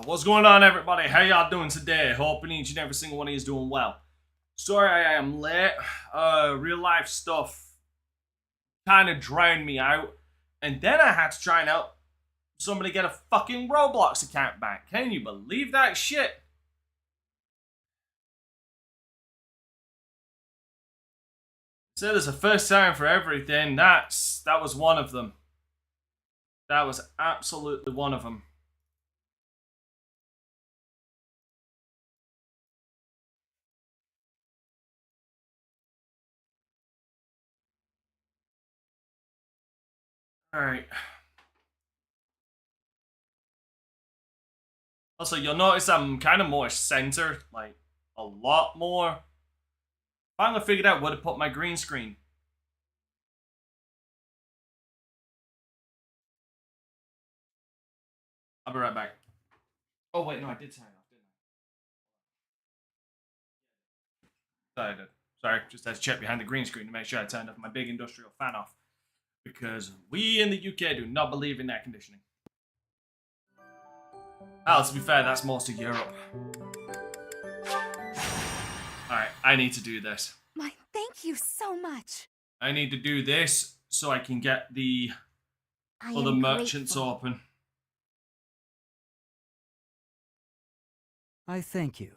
What's going on, everybody? How y'all doing today? Hoping each and every single one of you is doing well. Sorry I am late. Real life stuff kind of drowned me out. And then I had to try and help somebody get a fucking Roblox account back. Can you believe that shit? So there's a first time for everything. That was one of them. That was absolutely one of them. Alright. Also, you'll notice I'm kind of more centered, like, a lot more. Finally figured out where to put my green screen. I'll be right back. Oh, wait, no, I did sign off, didn't I? Sorry, I did. Sorry, just had to check behind the green screen to make sure I turned off my big industrial fan off. Because we in the UK do not believe in air conditioning. Oh, to be fair, that's most of Europe. Alright, I need to do this. My, thank you so much. I need to do this so I can get the other merchants open. I thank you.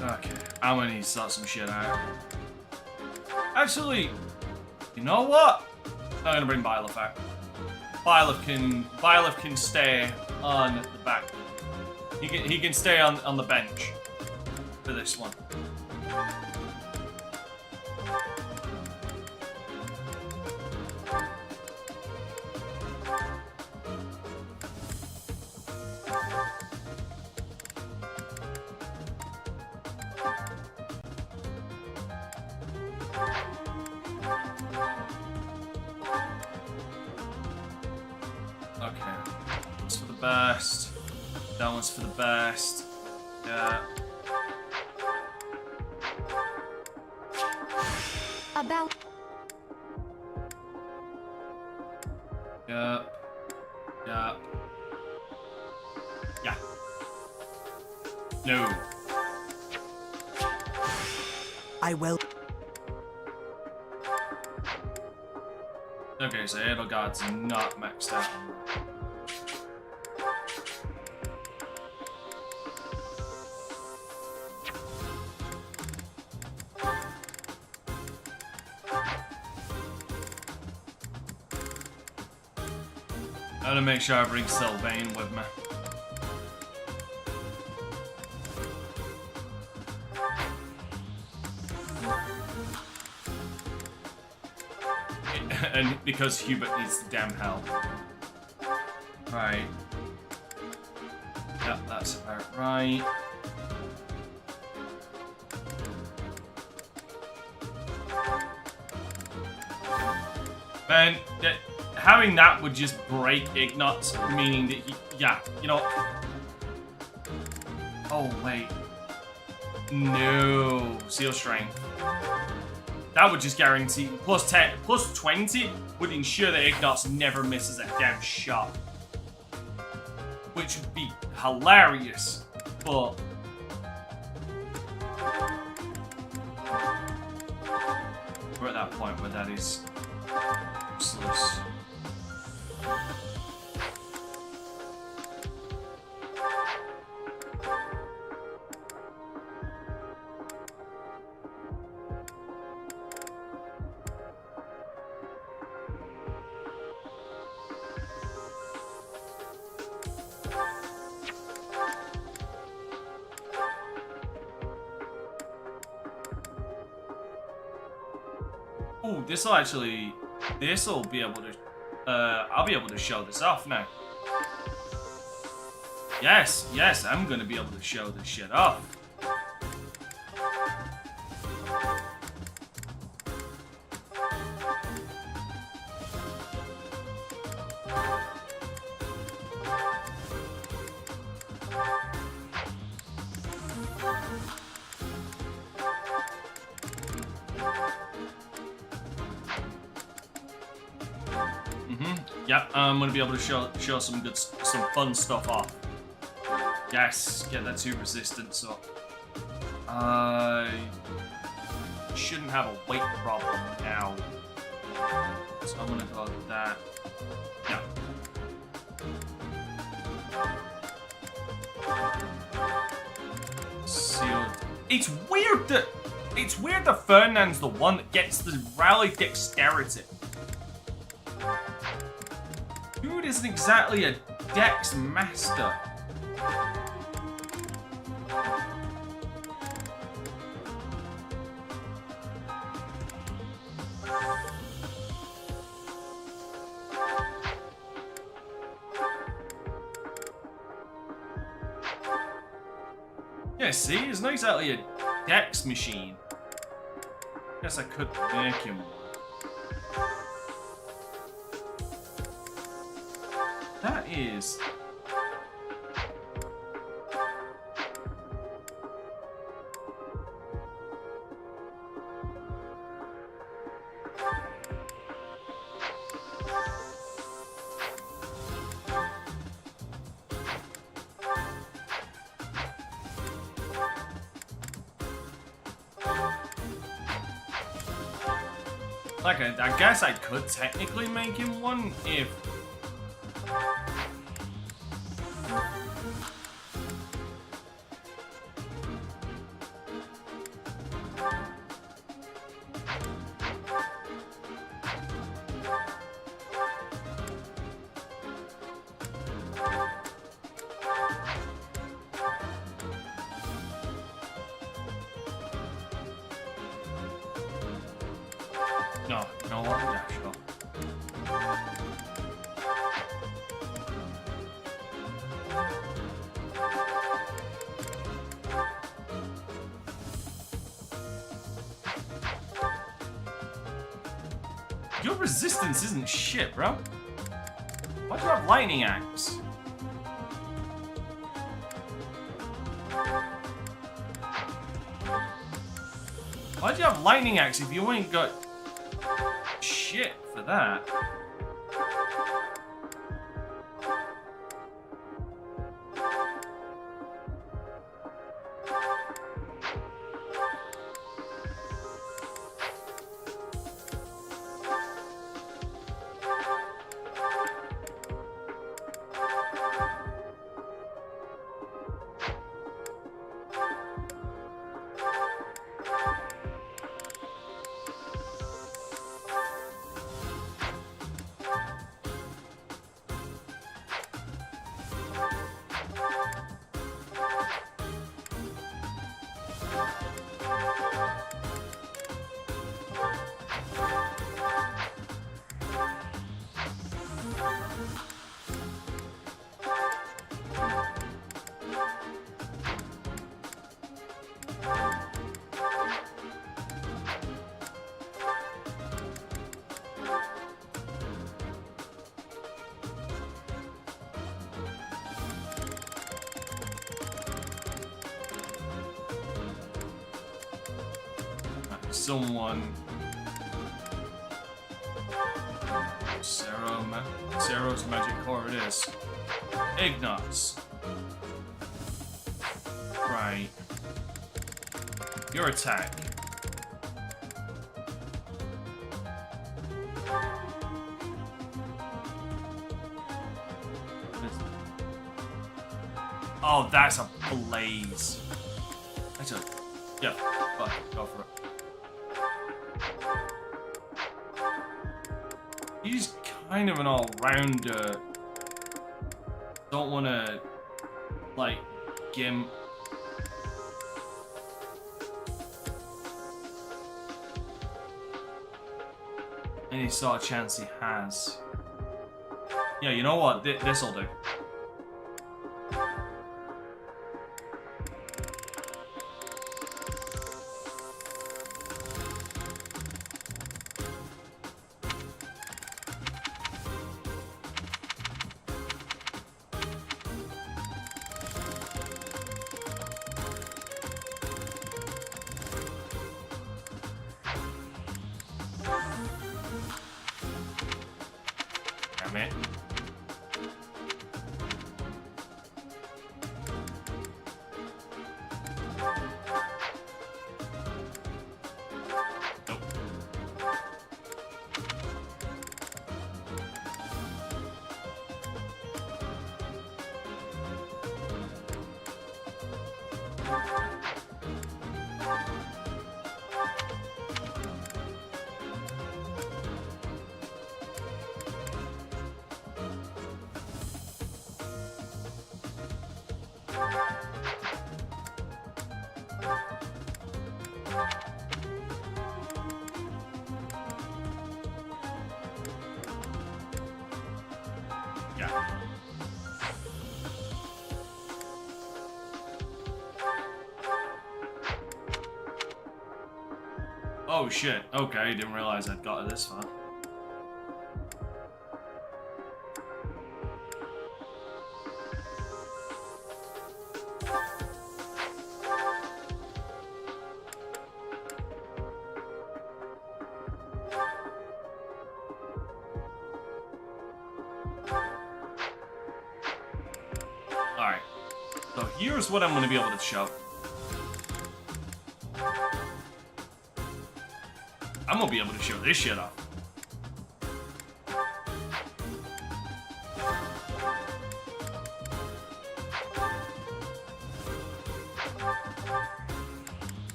Okay, I'm gonna need to sort some shit out. Actually, you know what? I'm gonna bring Byleth out. Byleth can stay on the back. He can stay on the bench for this one. Okay, that's for the best. That one's for the best. Yeah. About. Yeah. Yeah. Yeah. No. I will. Okay, so Edelgard's not maxed out. I'm gonna make sure I bring Sylvain with me. And because Hubert needs the damn help. Right. Yep, that's about right. Man, having that would just break Ignatz, meaning that he, yeah, you know. Oh, wait. No. Seal Strength. That would just guarantee, plus 10, plus 20 would ensure that Ignatz never misses a damn shot. Which would be hilarious, but... we're at that point where that is useless. Ooh, this'll be able to, I'll be able to show this off now. Yes, I'm gonna be able to show this shit off. Yep, I'm gonna be able to show some fun stuff off. Yes, get that 2 resistance up. Shouldn't have a weight problem now. So I'm gonna go with that. Yeah. Sealed. It's weird that Ferdinand's the one that gets the rally dexterity. Dude isn't exactly a dex master. Yeah, see, it's not exactly a dex machine. Guess I could make him. That is. Like, I guess I could technically make him one if... No, you know what? Yeah, sure. Your resistance isn't shit, bro. Why'd you have lightning axe? Why'd you have lightning axe if you ain't got shit for that? Someone... Cero's magic core it is. Ignos. Right. Your attack. Oh, that's a blaze. That's a... Yeah, fuck, go for it. He's kind of an all-rounder. Don't want to, like, gimp. Any sort of chance he has. Yeah, you know what? This'll do. Damn it. Oh shit. Okay, didn't realize I'd got it this far. Alright. So here's what I'm going to be able to show. I'm gonna be able to show this shit off.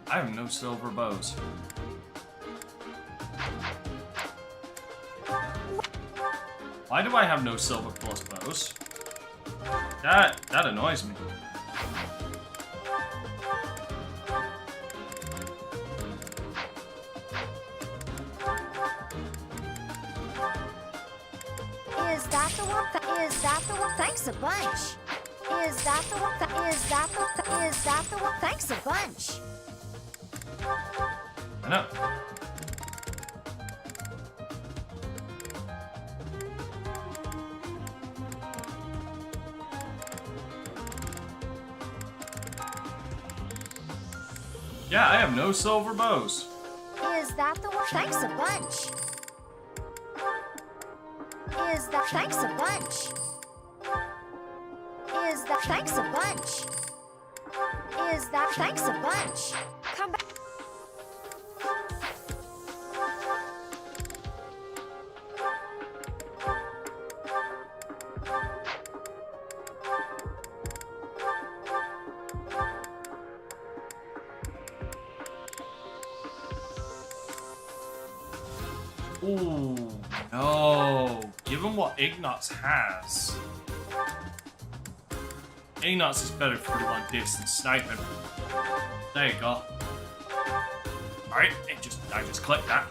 I have no silver bows. Why do I have no silver plus bows? That annoys me. Is that the one? Is that the one? Thanks a bunch. Is that the one? Is that the one? Thanks a bunch. I know. Yeah, I have no silver bows. Is that the one? Thanks a bunch. Is that thanks a bunch? Is that thanks a bunch? Is that thanks a bunch? Come back. Ooh, no. Given what Ignatz has. Ignatz is better for the long distance sniping. There you go. Alright, I just clicked that.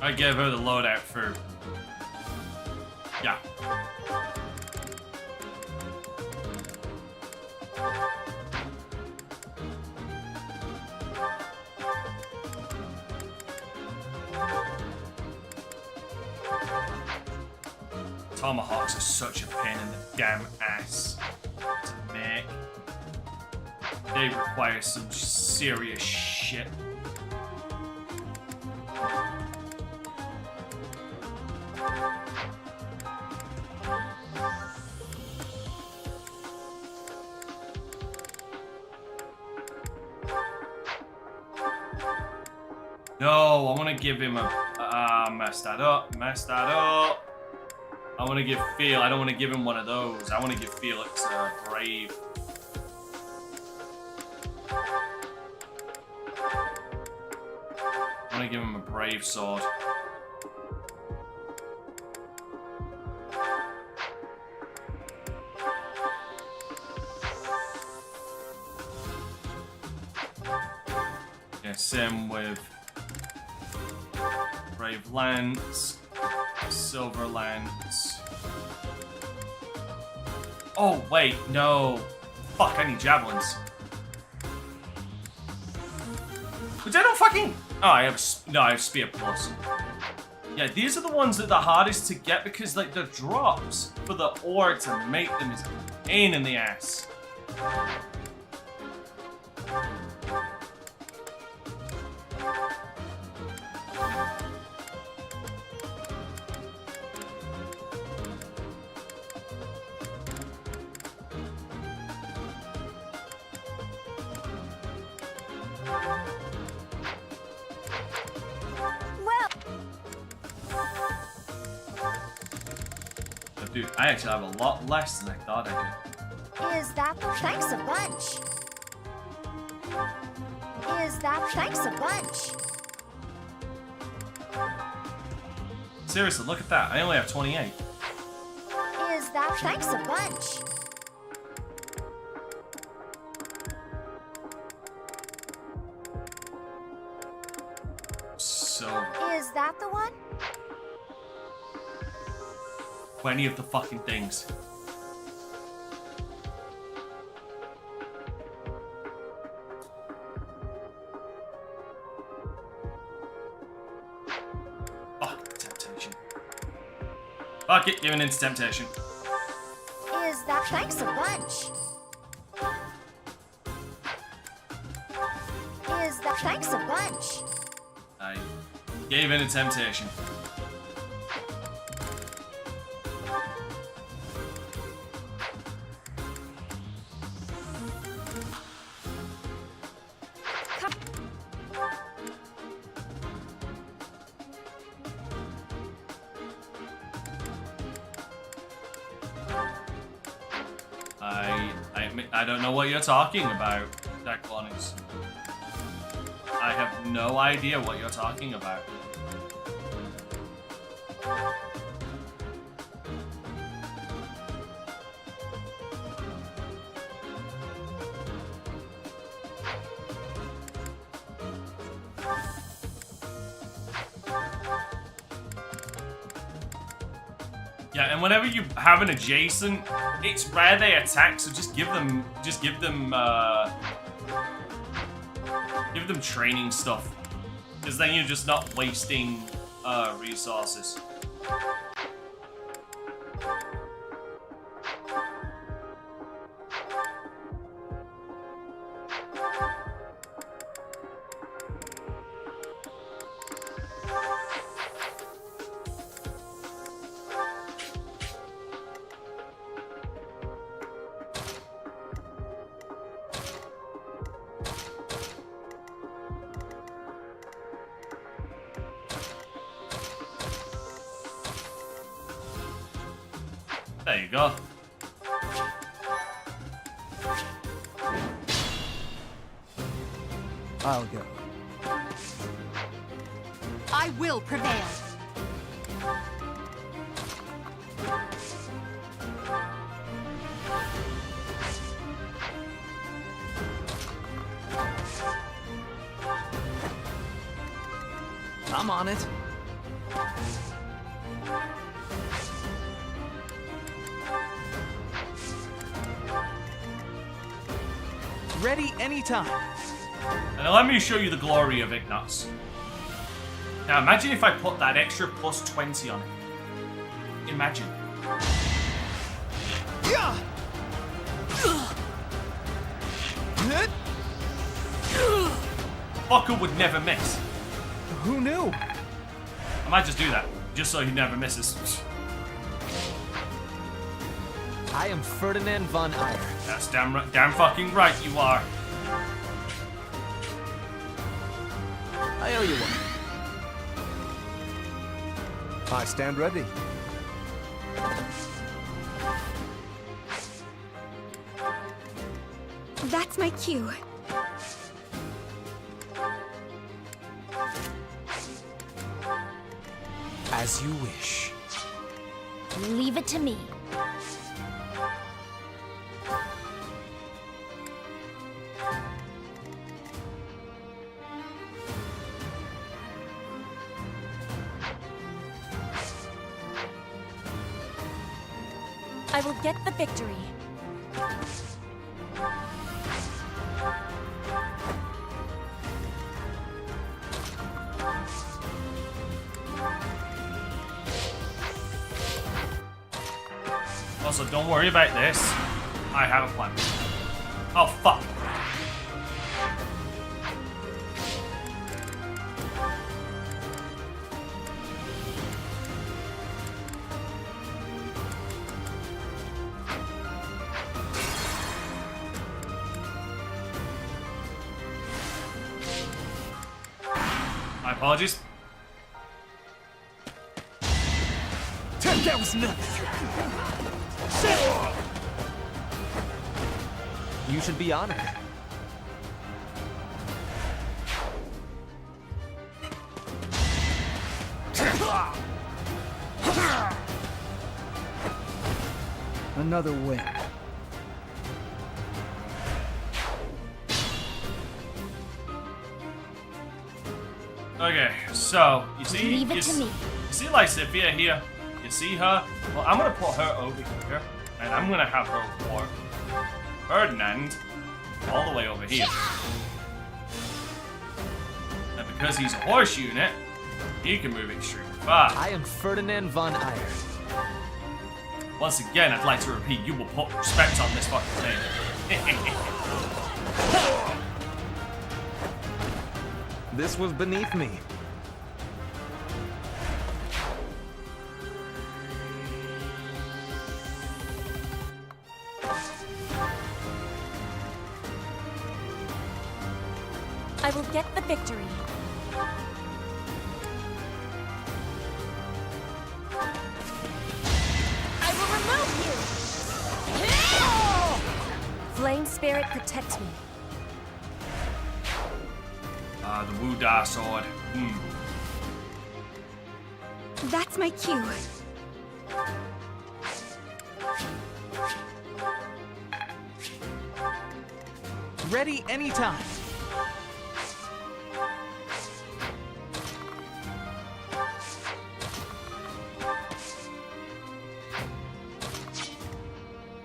I gave her the loadout for... Yeah. Tomahawks are such a pain in the damn ass to make. They require some serious shit. No, I want to give him a... messed that up. I want to give Felix... I don't want to give him one of those. I want to give Felix a brave. I want to give him a brave sword. Yeah, same with... Brave Lance, Silver Lance. Oh, wait, no. Fuck, I need javelins. Which I don't fucking... Oh, I have... No, I have Spear Plus. Yeah, these are the ones that are the hardest to get because, like, the drops for the ore to make them is a pain in the ass. Dude, I actually have a lot less than I thought I did. Is that the thanks a bunch? Is that thanks a bunch? Seriously, look at that. I only have 28. that? Thanks a bunch. So Is that the one? many of the fucking things. Fuck, temptation. Fuck it, giving into temptation. Is that? Thanks a bunch. Is that? Thanks a bunch. I gave in to temptation. I don't know what you're talking about, Declonics. I have no idea what you're talking about. Yeah, and whenever you have an adjacent, it's rare they attack, so just give them training stuff, because then you're just not wasting resources. There you go. I'll go. I will prevail. I'm on it. Ready anytime. And let me show you the glory of Ignatz. Now imagine if I put that extra plus 20 on it. Imagine. Yeah. Fucker would never miss. Who knew? I might just do that, just so he never misses. I am Ferdinand von Eyre. That's damn fucking right you are. I owe you one. I stand ready. That's my cue. As you wish. Leave it to me. I will get the victory. Also, don't worry about this. I have a plan. Oh, fuck. My apologies. That was nuts. You should be honored. Another win. Okay, so you see, Leave it to me. You see Lysithia here? You see her? Well, I'm gonna put her over here, and I'm gonna have her warp Ferdinand all the way over here. And because he's a horse unit, he can move extremely fast. I am Ferdinand von Eyre. Once again, I'd like to repeat, you will put respect on this fucking thing. This was beneath me. I will get the victory. I will remove you! Flame spirit, protect me. The Wu Da sword. That's my cue. Ready anytime.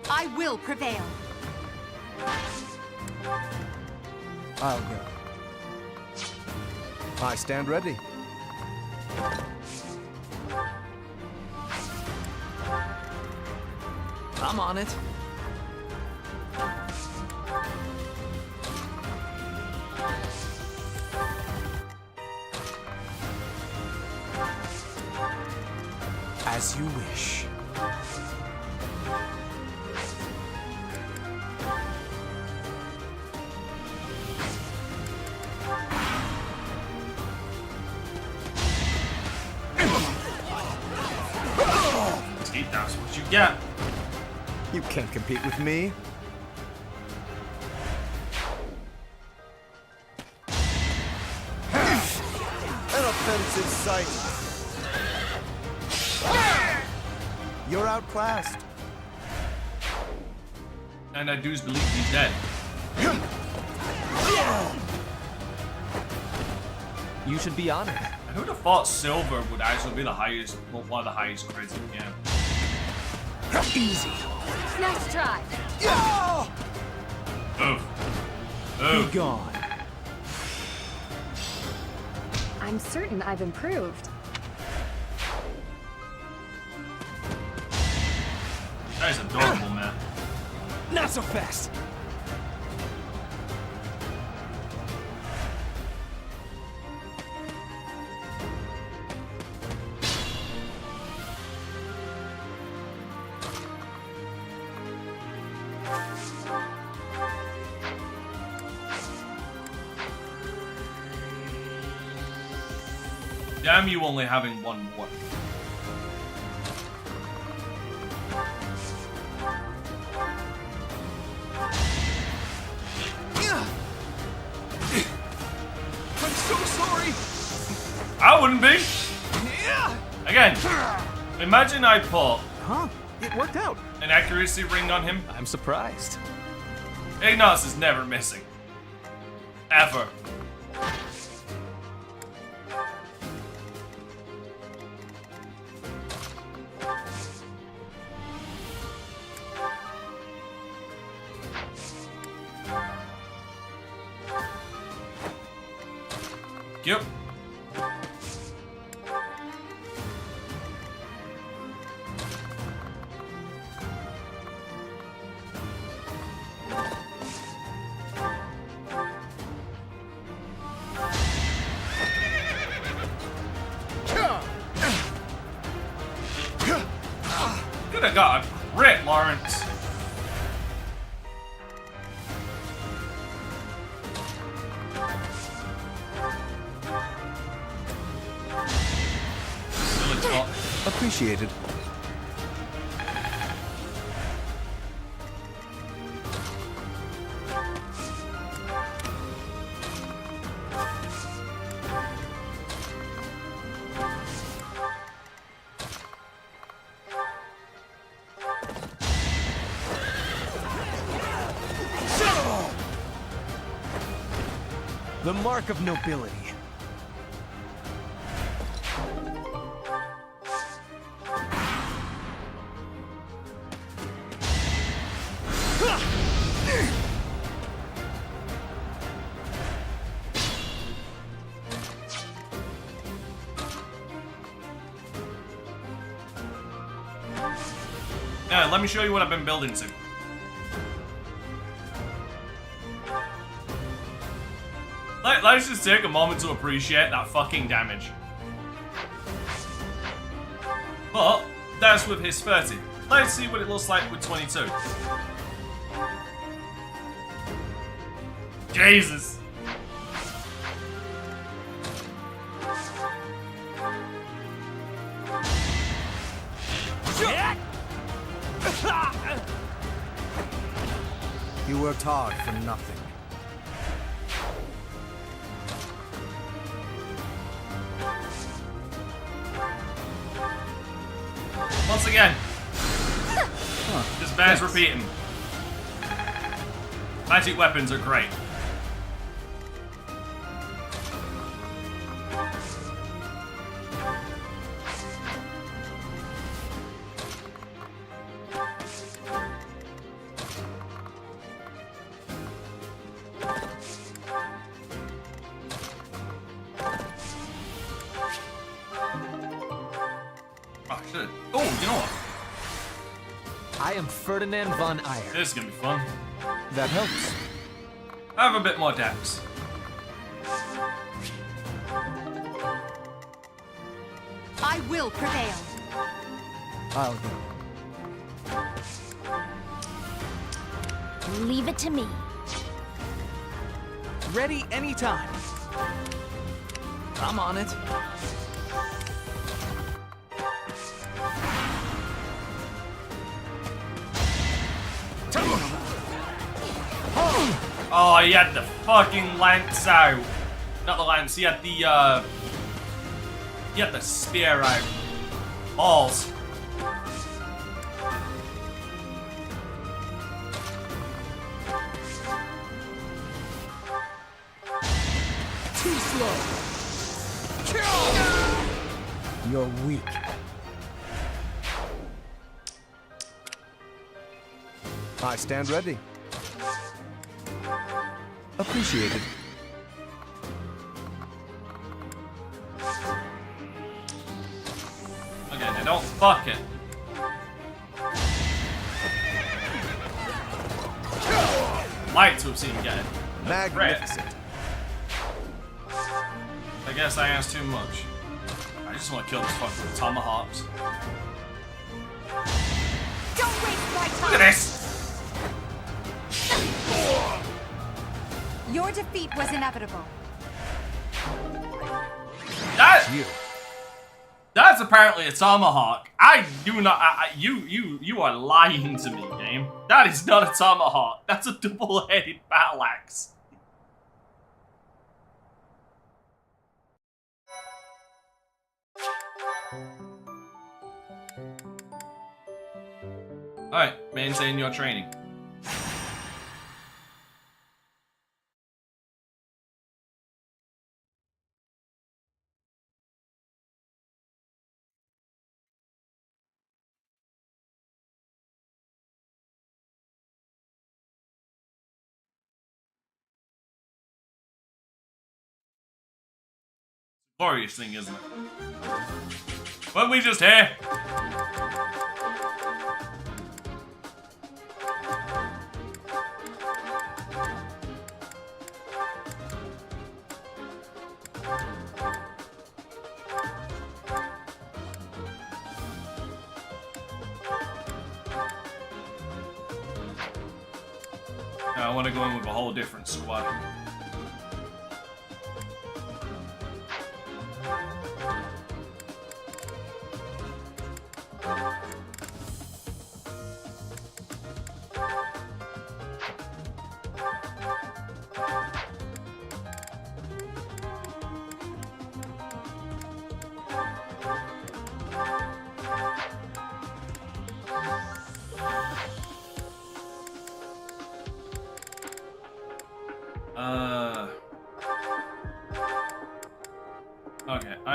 I will prevail. I'll go. I stand ready. I'm on it. As you wish. See, that's what you get. You can't compete with me. An offensive sight. You're outclassed. And I do believe he's dead. You should be honored. I would have thought silver would actually be the highest, well, one of the highest crits in the game. Easy. Nice try. Oof. Be Oof. gone. I'm certain I've improved. That is adorable, man. Not so fast. Damn you only having one more. I'm so sorry. I wouldn't be. Again, imagine I pull Huh? It worked out. an accuracy ring on him. I'm surprised. Ignos is never missing. Ever. Yep. Could have got a crit, Lawrence. Appreciated. The mark of nobility. Yeah, let me show you what I've been building to. Let's just take a moment to appreciate that fucking damage. But that's with his 30. Let's see what it looks like with 22. Jesus. You worked hard for nothing. Once again. Just bears repeating. Magic weapons are great. Oh, shit. Oh, you know what? I am Ferdinand von Ayer. This is gonna be fun. That helps. I have a bit more depth. I will prevail. I'll go. Leave it to me. Ready anytime. I'm on it. Oh, he had the fucking lance out. Not the lance, he had the spear out. Balls. Too slow. You're weak. I stand ready. Appreciated. Okay, now don't fuck it. Like to have seen him get it. Magnificent. I guess I asked too much. I just want to kill this fucker with tomahawks. Don't waste my time. Look at this! Your defeat was inevitable. That's apparently a tomahawk. I do not. You are lying to me, game. That is not a tomahawk. That's a double-headed battle axe. All right, maintain your training. Glorious thing, isn't it? What we just hear? I want to go in with a whole different squad.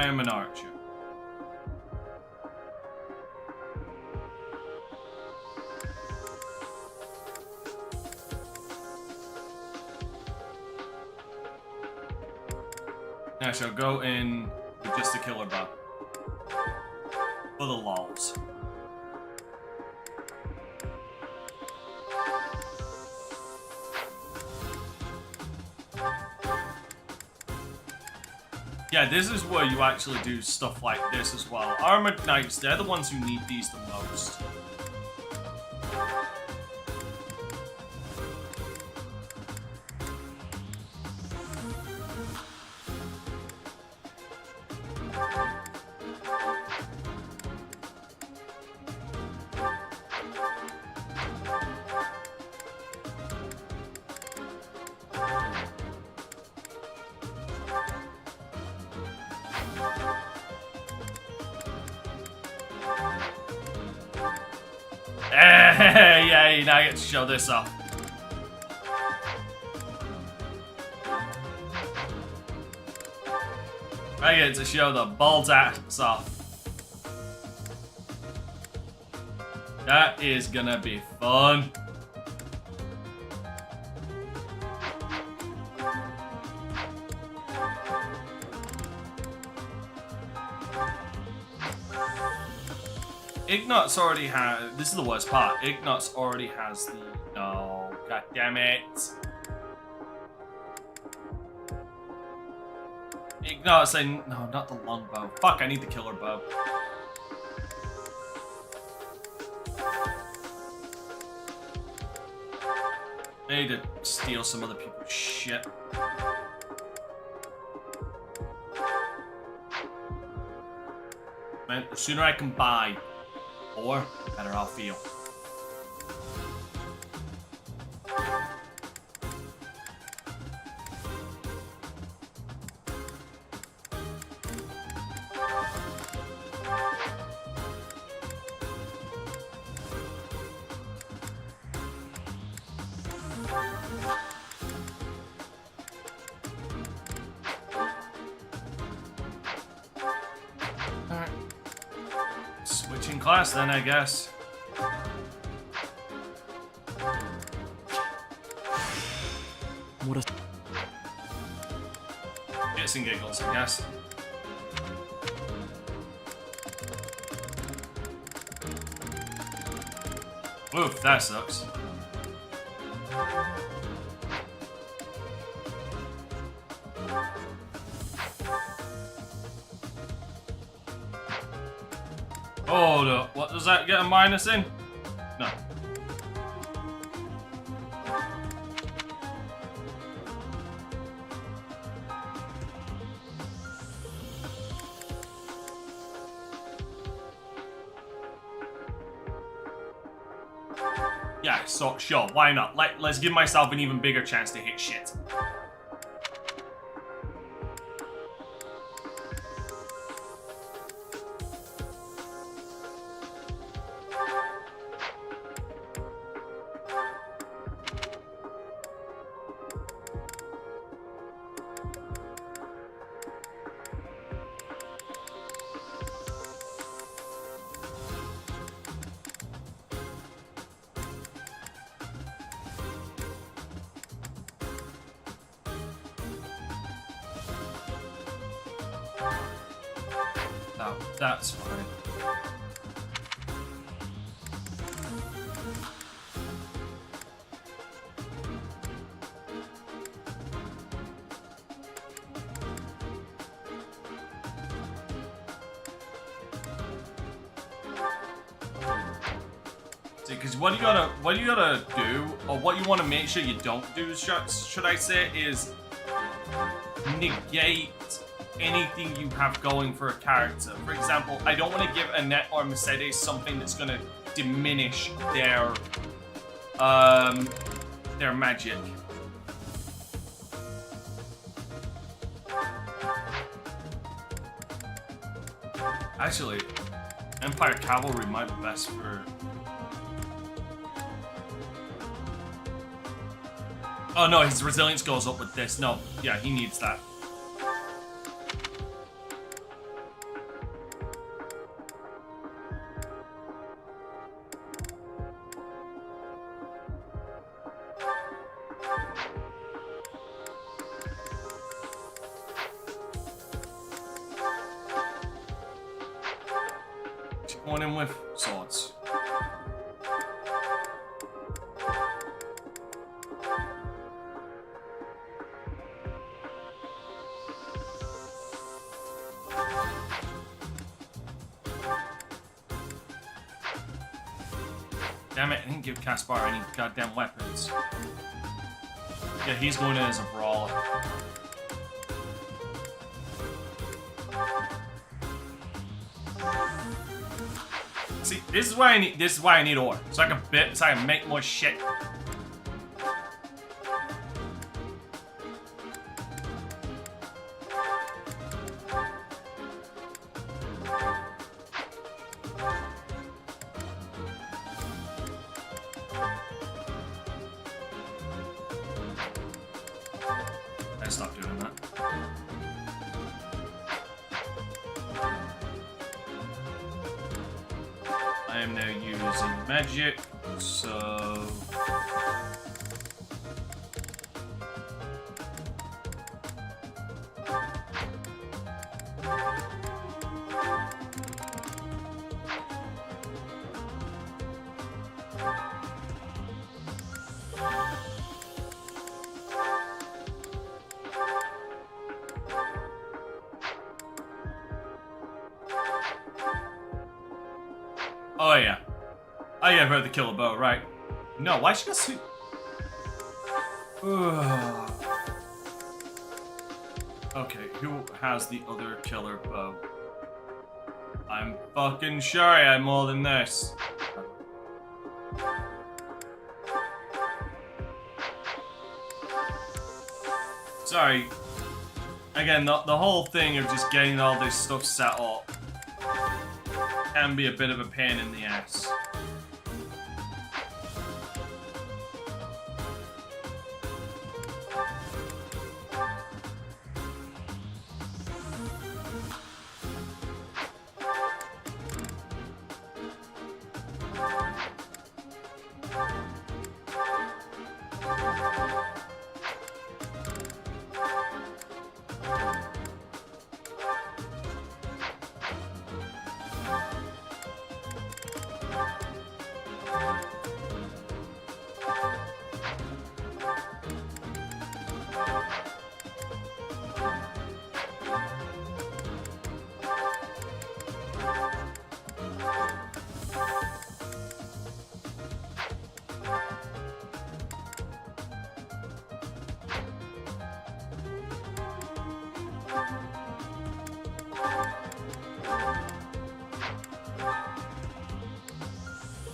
I am an archer. I shall go in with just a killer bow. For the lols. Yeah, this is where you actually do stuff like this as well. Armored Knights, they're the ones who need these the most. Yay, now I get to show this off. I get to show the bald axe off. That is gonna be fun. Ignatz already has. This is the worst part. Ignatz already has the. No, god damn it. Ignatz, no, not the longbow. Fuck, I need the killer bow. I need to steal some other people's shit. Man, the sooner I can buy. Or, better I'll feel. Alright. Switching class then, I guess. What a... Shits and giggles, I guess. Oof, that sucks. Hold up, what does that get a minus in? No. Yeah, so sure, why not? Let's give myself an even bigger chance to hit shit. Oh, that's fine. See, because what you gotta do, or what you want to make sure you don't do, should I say, is negate anything you have going for a character. For example, I don't want to give Annette or Mercedes something that's going to diminish their magic. Actually, Empire Cavalry might be best for... Oh no, his resilience goes up with this. No, yeah, he needs that. Going in with swords. Damn it, I didn't give Caspar any goddamn weapons. Yeah, he's going in as a brawler. See, this is why I need ore. So I can make more shit. I stopped doing that. I am now using magic, so... Oh yeah. Oh yeah, I've heard the killer bow, right. No, why should I see... Okay, who has the other killer bow? I'm fucking sure I had more than this. Sorry. Again, the whole thing of just getting all this stuff set up can be a bit of a pain in the ass.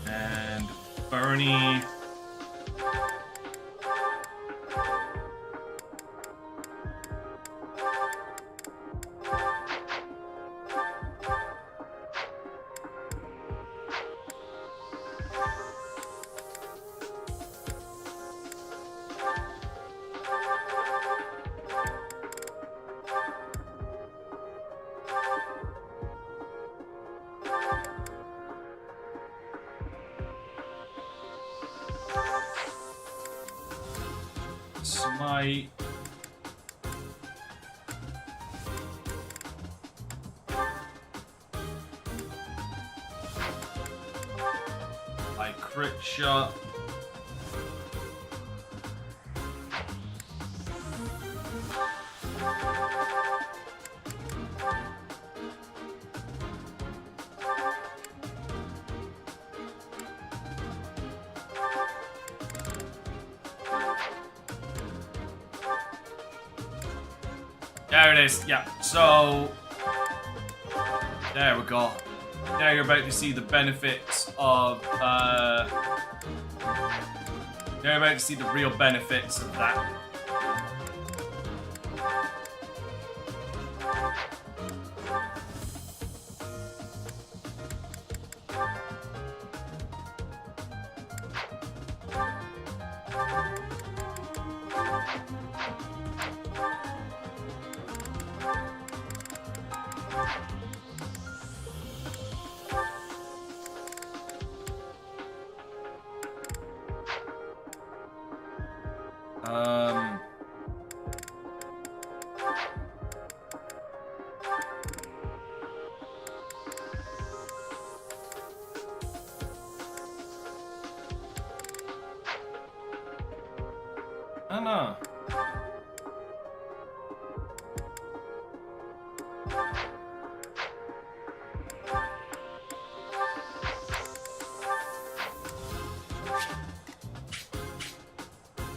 And Bernie. Smite. My crit shot. There it is, yeah. So, there we go. Now you're about to see the benefits of, now you're about to see the real benefits of that. No.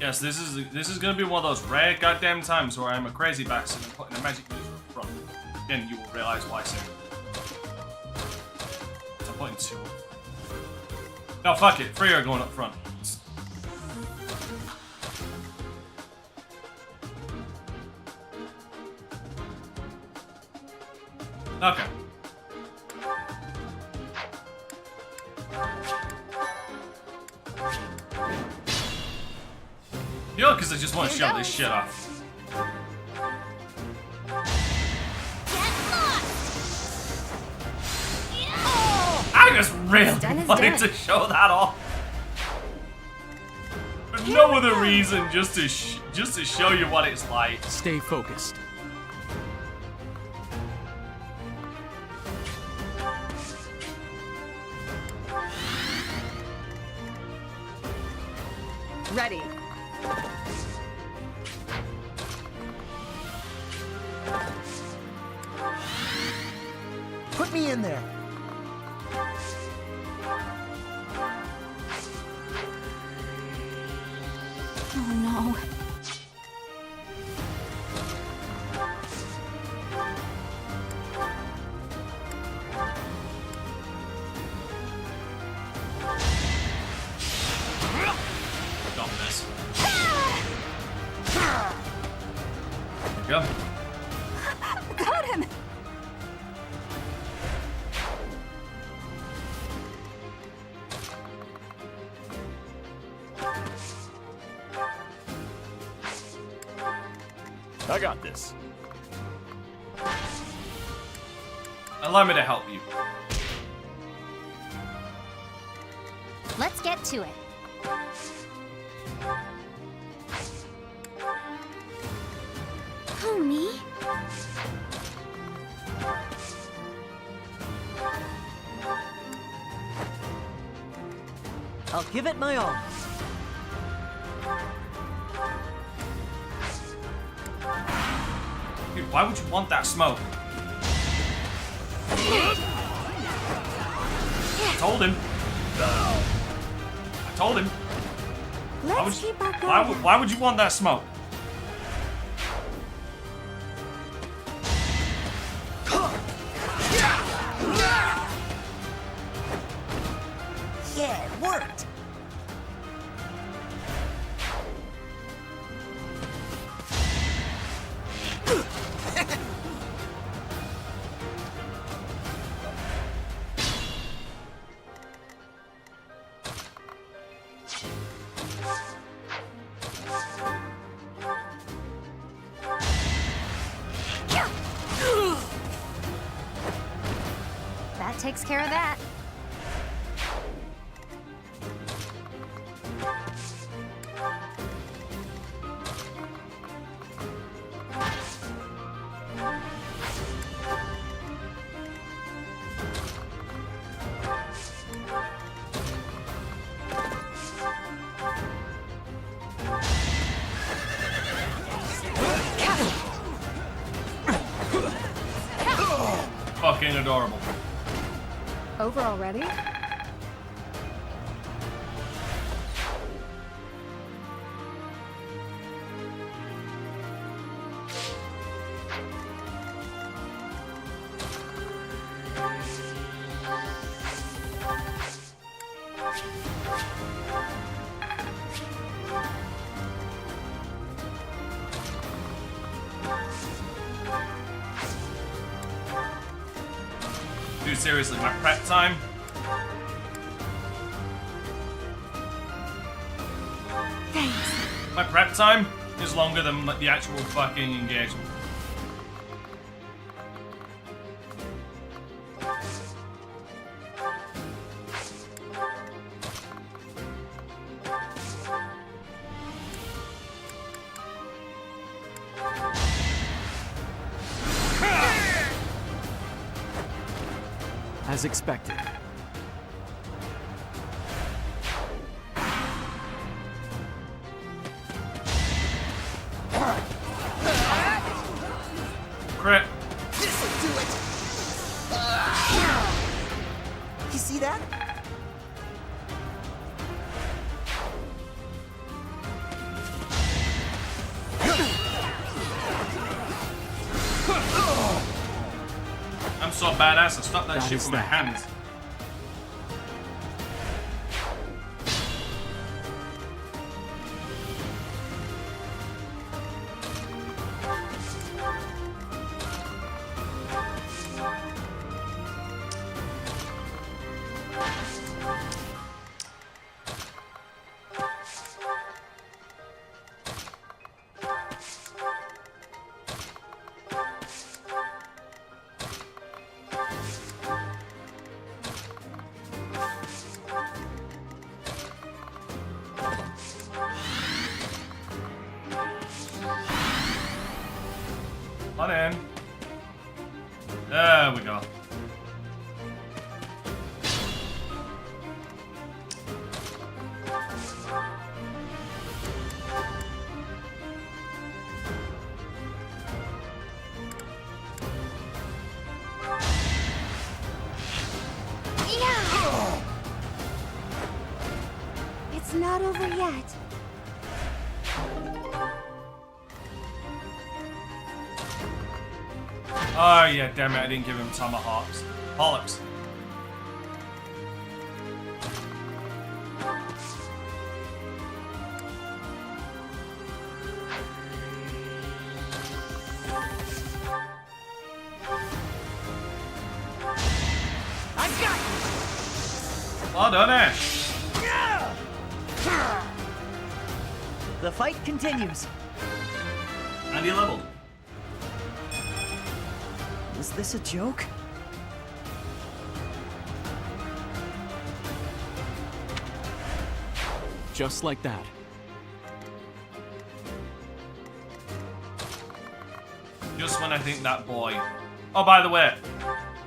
Yes, this is gonna be one of those rare goddamn times where I'm a crazy bastard and putting a magic user up front. Then you will realize why soon. I'm putting 2 up. No, fuck it. 3 are going up front. Okay. Yeah, because I just want to shut this shit off. I just really wanted to show that off. For no other reason, just to show you what it's like. Stay focused. Ready. Put me in there. Oh no. Got this. There you go. Got him. I got this. Allow me to help you. Let's get to it. Who, me? I'll give it my all. Dude, why would you want that smoke? I told him. I told him. Let's keep our guard. Why would you want that smoke? Yeah, it worked. That takes care of that. Fucking adorable. Over already? Dude, seriously, my prep time. Thanks. My prep time is longer than the actual fucking engagement. As expected. You see that? I'm so badass, I stopped that That shit is with my that. hands. On in. There we go. Yeah! It's not over yet. Oh yeah, damn it, I didn't give him tomahawks. Polyps. I got you! Well done, eh? The fight continues. And he leveled. Is this a joke? Just like that. Just when I think that boy. Oh, by the way,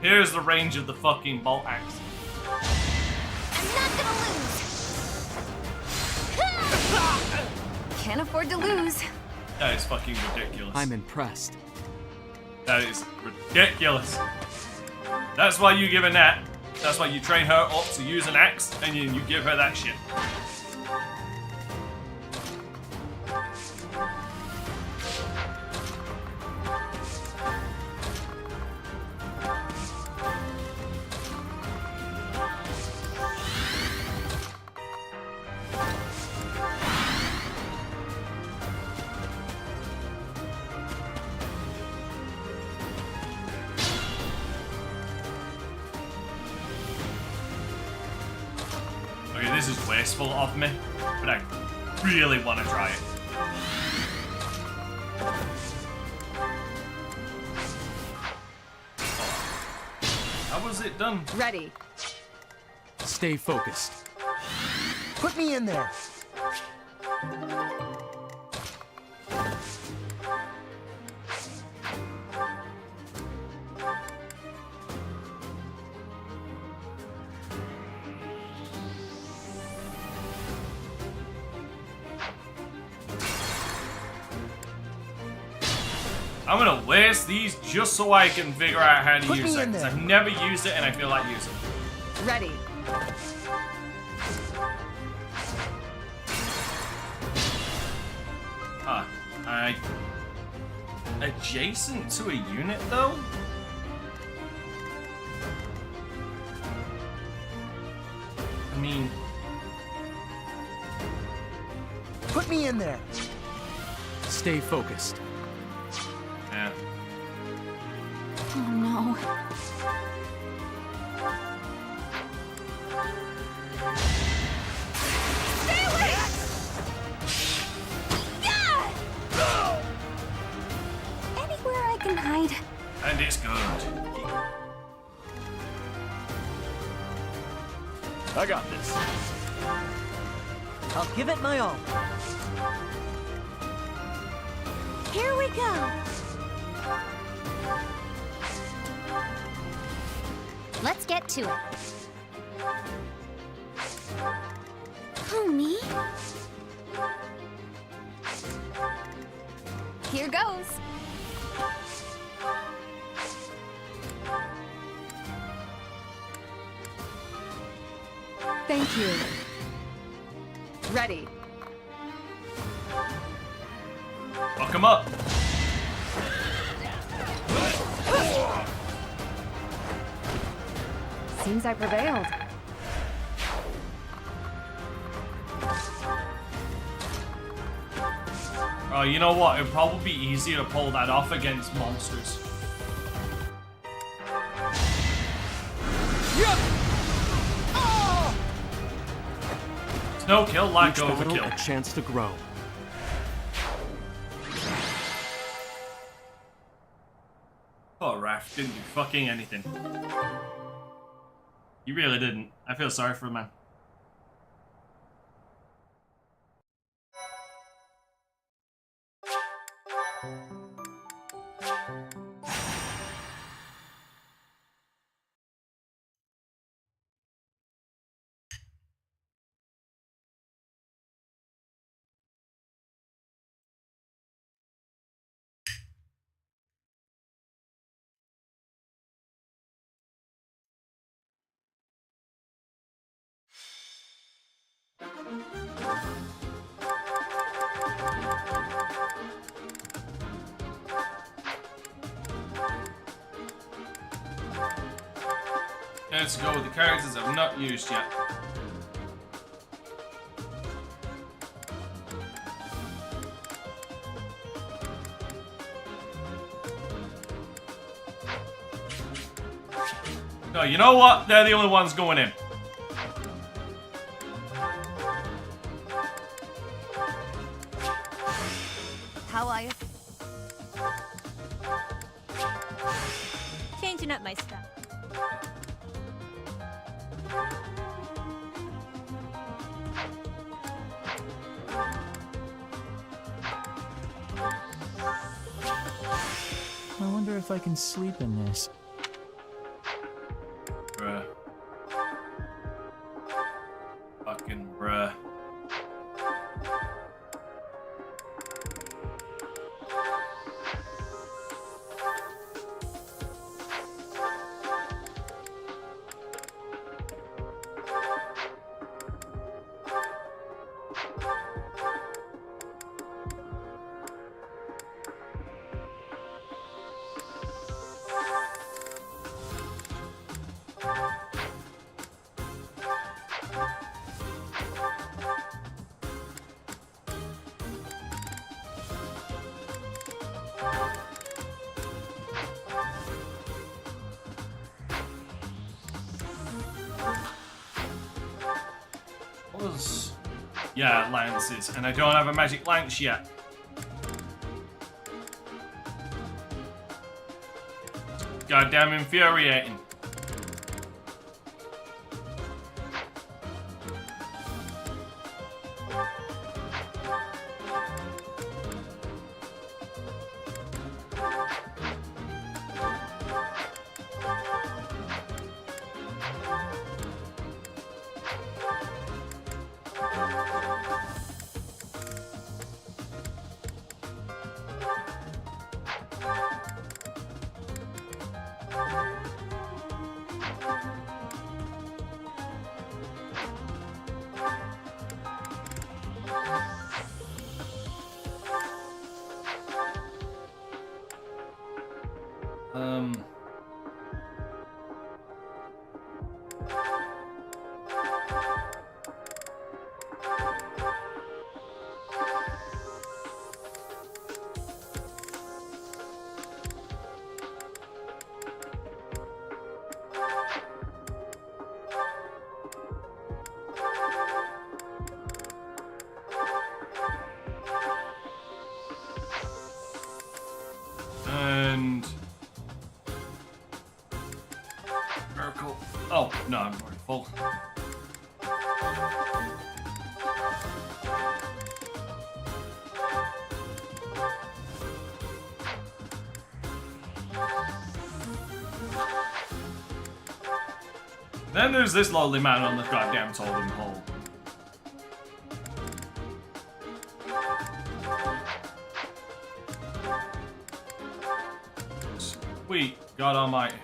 here's the range of the fucking bolt axe. I'm not gonna lose. Can't afford to lose. That is fucking ridiculous. I'm impressed. That is ridiculous. That's why you give a net. That's why you train her up to use an axe, and you give her that shit. Okay, this is wasteful of me, but I really want to try it. How was it done? Ready. Stay focused. Put me in there. I'm gonna waste these just so I can figure out how to Put use me it, in because there. I've never used it and I feel like using it. Ready. Adjacent to a unit, though? I mean, Put me in there. Stay focused. yeah. Oh no. Stay away! Yeah! Anywhere I can hide. And it's good. I got this. I'll give it my all. Here we go. Let's get to it. Who, me? Here goes. Thank you. Ready. Fuck him up. Seems I prevailed. Oh, you know what? It'd probably be easier to pull that off against monsters. It's no kill like Each battle, overkill. a chance to grow. Oh, Raph didn't do fucking anything. You really didn't. I feel sorry for him, man. Let's go with the characters I've not used yet. No, you know what? They're the only ones going in. How are you? Changing up my stuff. I wonder if I can sleep in this. Bruh. Fucking bruh. Yeah, lances, and I don't have a magic lance yet. Goddamn infuriating. And Miracle. Oh no, I'm already full. Then there's this lonely man on the goddamn totem pole. Sweet God Almighty.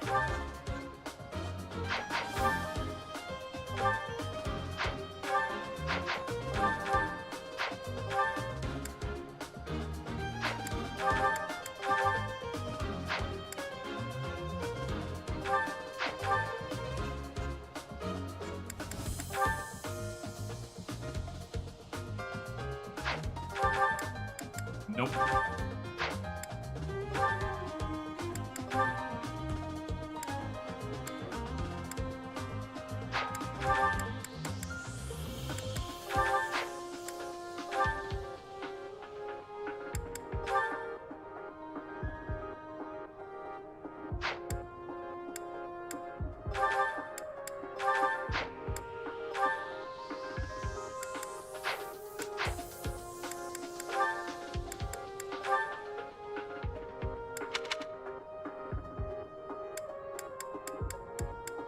Nope.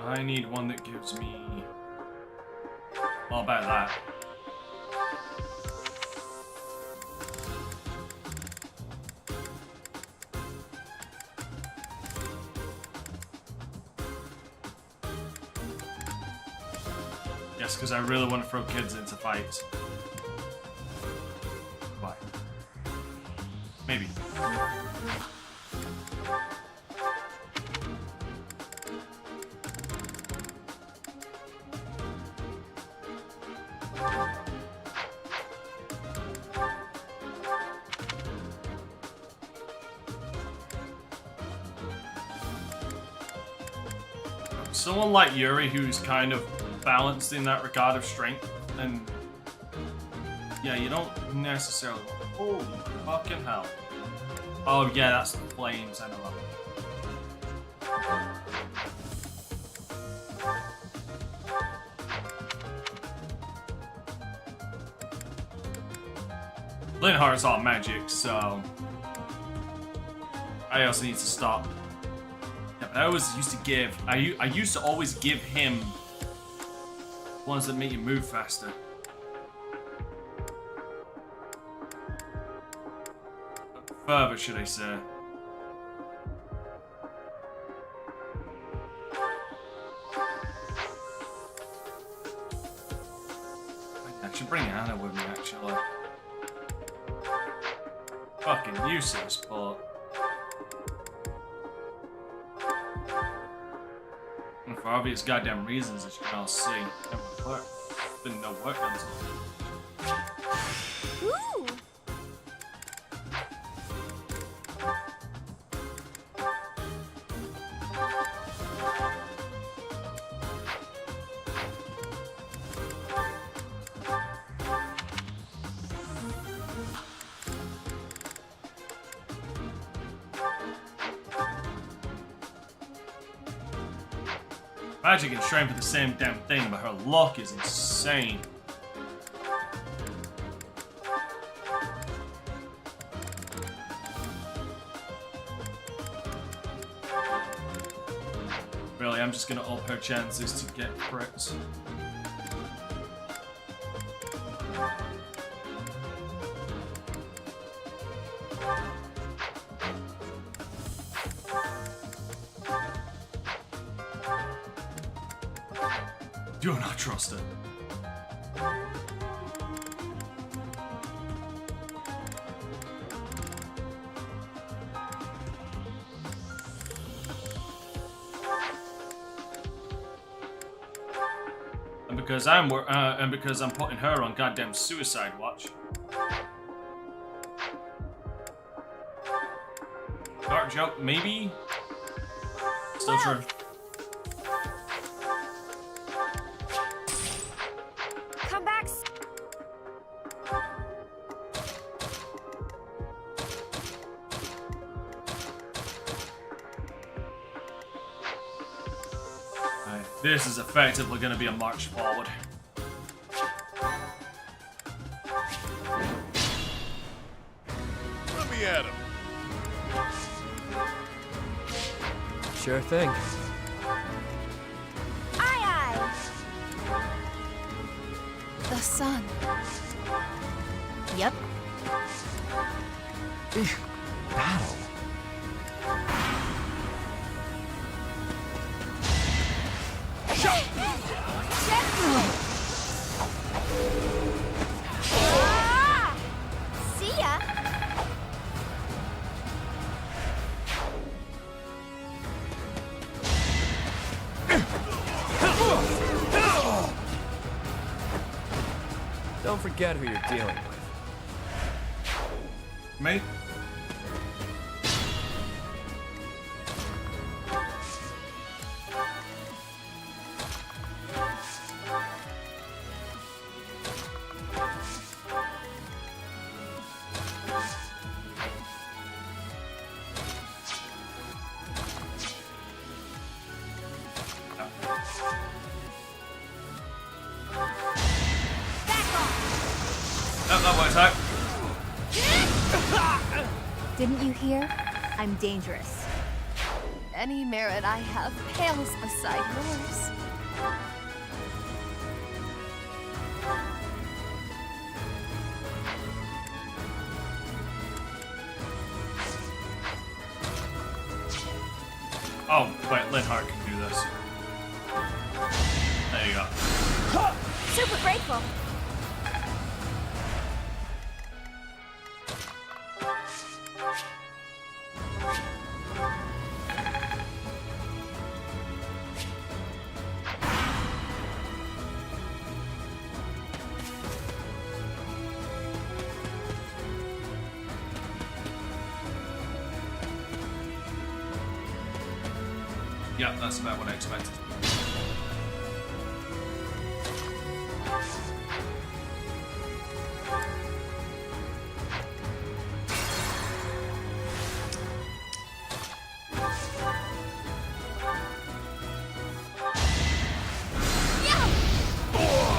I need one that gives me... All about that. Yes, because I really want to throw kids into fights. Why? Maybe. Someone like Yuri, who's kind of balanced in that regard of strength, and yeah, you don't necessarily. Holy fucking hell! Oh yeah, that's the flames. I know that. Linhart's all magic, so I also need to stop. I always used to give. I used to always give him ones that make you move faster. Further, should I say? I should bring Anna with me, actually. Fucking useless, but. For obvious goddamn reasons, as you can all see, it never worked. Didn't know work until. Ooh. Magic and strength are the same damn thing, but her luck is insane. Really, I'm just gonna up her chances to get crits. Do not trust it. And because I'm putting her on goddamn suicide watch. Dark joke, maybe. Still true. This is effectively going to be a march forward. Let me at him. Sure thing. Aye, aye. The sun. Yep. Battle. See ya. Don't forget who you're dealing with. Me? That works out. Didn't you hear? I'm dangerous. Any merit I have pales beside yours. Oh, wait, Linhardt can do this. There you go. Super grateful. Yeah, that's about what I expected.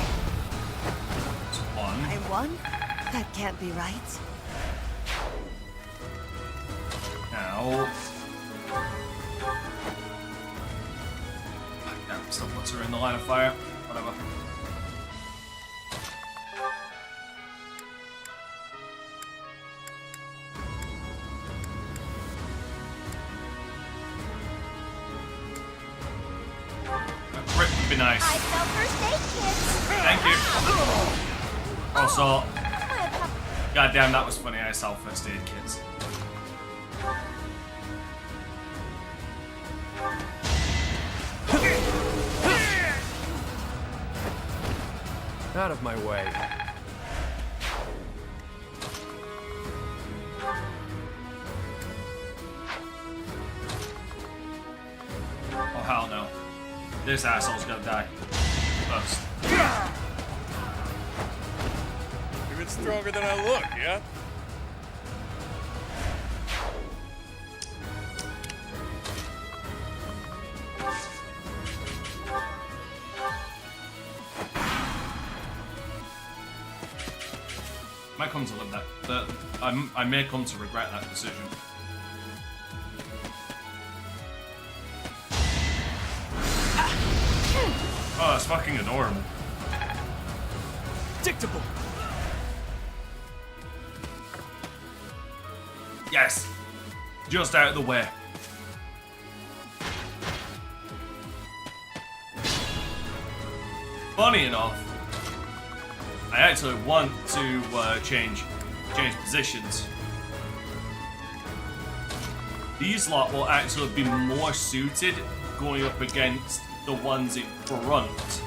That's one. I won? That can't be right. Now. Damn, still puts her in the line of fire. Whatever. A crit would be nice. I spell first aid kits. Thank you. Also, My pop- goddamn, that was funny. I sell first aid kits. Out of my way. Oh hell no. This asshole's gonna die. First. Even stronger than I look, yeah? Might come to live that. I may come to regret that decision. Oh, that's fucking adorable. Dictable. Yes! Just out of the way. Funny enough, I actually want to change positions. These lot will actually be more suited going up against the ones in front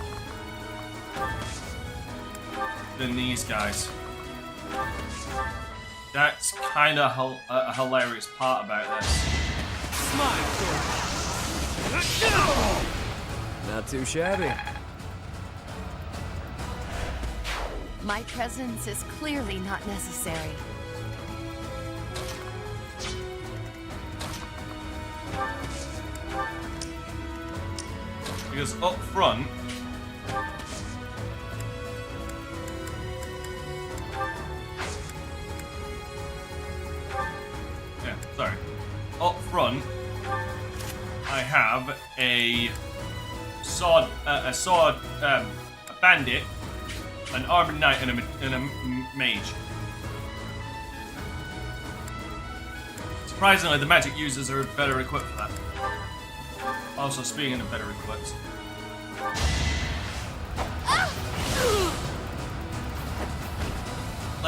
than these guys. That's kind of a hilarious part about this. Not too shabby. My presence is clearly not necessary. Because up front, yeah, sorry. Up front, I have a bandit, an armored knight, and a mage. Surprisingly, the magic users are better equipped for that. Also, speaking of better equipped,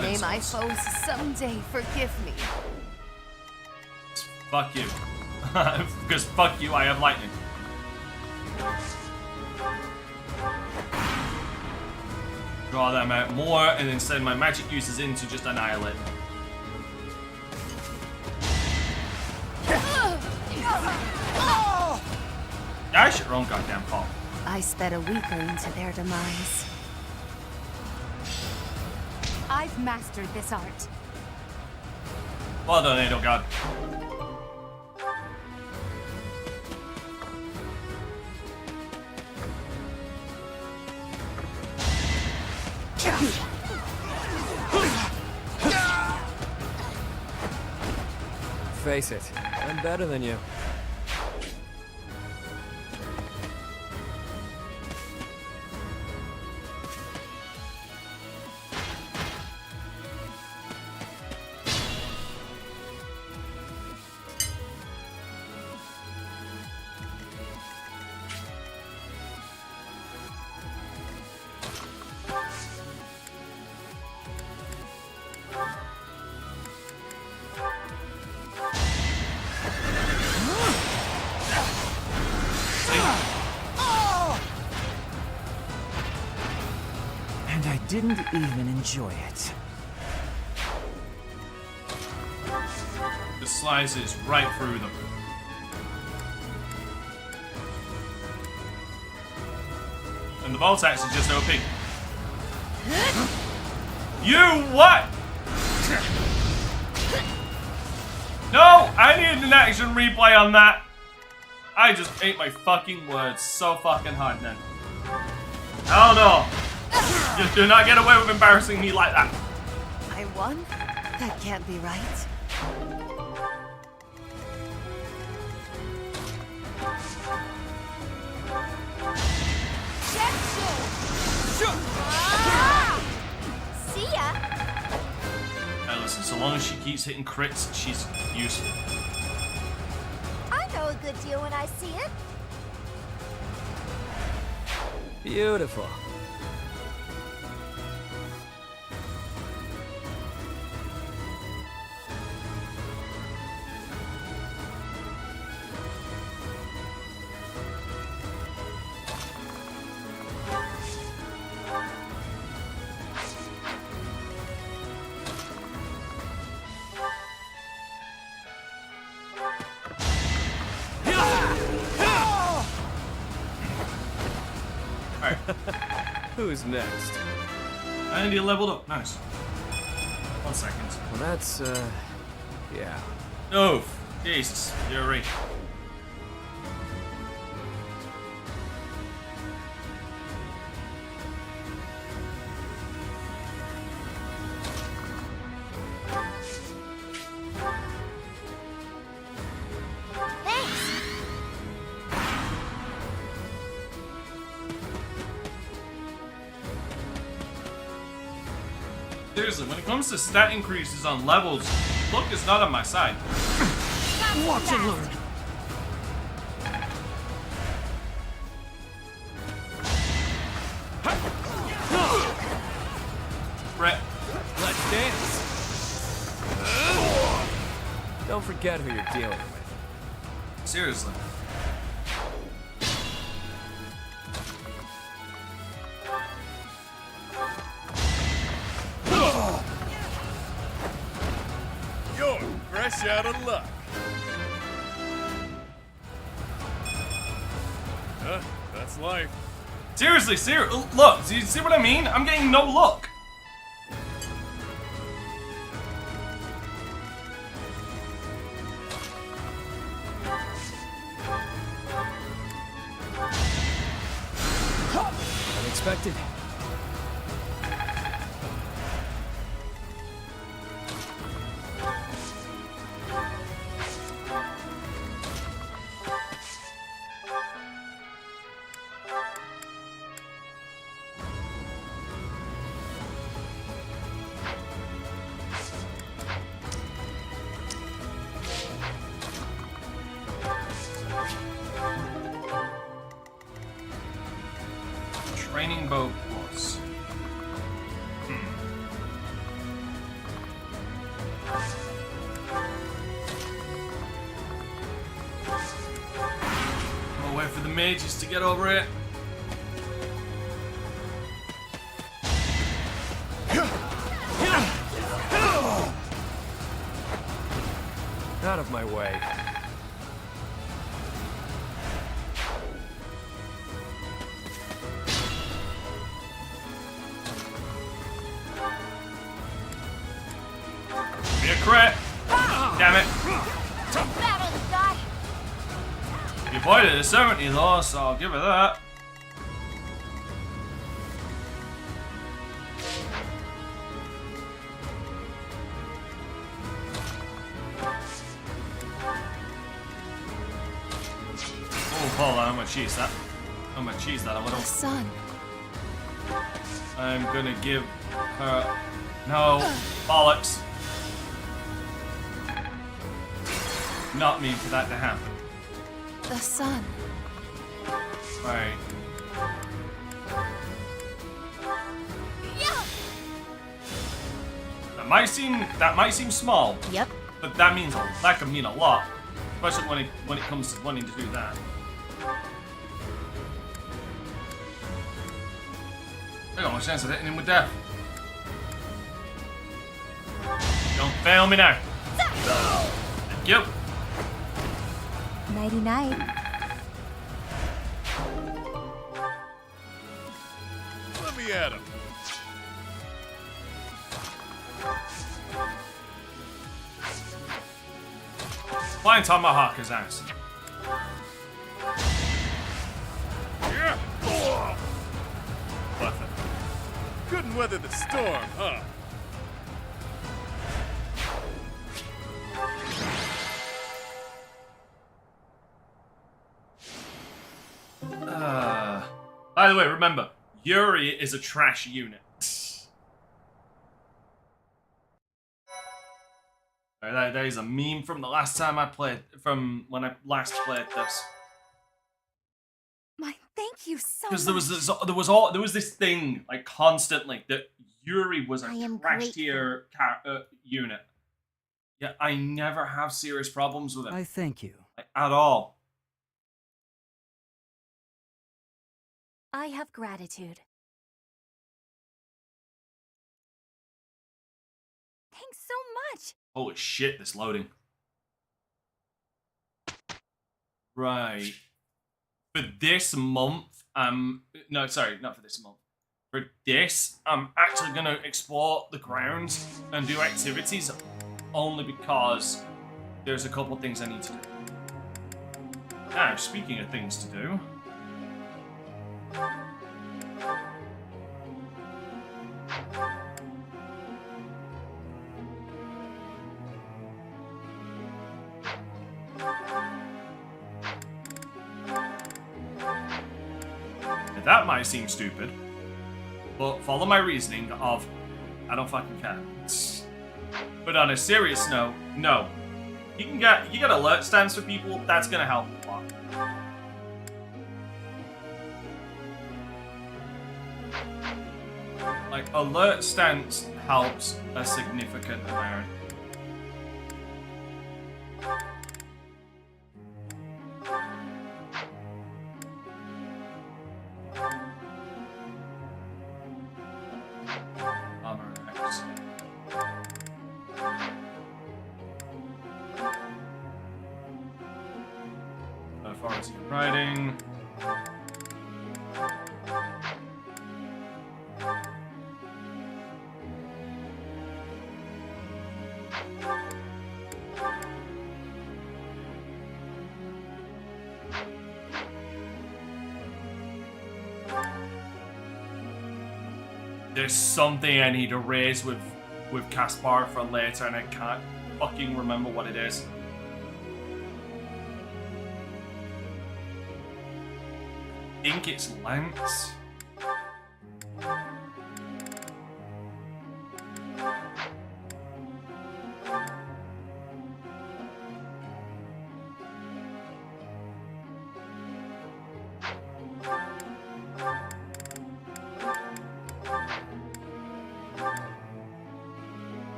May my foes someday forgive me. fuck you. Because fuck you, I have lightning. Draw them out more, and then send my magic users in to just annihilate them. Guys, your own goddamn fault. I sped a weakling to their demise. I've mastered this art. Well done, Angel God. Face it, I'm better than you. And I didn't even enjoy it. The slices right through them. And the bolt axe is just OP. You what? No, I need an action replay on that. I just ate my fucking words so fucking hard then. Oh no. Just do not get away with embarrassing me like that. I won? That can't be right. See ya. Hey, listen, so long as she keeps hitting crits, she's useful. I know a good deal when I see it. Beautiful. Alright, Who's next? and you leveled up. Nice. 1 second. Well, that's, yeah. Oh, Jesus, you're right. Thanks. Seriously, when it comes to stat increases on levels, luck is not on my side. Watch and learn. Brett, Let's dance. Don't forget who you're dealing with. seriously. You're fresh out of luck. That's life. Seriously, look, do you see what I mean? I'm getting no luck. Unexpected. Training bow plus. I'll wait for the mages to get over it. Out of my way. crit. Damn it. Battle the guy. You avoided a 70 though, so I'll give her that. Oh, hold on, I'm gonna cheese that. I'm gonna cheese that a little. The sun. I'm gonna give her... No, bollocks. Not mean for that to happen. The sun. Right. Yeah. That might seem small, Yep. but that can mean a lot, especially when it comes to wanting to do that. I got no chance of hitting him with death. Don't fail me now. Thank you. Nighty night. Let me at him. Flying tomahawk his ass. Yeah. Oh, Perfect. couldn't weather the storm, huh? By the way, remember, Yuri is a trash unit. That is a meme from the last time I played, from when I last played this. My thank you so much. Because there was this thing like constantly that Yuri was a I am trash tier unit. Yeah, I never have serious problems with him I thank you. like, at all. I have gratitude. Thanks so much. Holy shit, this loading. Right. For this month, no, sorry, not for this month. For this, I'm actually gonna explore the grounds and do activities only because there's a couple things I need to do. Now, speaking of things to do. That might seem stupid, but follow my reasoning of, I don't fucking care. But on a serious note, no. You get alert stands for people, that's gonna help a lot. Like, alert stance helps a significant amount. Armor X. Authority of riding. There's something I need to raise with Caspar for later, and I can't fucking remember what it is. I think it's Lance.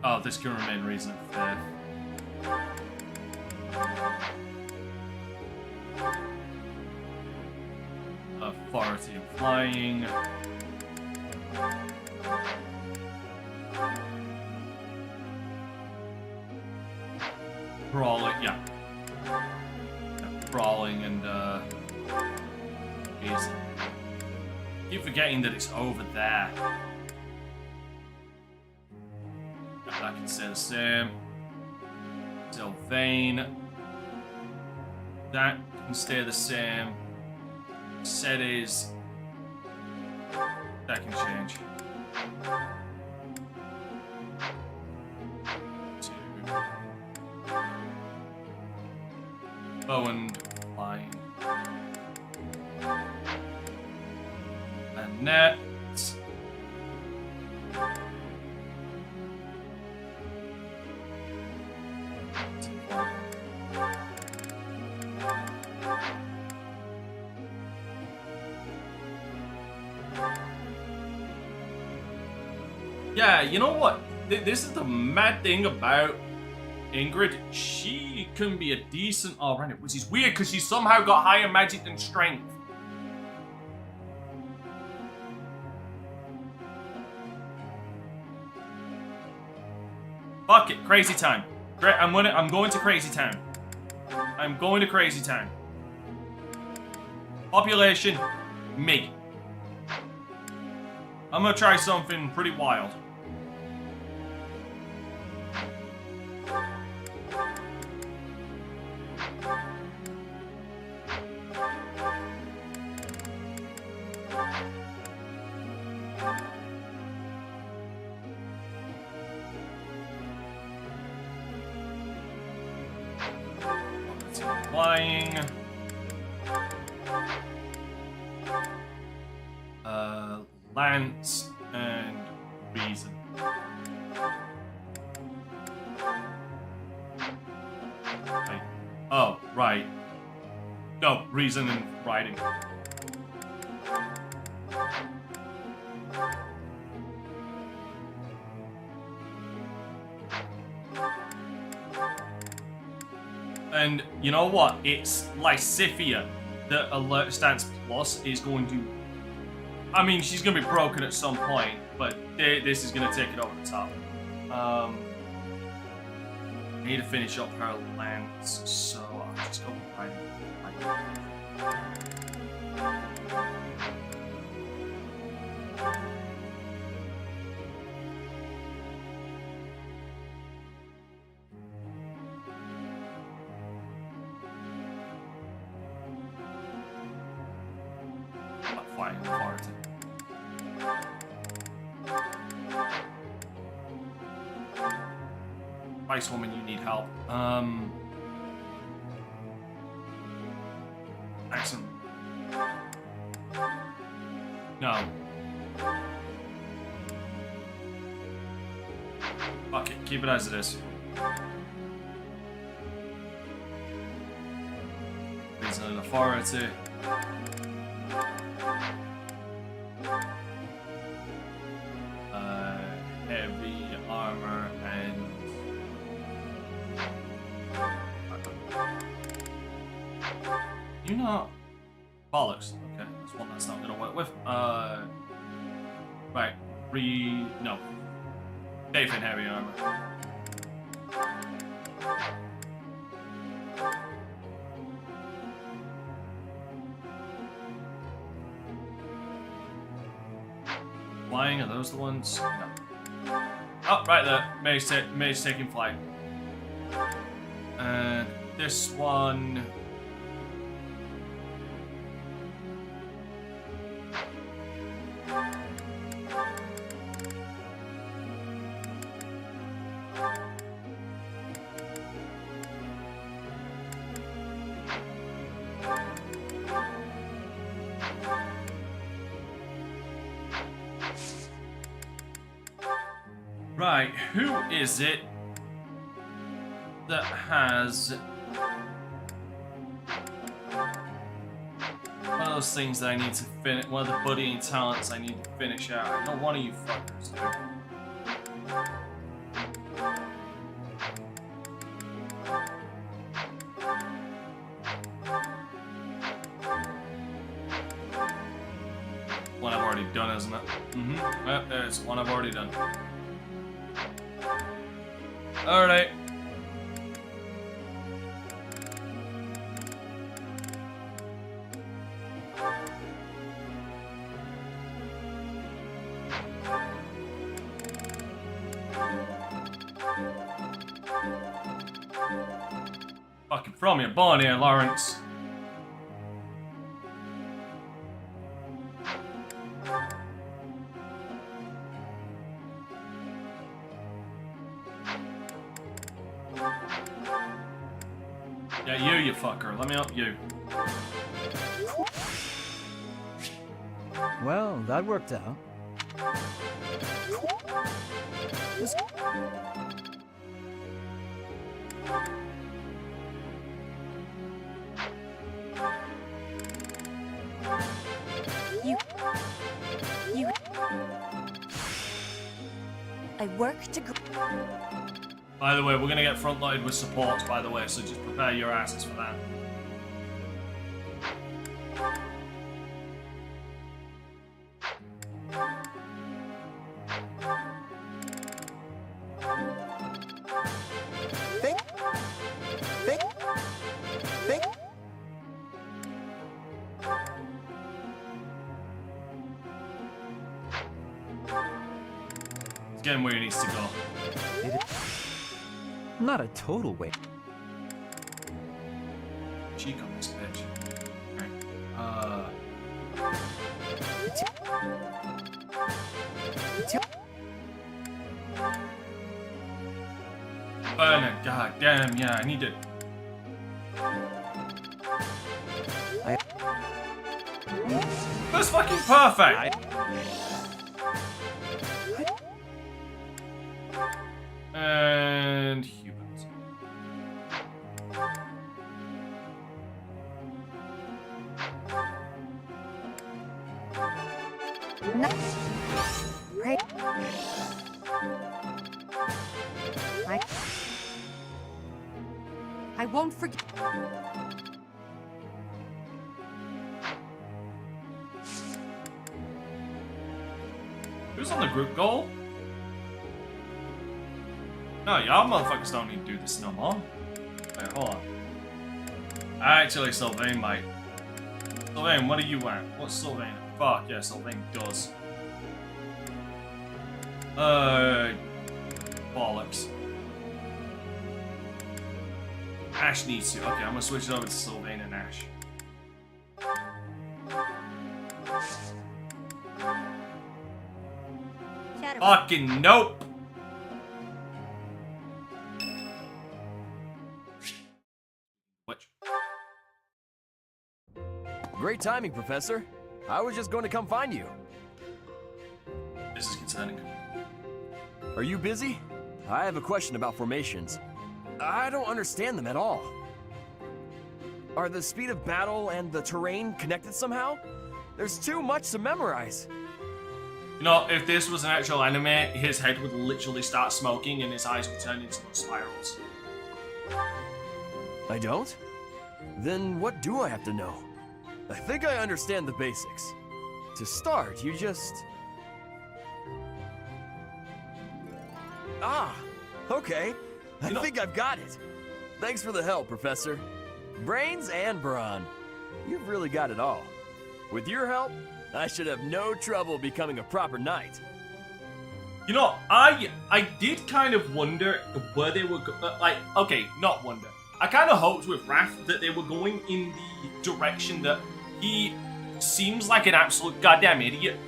Oh, this can remain reason of faith. Authority of flying. Brawling, yeah. Brawling and easy. Keep forgetting that it's over there. That can stay the same. Sylvain. That can stay the same. Set is. That can change. 2. Bow and flying. And net. Yeah, you know what? This is the mad thing about Ingrid. She can be a decent all-rounder, which is weird because she's somehow got higher magic than strength. Fuck it, Crazy Town. I'm going to Crazy Town. I'm going to Crazy Town. Population, me. I'm gonna try something pretty wild. Flying. Lance and Reason. Right. Oh, right. No, Reason and Riding. And you know what? It's Lysithia. The Alert Stance Plus is going to... I mean, she's going to be broken at some point, but this is going to take it over the top. I need to finish up her Lance, so I'll just go with Riding. Flying authority. Ice Woman, you need help. Excellent. No. Fuck it, keep it as it is. Reason and authority. Heavy armor and you not bollocks. Okay, that's one that's not gonna work with. Right, no. Dave in heavy armor. Flying, are those the ones? No. Oh, right there. Mage taking flight. And this one... Right, who is it that has one of those things that I need to finish, one of the buddying talents I need to finish out? I know one of you fuckers do. One I've already done, isn't it? Well, there's one I've already done. Alright. Throw me a bone here, Lawrence. Yeah, you fucker. Let me help you. Well, that worked out. You. I work to. By the way, we're gonna get front loaded with supports, by the way, so just prepare your asses for that. It's getting where he needs to go. Not a total waste. Cheek on this bitch. Burn it, god damn, yeah, I need to. That's fucking perfect! And humans. No. Right. I won't forget. Who's on the group goal? No, y'all motherfuckers don't need to do this no more. Wait, hold on. Actually, Sylvain might. Sylvain, what do you want? What's Sylvain? Fuck, yeah, Sylvain does. Bollocks. Ash needs to. Okay, I'm gonna switch it over to Sylvain and Ash. Fucking nope! Which? Great timing, Professor. I was just going to come find you. This is concerning. Are you busy? I have a question about formations. I don't understand them at all. Are the speed of battle and the terrain connected somehow? There's too much to memorize. You know, if this was an actual anime, his head would literally start smoking and his eyes would turn into those spirals. I don't? Then what do I have to know? I think I understand the basics. To start, you just... Ah, okay. I think I've got it. Thanks for the help, Professor. Brains and brawn. You've really got it all. With your help, I should have no trouble becoming a proper knight. You know, I did kind of wonder where they were like, okay, not wonder. I kind of hoped with Raph that they were going in the direction that he seems like an absolute goddamn idiot,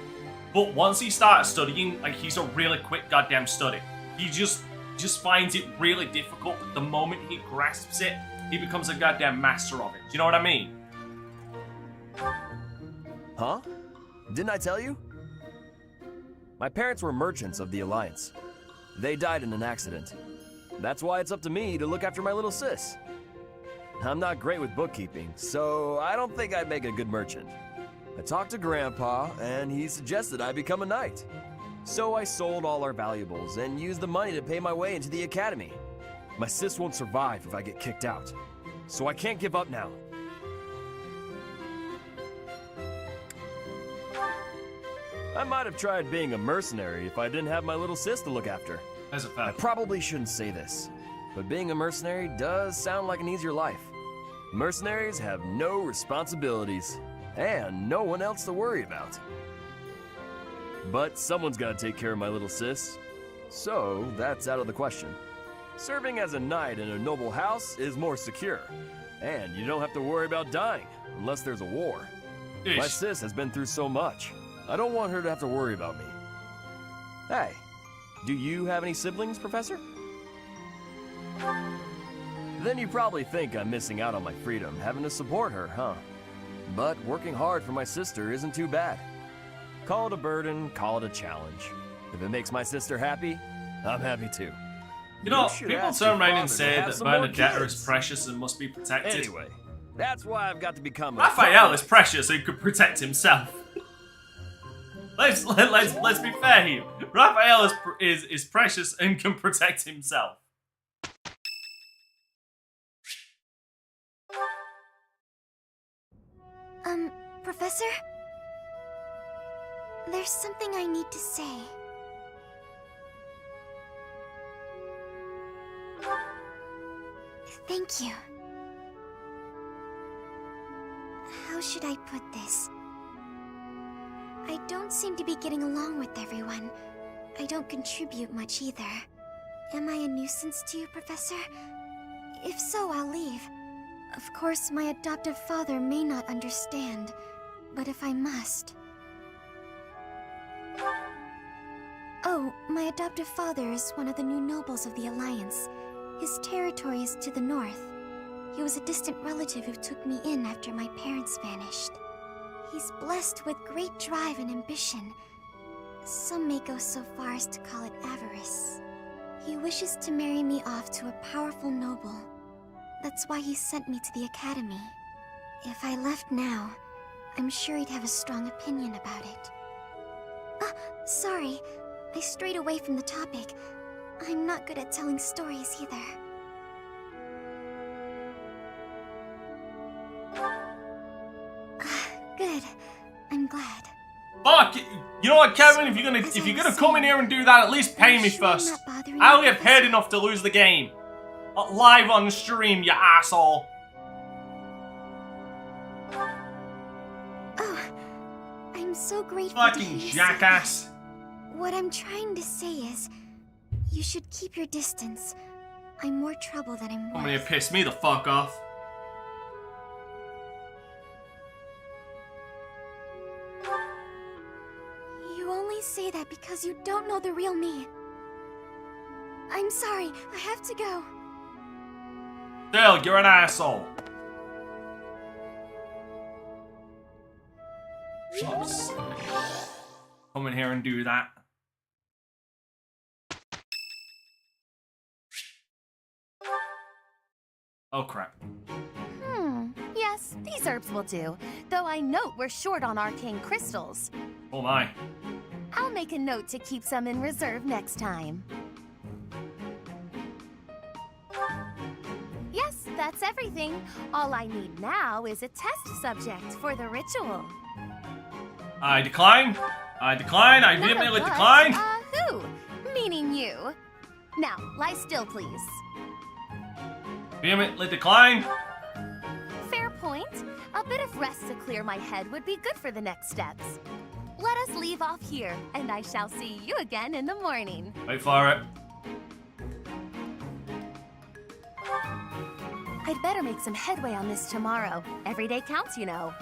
but once he starts studying, like, he's a really quick goddamn study. He just finds it really difficult, but the moment he grasps it, he becomes a goddamn master of it. Do you know what I mean? Huh? Didn't I tell you? My parents were merchants of the Alliance. They died in an accident. That's why it's up to me to look after my little sis. I'm not great with bookkeeping, so I don't think I'd make a good merchant. I talked to Grandpa, and he suggested I become a knight. So I sold all our valuables and used the money to pay my way into the academy. My sis won't survive if I get kicked out, so I can't give up now. I might have tried being a mercenary if I didn't have my little sis to look after. As a I fact. probably shouldn't say this, but being a mercenary does sound like an easier life. Mercenaries have no responsibilities, and no one else to worry about. But someone's gotta take care of my little sis, so that's out of the question. Serving as a knight in a noble house is more secure. And you don't have to worry about dying, unless there's a war. My sis has been through so much. I don't want her to have to worry about me. Hey, do you have any siblings, Professor? Then you probably think I'm missing out on my freedom, having to support her, huh? But working hard for my sister isn't too bad. Call it a burden, call it a challenge. If it makes my sister happy, I'm happy too. You know, should people ask your turn around and father to say have that some more Benedetta kids. is precious and must be protected. Anyway, that's why I've got to become a Raphael is precious so he could protect himself. let's be fair here. Raphael is precious and can protect himself. Professor? There's something I need to say. Thank you. How should I put this? I don't seem to be getting along with everyone. I don't contribute much either. Am I a nuisance to you, Professor? If so, I'll leave. Of course, my adoptive father may not understand, but if I must... Oh, my adoptive father is one of the new nobles of the Alliance. His territory is to the north. He was a distant relative who took me in after my parents vanished. He's blessed with great drive and ambition. Some may go so far as to call it avarice. He wishes to marry me off to a powerful noble. That's why he sent me to the academy. If I left now, I'm sure he'd have a strong opinion about it. Sorry. I strayed away from the topic. I'm not good at telling stories either. Good. I'm glad. Fuck! You know what, Kevin? If you're gonna come in here and do that, at least pay me first. I don't get paid enough to lose the game. Live on the stream, you asshole. Oh, I'm so grateful. Fucking jackass. What I'm trying to say is, you should keep your distance. I'm more trouble than I'm worth. I'm gonna piss me the fuck off. You only say that because you don't know the real me. I'm sorry, I have to go. Still, you're an asshole. Oops. Come in here and do that. Oh crap. Yes, these herbs will do. Though I note we're short on arcane crystals. Oh my. I'll make a note to keep some in reserve next time. Yes, that's everything. All I need now is a test subject for the ritual. I decline. I decline. I Not a vehemently but, decline. Who? Meaning you. Now, lie still, please. Vehemently decline. Fair point. A bit of rest to clear my head would be good for the next steps. Let us leave off here, and I shall see you again in the morning. Wait for it. I'd better make some headway on this tomorrow. Every day counts, you know.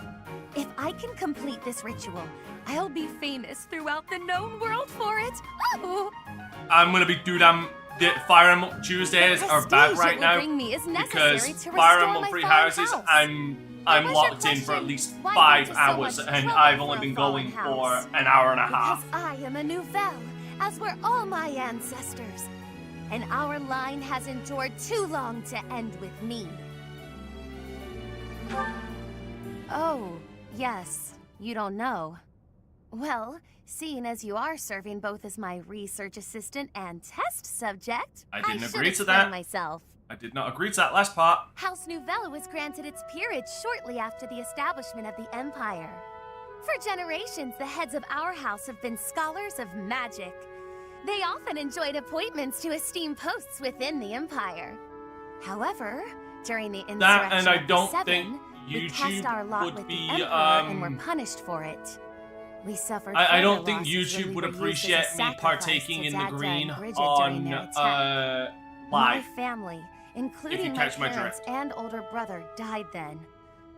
If I can complete this ritual, I'll be famous throughout the known world for it. Oh. I'm gonna be Fire Emblem Tuesdays are back right now because Fire Emblem Free Houses. I'm locked in for at least 5 hours, and I've only been going for an hour and a half. Because I am a Nouvelle, as were all my ancestors. And our line has endured too long to end with me. Oh, yes. You don't know. Well, seeing as you are serving both as my research assistant and test subject, I didn't should agree to explain that. myself. I did not agree to that last part. House Nouvelle was granted its peerage shortly after the establishment of the Empire. For generations, the heads of our house have been scholars of magic. They often enjoyed appointments to esteemed posts within the Empire. However, during the insurrection That, and I of the don't Seven, think we cast our YouTube lot would with be, the Emperor and were punished for it. We suffered I don't further think losses when YouTube we would were used as a appreciate me sacrifice partaking to in the Dada green and Bridget during their attack. on My live. family, including my catch my parents drift. and older brother, died then.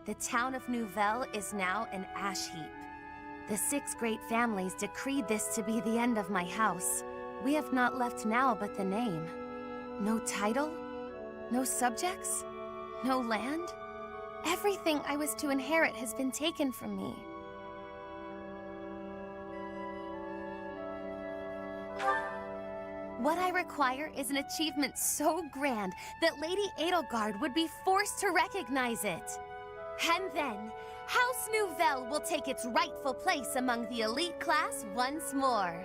The town of Nouvelle is now an ash heap. The 6 great families decreed this to be the end of my house. We have not left now but the name. No title? No subjects? No land? Everything I was to inherit has been taken from me. What I require is an achievement so grand that Lady Edelgard would be forced to recognize it. And then, House Nouvelle will take its rightful place among the elite class once more.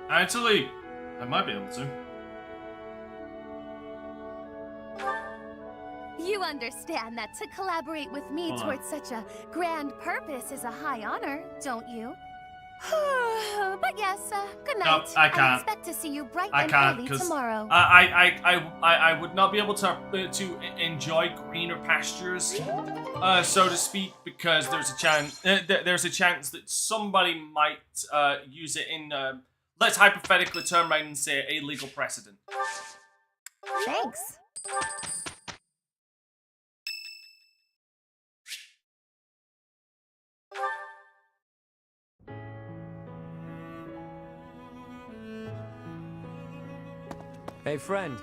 Actually, I might be able to. You understand that to collaborate with me Hold on. towards such a grand purpose is a high honor, don't you? But yes, good night. No, I can't. expect to see you bright I and can't early because tomorrow. I would not be able to enjoy greener pastures, so to speak, because there's a chance that somebody might use it in let's hypothetically turn around and say a legal precedent. Thanks. Hey, friend.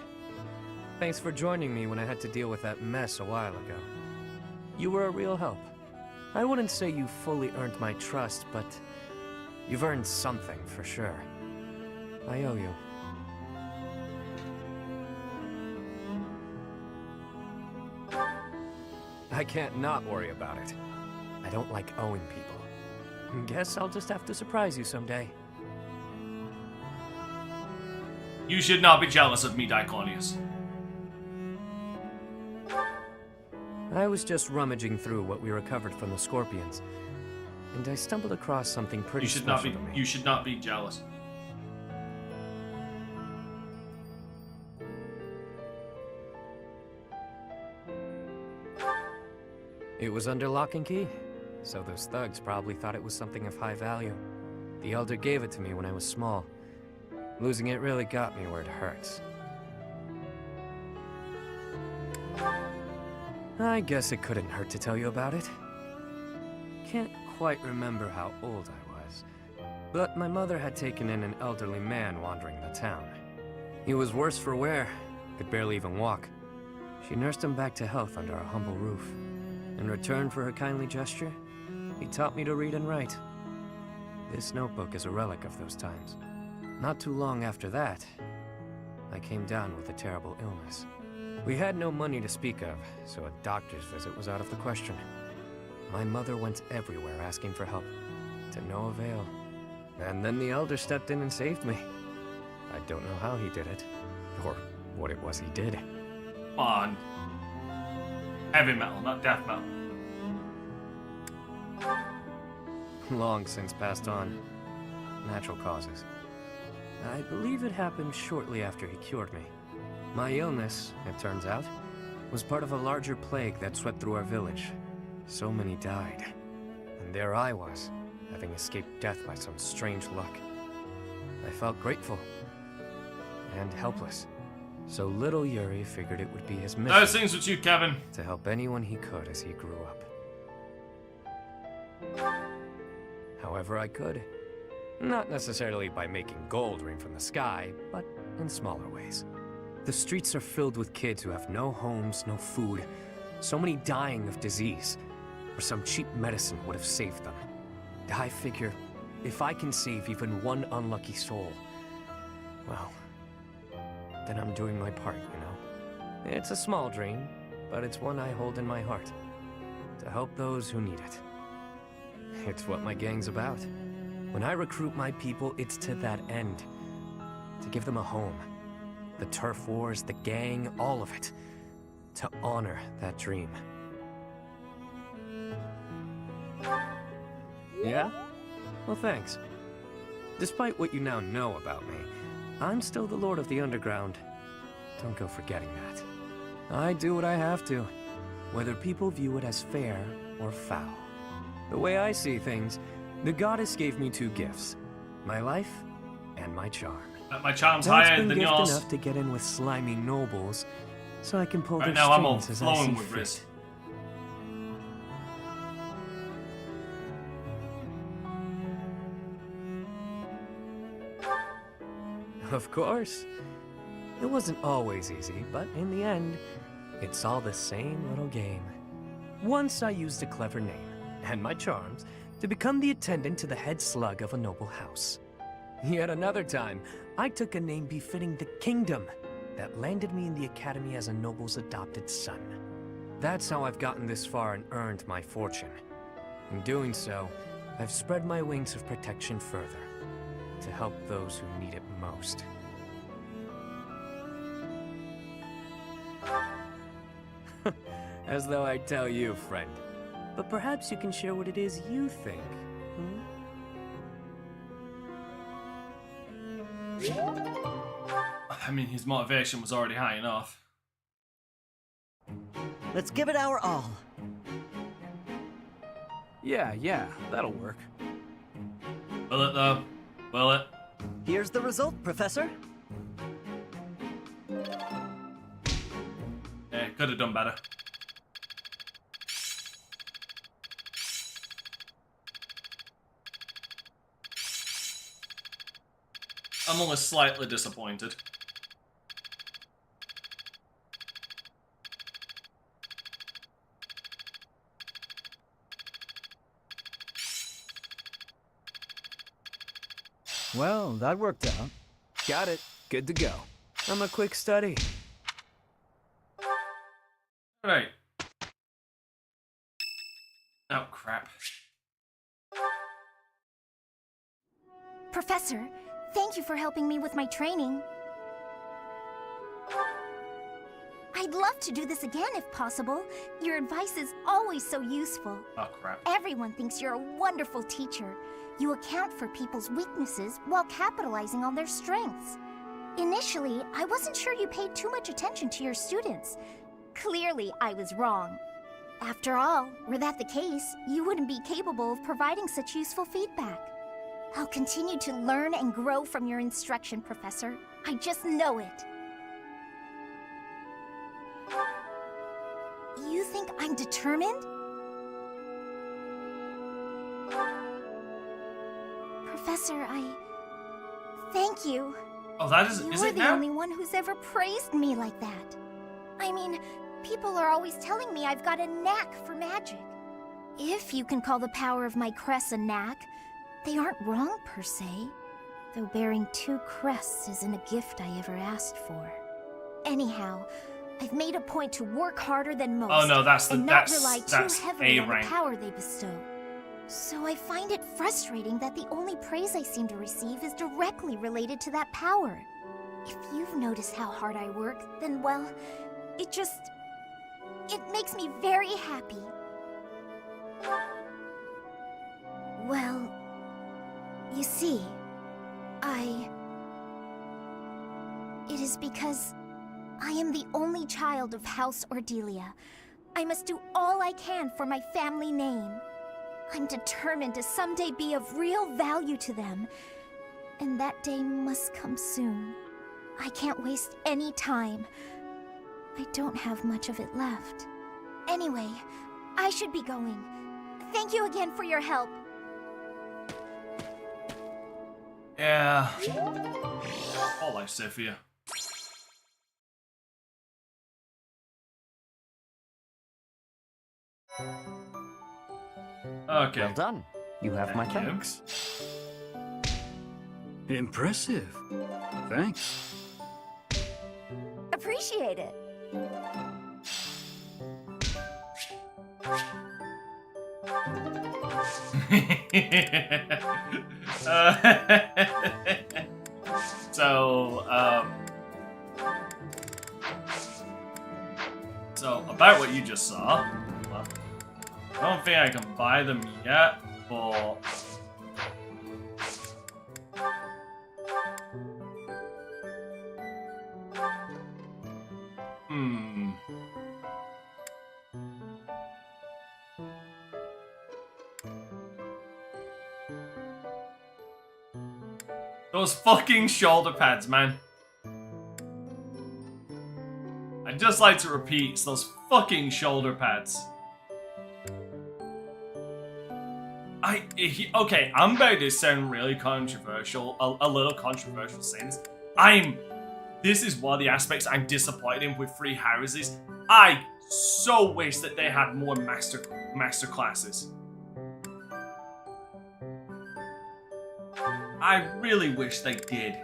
Thanks for joining me when I had to deal with that mess a while ago. You were a real help. I wouldn't say you fully earned my trust, but you've earned something for sure. I owe you. I can't not worry about it. I don't like owing people. Guess I'll just have to surprise you someday. You should not be jealous of me, Diclonius. I was just rummaging through what we recovered from the Scorpions, and I stumbled across something pretty You should not special be. to me. You should not be jealous. It was under lock and key, so those thugs probably thought it was something of high value. The Elder gave it to me when I was small. Losing it really got me where it hurts. I guess it couldn't hurt to tell you about it. Can't quite remember how old I was, but my mother had taken in an elderly man wandering the town. He was worse for wear, could barely even walk. She nursed him back to health under our humble roof. In return for her kindly gesture, he taught me to read and write. This notebook is a relic of those times. Not too long after that, I came down with a terrible illness. We had no money to speak of, so a doctor's visit was out of the question. My mother went everywhere asking for help, to no avail. And then the Elder stepped in and saved me. I don't know how he did it, or what it was he did. Come on. Heavy metal, not death metal. Long since passed on. Natural causes. I believe it happened shortly after he cured me. My illness, it turns out, was part of a larger plague that swept through our village. So many died. And there I was, having escaped death by some strange luck. I felt grateful. And helpless. So little Yuri figured it would be his mission Those things with you, Kevin. to help anyone he could as he grew up. However I could. Not necessarily by making gold rain from the sky, but in smaller ways. The streets are filled with kids who have no homes, no food, so many dying of disease, or some cheap medicine would have saved them. I figure, if I can save even one unlucky soul, well, then I'm doing my part, you know? It's a small dream, but it's one I hold in my heart. To help those who need it. It's what my gang's about. When I recruit my people, it's to that end. To give them a home. The turf wars, the gang, all of it. To honor that dream. Yeah? Well, thanks. Despite what you now know about me, I'm still the Lord of the Underground. Don't go forgetting that. I do what I have to, whether people view it as fair or foul. The way I see things, the goddess gave me two gifts, my life and my charm. My charm's That's higher been than gift yours. enough to get in with slimy nobles, so I can pull Right their now, I'm strings as I see overflowing with fit. Riz. Of course. It wasn't always easy, but in the end, it's all the same little game. Once I used a clever name, and my charms, to become the attendant to the head slug of a noble house. Yet another time, I took a name befitting the kingdom that landed me in the academy as a noble's adopted son. That's how I've gotten this far and earned my fortune. In doing so, I've spread my wings of protection further, to help those who need it most. As though I tell you, friend. But perhaps you can share what it is you think. I mean, his motivation was already high enough. Let's give it our all. Yeah, that'll work. Will it, though? Will it? Here's the result, Professor. Yeah, could have done better. I'm only slightly disappointed. Well, that worked out. Got it. Good to go. I'm a quick study. Alright. Oh, crap. Professor, thank you for helping me with my training. I'd love to do this again if possible. Your advice is always so useful. Oh, crap. Everyone thinks you're a wonderful teacher. You account for people's weaknesses while capitalizing on their strengths. Initially, I wasn't sure you paid too much attention to your students. Clearly, I was wrong. After all, were that the case, you wouldn't be capable of providing such useful feedback. I'll continue to learn and grow from your instruction, Professor. I just know it. You think I'm determined? Professor, thank you. Oh, that is You're it the now? only one who's ever praised me like that. I mean, people are always telling me I've got a knack for magic. If you can call the power of my crest a knack, they aren't wrong per se. Though bearing 2 crests isn't a gift I ever asked for. Anyhow, I've made a point to work harder than most. Oh no, that's the and not rely too that's heavily A on the rank. power they bestow. So I find it frustrating that the only praise I seem to receive is directly related to that power. If you've noticed how hard I work, then well, it makes me very happy. Well, you see, it is because I am the only child of House Ordelia. I must do all I can for my family name. I'm determined to someday be of real value to them, and that day must come soon. I can't waste any time. I don't have much of it left. Anyway, I should be going. Thank you again for your help. Yeah. All I say for you. Okay. Well done. You have my Thank you. thanks. Impressive. Thanks. Appreciate it. So about what you just saw, well, I don't think I can buy them yet, but Those fucking shoulder pads, man. I'd just like to repeat, it's those fucking shoulder pads. Okay, I'm about to sound really controversial, a little controversial since this is one of the aspects I'm disappointed in with Free Houses. I so wish that they had more master classes. I really wish they did.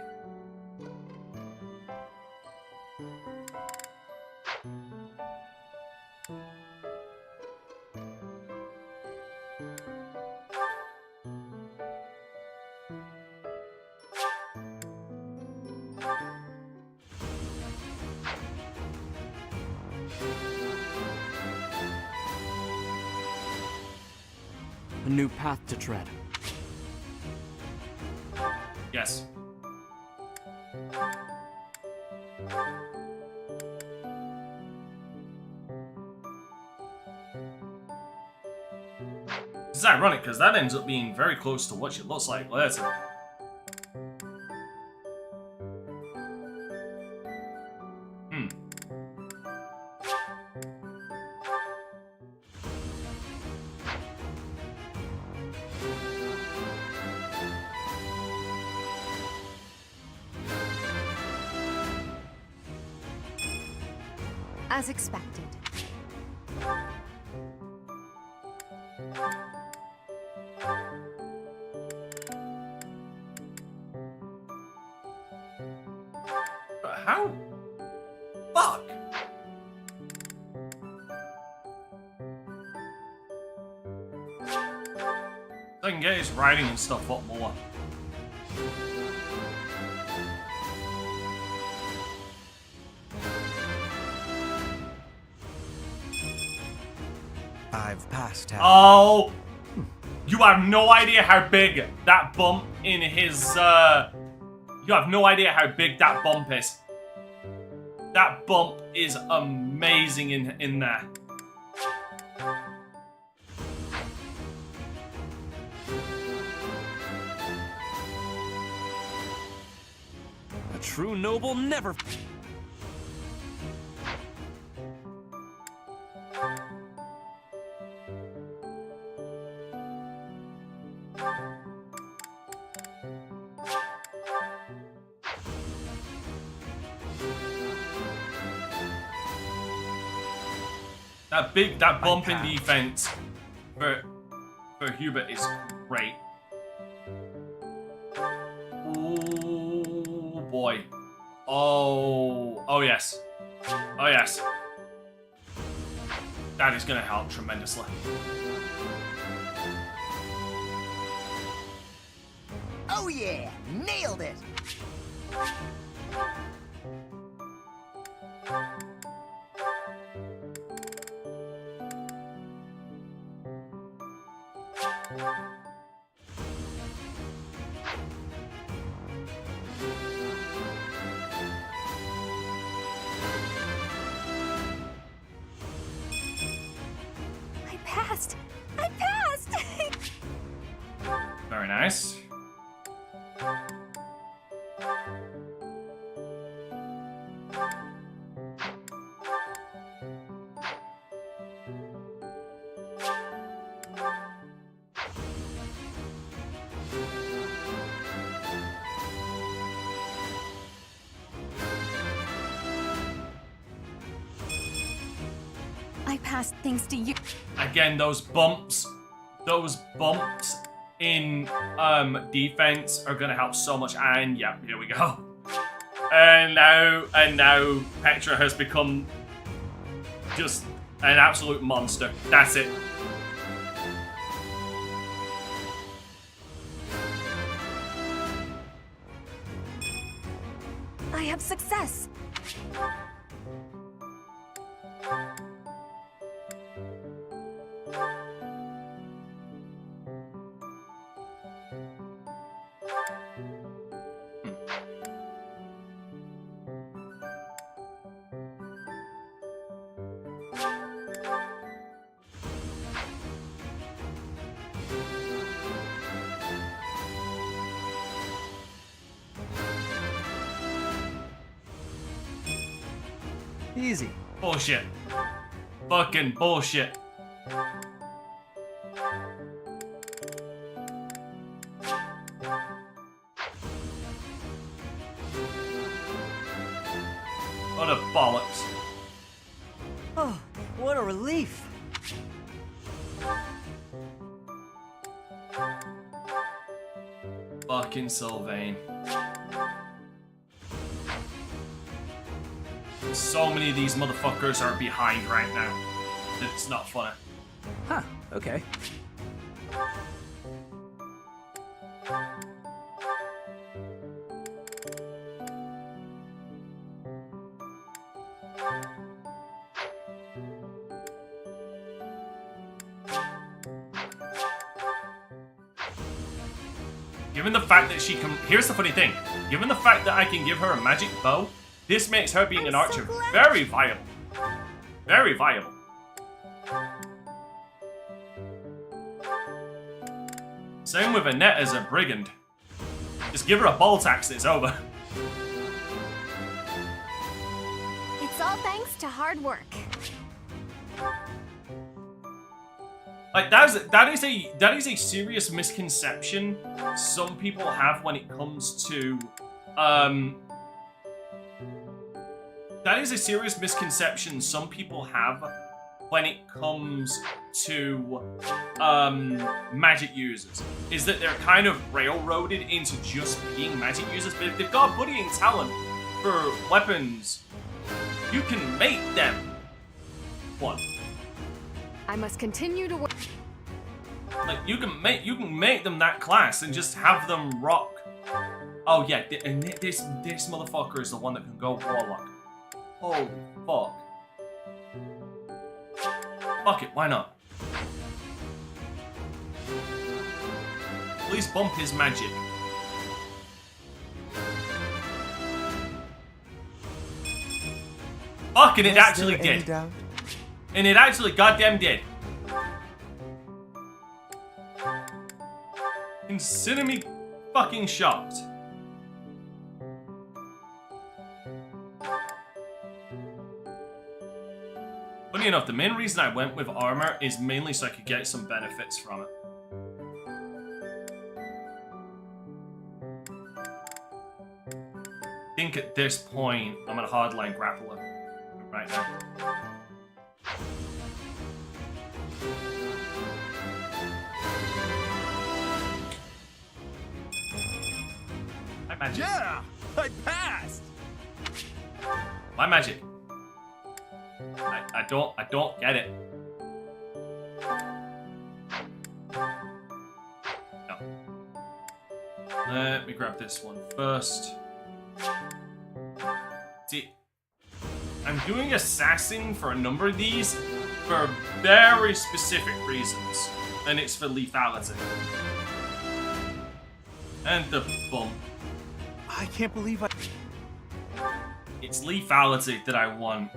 A new path to tread. Yes. It's ironic because that ends up being very close to what she looks like. Let's. As expected. But how? Fuck! So I can get his writing and stuff up more. I've passed out. Oh! You have no idea how big that bump in his, You have no idea how big that bump is. That bump is amazing in there. A true noble never... That bump in defense for Hubert is great. Oh boy. Oh yes. Oh yes. That is gonna help tremendously. Oh yeah! Nailed it! I passed! Very nice. I passed thanks to you. Again, those bumps in defense are gonna help so much. And yeah, here we go. And now Petra has become just an absolute monster. That's it. I have success. Easy. Bullshit. Fucking bullshit. What a bollocks. Oh, what a relief. Fucking Sylvain. So many of these motherfuckers are behind right now. It's not funny. Huh, okay. Given the fact that she can... Here's the funny thing. Given the fact that I can give her a magic bow, this makes her being an archer very viable. Very viable. Same with Annette as a brigand. Just give her a bolt axe and it's over. It's all thanks to hard work. Like that is a serious misconception some people have when it comes to that is a serious misconception some people have when it comes to magic users, is that they're kind of railroaded into just being magic users. But if they've got buddying talent for weapons, you can make them one. I must continue to work. Like you can make them that class and just have them rock. Oh yeah, and this motherfucker is the one that can go warlock. Holy fuck. Fuck it, why not? Please bump his magic. Fuck, and it actually did. And it actually goddamn did. Consider me fucking shocked. Funny enough, the main reason I went with armor is mainly so I could get some benefits from it. I think at this point, I'm gonna hardline grapple him right now. My magic. Yeah! I passed! My magic. I don't get it. No. Let me grab this one first. See, I'm doing assassin for a number of these for very specific reasons, and it's for lethality. And the bump. I can't believe I... It's lethality that I want.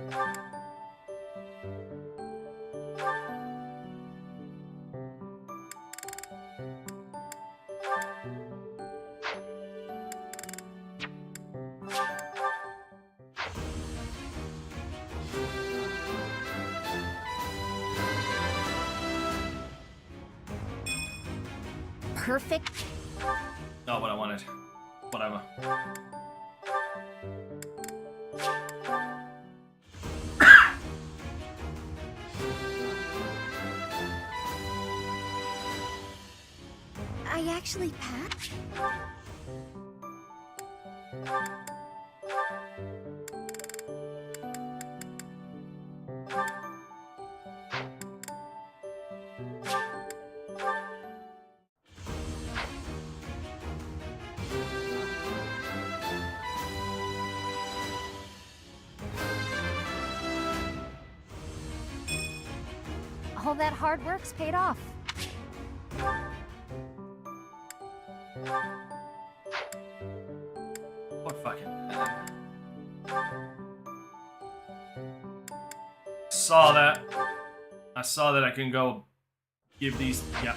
Perfect. Not what I wanted. Whatever. I actually passed? All that hard work's paid off. What fucking... Saw that. I saw that I can go give these... Yeah.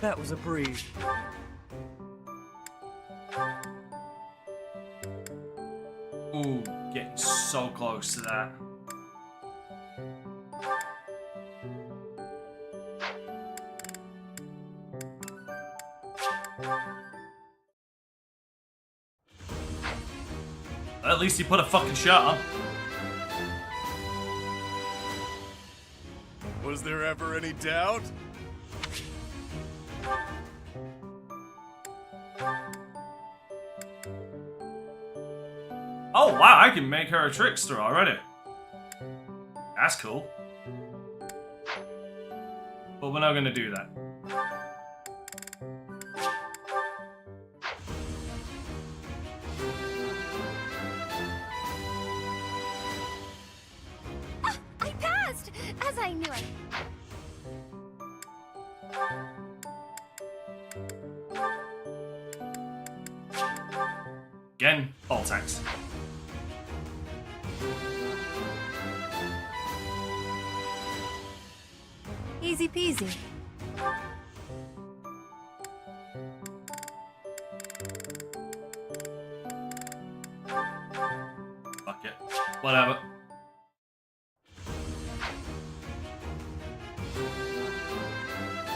That was a breeze. Ooh, getting so close to that. At least he put a fucking shot on. Was there ever any doubt? Oh wow, I can make her a trickster already. That's cool. But we're not gonna do that. I passed! As I knew it. Again, ball tax. Easy peasy. Fuck it. Whatever.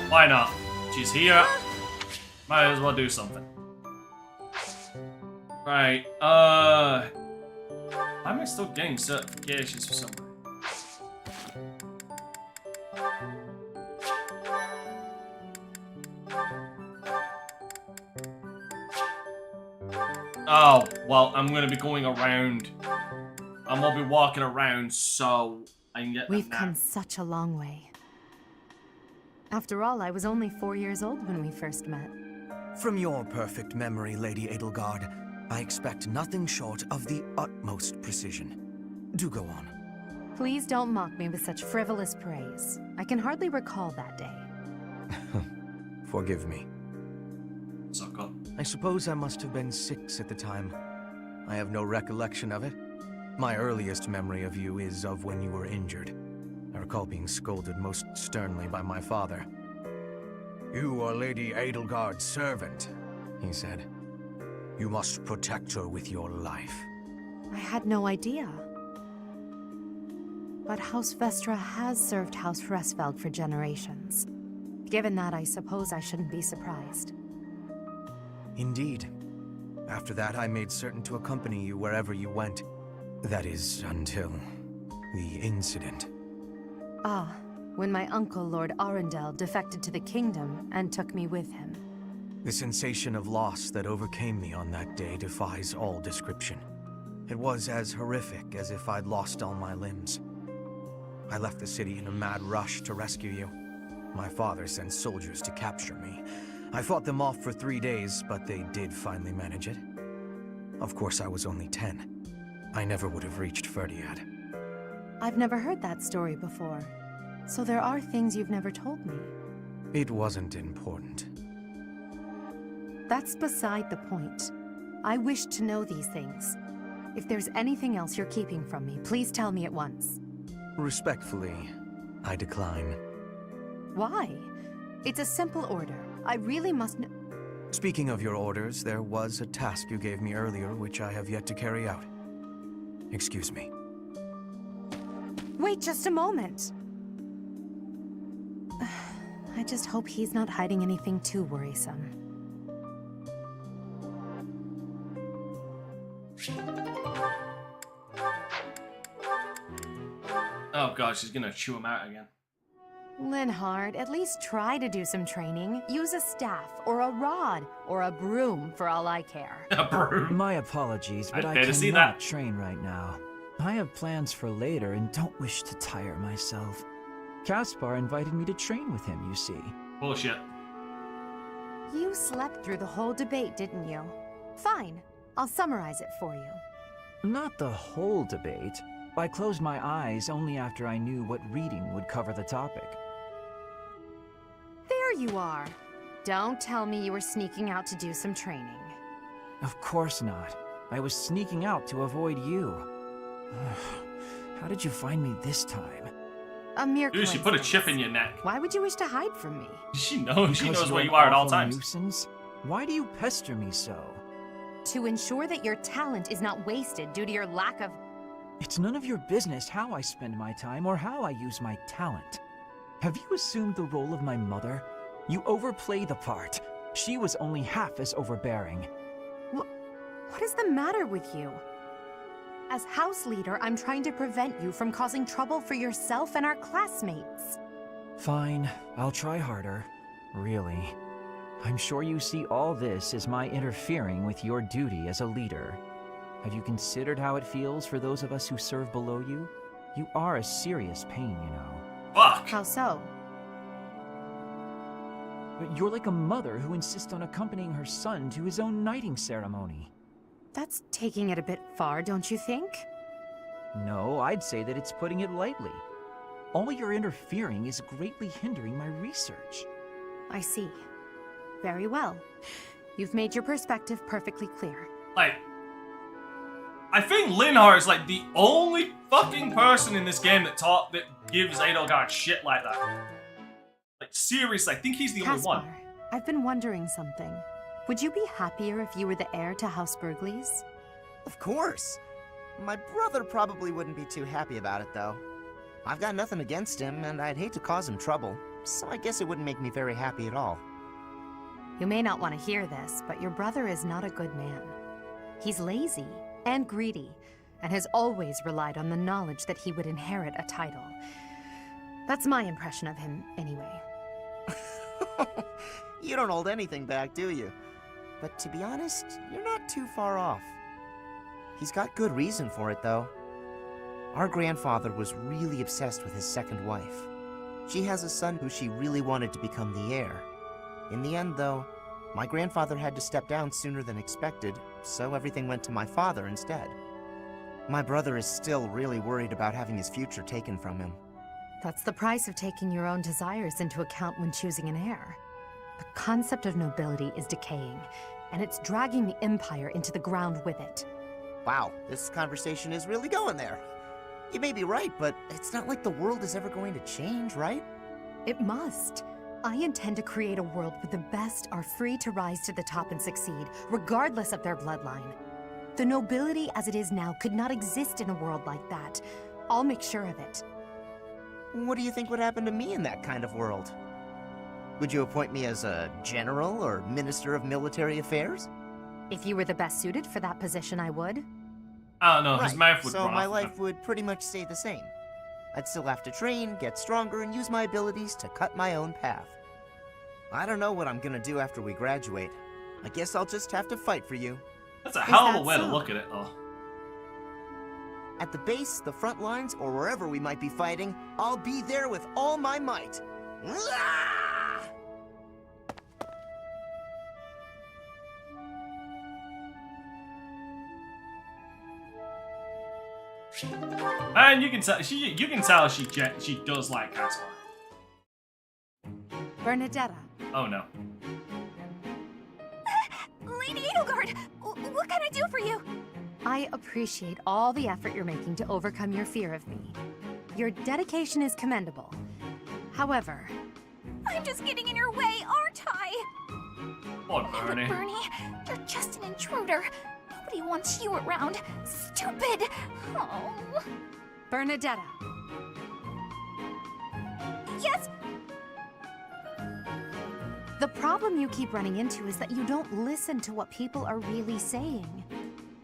Why not? She's here. Might as well do something. Right, why am I still getting certifications for something? Oh, well, I'm gonna be going around. I'm gonna be walking around so I can get We've them come now. such a long way. After all, I was only 4 years old when we first met. From your perfect memory, Lady Edelgard, I expect nothing short of the utmost precision. Do go on. Please don't mock me with such frivolous praise. I can hardly recall that day. Forgive me. Suck up. I suppose I must have been 6 at the time. I have no recollection of it. My earliest memory of you is of when you were injured. I recall being scolded most sternly by my father. You are Lady Edelgard's servant, he said. You must protect her with your life. I had no idea. But House Vestra has served House Fresfeld for generations. Given that, I suppose I shouldn't be surprised. Indeed. After that, I made certain to accompany you wherever you went. That is, until the incident. Ah, when my uncle, Lord Arundel, defected to the kingdom and took me with him. The sensation of loss that overcame me on that day defies all description. It was as horrific as if I'd lost all my limbs. I left the city in a mad rush to rescue you. My father sent soldiers to capture me. I fought them off for 3 days, but they did finally manage it. Of course, I was only 10. I never would have reached Ferdiad. I've never heard that story before. So there are things you've never told me. It wasn't important. That's beside the point. I wish to know these things. If there's anything else you're keeping from me, please tell me at once. Respectfully, I decline. Why? It's a simple order. I really must know. Speaking of your orders, there was a task you gave me earlier which I have yet to carry out. Excuse me. Wait just a moment. I just hope he's not hiding anything too worrisome. Oh god, she's gonna chew him out again. Linhard, at least try to do some training. Use a staff, or a rod, or a broom, for all I care. A broom. My apologies, but I pay to see cannot that. train right now. I have plans for later and don't wish to tire myself. Caspar invited me to train with him, you see. Bullshit. You slept through the whole debate, didn't you? Fine. I'll summarize it for you. Not the whole debate. I closed my eyes only after I knew what reading would cover the topic. There you are. Don't tell me you were sneaking out to do some training. Of course not. I was sneaking out to avoid you. How did you find me this time? A mere Dude, she put a chip coincidence. in your neck. Why would you wish to hide from me? She knows. She Because knows you're where an you are at all awful times. Nuisance? Why do you pester me so? To ensure that your talent is not wasted due to your lack of... It's none of your business how I spend my time or how I use my talent. Have you assumed the role of my mother? You overplay the part. She was only half as overbearing. What is the matter with you? As house leader, I'm trying to prevent you from causing trouble for yourself and our classmates. Fine, I'll try harder. Really. I'm sure you see all this as my interfering with your duty as a leader. Have you considered how it feels for those of us who serve below you? You are a serious pain, you know. Fuck. How so? You're like a mother who insists on accompanying her son to his own knighting ceremony. That's taking it a bit far, don't you think? No, I'd say that it's putting it lightly. All your interfering is greatly hindering my research. I see. Very well. You've made your perspective perfectly clear. Like, I think Linhar is like the only fucking person in this game that gives Edelgard shit like that. Like, seriously, I think he's the only one. I've been wondering something. Would you be happier if you were the heir to House Burgleys? Of course. My brother probably wouldn't be too happy about it, though. I've got nothing against him, and I'd hate to cause him trouble, so I guess it wouldn't make me very happy at all. You may not want to hear this, but your brother is not a good man. He's lazy and greedy, and has always relied on the knowledge that he would inherit a title. That's my impression of him, anyway. You don't hold anything back, do you? But to be honest, you're not too far off. He's got good reason for it, though. Our grandfather was really obsessed with his second wife. She has a son who she really wanted to become the heir. In the end, though, my grandfather had to step down sooner than expected, so everything went to my father instead. My brother is still really worried about having his future taken from him. That's the price of taking your own desires into account when choosing an heir. The concept of nobility is decaying, and it's dragging the Empire into the ground with it. Wow, this conversation is really going there. You may be right, but it's not like the world is ever going to change, right? It must. I intend to create a world where the best are free to rise to the top and succeed, regardless of their bloodline. The nobility as it is now could not exist in a world like that. I'll make sure of it. What do you think would happen to me in that kind of world? Would you appoint me as a general or minister of military affairs? If you were the best suited for that position, I would. I don't know, his Right, mouth would so run my off. life would pretty much stay the same. I'd still have to train, get stronger, and use my abilities to cut my own path. I don't know what I'm gonna do after we graduate. I guess I'll just have to fight for you. That's a hell of a way to look at it, though. At the base, the front lines, or wherever we might be fighting, I'll be there with all my might. And you can tell she does like Caspar. Bernadetta. Oh no. Lady Edelgard, what can I do for you? I appreciate all the effort you're making to overcome your fear of me. Your dedication is commendable. However... I'm just getting in your way, aren't I? Poor Bernie. But Bernie, you're just an intruder. Nobody wants you around. Stupid. Oh. Bernadetta. Yes? The problem you keep running into is that you don't listen to what people are really saying.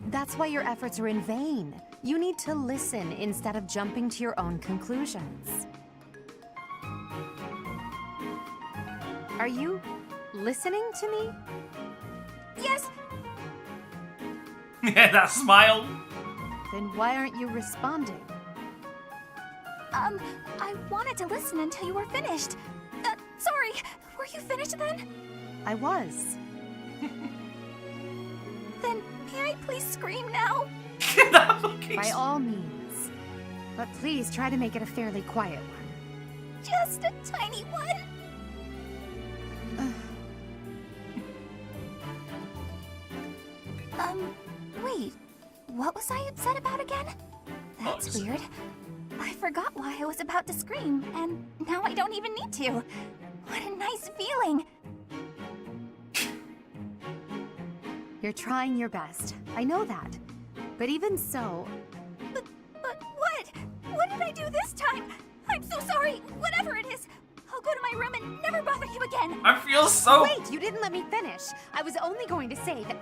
That's why your efforts are in vain. You need to listen instead of jumping to your own conclusions. Are you listening to me? Yes. Yeah, that smile. Then why aren't you responding? I wanted to listen until you were finished. Sorry, were you finished then? I was. Then may I please scream now? By all means. But please try to make it a fairly quiet one. Just a tiny one. Wait. What was I upset about again? That's weird. I forgot why I was about to scream, and now I don't even need to. What a nice feeling. You're trying your best. I know that. But even so... But what? What did I do this time? I'm so sorry. Whatever it is, I'll go to my room and never bother you again. I feel so... Wait, you didn't let me finish. I was only going to say that...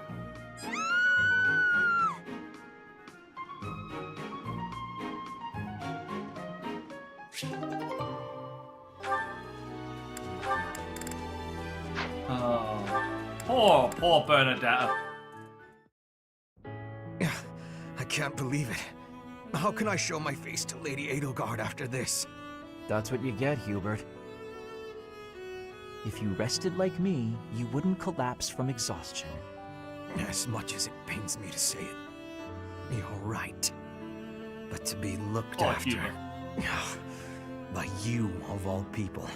Oh, poor Bernadetta. I can't believe it. How can I show my face to Lady Edelgard after this? That's what you get, Hubert. If you rested like me, you wouldn't collapse from exhaustion. As much as it pains me to say it, you're right. But to be looked after by you of all people,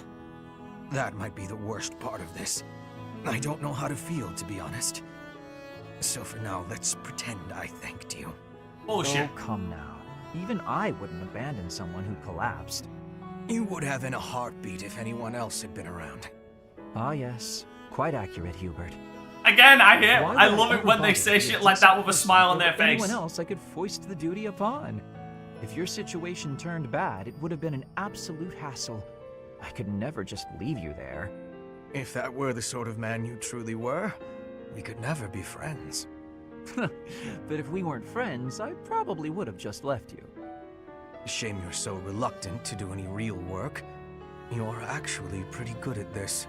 that might be the worst part of this. I don't know how to feel, to be honest. So for now, let's pretend I thanked you. Bullshit. Oh, come now. Even I wouldn't abandon someone who collapsed. You would have in a heartbeat if anyone else had been around. Ah, yes. Quite accurate, Hubert. Again, I love it when they say shit like that with a smile on their face. Anyone else I could foist the duty upon. If your situation turned bad, it would have been an absolute hassle. I could never just leave you there. If that were the sort of man you truly were, we could never be friends. But if we weren't friends, I probably would have just left you. Shame you're so reluctant to do any real work. You're actually pretty good at this.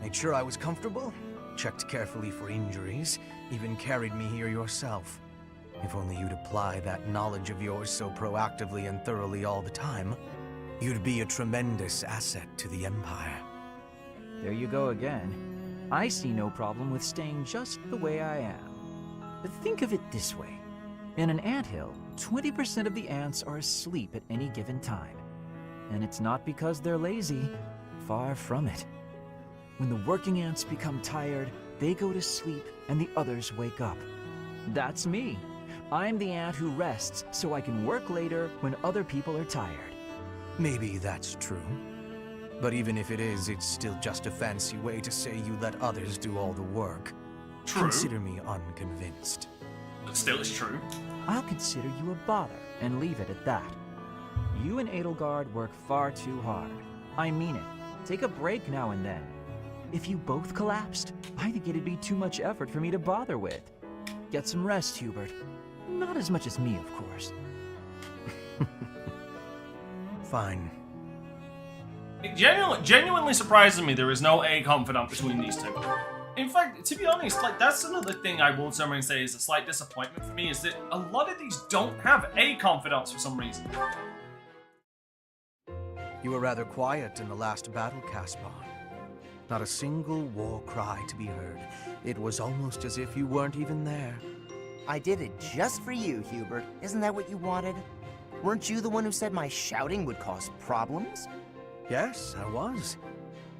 Made sure I was comfortable, checked carefully for injuries, even carried me here yourself. If only you'd apply that knowledge of yours so proactively and thoroughly all the time, you'd be a tremendous asset to the Empire. There you go again. I see no problem with staying just the way I am. But think of it this way. In an anthill, 20% of the ants are asleep at any given time. And it's not because they're lazy. Far from it. When the working ants become tired, they go to sleep and the others wake up. That's me. I'm the ant who rests so I can work later when other people are tired. Maybe that's true. But even if it is, it's still just a fancy way to say you let others do all the work. True. Consider me unconvinced. But still, it's true. I'll consider you a bother and leave it at that. You and Edelgard work far too hard. I mean it. Take a break now and then. If you both collapsed, I think it'd be too much effort for me to bother with. Get some rest, Hubert. Not as much as me, of course. Fine. It genuinely surprises me there is no A confidant between these two. In fact, to be honest, like that's another thing I will turn around and say is a slight disappointment for me is that a lot of these don't have A confidants for some reason. You were rather quiet in the last battle, Caspar. Not a single war cry to be heard. It was almost as if you weren't even there. I did it just for you, Hubert. Isn't that what you wanted? Weren't you the one who said my shouting would cause problems? Yes, I was.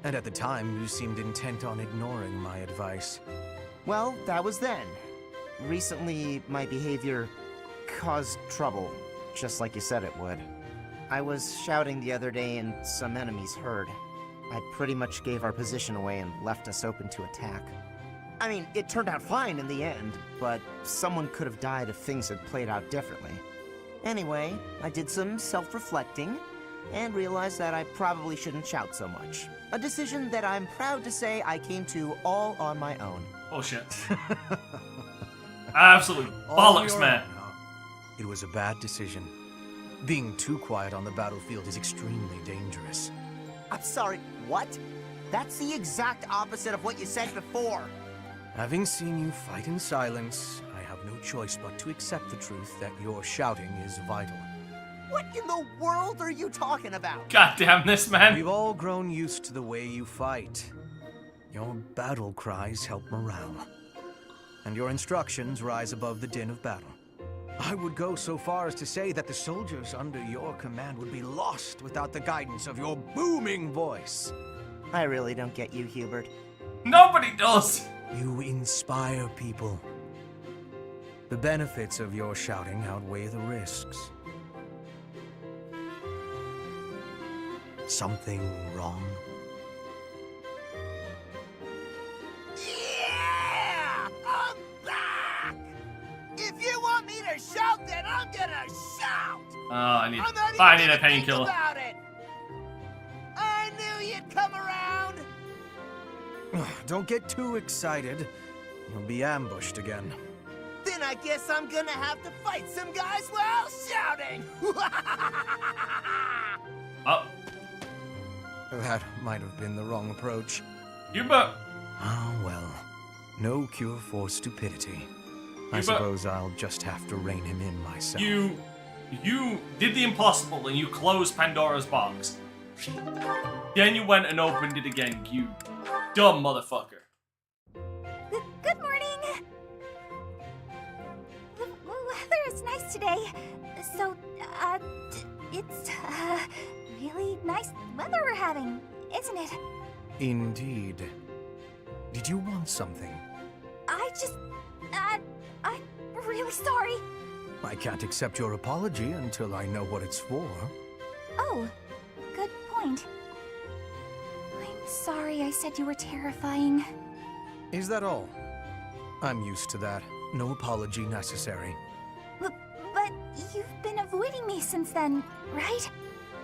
And at the time, you seemed intent on ignoring my advice. Well, that was then. Recently, my behavior caused trouble, just like you said it would. I was shouting the other day and some enemies heard. I pretty much gave our position away and left us open to attack. I mean, it turned out fine in the end, but someone could have died if things had played out differently. Anyway, I did some self-reflecting and realized that I probably shouldn't shout so much. A decision that I'm proud to say I came to all on my own. Oh shit. Absolute bollocks, man. It was a bad decision. Being too quiet on the battlefield is extremely dangerous. I'm sorry, what? That's the exact opposite of what you said before. Having seen you fight in silence, I have no choice but to accept the truth that your shouting is vital. What in the world are you talking about? God damn this, man. We've all grown used to the way you fight. Your battle cries help morale. And your instructions rise above the din of battle. I would go so far as to say that the soldiers under your command would be lost without the guidance of your booming voice. I really don't get you, Hubert. Nobody does. You inspire people. The benefits of your shouting outweigh the risks. something wrong? Yeah! I'm back! If you want me to shout, then I'm gonna shout! I need a painkiller. About it. I knew you'd come around! Don't get too excited. You'll be ambushed again. Then I guess I'm gonna have to fight some guys while shouting! Oh. That might have been the wrong approach. Hubert! Ah, well. No cure for stupidity. I suppose I'll just have to rein him in myself. You did the impossible and you closed Pandora's box. Then you went and opened it again, you dumb motherfucker. Good morning. The weather is nice today. So, it's, really nice weather we're having, isn't it? Indeed. Did you want something? I'm really sorry. I can't accept your apology until I know what it's for. Oh, good point. I'm sorry I said you were terrifying. Is that all? I'm used to that. No apology necessary. But you've been avoiding me since then, right?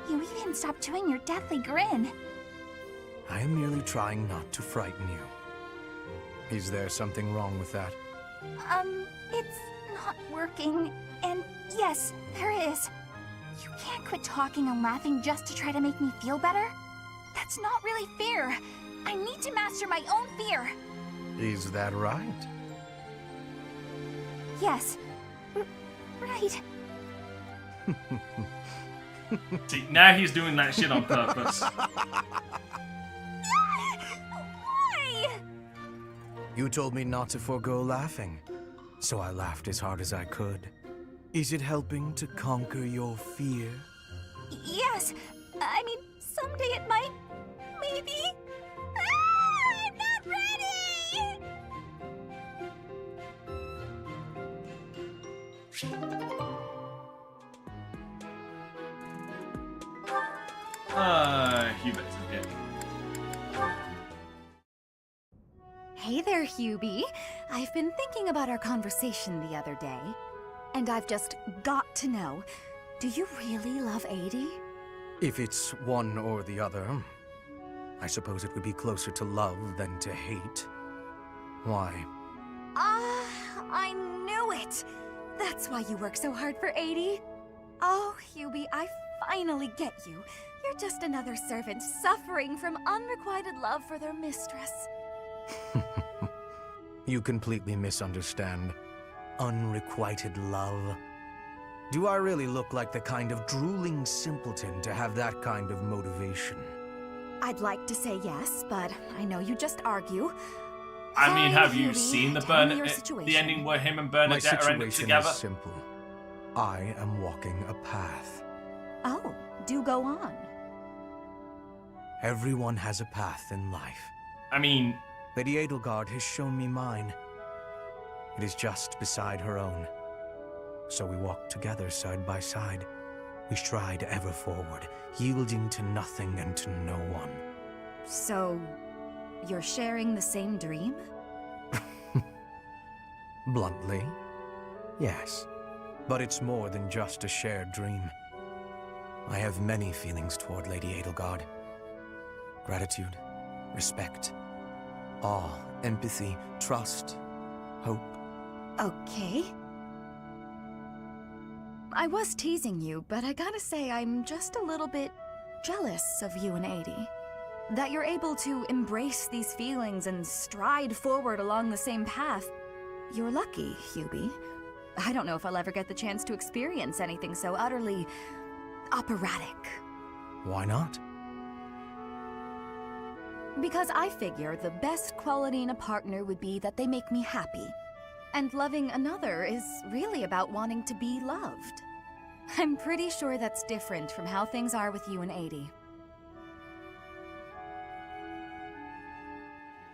You even stopped doing your deathly grin. I am merely trying not to frighten you. Is there something wrong with that? It's not working. And yes, there is. You can't quit talking and laughing just to try to make me feel better. That's not really fair. I need to master my own fear. Is that right? Yes. Right. See, now he's doing that shit on purpose. Why? You told me not to forego laughing, so I laughed as hard as I could. Is it helping to conquer your fear? Yes. I mean, someday it might. Maybe. I'm not ready! Hubert's again. Hey there, Hubie. I've been thinking about our conversation the other day, and I've just got to know, do you really love Adie? If it's one or the other, I suppose it would be closer to love than to hate. Why? I knew it! That's why you work so hard for Adie. Oh, Hubie, I finally get you. You're just another servant suffering from unrequited love for their mistress. You completely misunderstand. Unrequited love. Do I really look like the kind of drooling simpleton to have that kind of motivation? I'd like to say yes, but I know you just argue. I mean, have you Hubie, seen the the ending where him and My Bernadette are ending situation together? is simple. I am walking a path. Oh, do go on. Everyone has a path in life. I mean, Lady Edelgard has shown me mine. It is just beside her own. So we walk together side by side. We stride ever forward, yielding to nothing and to no one. So, you're sharing the same dream? Bluntly, yes. But it's more than just a shared dream. I have many feelings toward Lady Edelgard. Gratitude, respect, awe, empathy, trust, hope. Okay. I was teasing you, but I gotta say I'm just a little bit jealous of you and Adie. That you're able to embrace these feelings and stride forward along the same path. You're lucky, Hubie. I don't know if I'll ever get the chance to experience anything so utterly operatic. Why not? Because I figure the best quality in a partner would be that they make me happy. And loving another is really about wanting to be loved. I'm pretty sure that's different from how things are with you and Adie.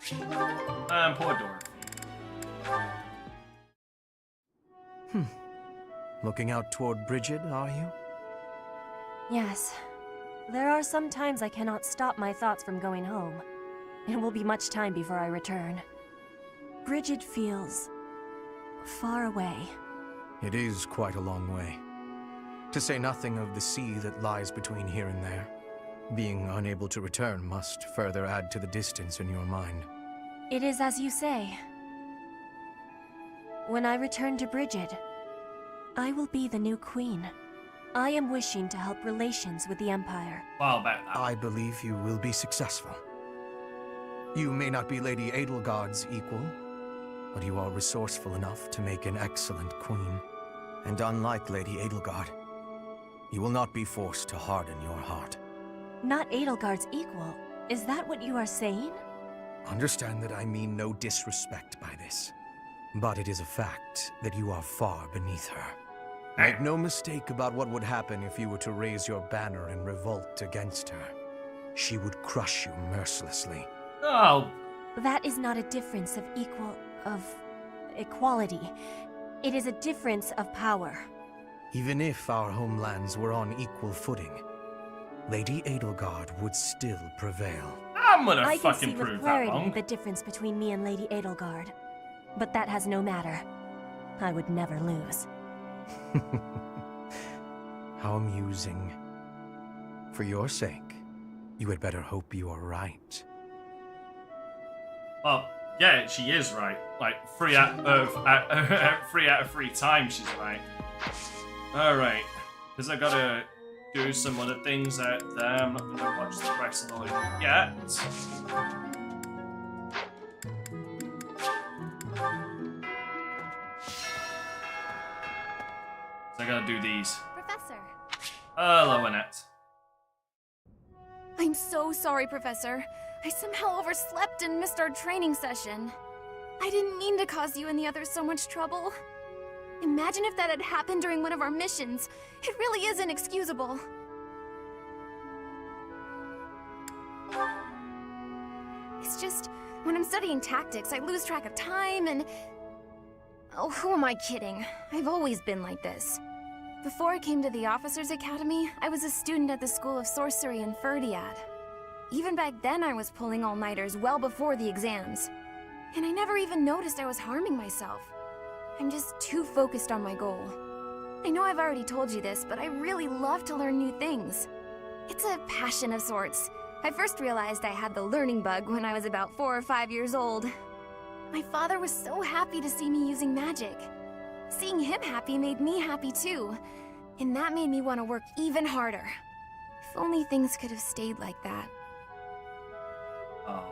Poor Dorothy. Looking out toward Bridget, are you? Yes. There are some times I cannot stop my thoughts from going home. It will be much time before I return. Bridget feels far away. It is quite a long way. To say nothing of the sea that lies between here and there. Being unable to return must further add to the distance in your mind. It is as you say. When I return to Bridget, I will be the new queen. I am wishing to help relations with the Empire. Wow, I believe you will be successful. You may not be Lady Edelgard's equal, but you are resourceful enough to make an excellent queen. And unlike Lady Edelgard, you will not be forced to harden your heart. Not Edelgard's equal? Is that what you are saying? Understand that I mean no disrespect by this. But it is a fact that you are far beneath her. Make no mistake about what would happen if you were to raise your banner in revolt against her. She would crush you mercilessly. Oh. That is not a difference of equality. It is a difference of power. Even if our homelands were on equal footing, Lady Edelgard would still prevail. I'm gonna I can fucking see prove with that clarity wrong. the difference between me and Lady Edelgard. But that has no matter. I would never lose. How amusing. For your sake, you had better hope you are right. Well, yeah, she is right. Like, 3 out of 3 times she's right. Alright. Because I gotta do some other things out there. I'm not gonna watch the rest of it yet. So I gotta do these. Professor. Hello, Annette. I'm so sorry, Professor. I somehow overslept and missed our training session. I didn't mean to cause you and the others so much trouble. Imagine if that had happened during one of our missions. It really is inexcusable. It's just, when I'm studying tactics, I lose track of time and... Oh, who am I kidding? I've always been like this. Before I came to the Officers Academy, I was a student at the School of Sorcery in Ferdiad. Even back then, I was pulling all-nighters well before the exams. And I never even noticed I was harming myself. I'm just too focused on my goal. I know I've already told you this, but I really love to learn new things. It's a passion of sorts. I first realized I had the learning bug when I was about 4 or 5 years old. My father was so happy to see me using magic. Seeing him happy made me happy too, and that made me want to work even harder. If only things could have stayed like that. Oh.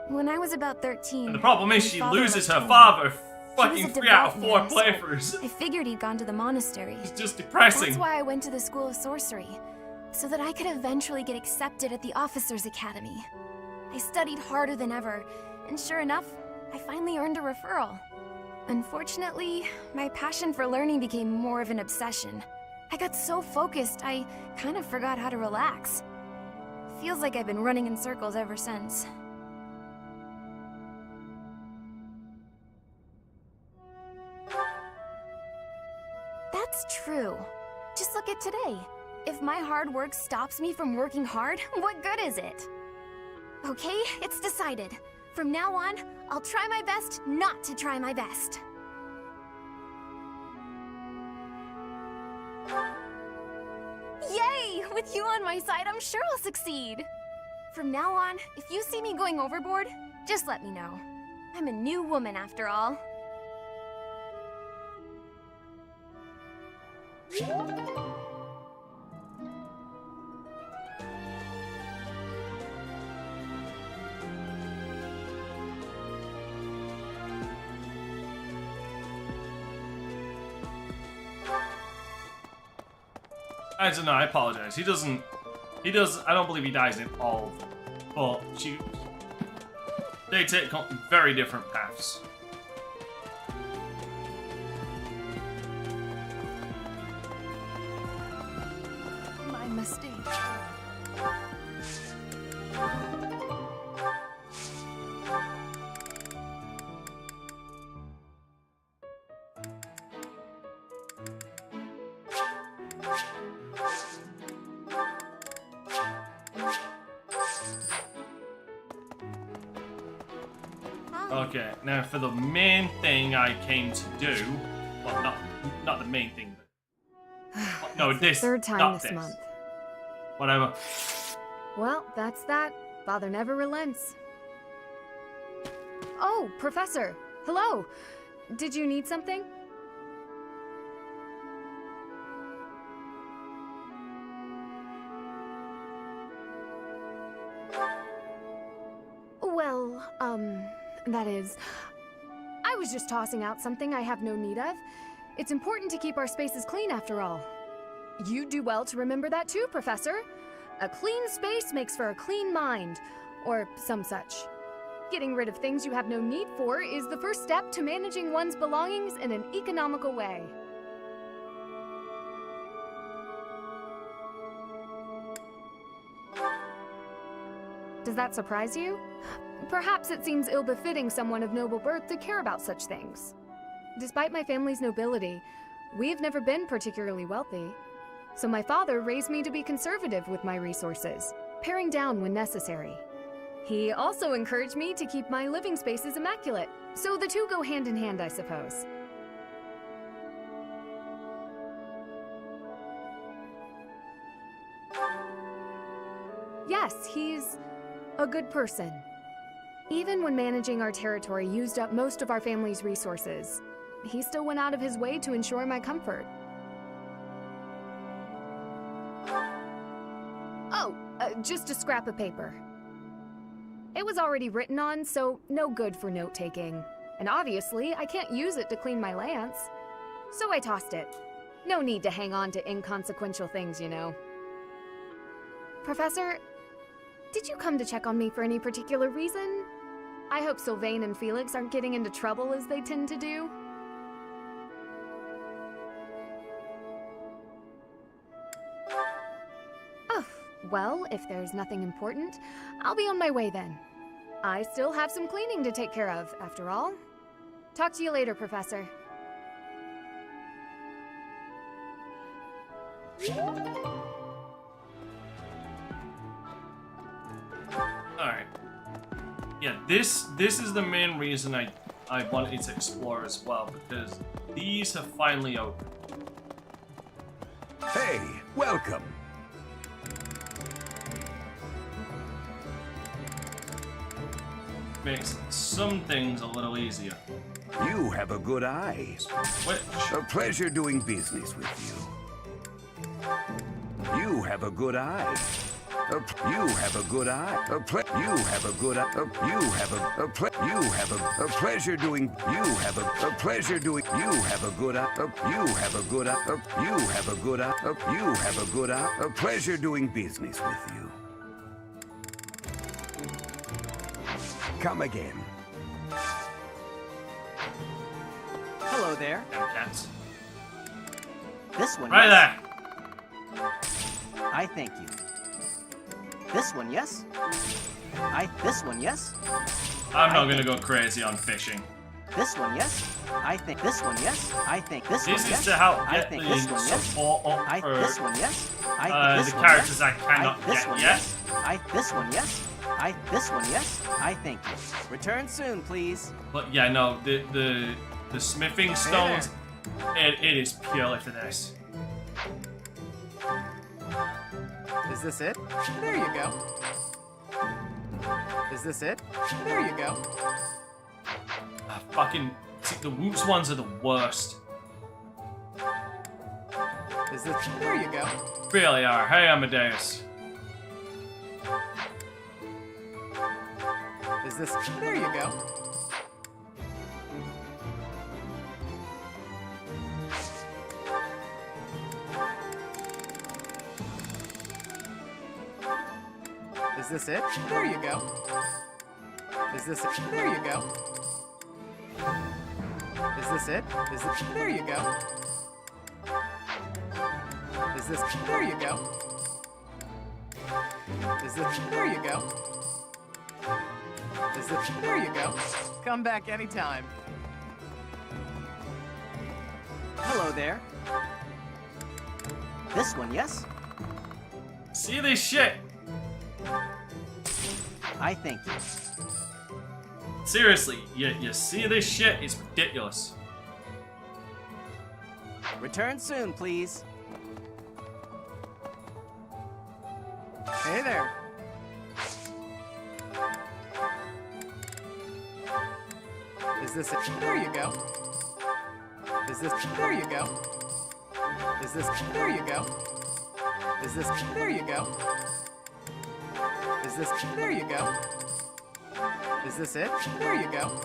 When I was about 13... And the problem is my she father loses left her home. father He was fucking a 3 out of devout 4 man, so playthroughs. I figured he'd gone to the monastery. It's just depressing. That's why I went to the School of Sorcery, so that I could eventually get accepted at the Officers Academy. I studied harder than ever, and sure enough, I finally earned a referral. Unfortunately, my passion for learning became more of an obsession. I got so focused, I kind of forgot how to relax. Feels like I've been running in circles ever since. That's true. Just look at today. If my hard work stops me from working hard, what good is it? Okay, it's decided. From now on, I'll try my best not to try my best. Yay! With you on my side, I'm sure I'll succeed. From now on, if you see me going overboard, just let me know. I'm a new woman after all. I don't know, I apologize. He does, I don't believe he dies in all of them. But they take very different paths. My mistake. Okay, now for the main thing I came to do, well, not the main thing, but no, this. Third time not this month. Whatever. Well, that's that. Father never relents. Oh, Professor. Hello. Did you need something? Well, that is... I was just tossing out something I have no need of. It's important to keep our spaces clean after all. You'd do well to remember that too, Professor. A clean space makes for a clean mind, or some such. Getting rid of things you have no need for is the first step to managing one's belongings in an economical way. Does that surprise you? Perhaps it seems ill-befitting someone of noble birth to care about such things. Despite my family's nobility, we've never been particularly wealthy. So my father raised me to be conservative with my resources, paring down when necessary. He also encouraged me to keep my living spaces immaculate, so the two go hand in hand, I suppose. Yes, he's a good person. Even when managing our territory used up most of our family's resources, he still went out of his way to ensure my comfort. Oh, just a scrap of paper. It was already written on, so no good for note-taking. And obviously, I can't use it to clean my lance. So I tossed it. No need to hang on to inconsequential things, you know. Professor, did you come to check on me for any particular reason? I hope Sylvain and Felix aren't getting into trouble as they tend to do. Oh, well, if there's nothing important, I'll be on my way then. I still have some cleaning to take care of, after all. Talk to you later, Professor. Alright. Yeah, this is the main reason I wanted to explore as well, because these have finally opened. Hey, welcome. Makes some things a little easier. You have a good eye. A pleasure doing business with you. You have a good eye. You have a good eye. You have a good eye. You have a pleasure doing. You have a pleasure doing. You have a good eye. You have a good eye. You have a good eye. You have a good eye. A pleasure doing business with you. Come again. Hello there. Cats. This one. Right yes. there. I thank you. This one, yes? This one, yes? I'm not gonna go crazy on fishing. This one, yes? I think this one, yes? I think this one, yes? This is to help I get think the this one, yes? support up for this one, yes? I the characters I cannot this get one, yet. Yes? This one, yes? This one, yes? I thank you. Return soon, please. But yeah, no, the smithing stones, it is purely for this. Is this it? There you go. Is this it? There you go. Fucking, see, the Whoops ones are the worst. Is this? There you go. Really are. Hey, Amadeus. Is this? There you go. Is this it? There you go. Is this it? There you go. Is this it? Is it? There you go. Is this? There you go. Is this? There you go. Is this? There you go. Come back anytime. Hello there. This one, yes? See this shit. I thank you. seriously, you see this shit? It's ridiculous. Return soon, please. Hey there. Is this it? There you go. Is this? There you go. Is this? There you go. Is this? There you go. Is this? There you go. Is this it? There you go.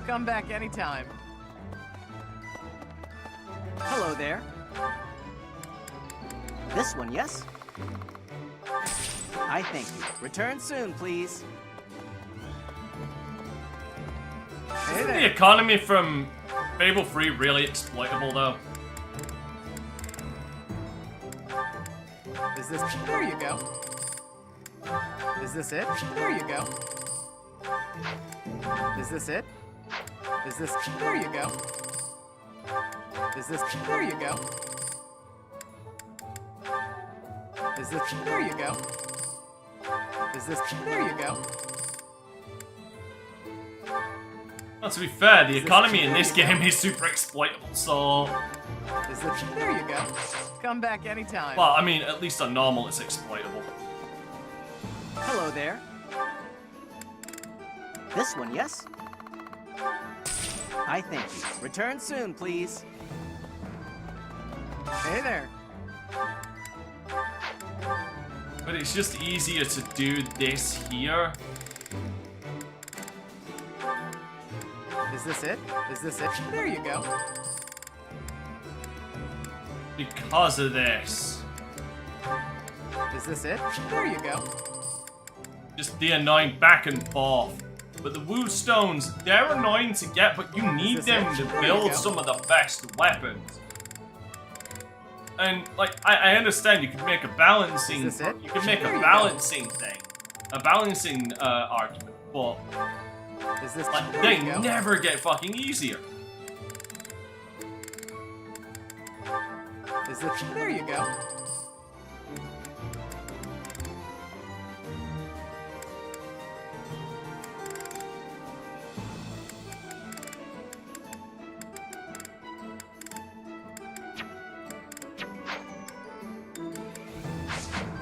Come back anytime. Hello there. This one, yes? I thank you. Return soon, please. Isn't the economy from Fable 3 really exploitable, though? Is this? There you go. Is this it? There you go. Is this it? Is this? There you go. Is this? There you go. Is this? There you go. Is this? There you go. Well, to be fair, the economy in this game is super exploitable, so... Is this? There you go. Come back anytime. Well, I mean, at least on normal, it's exploitable. Hello there. This one, yes? I thank you. Return soon, please. Hey there. But it's just easier to do this here. Is this it? Is this it? There you go. Because of this. Is this it? There you go. Just the annoying back and forth. But the Woo Stones, they're annoying to get, but you need them to build some of the best weapons. And, like, I understand you could make a balancing... You could make a balancing thing. A balancing argument, but... Is this like, they never get fucking easier. Is this? There you go.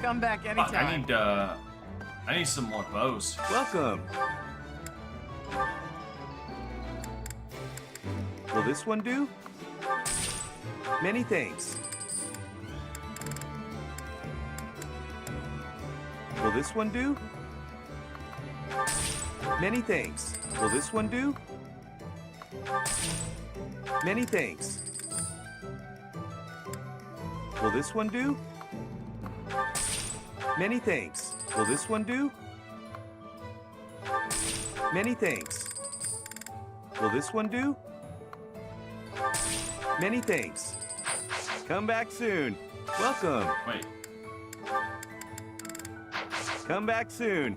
Come back anytime. Fuck, I need some more bows. Welcome. Will this one do? Many thanks. Will this one do? Many thanks. Will this one do? Many thanks. Will this one do? Many thanks. Will this one do? Many thanks. Will this one do? Many thanks. Come back soon. Welcome. Wait. Come back soon.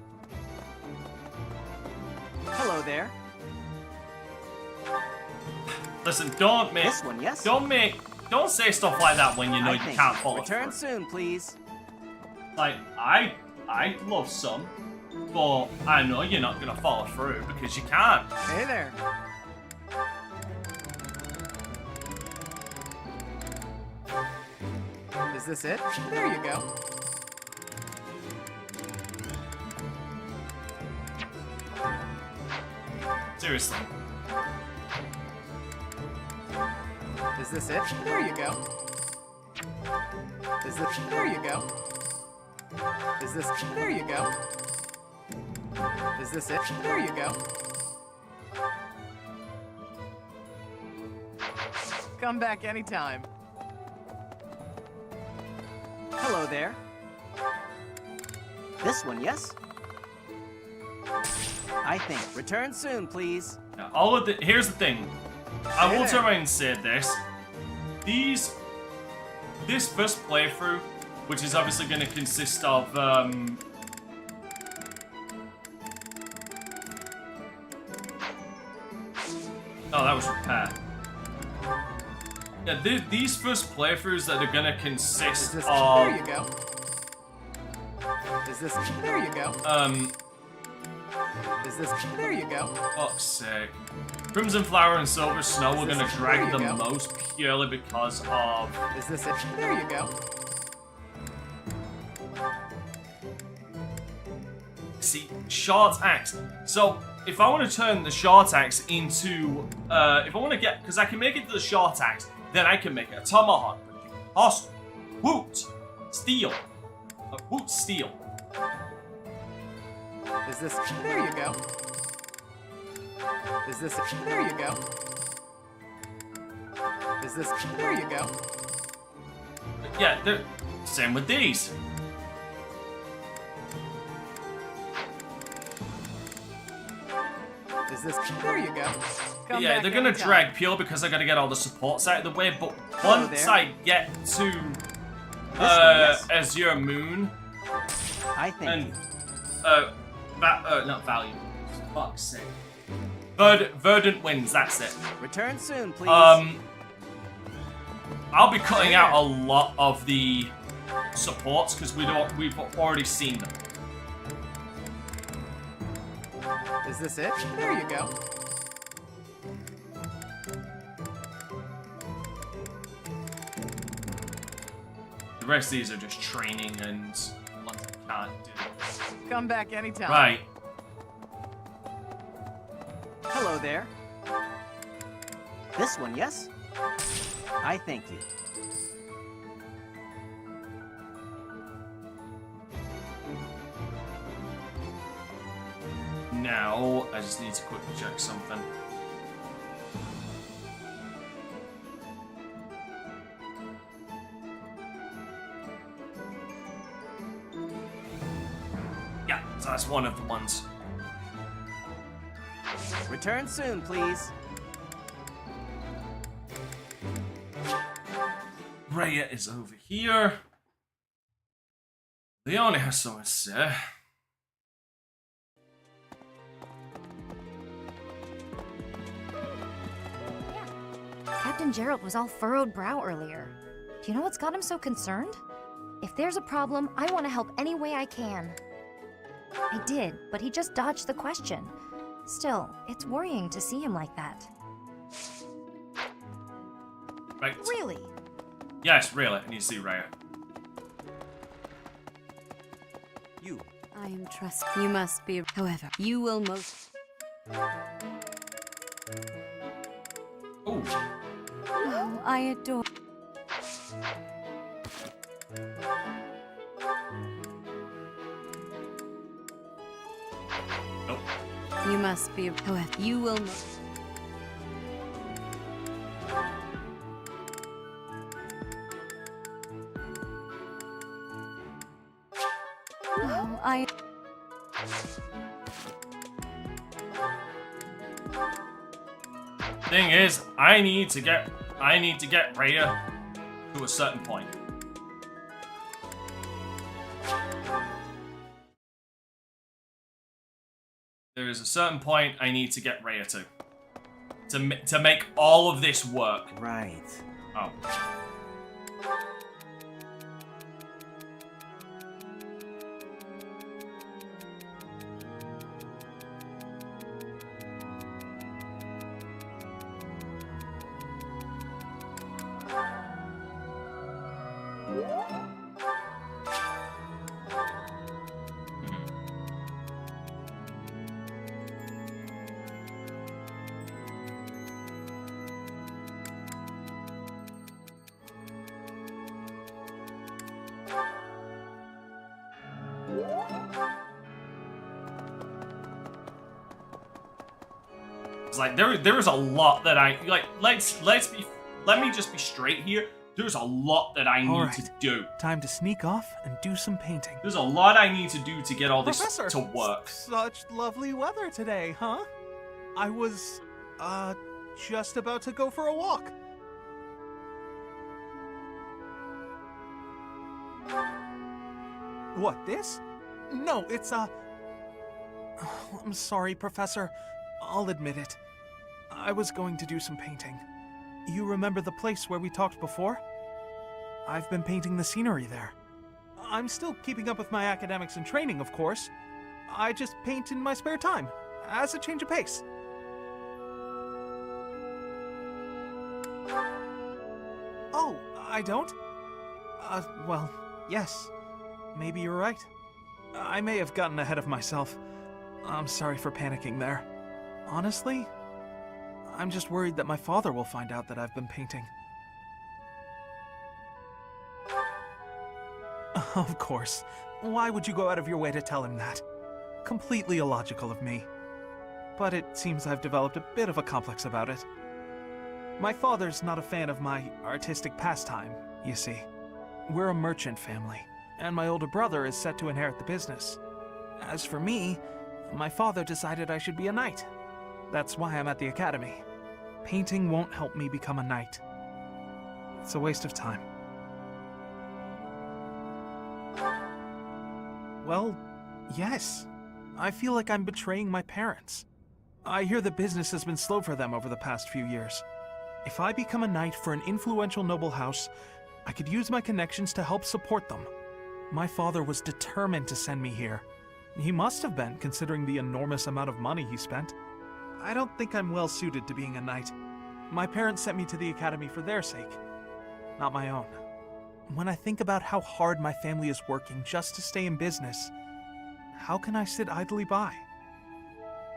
Hello there. Listen, don't make... This one, yes? Don't say stuff like that when you know you can't follow Return soon, please. Like, I love some, but I know you're not gonna follow through because you can't. Hey there. Is this it? There you go. Seriously. Is this it? There you go. Is this? There you go. Is this? There you go. Is this it? There you go. Come back anytime. Hello there. This one, yes? I think. Return soon, please. Now, all of the... Here's the thing. I will turn around and say this. This first playthrough, which is obviously going to consist of... Oh, that was repair. Yeah, these first playthroughs that are going to consist of... There you go. Is this... There you go. Is this... There you go. Fuck's sake. Crimson Flower and Silver Snow are gonna drag the most purely because of... Is this it? There you go. See, Short Axe. So, if I want to turn the Short Axe into... if I want to get... Because I can make it to the Short Axe, then I can make it a Tomahawk. Hostile. Woot. Steel. Woot Steel. Is this... There you go. Is this... There you go. Is this... There you go. Yeah, they're... Same with these. Is this... There you go. Yeah, they're gonna drag pure because I gotta get all the supports out of the way, but once I get to Azure Moon I think not Value. Fuck's sake. Verdant Winds, that's it. Return soon, please. I'll be cutting out a lot of the supports because we've already seen them. Is this it? There you go. The rest of these are just training and ones I can't do. Come back anytime. Right. Hello there. This one, yes? I thank you. Now, I just need to quickly check something. Yeah, so that's one of the ones. Return soon, please. Rhea is over here. Leone has something to say. Captain Gerald was all furrowed brow earlier. Do you know what's got him so concerned? If there's a problem, I want to help any way I can. I did, but he just dodged the question. Still, it's worrying to see him like that. Right. Really? Yes, really. I need to see Rhea. You. I am trust. You must be. However, you will most. Oh. Oh, I adore. Nope. You must be. However, you will. Oh, I. Thing is, I need to get Rhea to a certain point. There is a certain point I need to get Rhea to make all of this work. Right. Oh. It's like there is a lot that I like. Let me just be straight here. There's a lot that I need to do. Time to sneak off and do some painting. There's a lot I need to do to get all this Professor, to work. Such lovely weather today, huh? I was, just about to go for a walk. What, this? No, it's, I'm sorry, Professor. I'll admit it. I was going to do some painting. You remember the place where we talked before? I've been painting the scenery there. I'm still keeping up with my academics and training, of course. I just paint in my spare time, as a change of pace. Oh, I don't? Well, yes. Maybe you're right. I may have gotten ahead of myself. I'm sorry for panicking there. Honestly, I'm just worried that my father will find out that I've been painting. Of course. Why would you go out of your way to tell him that? Completely illogical of me. But it seems I've developed a bit of a complex about it. My father's not a fan of my artistic pastime, you see. We're a merchant family, and my older brother is set to inherit the business. As for me, my father decided I should be a knight. That's why I'm at the academy. Painting won't help me become a knight. It's a waste of time. Well, yes. I feel like I'm betraying my parents. I hear the business has been slow for them over the past few years. If I become a knight for an influential noble house, I could use my connections to help support them. My father was determined to send me here. He must have been, considering the enormous amount of money he spent. I don't think I'm well suited to being a knight. My parents sent me to the academy for their sake, not my own. When I think about how hard my family is working just to stay in business, how can I sit idly by?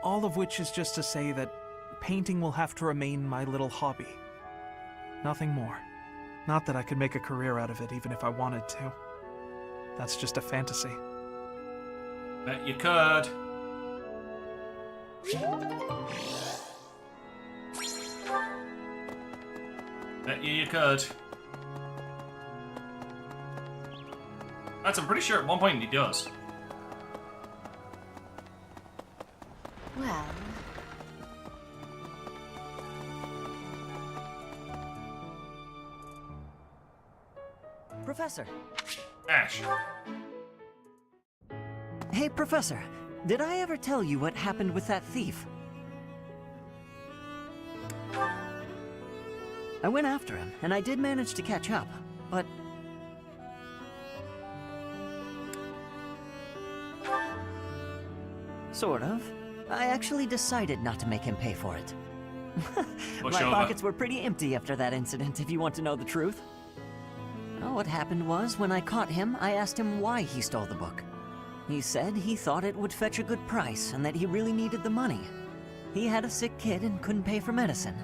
All of which is just to say that painting will have to remain my little hobby. Nothing more. Not that I could make a career out of it even if I wanted to. That's just a fantasy. Bet you could. Bet you could. I'm pretty sure at one point he does. Well... Professor. Ash. Hey, Professor. Did I ever tell you what happened with that thief? I went after him, and I did manage to catch up, but... Sort of. I actually decided not to make him pay for it. My pockets were pretty empty after that incident, if you want to know the truth. Well, what happened was, when I caught him, I asked him why he stole the book. He said he thought it would fetch a good price, and that he really needed the money. He had a sick kid and couldn't pay for medicine.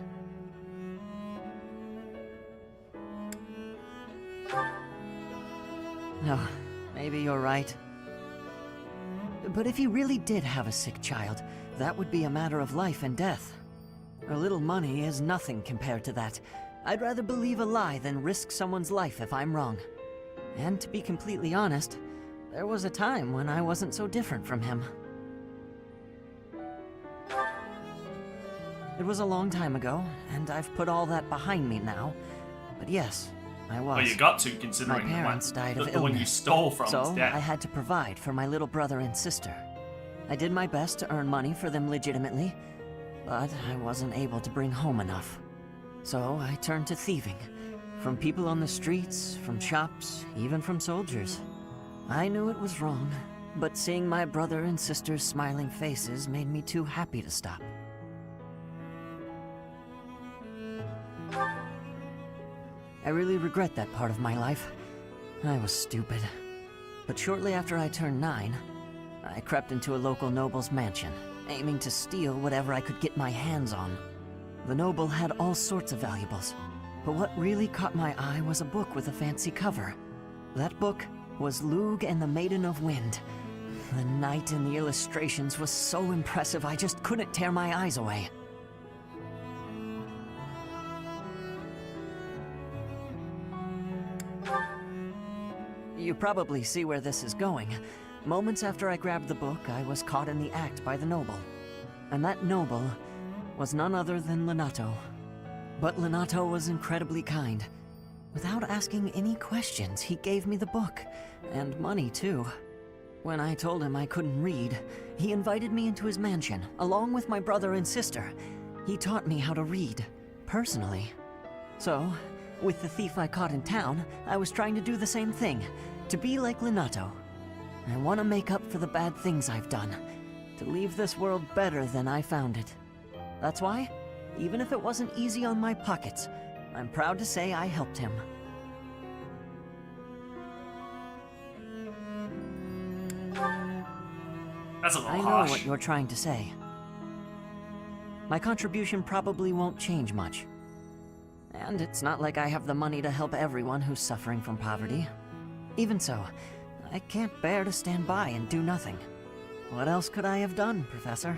No, maybe you're right. But if he really did have a sick child, that would be a matter of life and death. A little money is nothing compared to that. I'd rather believe a lie than risk someone's life if I'm wrong. And to be completely honest, there was a time when I wasn't so different from him. It was a long time ago, and I've put all that behind me now. But yes, I was. Well, you got to, considering my parents died of the one you stole from so is dead. I had to provide for my little brother and sister. I did my best to earn money for them legitimately, but I wasn't able to bring home enough. So I turned to thieving. From people on the streets, from shops, even from soldiers. I knew it was wrong, but seeing my brother and sister's smiling faces made me too happy to stop. I really regret that part of my life. I was stupid. But shortly after I turned 9, I crept into a local noble's mansion, aiming to steal whatever I could get my hands on. The noble had all sorts of valuables, but what really caught my eye was a book with a fancy cover. That book was Lug and the Maiden of Wind. The knight in the illustrations was so impressive I just couldn't tear my eyes away. You probably see where this is going. Moments after I grabbed the book, I was caught in the act by the noble. And that noble was none other than Lenato. But Lenato was incredibly kind. Without asking any questions, he gave me the book, and money too. When I told him I couldn't read, he invited me into his mansion, along with my brother and sister. He taught me how to read, personally. So, with the thief I caught in town, I was trying to do the same thing. To be like Linato. I want to make up for the bad things I've done. To leave this world better than I found it. That's why, even if it wasn't easy on my pockets, I'm proud to say I helped him. That's a little I know harsh. what you're trying to say. My contribution probably won't change much. And it's not like I have the money to help everyone who's suffering from poverty. Even so, I can't bear to stand by and do nothing. What else could I have done, Professor?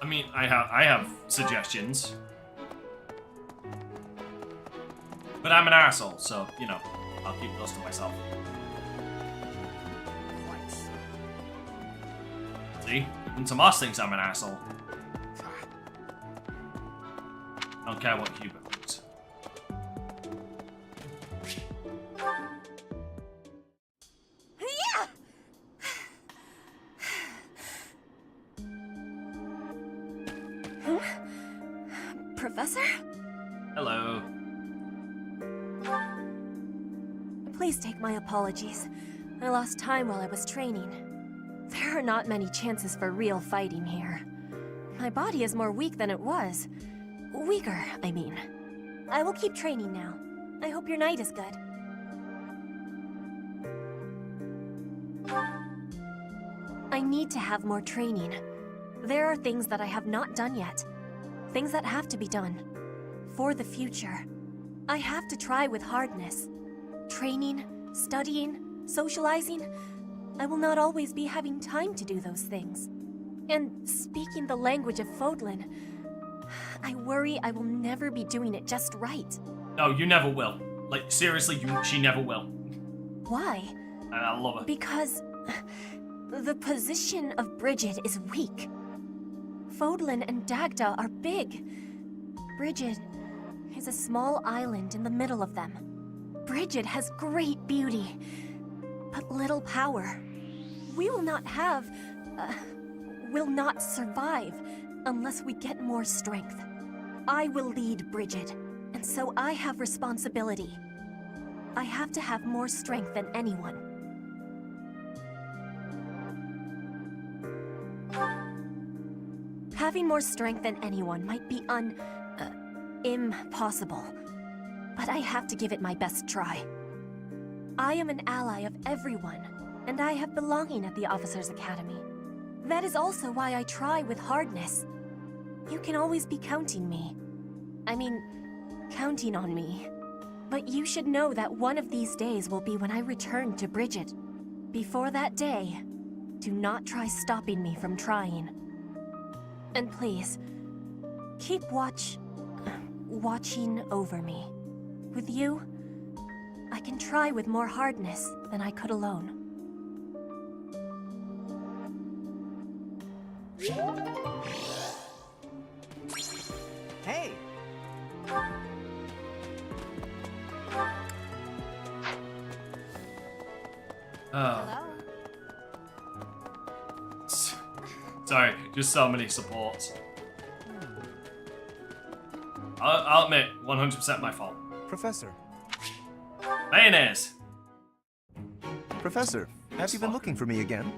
I mean, I have suggestions. But I'm an arsehole, so, you know, I'll keep those to myself. See? Even Tomas thinks I'm an arsehole. I don't care what Hubert thinks. Professor? Hello. Please take my apologies. I lost time while I was training. There are not many chances for real fighting here. My body is more weak than it was. Weaker, I mean. I will keep training now. I hope your night is good. I need to have more training. There are things that I have not done yet. Things that have to be done. For the future. I have to try with hardness. Training, studying, socializing. I will not always be having time to do those things. And speaking the language of Fodlan, I worry I will never be doing it just right. No, you never will. Like, seriously, she never will. Why? And I love her. Because the position of Bridget is weak. Fodlan and Dagda are big. Bridget is a small island in the middle of them. Bridget has great beauty, but little power. We will not will not survive unless we get more strength. I will lead Bridget, and so I have responsibility. I have to have more strength than anyone. Having more strength than anyone might be impossible. But I have to give it my best try. I am an ally of everyone, and I have belonging at the Officers' Academy. That is also why I try with hardness. You can always be counting on me. But you should know that one of these days will be when I return to Bridget. Before that day, do not try stopping me from trying. And please, keep watching over me. With you, I can try with more hardness than I could alone. Hey! Hello? Sorry, just so many supports. I'll admit, 100% my fault. Professor. Mayonnaise! Professor, have you been looking for me again?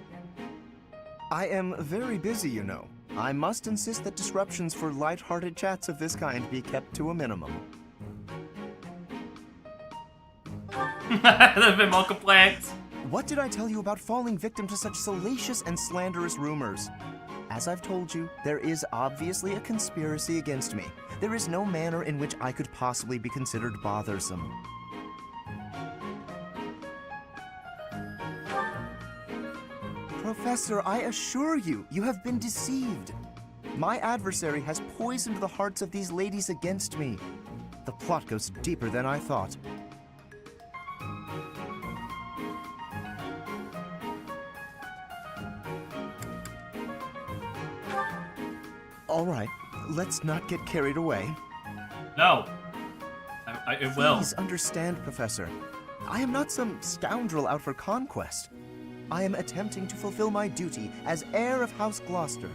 I am very busy, you know. I must insist that disruptions for light-hearted chats of this kind be kept to a minimum. There've been more complaints. What did I tell you about falling victim to such salacious and slanderous rumors? As I've told you, there is obviously a conspiracy against me. There is no manner in which I could possibly be considered bothersome. Professor, I assure you, you have been deceived. My adversary has poisoned the hearts of these ladies against me. The plot goes deeper than I thought. All right, let's not get carried away. No. It will. Please understand, Professor. I am not some scoundrel out for conquest. I am attempting to fulfill my duty as heir of House Gloucester.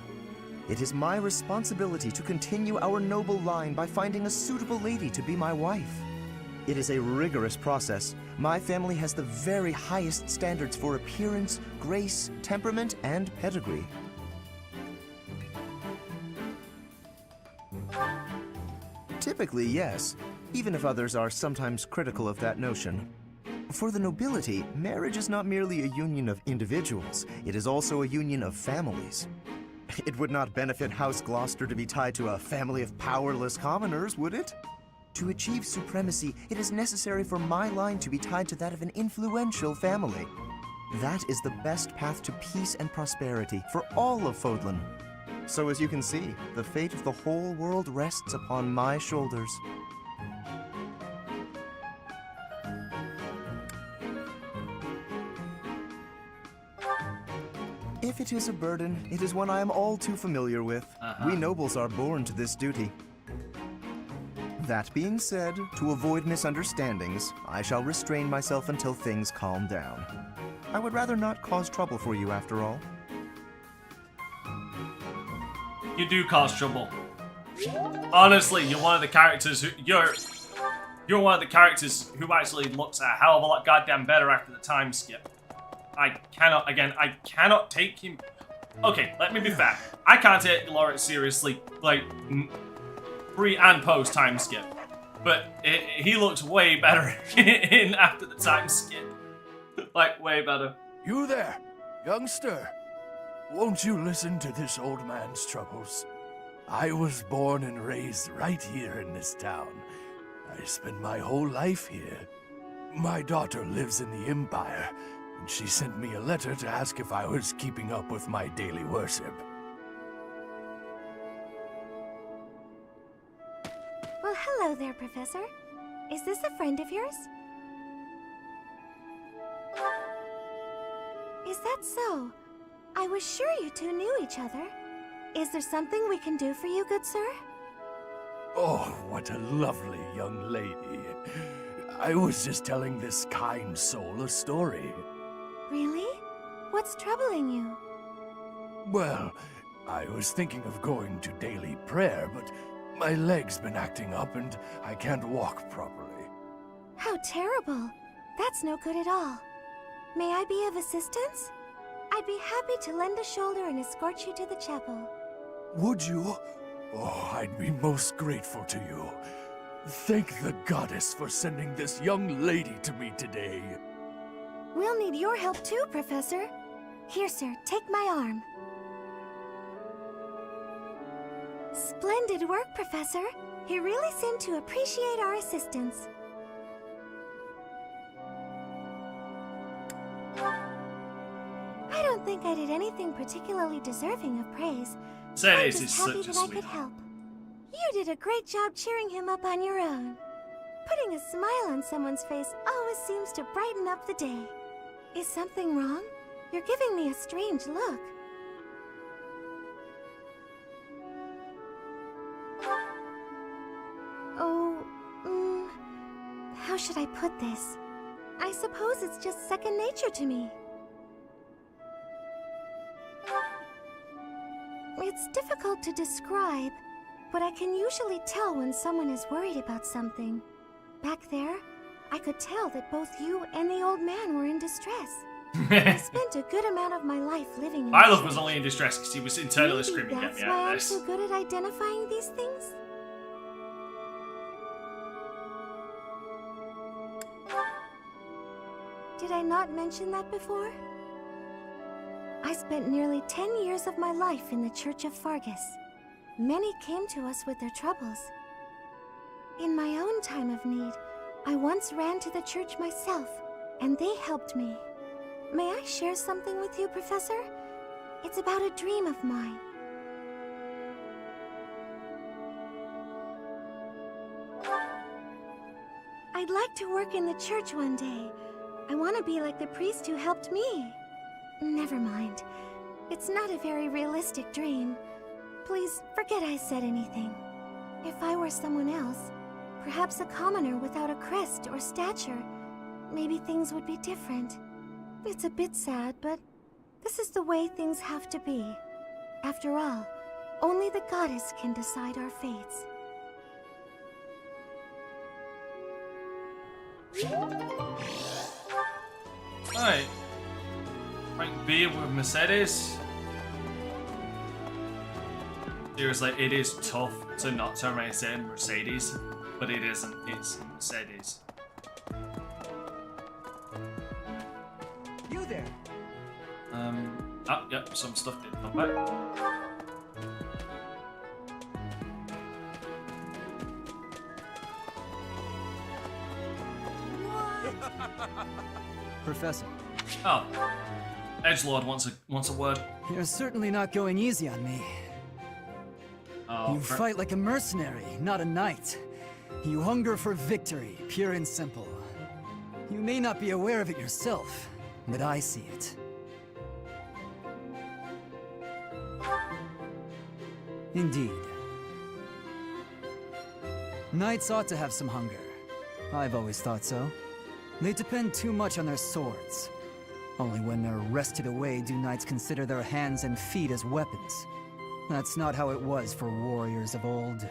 It is my responsibility to continue our noble line by finding a suitable lady to be my wife. It is a rigorous process. My family has the very highest standards for appearance, grace, temperament, and pedigree. Typically, yes, even if others are sometimes critical of that notion. For the nobility, marriage is not merely a union of individuals, it is also a union of families. It would not benefit House Gloucester to be tied to a family of powerless commoners, would it? To achieve supremacy, it is necessary for my line to be tied to that of an influential family. That is the best path to peace and prosperity for all of Fodlan. So as you can see, the fate of the whole world rests upon my shoulders. If it is a burden, it is one I am all too familiar with. We nobles are born to this duty. That being said, to avoid misunderstandings, I shall restrain myself until things calm down. I would rather not cause trouble for you after all. You do cause trouble. Honestly, you're one of the characters who you're one of the characters who actually looks a hell of a lot goddamn better after the time skip. I cannot take him. Okay, let me be fair. I can't take Lawrence seriously, like, pre and post time skip. But he looks way better in after the time skip. Like, way better. You there, youngster. Won't you listen to this old man's troubles? I was born and raised right here in this town. I spent my whole life here. My daughter lives in the Empire, and she sent me a letter to ask if I was keeping up with my daily worship. Well, hello there, Professor. Is this a friend of yours? Is that so? I was sure you two knew each other. Is there something we can do for you, good sir? Oh, what a lovely young lady. I was just telling this kind soul a story. Really? What's troubling you? Well, I was thinking of going to daily prayer, but my leg's been acting up and I can't walk properly. How terrible. That's no good at all. May I be of assistance? I'd be happy to lend a shoulder and escort you to the chapel. Would you? Oh, I'd be most grateful to you. Thank the goddess for sending this young lady to me today. We'll need your help too, Professor. Here, sir, take my arm. Splendid work, Professor. He really seemed to appreciate our assistance. I don't think I did anything particularly deserving of praise. I'm just happy that I could help. You did a great job cheering him up on your own. Putting a smile on someone's face always seems to brighten up the day. Is something wrong? You're giving me a strange look. Oh, how should I put this? I suppose it's just second nature to me. It's difficult to describe, but I can usually tell when someone is worried about something. Back there, I could tell that both you and the old man were in distress. I spent a good amount of my life living in Milo was only in distress because he was internally screaming, "Get me that's out why of I'm this." so good at identifying these things? Did I not mention that before? I spent nearly 10 years of my life in the Church of Fargus. Many came to us with their troubles. In my own time of need, I once ran to the church myself, and they helped me. May I share something with you, Professor? It's about a dream of mine. I'd like to work in the church one day. I want to be like the priest who helped me. Never mind. It's not a very realistic dream. Please forget I said anything. If I were someone else, perhaps a commoner without a crest or stature, maybe things would be different. It's a bit sad, but this is the way things have to be. After all, Only the goddess can decide our fates. Alright. Rank B with Mercedes. Seriously, it is tough to not turn around and say Mercedes, but it isn't. It's Mercedes. You there? Yep, some stuff did come back. Professor. Oh. Edgelord wants a word. You're certainly not going easy on me. Oh, you fight like a mercenary, not a knight. You hunger for victory, pure and simple. You may not be aware of it yourself, but I see it. Indeed. Knights ought to have some hunger. I've always thought so. They depend too much on their swords. Only when they're wrested away do knights consider their hands and feet as weapons. That's not how it was for warriors of old.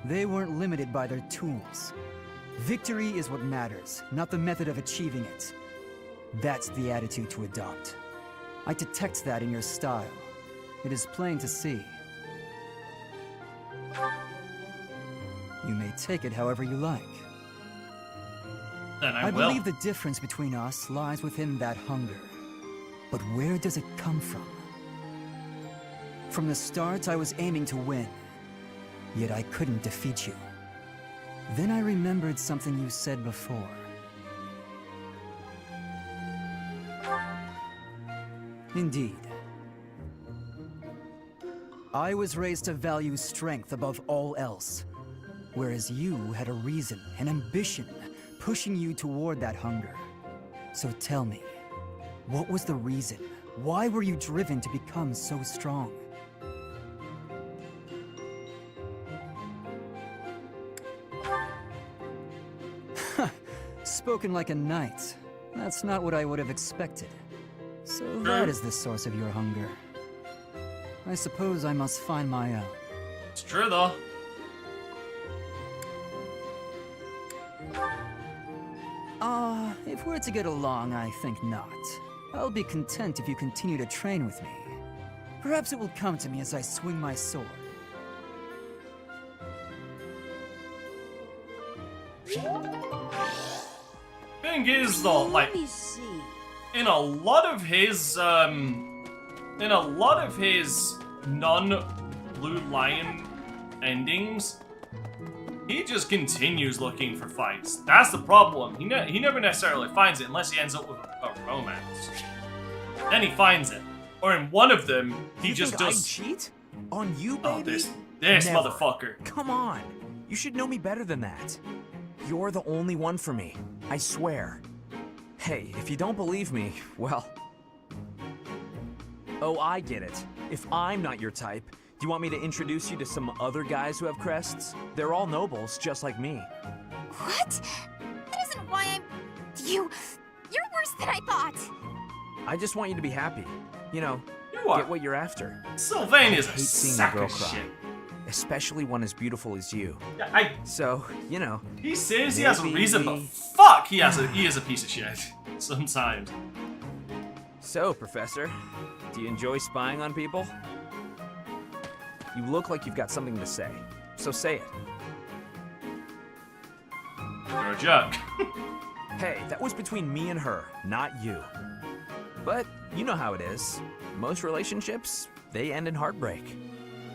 They weren't limited by their tools. Victory is what matters, not the method of achieving it. That's the attitude to adopt. I detect that in your style. It is plain to see. You may take it however you like. Then I will. believe the difference between us lies within that hunger. But where does it come from? From the start, I was aiming to win. Yet I couldn't defeat you. Then I remembered something you said before. Indeed. I was raised to value strength above all else, whereas you had a reason, an ambition, pushing you toward that hunger. So tell me, what was the reason? Why were you driven to become so strong? Spoken like a knight. That's not what I would have expected. So that is the source of your hunger. I suppose I must find my own. It's true, though. If we're to get along, I think not. I'll be content if you continue to train with me. Perhaps it will come to me as I swing my sword. Thing is, though, like, in a lot of his non-Blue Lion endings, he just continues looking for fights. That's the problem. He never necessarily finds it unless he ends up with a romance. Then he finds it. Or in one of them, he just does. I'd cheat? On you, baby? Oh, this Never. motherfucker. Come on. You should know me better than that. You're the only one for me. I swear. Hey, if you don't believe me, well... Oh, I get it. If I'm not your type, do you want me to introduce you to some other guys who have crests? They're all nobles, just like me. What? That isn't why I'm... You're worse than I thought. I just want you to be happy. You know, get what you're after. Sylvain is I a hate seeing sack a girl of cry. shit. Especially one as beautiful as you. Yeah, So, you know. He says he has a maybe reason, but we- fuck, he is a piece of shit. Sometimes. So, Professor, do you enjoy spying on people? You look like you've got something to say, so say it. You're a jerk. Hey, that was between me and her, not you. But you know how it is. Most relationships, they end in heartbreak.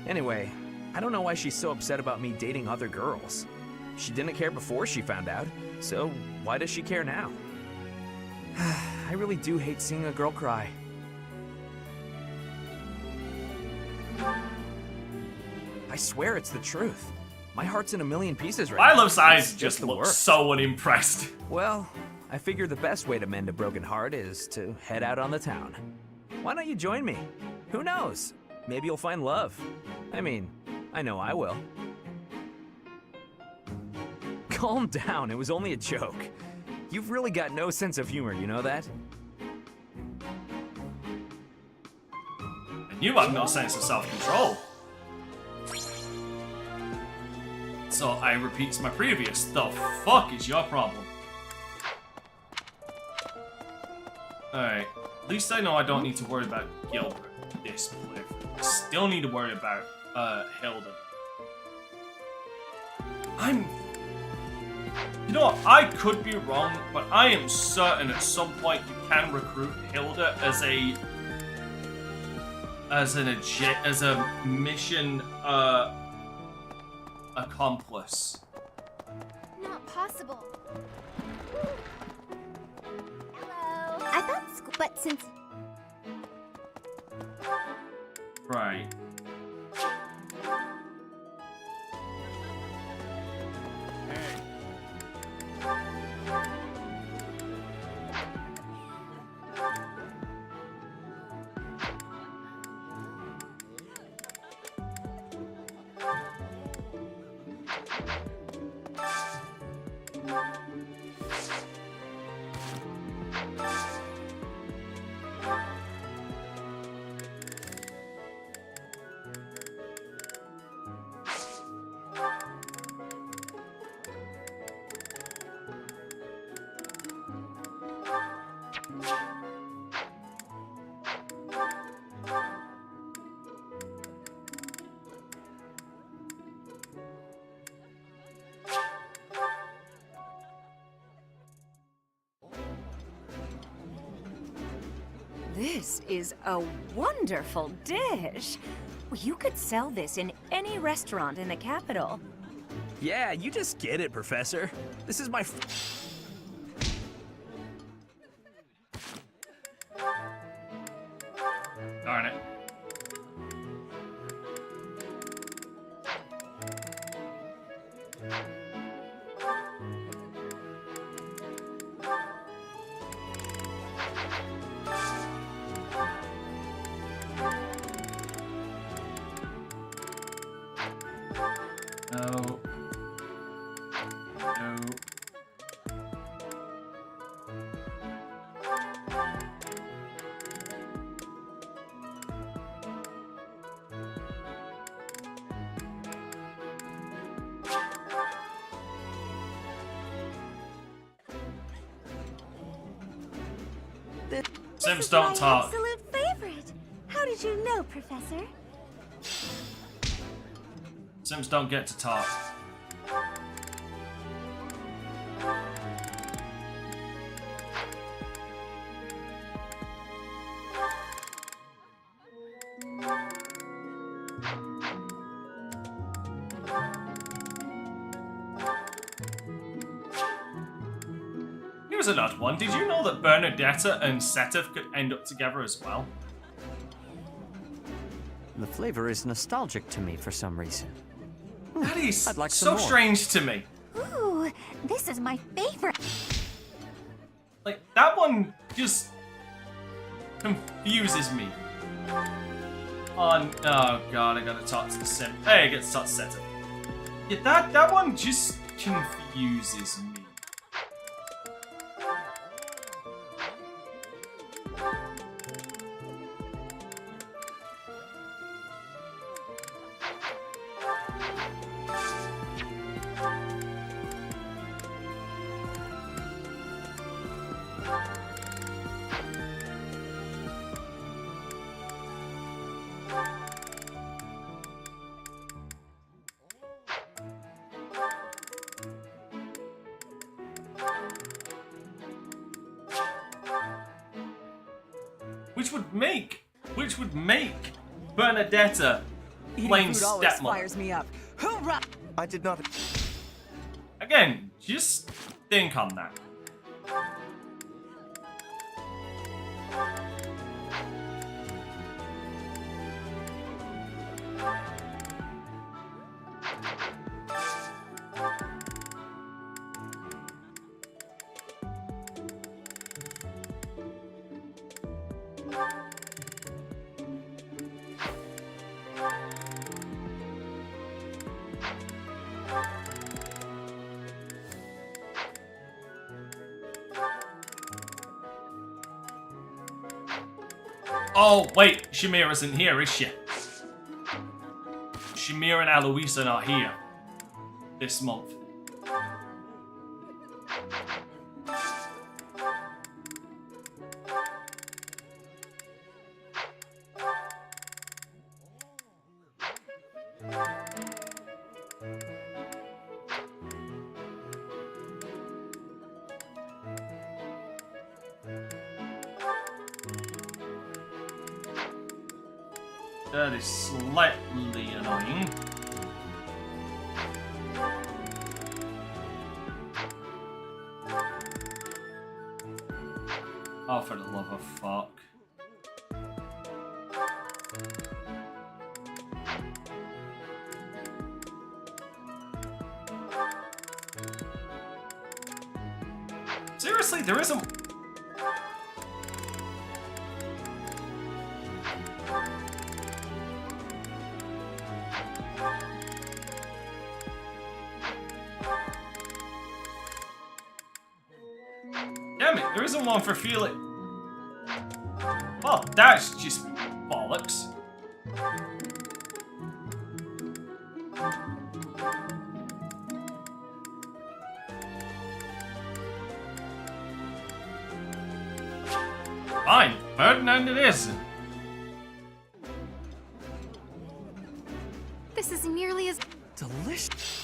Anyway, I don't know why she's so upset about me dating other girls. She didn't care before she found out, so why does she care now? I really do hate seeing a girl cry. I swear it's the truth. My heart's in a million pieces right now. Milo's eyes It's just the look worst. so unimpressed. Well, I figure the best way to mend a broken heart is to head out on the town. Why don't you join me? Who knows? Maybe you'll find love. I mean, I know I will. Calm down, it was only a joke. You've really got no sense of humor, you know that? And you have no sense of self-control. So I repeat my previous. The fuck is your problem? Alright. At least I know I don't need to worry about Gilbert this playthrough. Still need to worry about Hilda. You know what? I could be wrong, but I am certain at some point you can recruit Hilda as a mission accomplice. Not possible. Hello. I thought school, but since... Right. This is a wonderful dish. You could sell this in any restaurant in the capital. Yeah, you just get it, Professor. This is my... Darn it. No. No. Sims don't talk. Absolute favorite. How did you know, Professor? Sims don't get to talk. Here's an odd one. Did you know that Bernadetta and Seteth could end up together as well? The flavor is nostalgic to me for some reason. That is I'd like so some more. strange to me. Ooh, this is my favorite. Like, that one just confuses me. Oh god, I gotta talk to the sim. Hey, I get to talk to Seteth. Yeah, that one just confuses me. Which would make Bernadetta plain Eating food always stepmother. fires me up. Hoorah! I did not... Again, just think on that. Oh, wait, Shamira isn't here, is she? Shamira and Aloisa are not here. this month. That is slightly annoying. Oh, for the love of fuck. Seriously, there isn't... Damn it, there isn't one for Felix. Well, that's just bollocks. Fine, Ferdinand it is. This is nearly as delicious.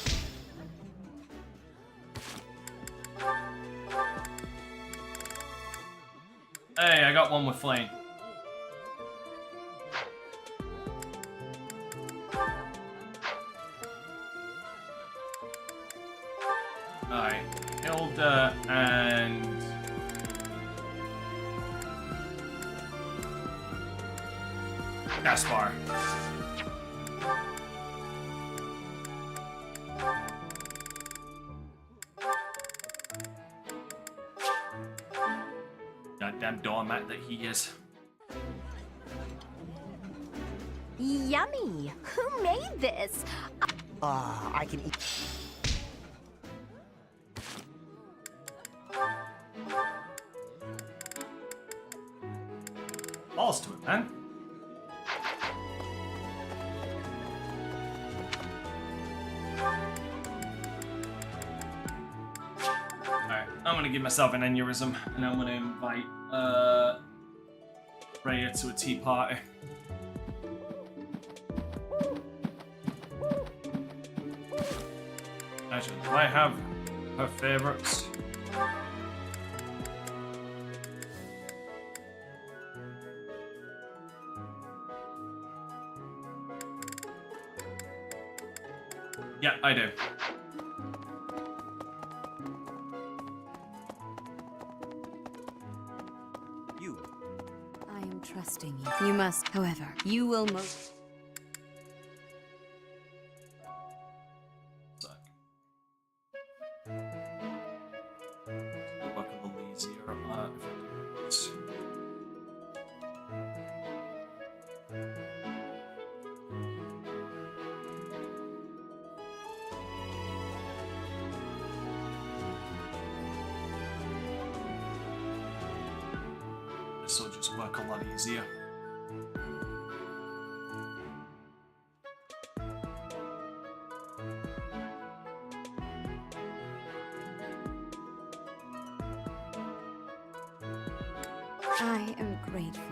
Hey, I got one with flame. Alright, Hilda and... Gaspar. Goddamn doormat that he is. Yummy! Who made this? I can eat. Balls to it, man. Alright, I'm gonna give myself an aneurysm and I'm gonna invite Rhea to a tea party. Actually, do I have her favorites? Yeah, I do. You. I am trusting you. You must, however, you will most... This will just work a lot easier. I am grateful.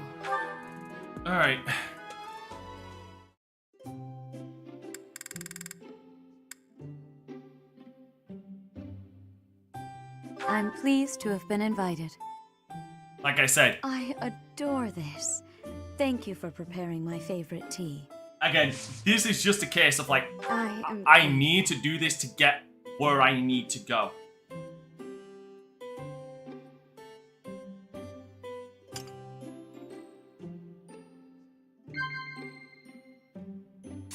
All right. I'm pleased to have been invited. Like I said, I adore this. Thank you for preparing my favorite tea. again, this is just a case of like, I I need to do this to get where I need to go.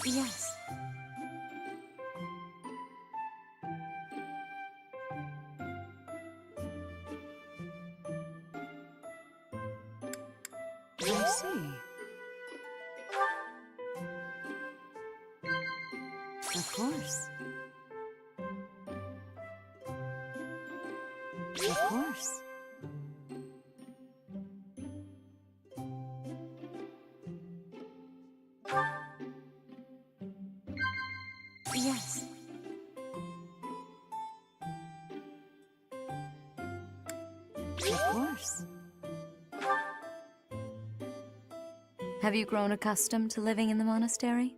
Yes. I see. Of course. Of course. Yes. Of course. Have you grown accustomed to living in the monastery?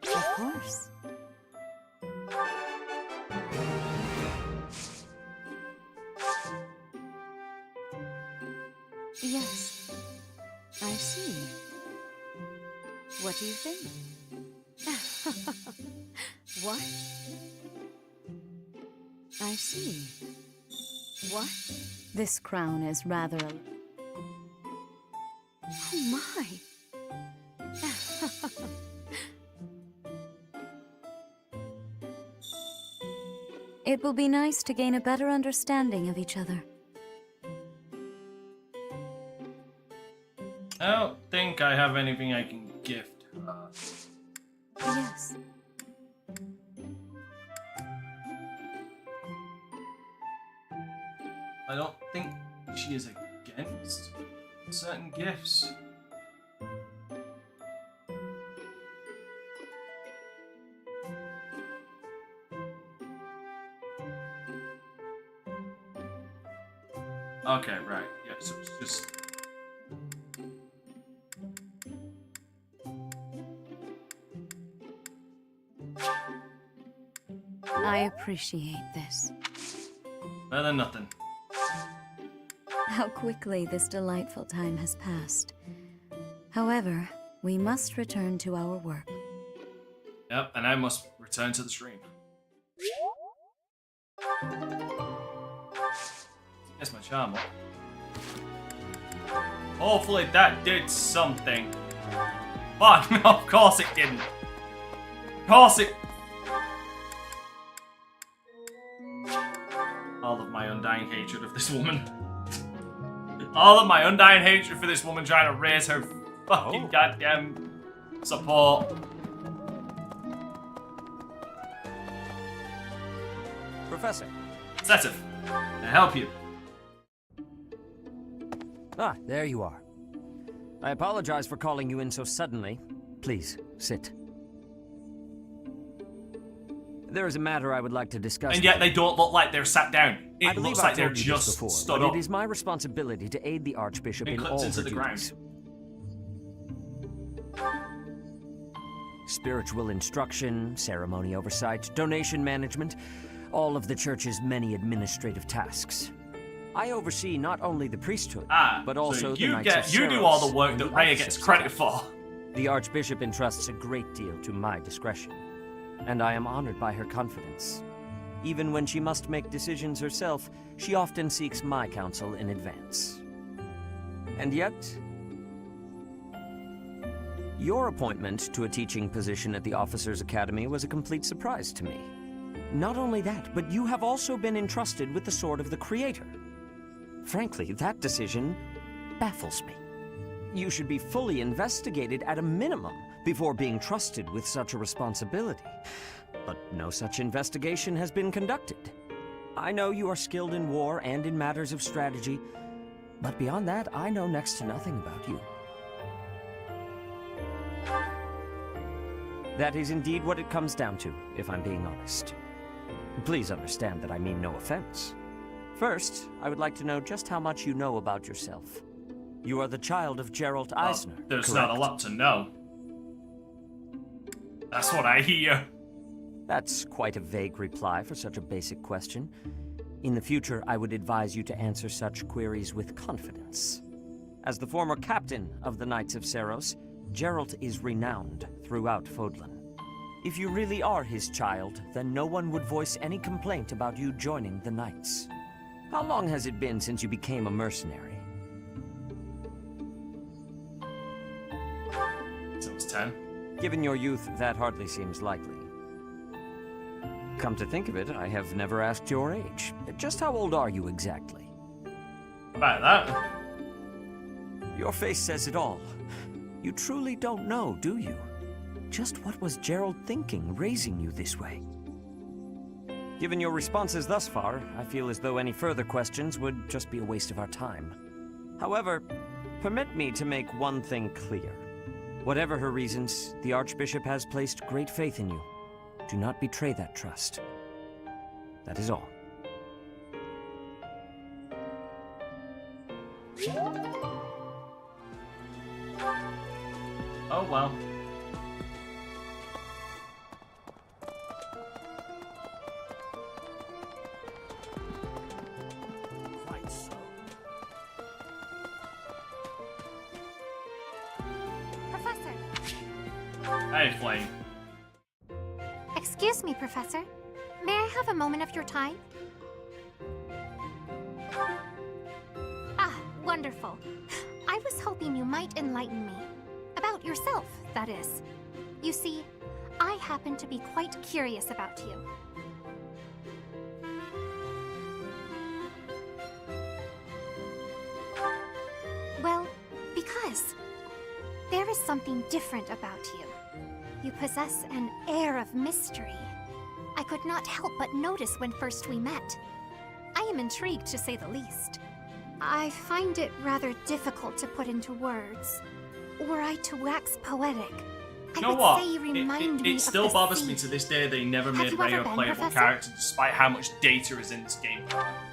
Of course. Yes, I see. What do you think? What? I see. What? This crown is rather a... Oh my! It will be nice to gain a better understanding of each other. I don't think I have anything I can gift her. Yes. I don't think she is against certain gifts. Okay, right. Yeah, so it's just... I appreciate this. Better than nothing. How quickly this delightful time has passed. However, we must return to our work. Yep, and I must return to the stream. That's my charm up. Hopefully that did something. But no, of course it didn't. Of course it... All of my undying hatred of this woman. All of my undying hatred for this woman trying to raise her fucking goddamn support. Professor. Setiv, can I help you? Ah, there you are. I apologize for calling you in so suddenly. Please, sit. There is a matter I would like to discuss. And yet they don't look like they're sat down. I It believe looks I've like they're told you this just before, stood but up. it is my responsibility to aid the Archbishop in all her into the duties. Spiritual instruction, ceremony oversight, donation management, all of the Church's many administrative tasks. I oversee not only the priesthood, but also the Knights of you do all Ceros the work and that the Rhea gets officers' credit staff. for. The Archbishop entrusts a great deal to my discretion, and I am honored by her confidence. Even when she must make decisions herself, she often seeks my counsel in advance. And yet, your appointment to a teaching position at the Officers' Academy was a complete surprise to me. Not only that, but you have also been entrusted with the Sword of the Creator. Frankly, that decision baffles me. You should be fully investigated at a minimum before being trusted with such a responsibility. But no such investigation has been conducted. I know you are skilled in war and in matters of strategy, but beyond that, I know next to nothing about you. That is indeed what it comes down to, if I'm being honest. Please understand that I mean no offense. First, I would like to know just how much you know about yourself. You are the child of Geralt Eisner, There's correct? not a lot to know. That's what I hear. That's quite a vague reply for such a basic question. In the future, I would advise you to answer such queries with confidence. As the former captain of the Knights of Ceros, Geralt is renowned throughout Fodlan. If you really are his child, then no one would voice any complaint about you joining the Knights. How long has it been since you became a mercenary? So it's 10. Given your youth, that hardly seems likely. Come to think of it, I have never asked your age. Just how old are you exactly? About that. Your face says it all. You truly don't know, do you? Just what was Gerald thinking, raising you this way? Given your responses thus far, I feel as though any further questions would just be a waste of our time. However, permit me to make one thing clear. Whatever her reasons, the Archbishop has placed great faith in you. Do not betray that trust. That is all. Oh well. Quite so. Professor. Hey, Flame. Excuse me, Professor. May I have a moment of your time? Ah, wonderful. I was hoping you might enlighten me. About yourself, that is. You see, I happen to be quite curious about you. Well, because there is something different about you. You possess an air of mystery. I could not help but notice when first we met. I am intrigued, to say the least. I find it rather difficult to put into words. Were I to wax poetic, You know I would what? say you remind me It of still the bothers sea. me to this day they never Have made you Ray ever a been, playable Professor? character despite how much data is in this game.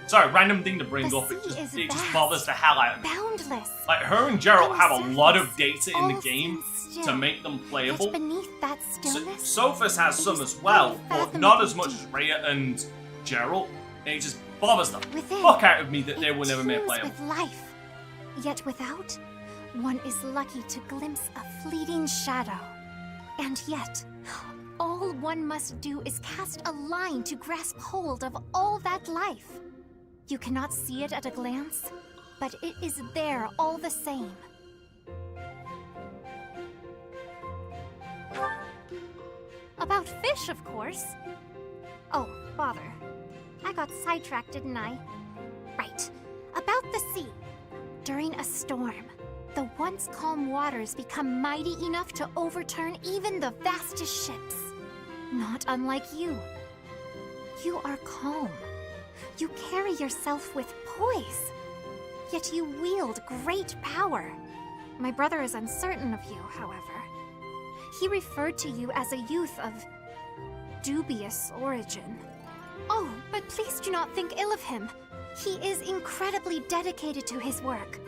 Sorry, random thing to bring The up. It sea just, is it just vast, bothers the hell out of me. Boundless. Like, her and Geralt On the have a lot of surface, data in the all game seems to still. make them playable. Yet beneath that stillness, Sophus has some is as well, but not as much unfathomably as Rhea and Geralt. And it just bothers the Within, fuck out of me that they were never made teems playable. with life. Yet without, one is lucky to glimpse a fleeting shadow. And yet, all one must do is cast a line to grasp hold of all that life. You cannot see it at a glance, but it is there all the same. About fish, of course. Oh, bother. I got sidetracked, didn't I? Right. About the sea. During a storm, the once calm waters become mighty enough to overturn even the vastest ships. Not unlike you. You are calm. You carry yourself with poise. Yet you wield great power. My brother is uncertain of you, however. He referred to you as a youth of dubious origin. Oh, but please do not think ill of him. He is incredibly dedicated to his work.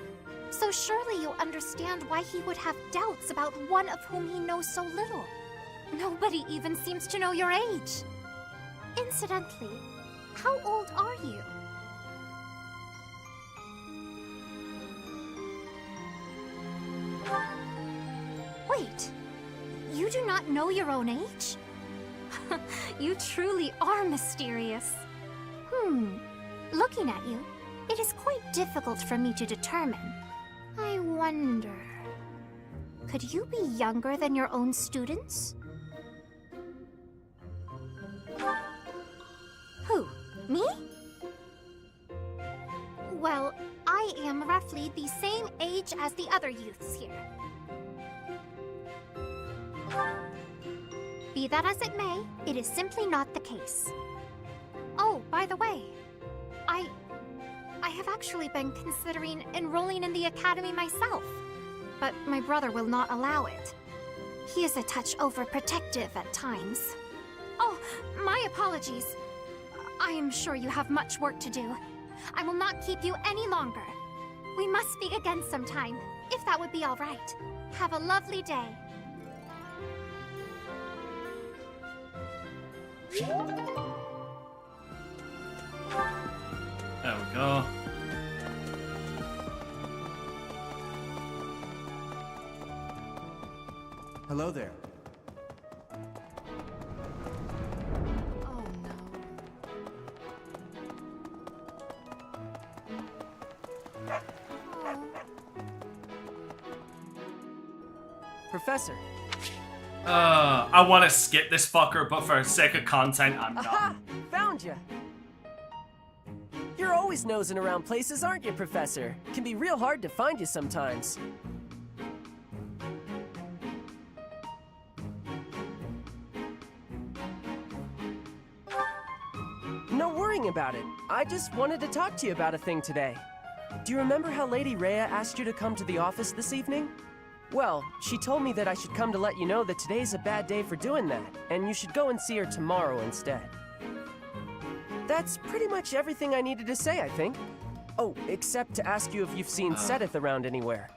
So surely you understand why he would have doubts about one of whom he knows so little. Nobody even seems to know your age. Incidentally, how old are you? Wait, you do not know your own age? You truly are mysterious. Looking at you, it is quite difficult for me to determine. I wonder... Could you be younger than your own students? Who? Me? Well, I am roughly the same age as the other youths here. Be that as it may, it is simply not the case. Oh, by the way, I have actually been considering enrolling in the academy myself, but my brother will not allow it. He is a touch overprotective at times. Oh, my apologies. I am sure you have much work to do. I will not keep you any longer. We must speak again sometime, if that would be all right. Have a lovely day. There we go. Hello there. Oh no. Professor. I want to skip this fucker, but for the sake of content, I'm not. Aha! Found you. You're always nosing around places, aren't you, Professor? Can be real hard to find you sometimes. worrying about it. I just wanted to talk to you about a thing today. Do you remember how Lady Rhea asked you to come to the office this evening? Well, she told me that I should come to let you know that today's a bad day for doing that, and you should go and see her tomorrow instead. That's pretty much everything I needed to say, I think. Oh, except to ask you if you've seen Sedith around anywhere.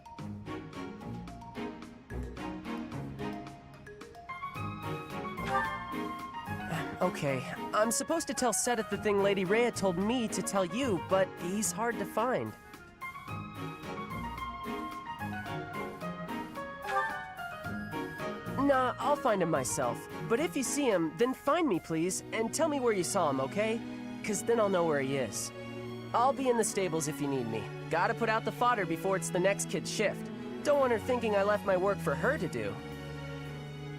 Okay, I'm supposed to tell Sedith the thing Lady Rhea told me to tell you, but he's hard to find. Nah, I'll find him myself. But if you see him, then find me, please, and tell me where you saw him, okay? 'Cause then I'll know where he is. I'll be in the stables if you need me. Gotta put out the fodder before it's the next kid's shift. Don't want her thinking I left my work for her to do.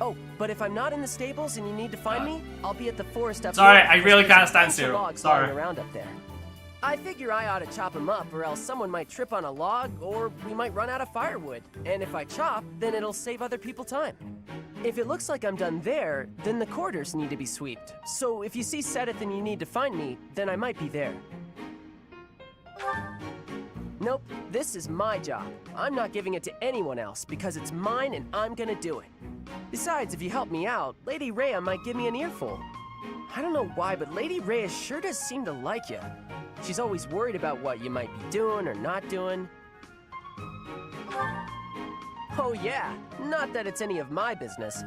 Oh, but if I'm not in the stables and you need to find me, I'll be at the forest up there. Sorry, I really can't stand still. Sorry. Around up there. I figure I ought to chop him up, or else someone might trip on a log, or we might run out of firewood. And if I chop, then it'll save other people time. If it looks like I'm done there, then the quarters need to be swept. So if you see Sedith and you need to find me, then I might be there. Nope, this is my job. I'm not giving it to anyone else because it's mine and I'm gonna do it. Besides, if you help me out, Lady Rhea might give me an earful. I don't know why, but Lady Rhea sure does seem to like you. She's always worried about what you might be doing or not doing. Oh yeah, not that it's any of my business.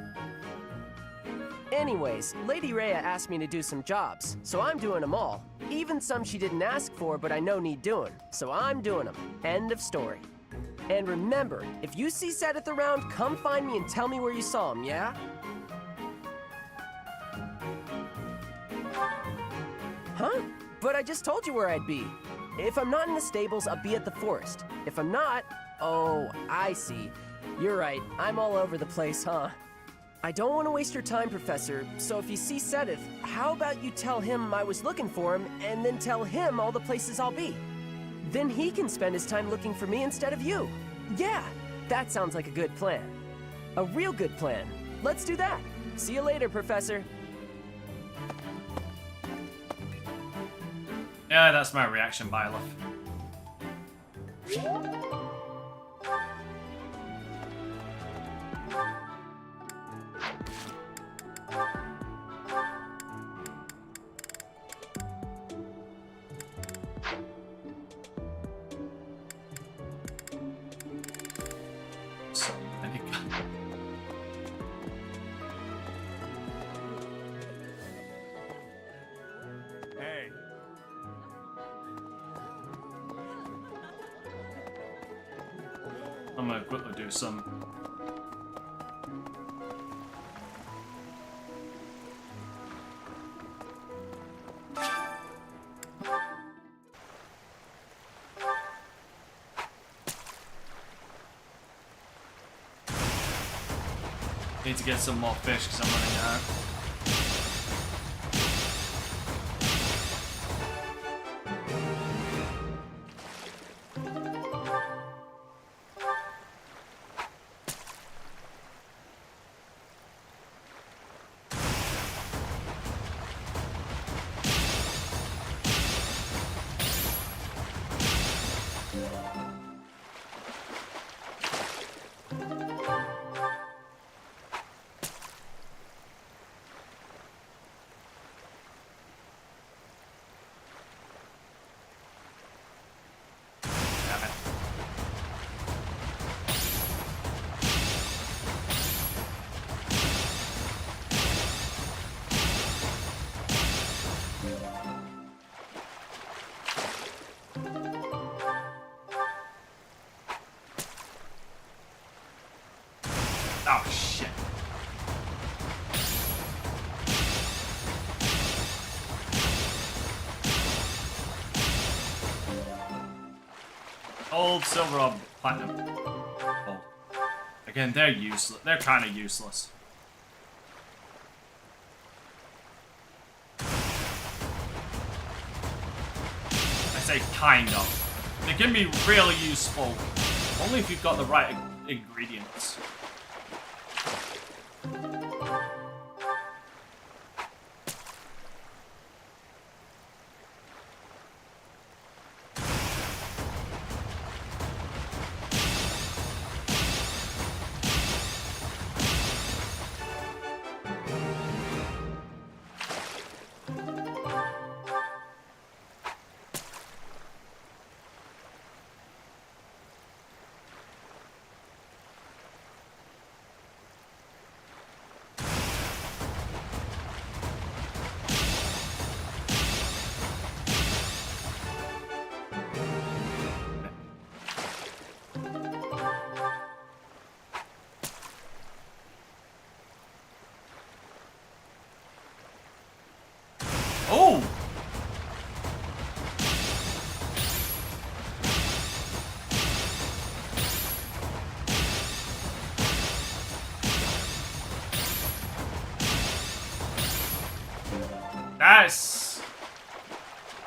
Anyways, Lady Rhea asked me to do some jobs, so I'm doing them all. Even some she didn't ask for, but I know need doing, so I'm doing them. End of story. And remember, if you see Sedith around, come find me and tell me where you saw him, yeah? Huh? But I just told you where I'd be. If I'm not in the stables, I'll be at the forest. If I'm not... Oh, I see. You're right, I'm all over the place, huh? I don't want to waste your time, Professor, so if you see Sedith, how about you tell him I was looking for him, and then tell him all the places I'll be? Then he can spend his time looking for me instead of you. Yeah, that sounds like a good plan. A real good plan. Let's do that. See you later, Professor. Yeah, that's my reaction, Byleth. Hey. I'm gonna quickly do some. Need to get some more fish because I'm running out. Oh shit. Gold, silver, or platinum. Gold. Again, they're useless. They're kind of useless. I say kind of. They can be really useful, only if you've got the right ingredients.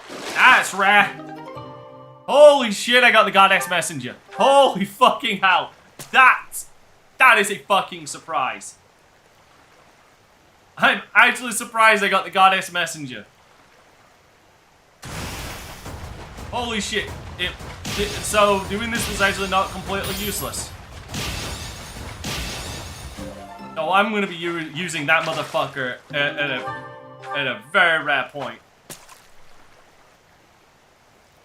That's rare. Holy shit, I got the Goddess Messenger. Holy fucking hell. That is a fucking surprise. I'm actually surprised I got the Goddess Messenger. Holy shit. So doing this was actually not completely useless. No, I'm gonna be using that motherfucker at a very rare point.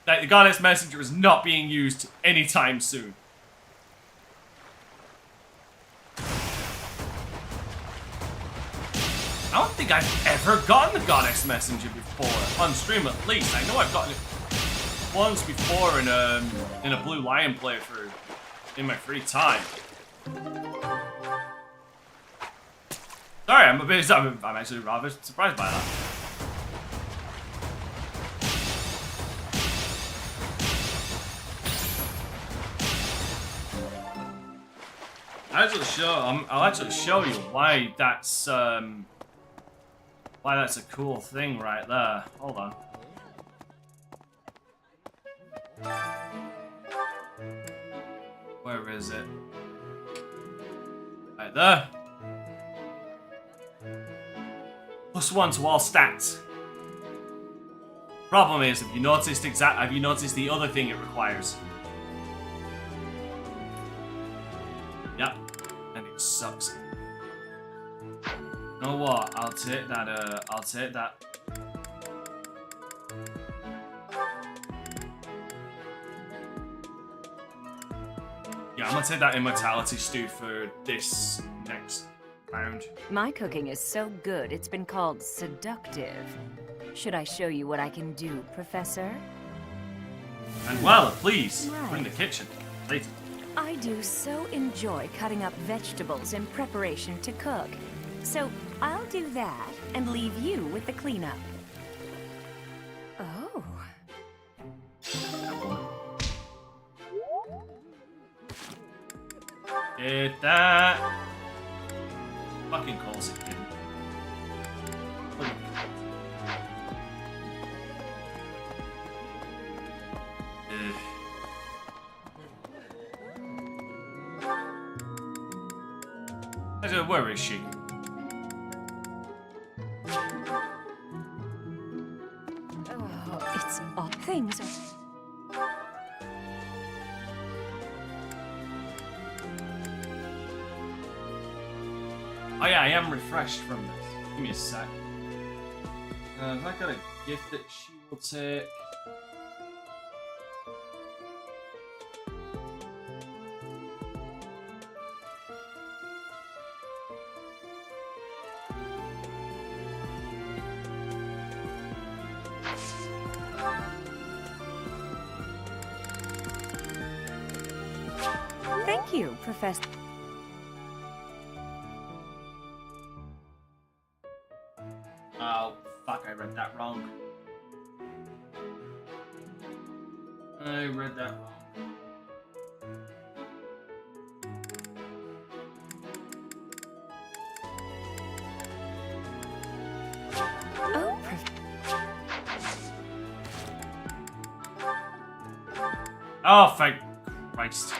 Like, the Goddess Messenger is not being used anytime soon. I don't think I've ever gotten the Goddess Messenger before, on stream at least. I know I've gotten it once before in a Blue Lion playthrough in my free time. Sorry, I'm actually rather surprised by that. I'll actually show you why that's a cool thing right there. Hold on. Where is it? Right there. +1 to all stats. Problem is, have you noticed the other thing it requires? Yep, and it sucks. You know what? I'll take that. I'll take that. Yeah, I'm gonna take that immortality stew for this next round. My cooking is so good, it's been called seductive. Should I show you what I can do, Professor? And well, please, Right. bring the kitchen later. I do so enjoy cutting up vegetables in preparation to cook. So I'll do that and leave you with the cleanup. Oh. Get that. Fucking calls it, kid. Where is she? Oh, it's all things. Oh yeah, I am refreshed from this. Give me a sec. Have I got a gift that she will take? Thank you, Professor. Oh, fuck, I read that wrong. I read that wrong. Oh, Oh, thank Christ.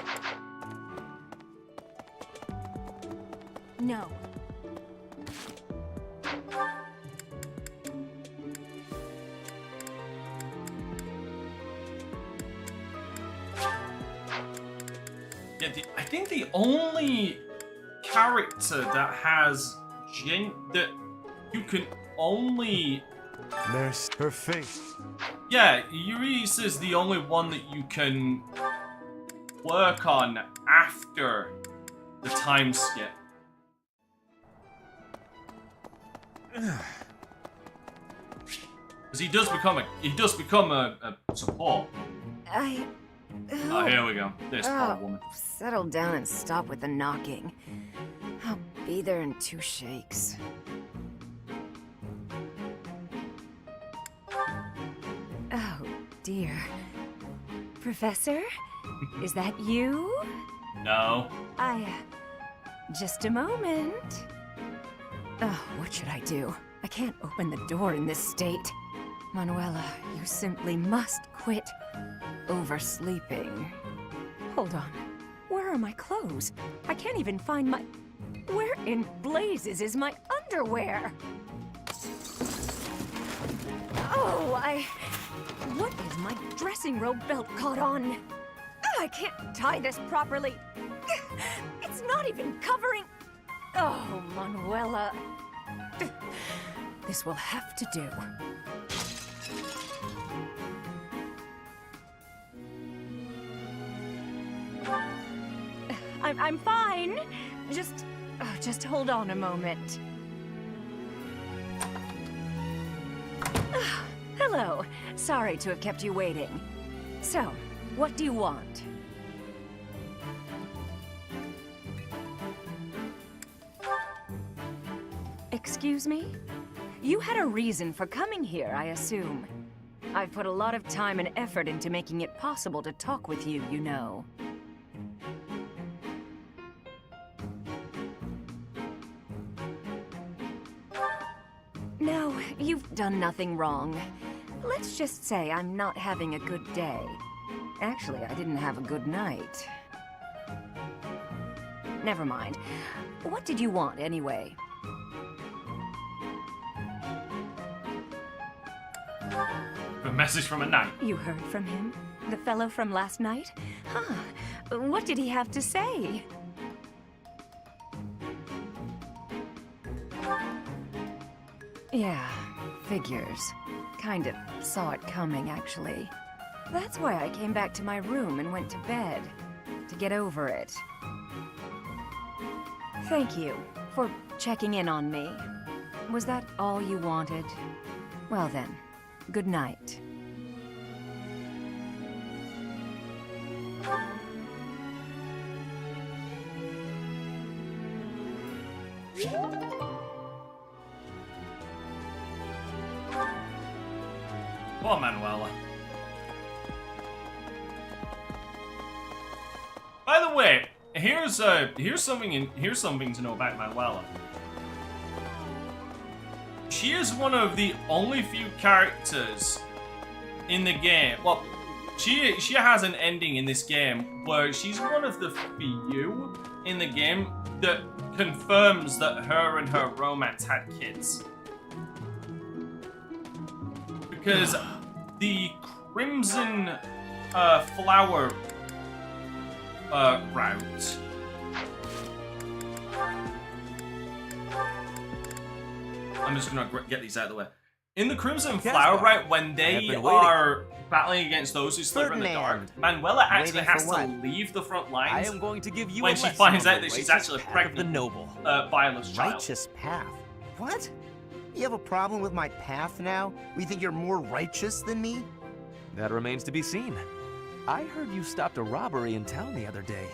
No. Yeah, I think the only character that has that you can only Nurse her faith. Yeah, Uri's is the only one that you can work on after the time skip. Because he does become a support. Oh, here we go. This poor woman. Settle down and stop with the knocking. I'll be there in 2 shakes. Oh, dear. Professor? Is that you? No. Just a moment. Oh, what should I do? I can't open the door in this state. Manuela, you simply must quit oversleeping. Hold on. Where are my clothes? I can't even find my... Where in blazes is my underwear? Oh, What is my dressing robe belt caught on? I can't tie this properly. It's not even covering... Oh, Manuela. This will have to do. I'm fine. Just hold on a moment. Hello. Sorry to have kept you waiting. So, what do you want? Excuse me? You had a reason for coming here, I assume. I've put a lot of time and effort into making it possible to talk with you, you know. No, you've done nothing wrong. Let's just say I'm not having a good day. Actually, I didn't have a good night. Never mind. What did you want, anyway? A message from a knight. You heard from him? The fellow from last night? Huh. What did he have to say? Yeah, figures. Kind of saw it coming, actually. That's why I came back to my room and went to bed. To get over it. Thank you for checking in on me. Was that all you wanted? Well then, good night. Poor Manuela. By the way, here's something to know about Manuela. She is one of the only few characters in the game. Well, she has an ending in this game where she's one of the few in the game that confirms that her and her romance had kids. Because the Crimson Flower route. I'm just gonna get these out of the way. In the Crimson Flower route, when they are battling against those who slither in the dark, Manuela actually has to leave the front lines. I am going to give you when a she lesson finds on out the that she's righteous actually path pregnant, of the noble. Viola's child. Righteous path? What? You have a problem with my path now? You think you're more righteous than me? That remains to be seen. I heard you stopped a robbery in town the other day.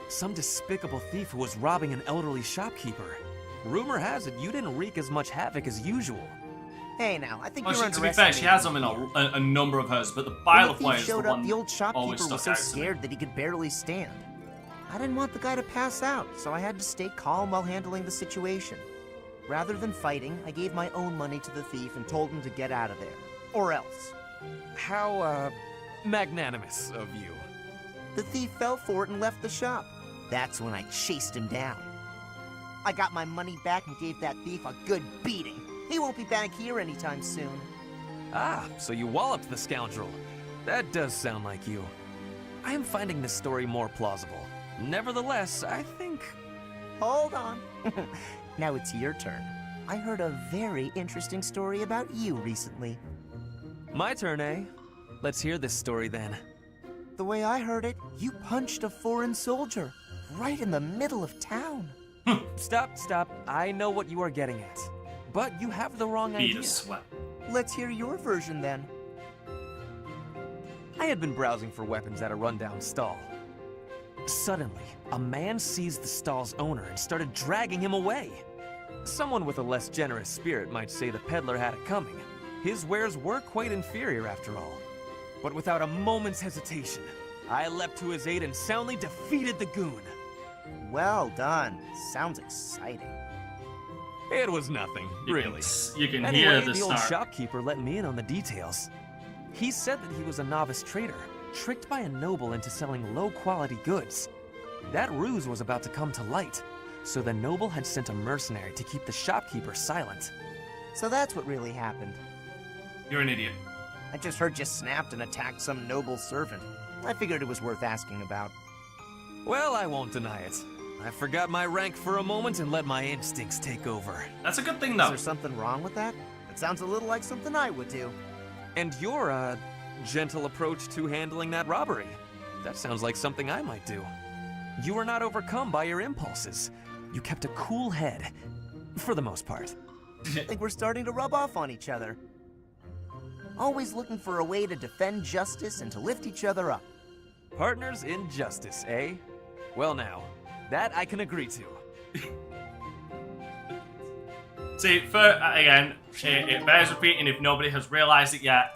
Some despicable thief who was robbing an elderly shopkeeper. Rumor has it you didn't wreak as much havoc as usual. Hey now, I think Well, you're to be fair, she has them in a number of hers, but the Bile When of the thief Way is the showed up, one the old always shopkeeper stuck was so out to me. scared that he could barely stand. I didn't want the guy to pass out, so I had to stay calm while handling the situation. Rather than fighting, I gave my own money to the thief and told him to get out of there. Or else. How, magnanimous of you. The thief fell for it and left the shop. That's when I chased him down. I got my money back and gave that thief a good beating. He won't be back here anytime soon. Ah, so you walloped the scoundrel. That does sound like you. I am finding this story more plausible. Nevertheless, I think... Hold on. Now it's your turn. I heard a very interesting story about you recently. My turn, eh? Let's hear this story then. The way I heard it, you punched a foreign soldier right in the middle of town. Stop. I know what you are getting at. But you have the wrong idea. Let's hear your version then. I had been browsing for weapons at a rundown stall. Suddenly, a man seized the stall's owner and started dragging him away. Someone with a less generous spirit might say the peddler had it coming. His wares were quite inferior after all. But without a moment's hesitation, I leapt to his aid and soundly defeated the goon. Well done. Sounds exciting. It was nothing, really. You can Anyway, hear the the old start. shopkeeper let me in on the details. He said that he was a novice trader, tricked by a noble into selling low-quality goods. That ruse was about to come to light, so the noble had sent a mercenary to keep the shopkeeper silent. So that's what really happened. You're an idiot. I just heard you snapped and attacked some noble servant. I figured it was worth asking about. Well, I won't deny it. I forgot my rank for a moment and let my instincts take over. That's a good thing, though. Is there something wrong with that? It sounds a little like something I would do. And your, gentle approach to handling that robbery. That sounds like something I might do. You were not overcome by your impulses. You kept a cool head. For the most part. I think we're starting to rub off on each other. Always looking for a way to defend justice and to lift each other up. Partners in justice, eh? Well now, that I can agree to. See, again, it bears repeating if nobody has realized it yet.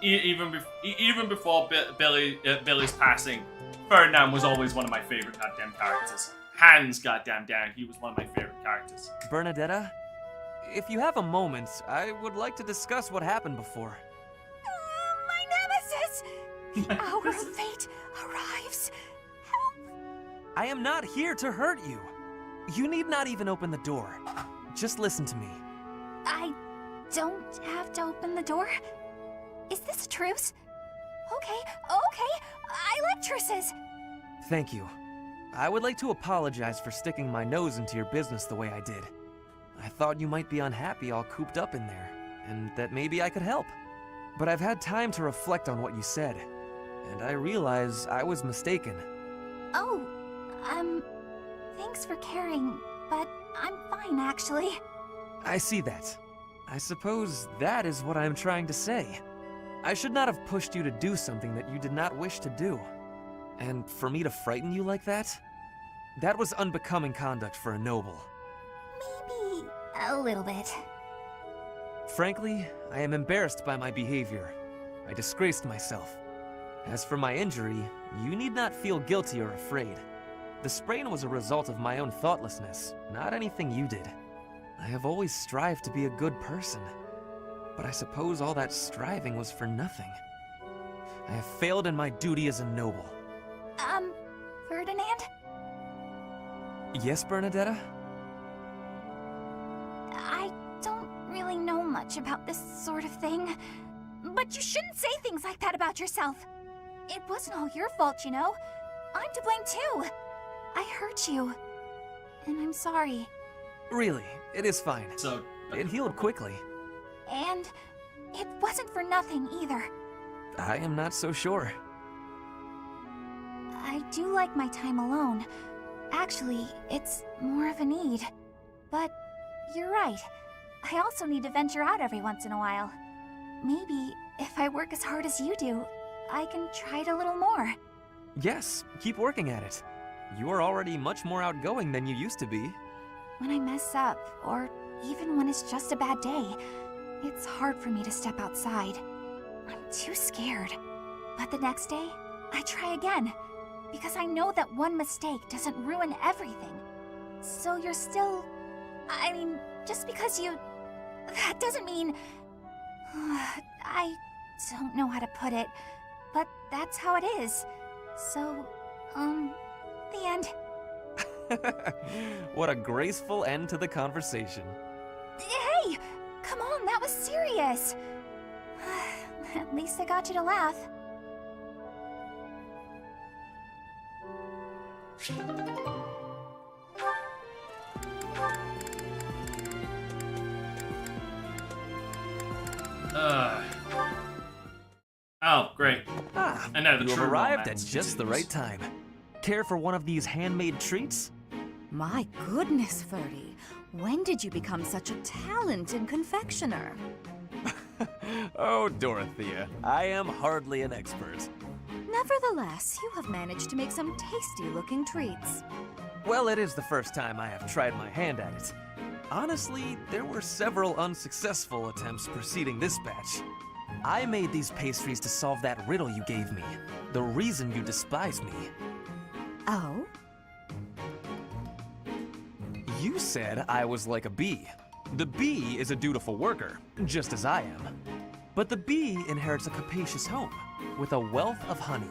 Even before Billy's passing, Ferdinand was always one of my favorite goddamn characters. Hands goddamn down, he was one of my favorite characters. Bernadetta, if you have a moment, I would like to discuss what happened before. My nemesis! The hour of fate arrives. I am not here to hurt you. You need not even open the door. Just listen to me. I don't have to open the door? Is this a truce? Okay. I like truces. Thank you. I would like to apologize for sticking my nose into your business the way I did. I thought you might be unhappy all cooped up in there, and that maybe I could help. But I've had time to reflect on what you said, and I realize I was mistaken. Oh, thanks for caring, but I'm fine, actually. I see that. I suppose that is what I'm trying to say. I should not have pushed you to do something that you did not wish to do. And for me to frighten you like that? That was unbecoming conduct for a noble. Maybe a little bit. Frankly, I am embarrassed by my behavior. I disgraced myself. As for my injury, you need not feel guilty or afraid. The sprain was a result of my own thoughtlessness, not anything you did. I have always strived to be a good person, but I suppose all that striving was for nothing. I have failed in my duty as a noble. Ferdinand? Yes, Bernadetta? I don't really know much about this sort of thing, but you shouldn't say things like that about yourself. It wasn't all your fault, you know. I'm to blame too. I hurt you, and I'm sorry. Really, it is fine. So, it healed quickly. And it wasn't for nothing either. I am not so sure. I do like my time alone. Actually, it's more of a need. But you're right. I also need to venture out every once in a while. Maybe if I work as hard as you do, I can try it a little more. Yes, keep working at it. You are already much more outgoing than you used to be. When I mess up, or even when it's just a bad day, it's hard for me to step outside. I'm too scared. But the next day, I try again. Because I know that one mistake doesn't ruin everything. So you're still... I mean, just because you... That doesn't mean... I don't know how to put it, but that's how it is. So, the end. What a graceful end to the conversation. Hey! Come on, that was serious! At least I got you to laugh. Oh, great. And now the You have true arrived romance at just the right time. Care for one of these handmade treats? My goodness, Ferdy. When did you become such a talent in confectioner? Oh, Dorothea, I am hardly an expert. Nevertheless, you have managed to make some tasty-looking treats. Well, it is the first time I have tried my hand at it. Honestly, there were several unsuccessful attempts preceding this batch. I made these pastries to solve that riddle you gave me. The reason you despise me. Oh? You You said I was like a bee. The bee is a dutiful worker, just as I am. But the bee inherits a capacious home, with a wealth of honey.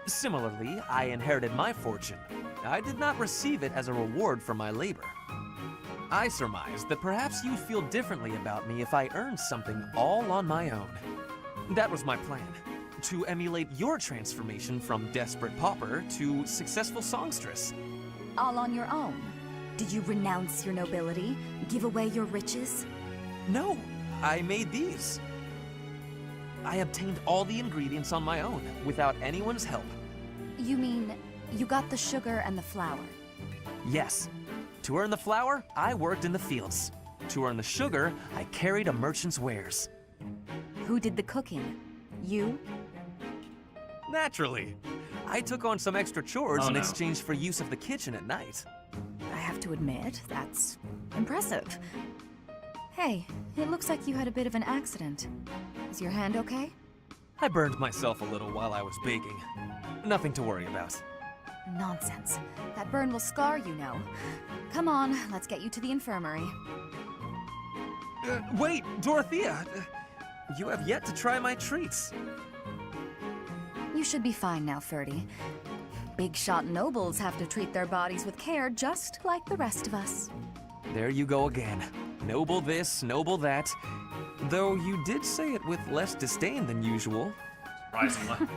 Similarly, I inherited my fortune. I did not receive it as a reward for my labor. I surmised that perhaps you'd feel differently about me if I earned something all on my own. That was my plan, to emulate your transformation from desperate pauper to successful songstress. All on your own? Did you renounce your nobility? Give away your riches? No, I made these. I obtained all the ingredients on my own, without anyone's help. You mean, you got the sugar and the flour? Yes. To earn the flour, I worked in the fields. To earn the sugar, I carried a merchant's wares. Who did the cooking? You? Naturally. I took on some extra chores in exchange for use of the kitchen at night. I have to admit, that's impressive. Hey, it looks like you had a bit of an accident. Is your hand okay? I burned myself a little while I was baking. Nothing to worry about. Nonsense. That burn will scar you, know. Come on, let's get you to the infirmary. Wait, Dorothea! You have yet to try my treats. You should be fine now, Ferdy. Big shot nobles have to treat their bodies with care just like the rest of us. There you go again. Noble this, noble that. Though you did say it with less disdain than usual. Surprisingly.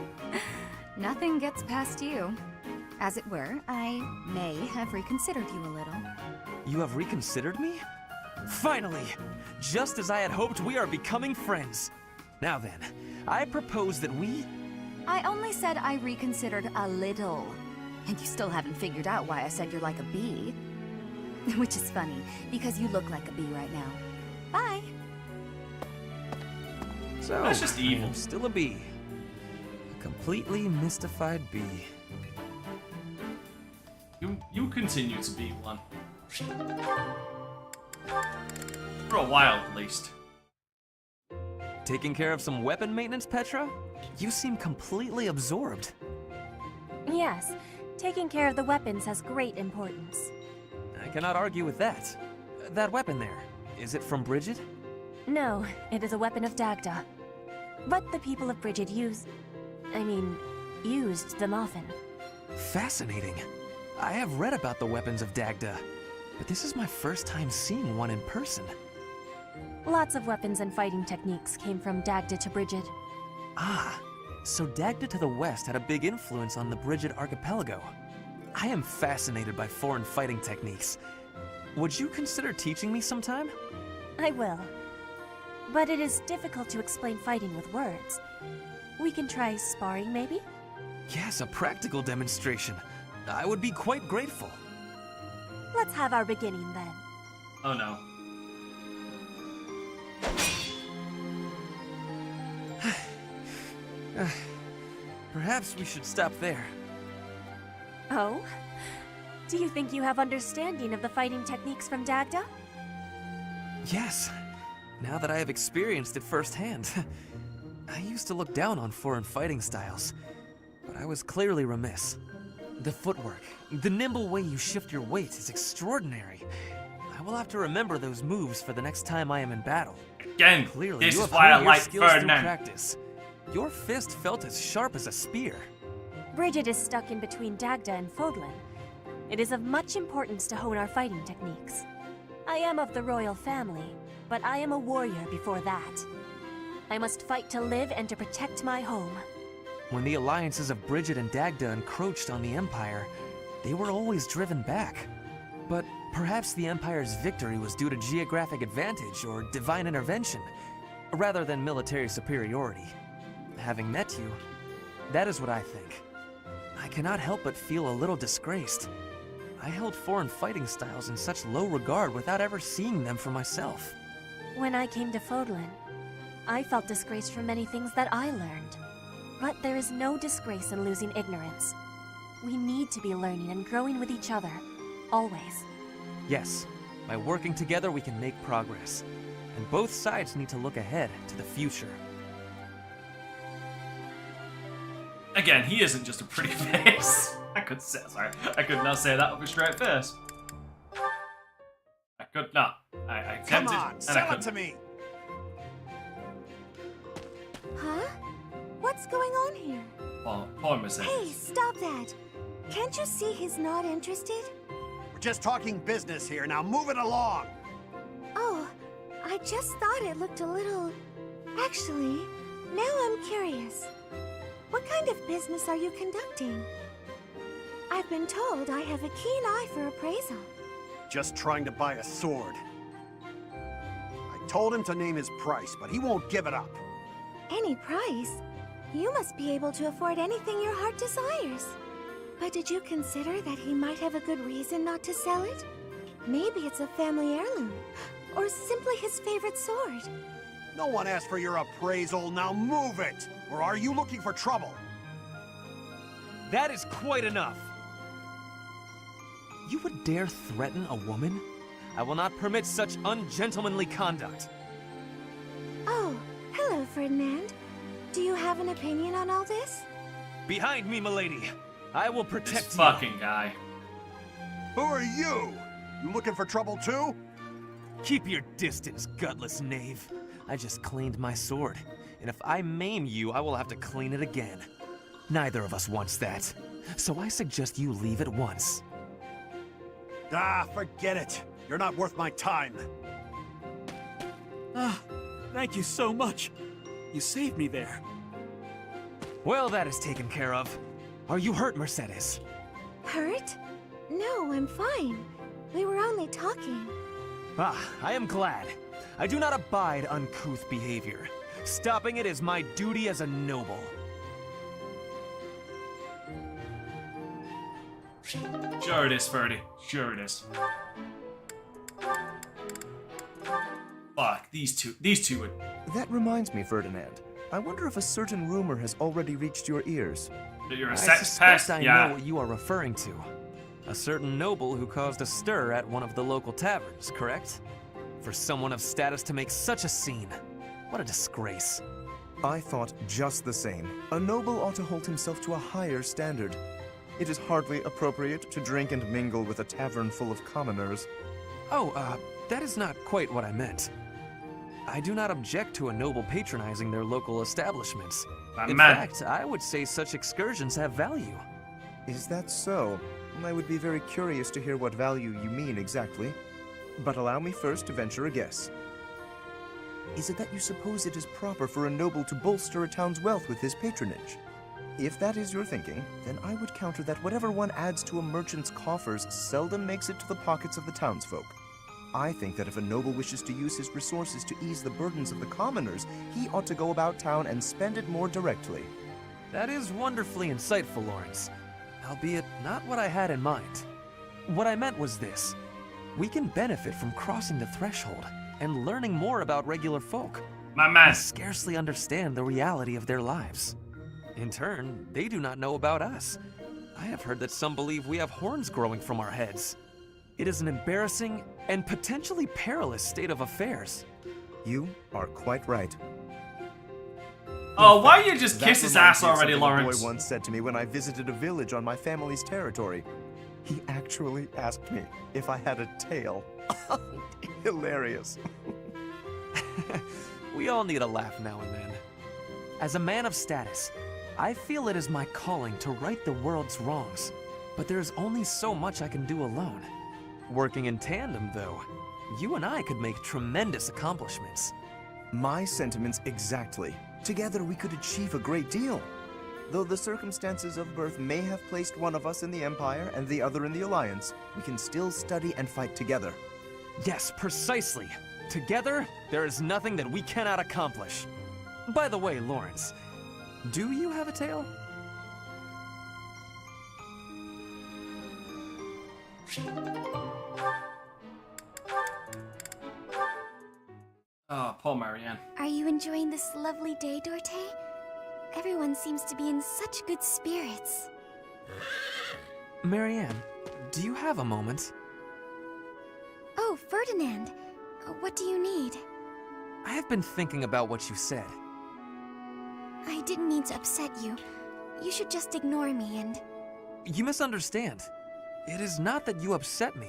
Nothing gets past you. As it were, I may have reconsidered you a little. You have reconsidered me? Finally! Just as I had hoped, we are becoming friends. Now then, I propose that we... I only said I reconsidered a little. And you still haven't figured out why I said you're like a bee. Which is funny, because you look like a bee right now. Bye! So, that's just evil. I'm still a bee. A completely mystified bee. You continue to be one. For a while, at least. Taking care of some weapon maintenance, Petra? You seem completely absorbed. Yes, taking care of the weapons has great importance. I cannot argue with that. That weapon there, is it from Bridget? No, it is a weapon of Dagda. But the people of Bridget used them often. Fascinating. I have read about the weapons of Dagda, but this is my first time seeing one in person. Lots of weapons and fighting techniques came from Dagda to Bridget. Ah, so Dagda to the west had a big influence on the Bridget archipelago. I am fascinated by foreign fighting techniques. Would you consider teaching me sometime? I will. But it is difficult to explain fighting with words. We can try sparring, maybe? Yes, a practical demonstration. I would be quite grateful. Let's have our beginning then. Oh no. Perhaps we should stop there. Oh? Do you think you have understanding of the fighting techniques from Dagda? Yes. Now that I have experienced it firsthand. I used to look down on foreign fighting styles, but I was clearly remiss. The footwork, the nimble way you shift your weight is extraordinary. I will have to remember those moves for the next time I am in battle. Again, clearly, this you is have why I honed your like skills through Ferdinand. practice. Your fist felt as sharp as a spear. Bridget is stuck in between Dagda and Fodlan. It is of much importance to hone our fighting techniques. I am of the royal family, but I am a warrior before that. I must fight to live and to protect my home. When the alliances of Bridget and Dagda encroached on the Empire, they were always driven back. But perhaps the Empire's victory was due to geographic advantage or divine intervention, rather than military superiority. Having met you, that is what I think. I cannot help but feel a little disgraced. I held foreign fighting styles in such low regard without ever seeing them for myself. When I came to Fodlan, I felt disgraced for many things that I learned. But there is no disgrace in losing ignorance. We need to be learning and growing with each other, always. Yes, by working together we can make progress. And both sides need to look ahead to the future. Again, he isn't just a pretty face. I could not say that with a straight face. could not. I attempted, Come on, and I sell it couldn't. to me. Huh? What's going on here? Poor Mercedes. Hey, stop that. Can't you see he's not interested? We're just talking business here. Now move it along. Oh, I just thought it looked a little... Actually, now I'm curious. What kind of business are you conducting? I've been told I have a keen eye for appraisal. Just trying to buy a sword. I told him to name his price, but he won't give it up. Any price? You must be able to afford anything your heart desires. But did you consider that he might have a good reason not to sell it? Maybe it's a family heirloom, or simply his favorite sword. No one asked for your appraisal. Now move it! Or are you looking for trouble? That is quite enough. You would dare threaten a woman? I will not permit such ungentlemanly conduct. Oh, hello, Ferdinand. Do you have an opinion on all this? Behind me, milady. I will protect This you. fucking guy. Who are you? You looking for trouble too? Keep your distance, gutless knave. I just cleaned my sword, and if I maim you, I will have to clean it again. Neither of us wants that, so I suggest you leave at once. Ah, forget it. You're not worth my time. Ah, thank you so much. You saved me there. Well, that is taken care of. Are you hurt, Mercedes? Hurt? No, I'm fine. We were only talking. Ah, I am glad. I do not abide uncouth behavior. Stopping it is my duty as a noble. Sure it is, Ferdy. Sure it is. Fuck, these two would... That reminds me, Ferdinand. I wonder if a certain rumor has already reached your ears. That you're a I sex suspect pest? I Yeah. know what you are referring to. A certain noble who caused a stir at one of the local taverns, correct? For someone of status to make such a scene. What a disgrace. I thought just the same. A noble ought to hold himself to a higher standard. It is hardly appropriate to drink and mingle with a tavern full of commoners. Oh, that is not quite what I meant. I do not object to a noble patronizing their local establishments. In fact, I would say such excursions have value. Is that so? I would be very curious to hear what value you mean exactly. But allow me first to venture a guess. Is it that you suppose it is proper for a noble to bolster a town's wealth with his patronage? If that is your thinking, then I would counter that whatever one adds to a merchant's coffers seldom makes it to the pockets of the townsfolk. I think that if a noble wishes to use his resources to ease the burdens of the commoners, he ought to go about town and spend it more directly. That is wonderfully insightful, Lawrence. Albeit not what I had in mind. What I meant was this. We can benefit from crossing the threshold and learning more about regular folk. My man. We scarcely understand the reality of their lives. In turn, they do not know about us. I have heard that some believe we have horns growing from our heads. It is an embarrassing and potentially perilous state of affairs. You are quite right. Oh, why you just That kiss his reminds ass me of already, something Lawrence? A boy once said to me when I visited a village on my family's territory. He actually asked me if I had a tail. Hilarious. We all need a laugh now and then. As a man of status, I feel it is my calling to right the world's wrongs. But there is only so much I can do alone. Working in tandem, though, you and I could make tremendous accomplishments. My sentiments exactly. Together we could achieve a great deal. Though the circumstances of birth may have placed one of us in the Empire and the other in the Alliance, we can still study and fight together. Yes, precisely. Together, there is nothing that we cannot accomplish. By the way, Lawrence, do you have a tail? Oh, poor Marianne. Are you enjoying this lovely day, Dorte? Everyone seems to be in such good spirits. Marianne, do you have a moment? Oh, Ferdinand. What do you need? I have been thinking about what you said. I didn't mean to upset you. You should just ignore me and... You misunderstand. It is not that you upset me.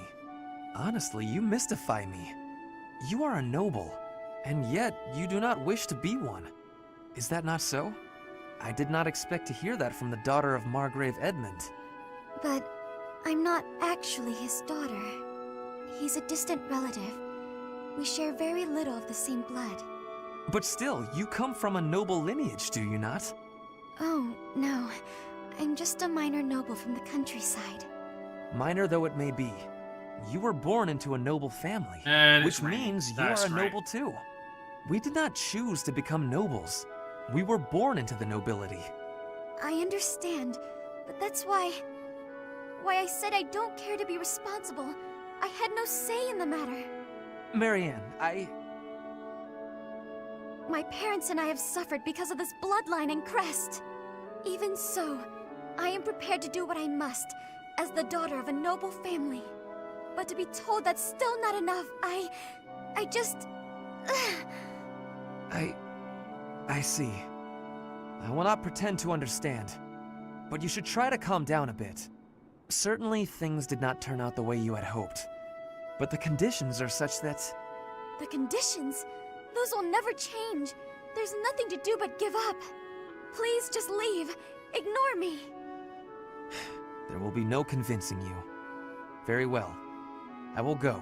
Honestly, you mystify me. You are a noble, and yet you do not wish to be one. Is that not so? I did not expect to hear that from the daughter of Margrave Edmund. But I'm not actually his daughter. He's a distant relative. We share very little of the same blood. But still, you come from a noble lineage, do you not? Oh, no. I'm just a minor noble from the countryside. Minor though it may be, you were born into a noble family, which means you are a noble too. We did not choose to become nobles. We were born into the nobility. I understand, but that's why I said I don't care to be responsible. I had no say in the matter. Marianne, My parents and I have suffered because of this bloodline and crest. Even so, I am prepared to do what I must, as the daughter of a noble family. But to be told that's still not enough, I just... I see. I will not pretend to understand, but you should try to calm down a bit. Certainly, things did not turn out the way you had hoped, but the conditions are such that... The conditions? Those will never change. There's nothing to do but give up. Please just leave. Ignore me. There will be no convincing you. Very well. I will go.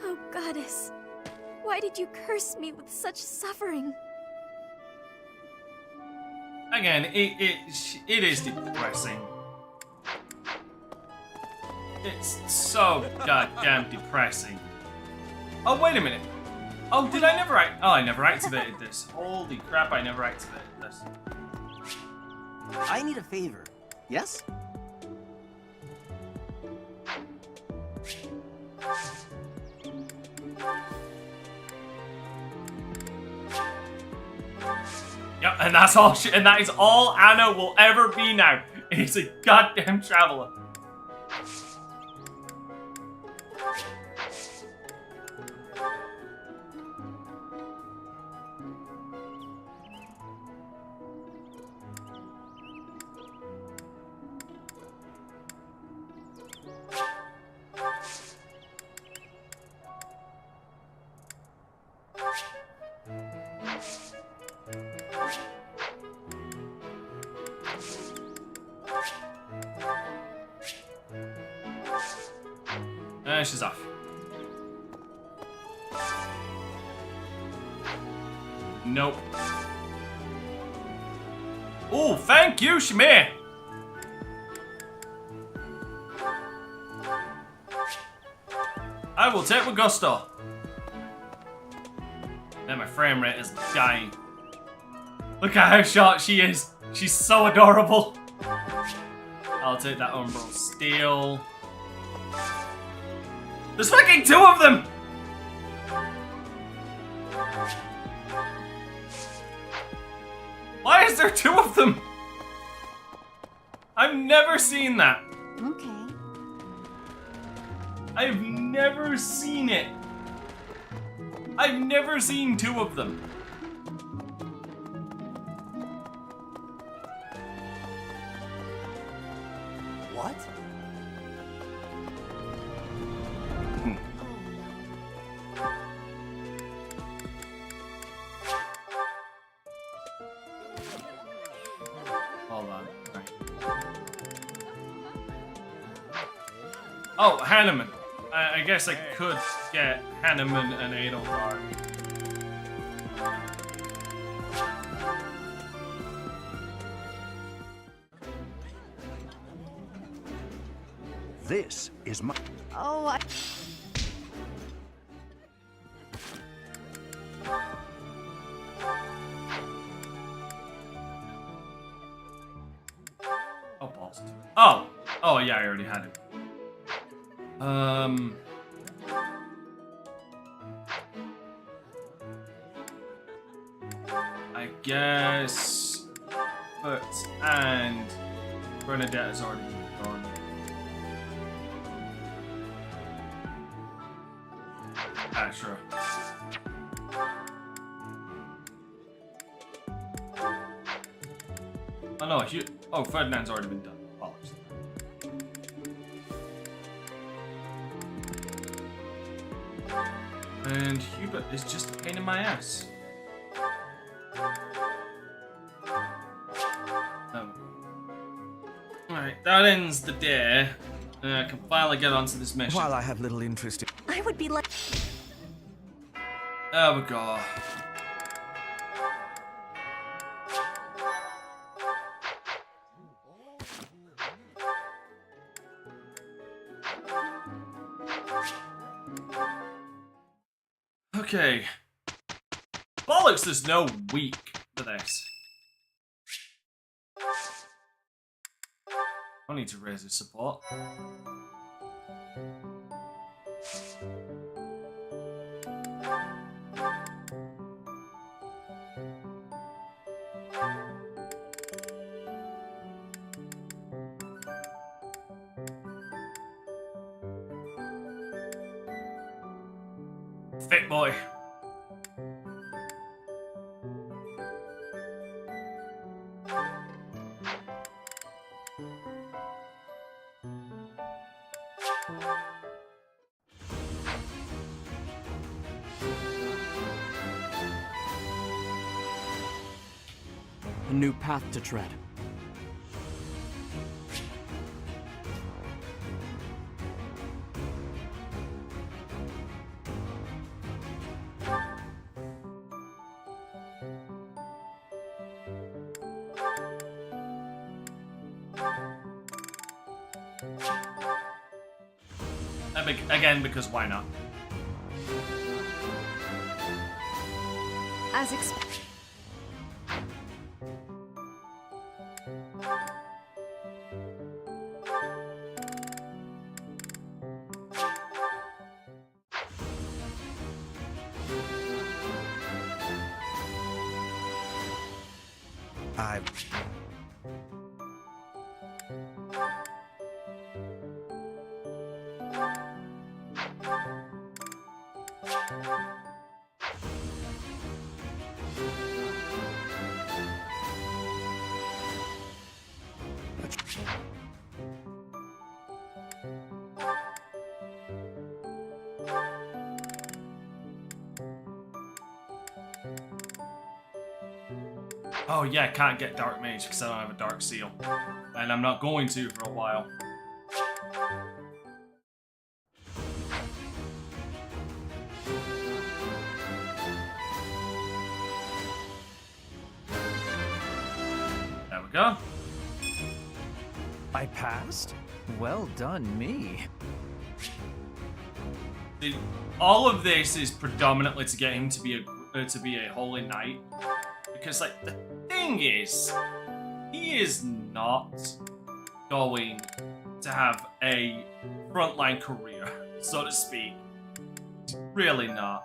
Oh, Goddess. Why did you curse me with such suffering? Again, it is depressing. It's so goddamn depressing. Oh, wait a minute. Oh, did I never I never activated this. Holy crap, I never activated this. I need a favor. Yes? Yep, and that's all and that is all Anna will ever be now. Is a goddamn traveler. She's off. Nope. Oh, thank you, Shmir. I will take with gusto. And my frame rate is dying. Look at how short she is. She's so adorable. I'll take that Umbral Steel. There's fucking two of them! Why is there two of them? I've never seen that. Okay. I've never seen it. I've never seen two of them. What? Hold on. Right. Oh, Hanneman. I guess I could get Hanneman and Edelgard. This is my... Oh, Oh, balls. Oh! Oh, yeah, I already had it. I guess... Foot and... Bernadette is already gone. Ah, sure. Oh no, oh, Ferdinand's already been done. Bollocks. And Hubert is just a pain in my ass. Alright, that ends the day. I can finally get onto this mission. While I have little interest in... I would be like... There we go. Okay. Bollocks, there's no week for this. I need to raise his support. Fit boy. A new path to tread. Again, because why not? As expected. Oh yeah, I can't get Dark Mage because I don't have a Dark Seal. And I'm not going to for a while. There we go. I passed? Well done, me. See, all of this is predominantly to get him to be a holy knight. Because, like, the thing is, he is not going to have a frontline career, so to speak. Really not.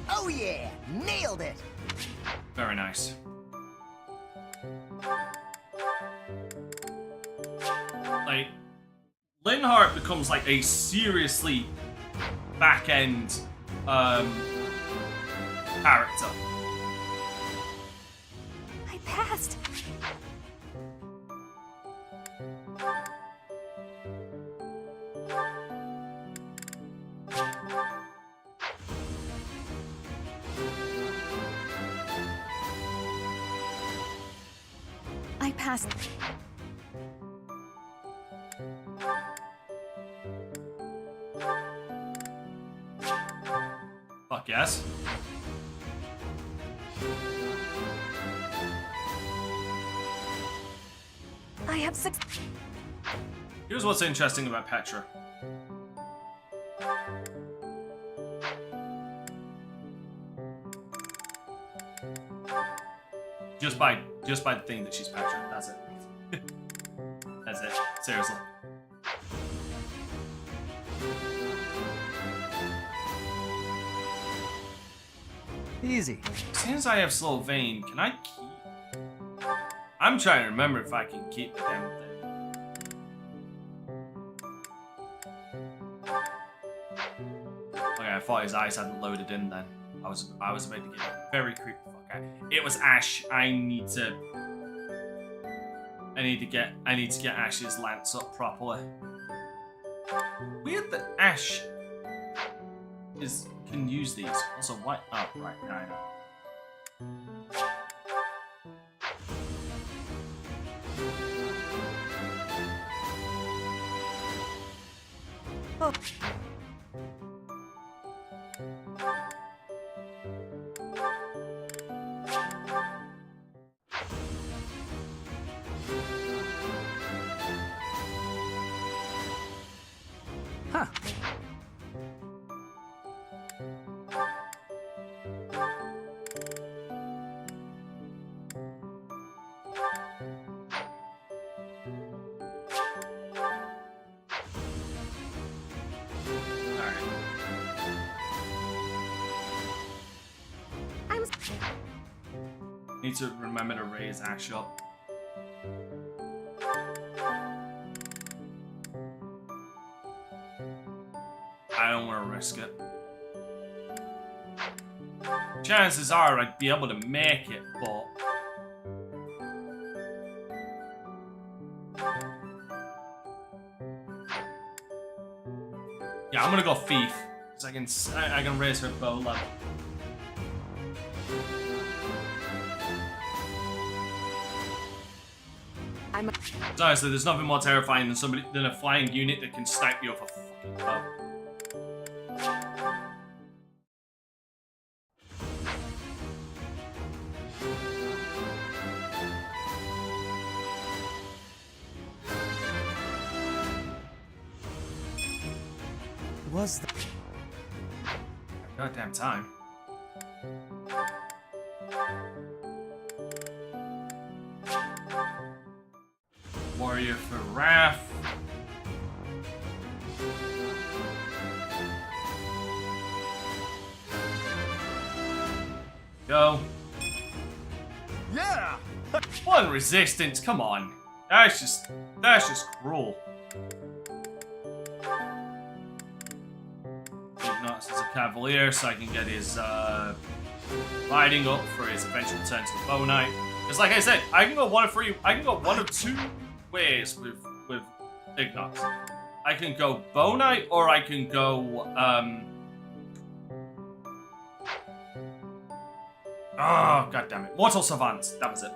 Oh yeah! Nailed it! Very nice. Like, Linhardt becomes like a seriously back-end character. I passed. I passed. Fuck yes. I have 6. Here's what's interesting about Petra. Just by the thing that she's Petra. That's it. That's it. Seriously. Easy. Since I have Slow Vein, can I keep... I'm trying to remember if I can keep the damn thing. Okay, I thought his eyes hadn't loaded in then. I was about to get very creepy. Fuck, it was Ash. I need to get Ash's lance up properly. Weird that Ash can use these. Also, why? Oh, right, now I know. Oh. Huh. Need to remember to raise Ash up. I don't want to risk it. Chances are I'd be able to make it, but yeah, I'm gonna go Thief because I can raise her bow level. So honestly, there's nothing more terrifying than a flying unit that can snipe you off a fucking bow. Was the goddamn time? Warrior for Wrath. Go. Yeah. One resistance. Come on. That's just cruel. Ignatus is a cavalier, so I can get his riding up for his eventual turn to a bow knight. Because, like I said, I can go one of two ways with Ignatus. I can go bow knight, or I can go oh, god damn it. Mortal Savant. That was it.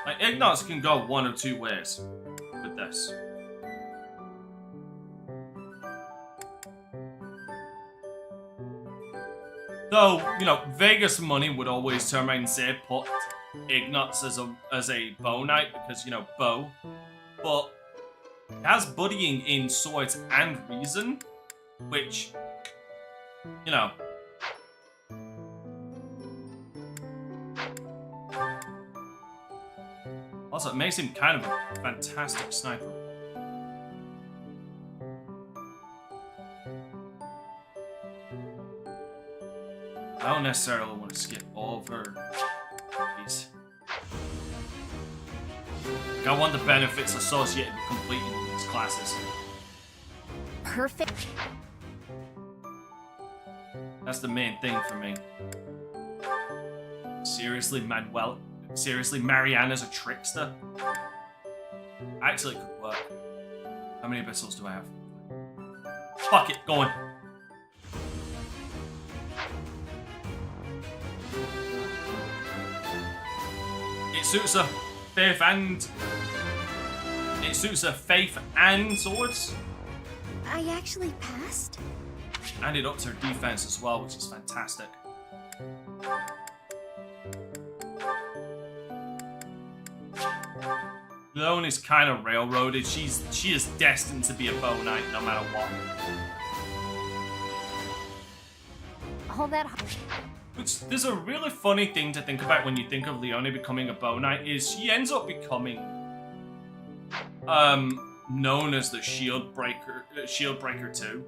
Like, Ignatus can go one of two ways with this. Though, you know, Vegas money would always turn around and say put Ignatus as a bow knight because, you know, bow. But it has buddying in swords and reason, which, you know. Also, it makes him kind of a fantastic sniper. I don't necessarily want to skip over these. Like, I want the benefits associated with completing these classes. Perfect. That's the main thing for me. Seriously, Manuel? Seriously, Marianne's a trickster? Actually, it could work. How many abyssals do I have? Fuck it, go on. It suits her faith and swords. I actually passed? And it ups her defense as well, which is fantastic. Leone is kind of railroaded. She is destined to be a bow knight no matter what. All that. Which, there's a really funny thing to think about when you think of Leone becoming a bow knight, is she ends up becoming known as the Shield Breaker 2.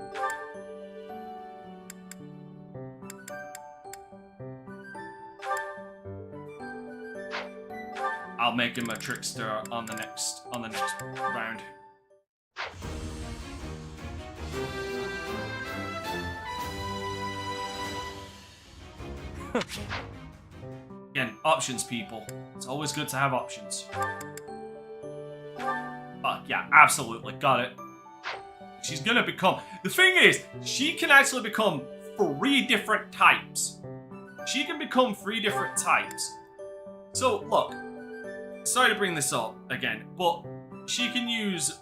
I'll make him a trickster on the next round. Again, options, people. It's always good to have options. Fuck yeah, absolutely. Got it. She's gonna become... The thing is, she can actually become 3 different types. She can become 3 different types. So, look. Sorry to bring this up again, but she can use...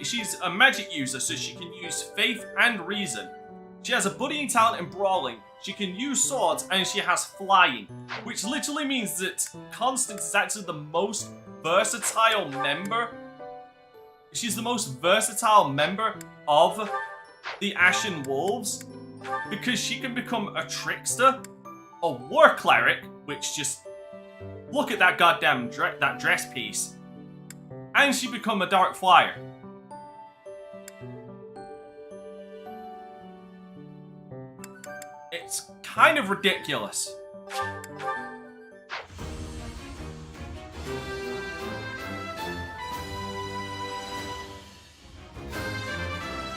She's a magic user, so she can use faith and reason. She has a buddying talent in brawling. She can use swords, and she has flying. Which literally means that Constance is actually the most versatile member. She's the most versatile member of the Ashen Wolves. Because she can become a trickster, a war cleric, which just... Look at that goddamn that dress piece. And she become a dark flyer. It's kind of ridiculous.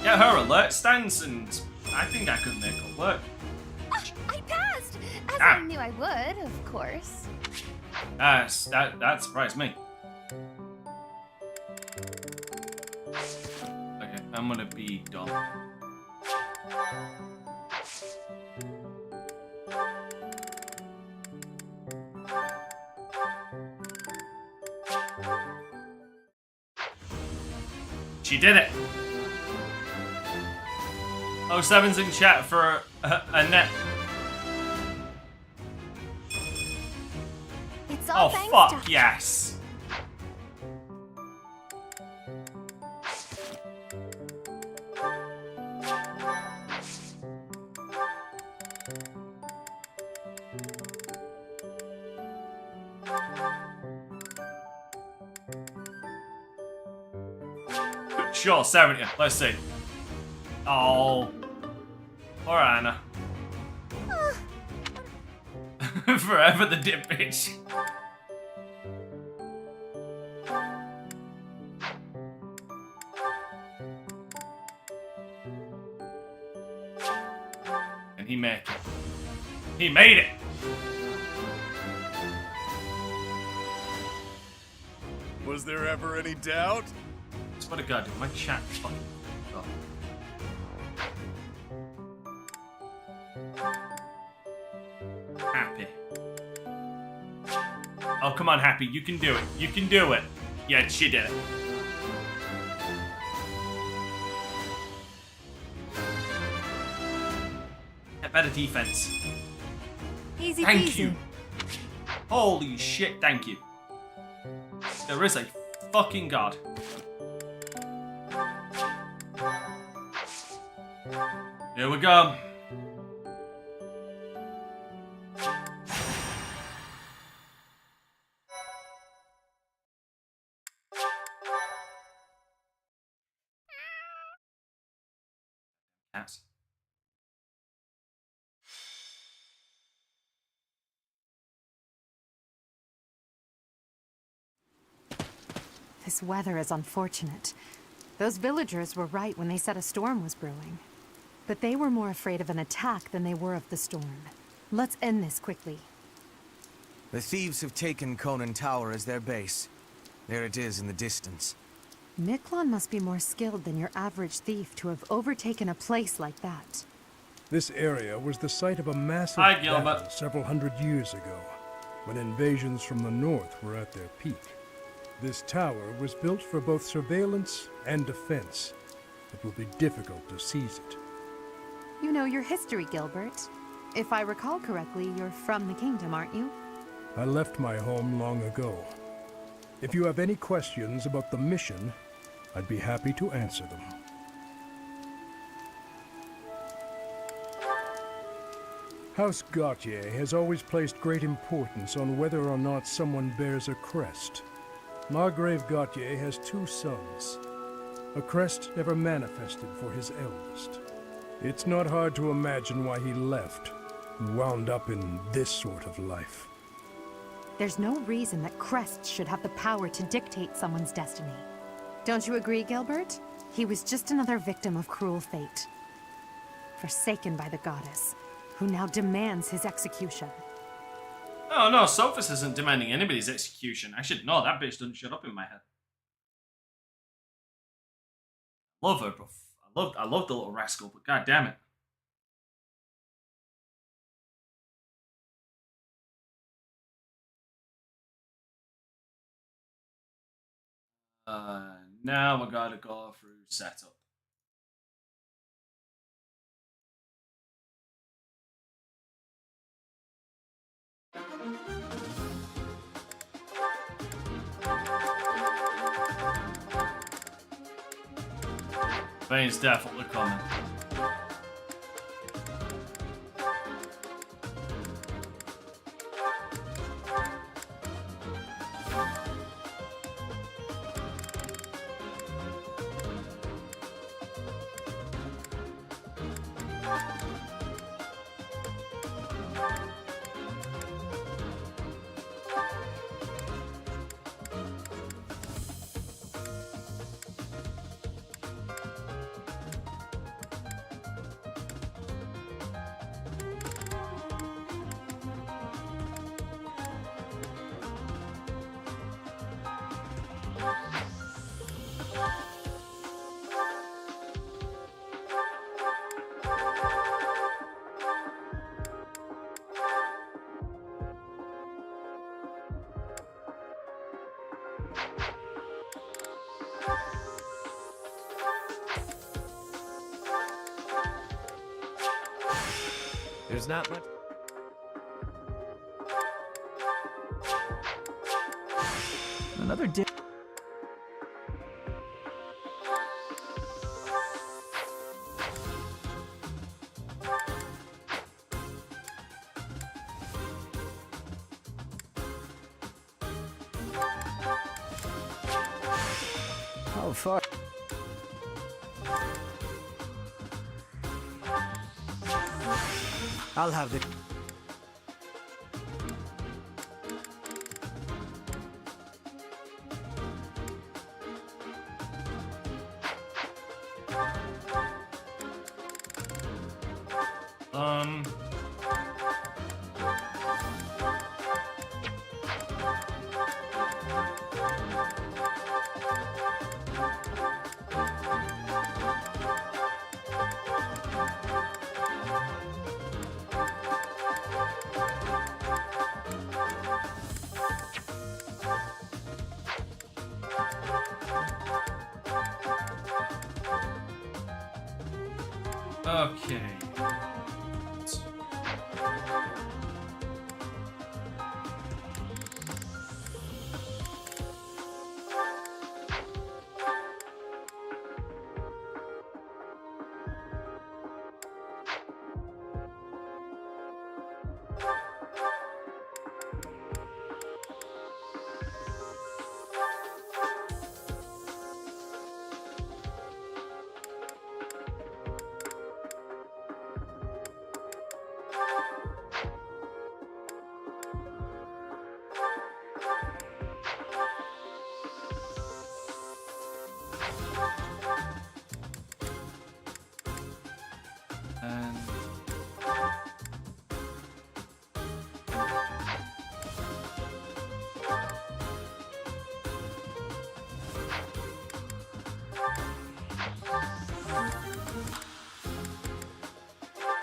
Get her alert stance, and I think I could make it work. I passed! As Ah. I knew I would, of course. That surprised me. Okay, I'm gonna be dumb. She did it! 07's in chat for a net. It's all Oh thanks fuck to... yes! Sure, 70. Let's see. Oh. Poor Anna. Forever the dip bitch. And he made it. He made it! Was there ever any doubt? I swear to God, dude, my chat fucking up. Happy. Oh, come on, Happy. You can do it. You can do it. Yeah, she did it. Get better defense. Easy Thank peasy. you. Holy shit, thank you. There is a fucking God. Here we go. Cats. This weather is unfortunate. Those villagers were right when they said a storm was brewing. But they were more afraid of an attack than they were of the storm. Let's end this quickly. The thieves have taken Conan Tower as their base. There it is in the distance. Miklon must be more skilled than your average thief to have overtaken a place like that. This area was the site of a massive Hi, Gilbert. battle several hundred years ago, when invasions from the north were at their peak. This tower was built for both surveillance and defense. It will be difficult to seize it. You know your history, Gilbert. If I recall correctly, you're from the kingdom, aren't you? I left my home long ago. If you have any questions about the mission, I'd be happy to answer them. House Gautier has always placed great importance on whether or not someone bears a crest. Margrave Gautier has 2 sons. A crest never manifested for his eldest. It's not hard to imagine why he left and wound up in this sort of life. There's no reason that crests should have the power to dictate someone's destiny. Don't you agree, Gilbert? He was just another victim of cruel fate. Forsaken by the goddess, who now demands his execution. Oh no, Sophus isn't demanding anybody's execution. I should know, that bitch doesn't shut up in my head. Love her, but I love the little rascal, but god damn it. Now we gotta go through setup. Vane's definitely coming. There's not much. Another day. How far? I'll have the... Okay.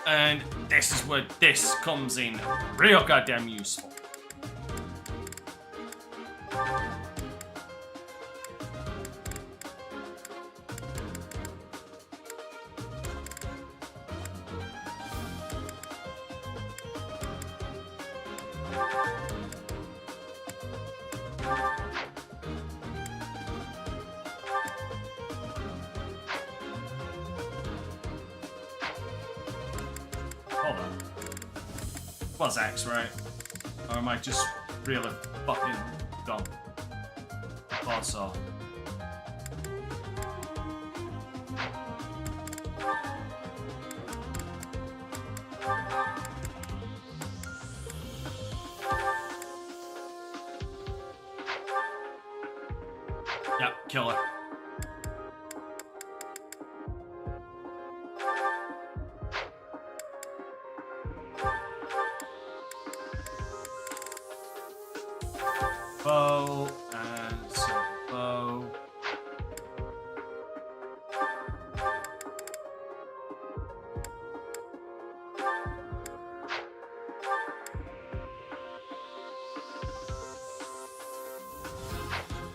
And this is where this comes in real goddamn useful. Hold on. Was X, right? Or am I just really fucking dumb? I thought so. Yep, kill it. bow and silver bow.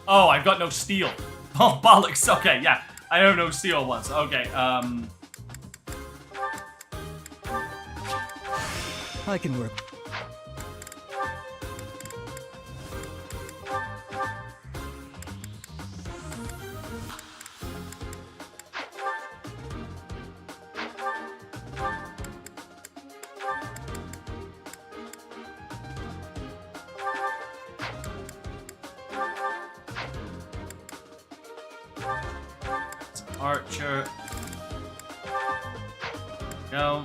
Oh, I've got no steel. Oh, bollocks. Okay, yeah. I have no steel ones. Okay, I can work. Archer. Go.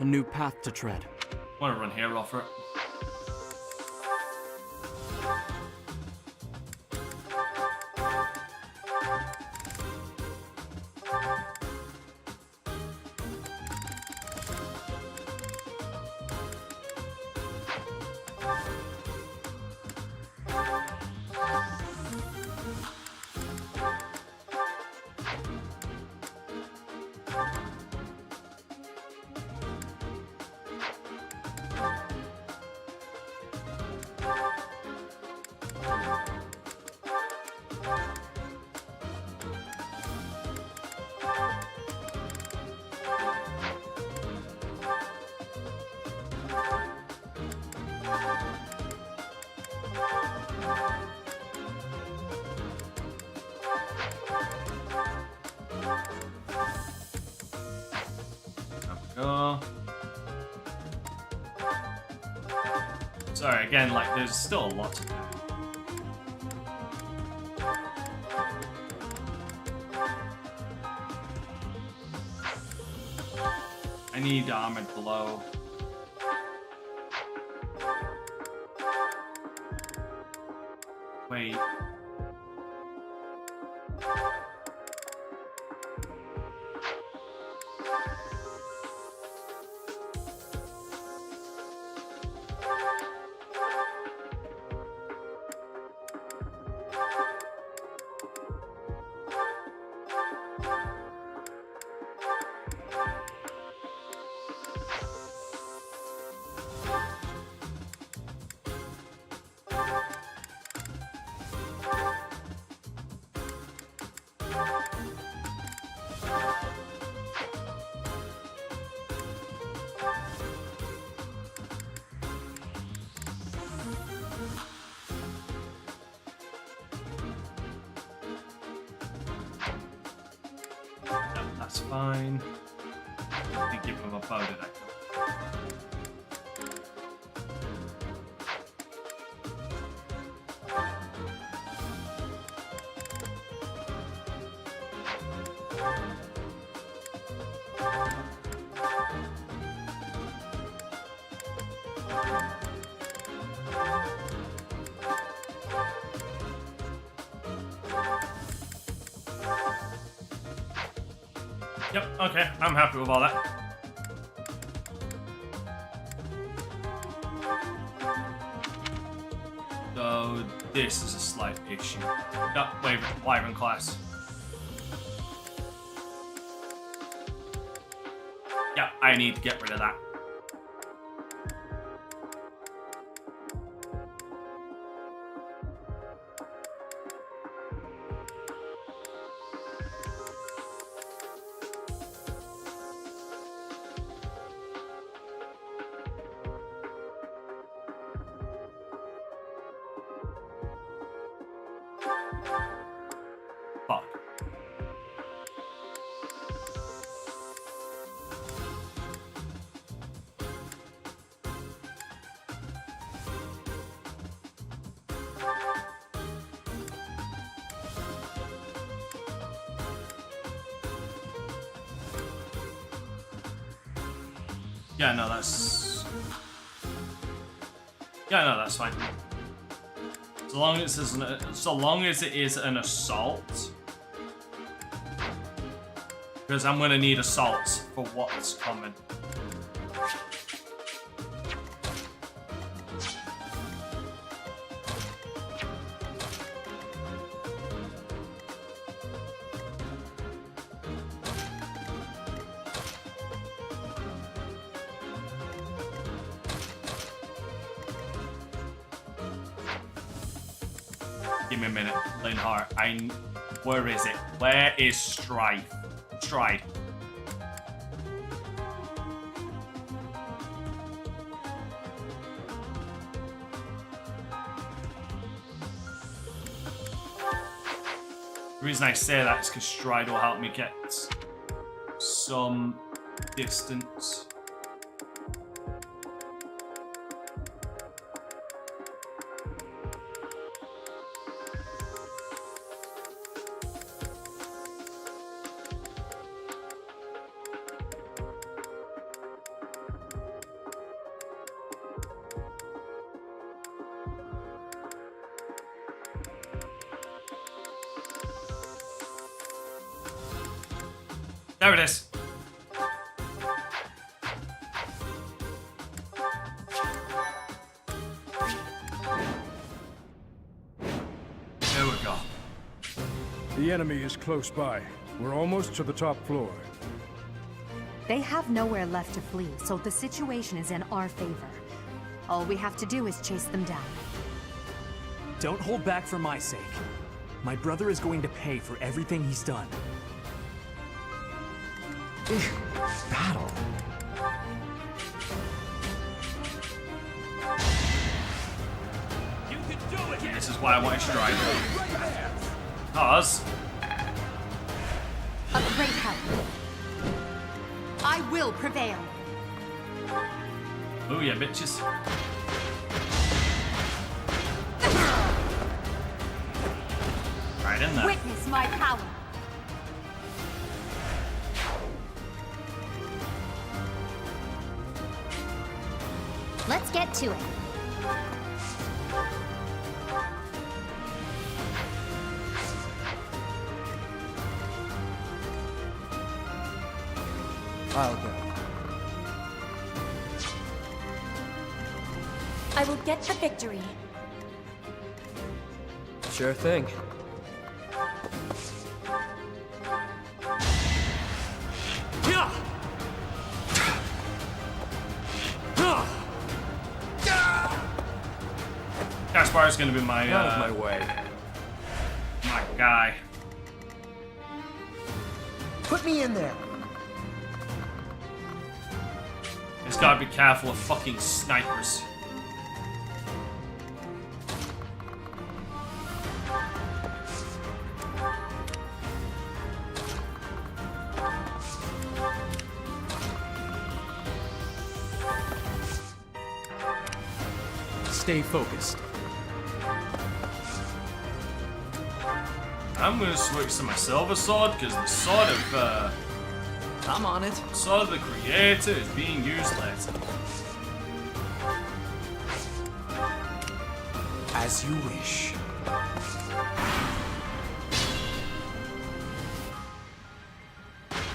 A new path to tread. I want to run here, offer it. Sorry, again, like, there's still a lot to do. I need armored blow. Wait. That's fine. I didn't give him a bow, did I? Yep, okay, I'm happy with all that. So, this is a slight issue. No, Wyvern class. Yeah, I need to get rid of that. Yeah, no, that's... Yeah, no, that's fine. So long as it is an assault. Because I'm gonna need assaults for what's coming. Give me a minute, Linhart. Where is it? Where is Stride? The reason I say that is because Stride will help me get some distance. There it is. There we go. The enemy is close by. We're almost to the top floor. They have nowhere left to flee, so the situation is in our favor. All we have to do is chase them down. Don't hold back for my sake. My brother is going to pay for everything he's done. Battle. You can do it. This is why I want to strike. Cause a great help. I will prevail. Oh yeah, bitches. Right in there. Witness my power. Let's get to it. I'll go. I will get the victory. Sure thing. Caspar is going to be my out of my way. My guy. Put me in there. Just gotta be careful of fucking snipers. Stay focused. I'm gonna switch to my silver sword because the sword of I'm on it. Sword of the Creator is being used later. As you wish.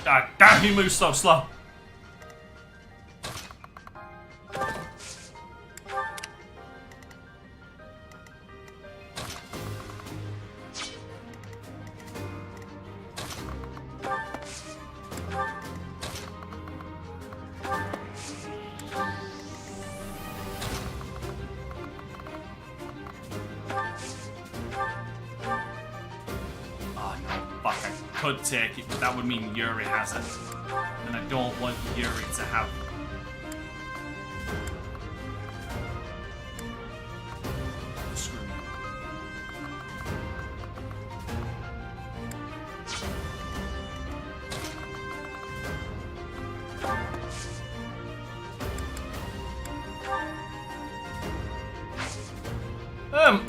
God damn, he moves so slow. Could take it, but that would mean Yuri has it. And I don't want Yuri to have. Screw me.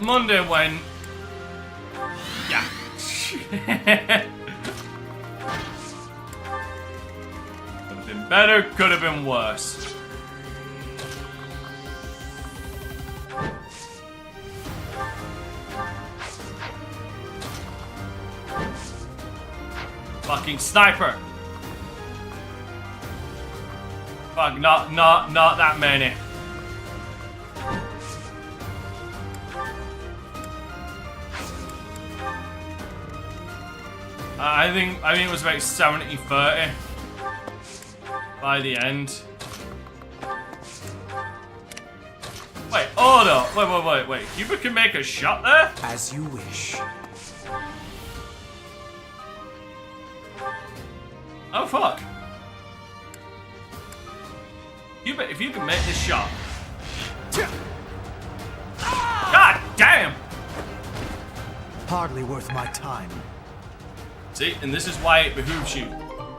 Monday went. Yeah. Could have been better, could have been worse. Fucking sniper. Fuck, not that many. I think it was about 70-30 by the end. Wait, hold up. Wait. Hubert can make a shot there? As you wish. Oh, fuck. Hubert, if you can make this shot. God damn! Hardly worth my time. See, and this is why it behooves you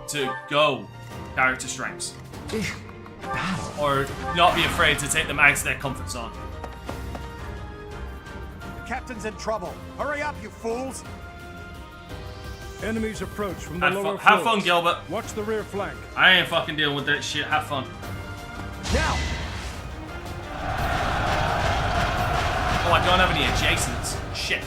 to go character strengths. Or not be afraid to take them out of their comfort zone. The captain's in trouble. Hurry up, you fools! Enemies approach from the lower floors. Have fun, Gilbert. Watch the rear flank. I ain't fucking dealing with that shit. Have fun. Now! Oh, I don't have any adjacents. Shit.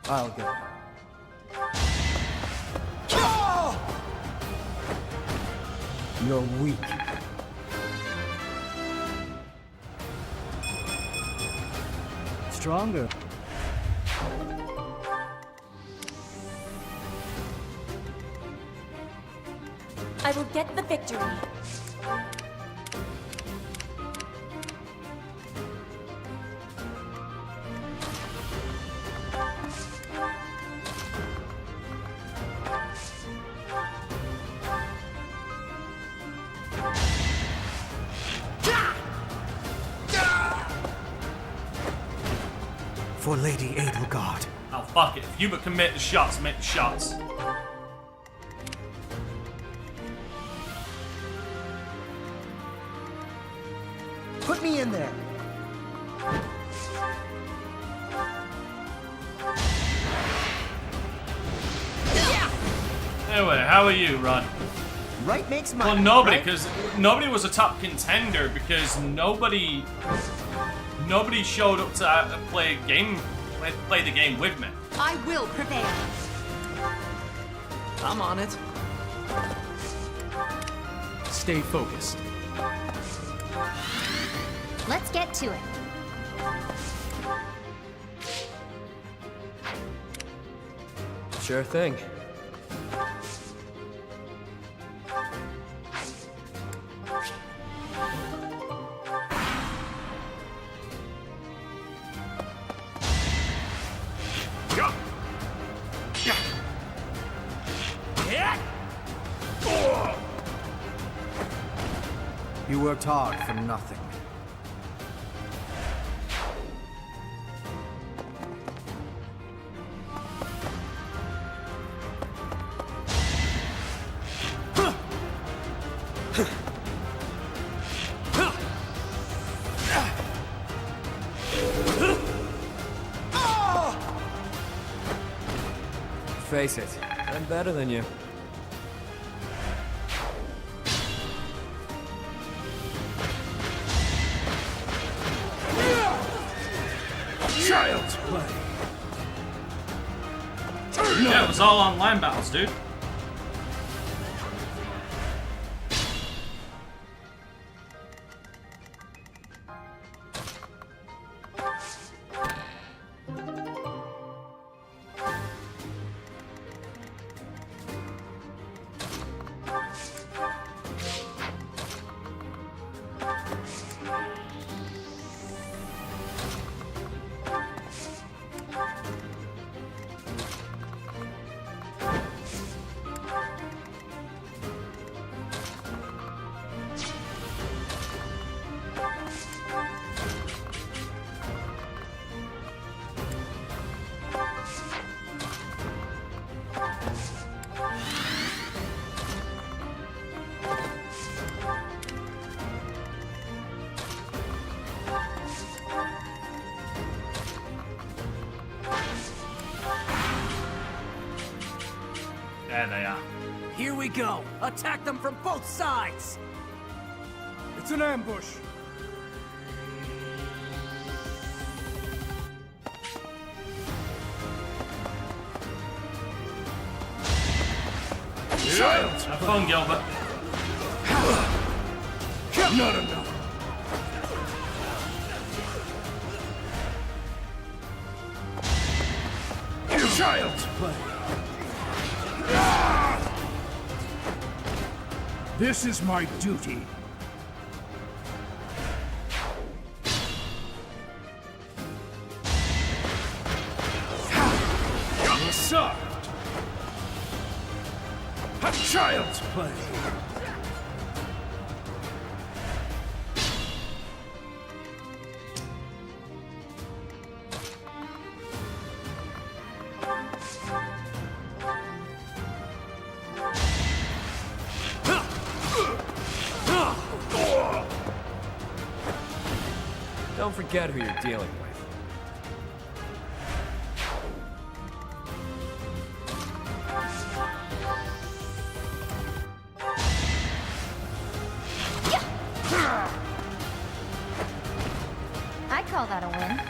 I'll get it. You're weak. Stronger. I will get the victory. For Lady Edelgard. Oh, fuck it. If Hubert can make the shots, make the shots. Put me in there. Anyway, how are you, Ron? Right makes my. Well, nobody, because nobody was a top contender because nobody showed up to play the game with me. I will prevail. I'm on it. Stay focused. Let's get to it. Sure thing. You worked hard for nothing. Face it, I'm better than you. Child's play. Yeah, it was all online battles, dude. There they are. Here we go. Attack them from both sides. It's an ambush. Child! Have fun, Gilbert. Not enough. Child's play. This is my duty. You're served. A child's play. Don't forget who you're dealing with. I call that a win.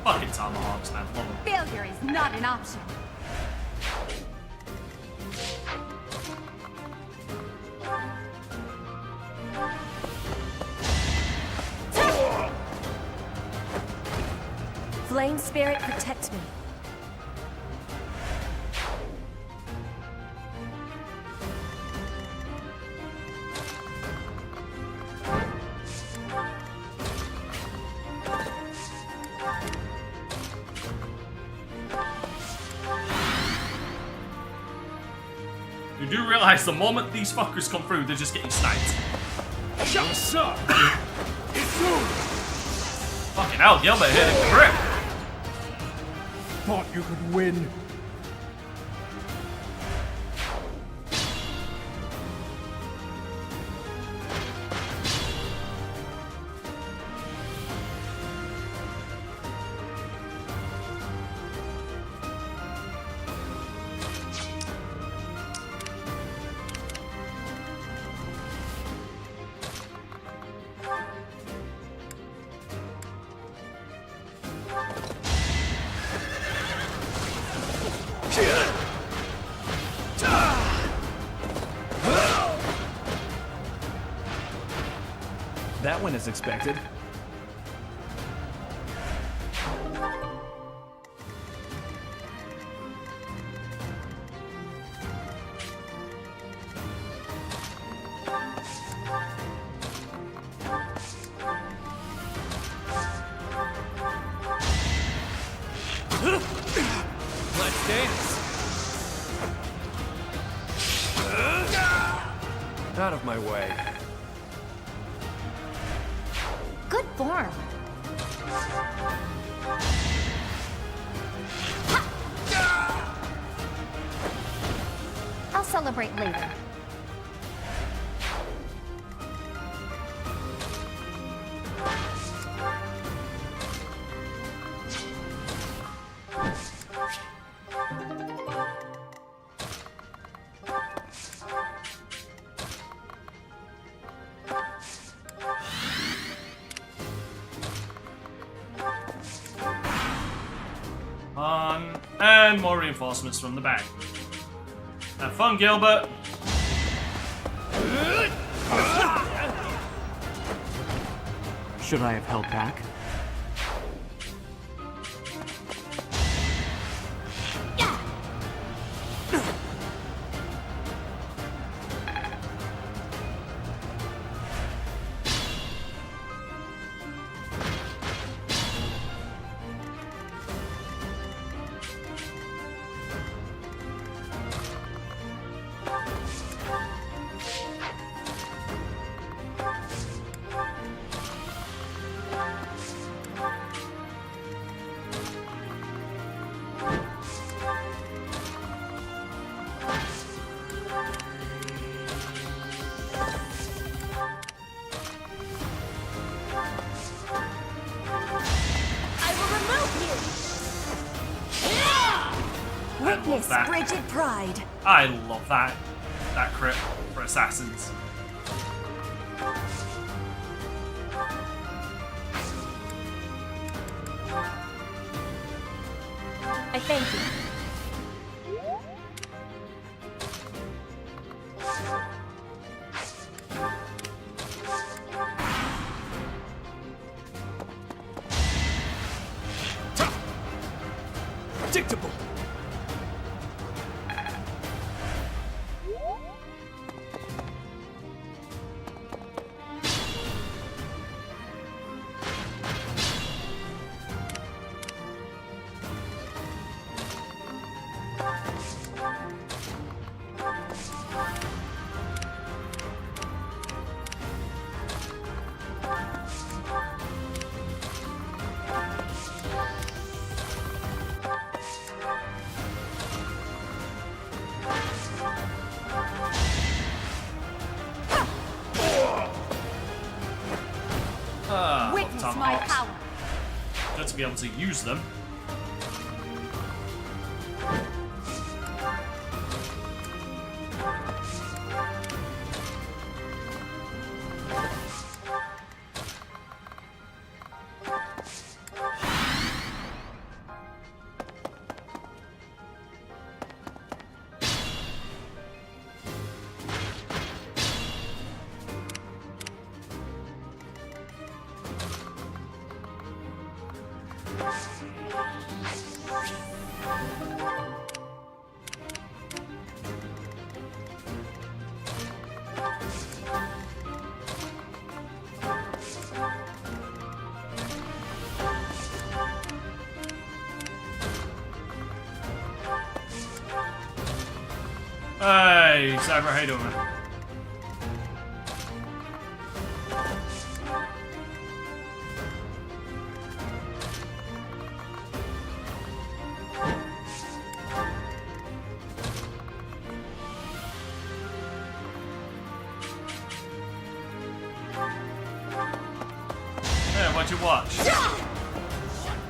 Fucking tomahawks, man. Love 'em. Failure is not an option. Flame Spirit, protect me. You do realize the moment these fuckers come through, they're just getting sniped. What's up? It's over. Fucking hell, Gilbert hit a grip. Thought you could win. That went as expected. Let's dance. Out of my way. Good form. I'll celebrate later. And more reinforcements from the back. Have fun, Gilbert. Should I have held back? that. Bridget Pride. I love that crit for assassins. I thank you. Predictable. Witness my tomahawks. power. Good to be able to use them. Hey, Cyber, how you doing, man? Hey, what'd you watch?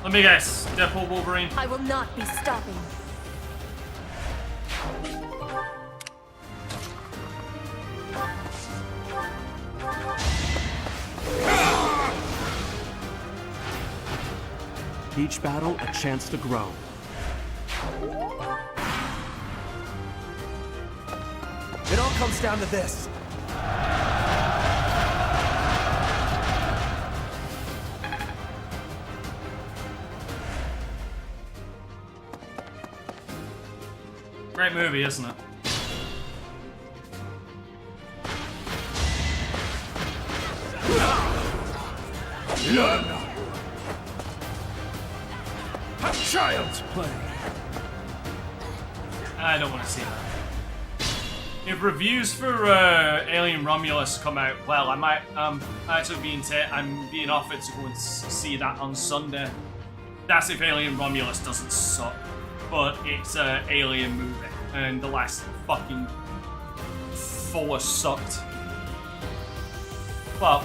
Let me guess, Deadpool Wolverine? I will not be stopping. Each battle, a chance to grow. It all comes down to this. Great movie, isn't it? Child's play. I don't want to see that. If reviews for Alien Romulus come out, well, I might actually I'm being offered to go and see that on Sunday. That's if Alien Romulus doesn't suck, but it's an Alien movie, and the last fucking 4 sucked. But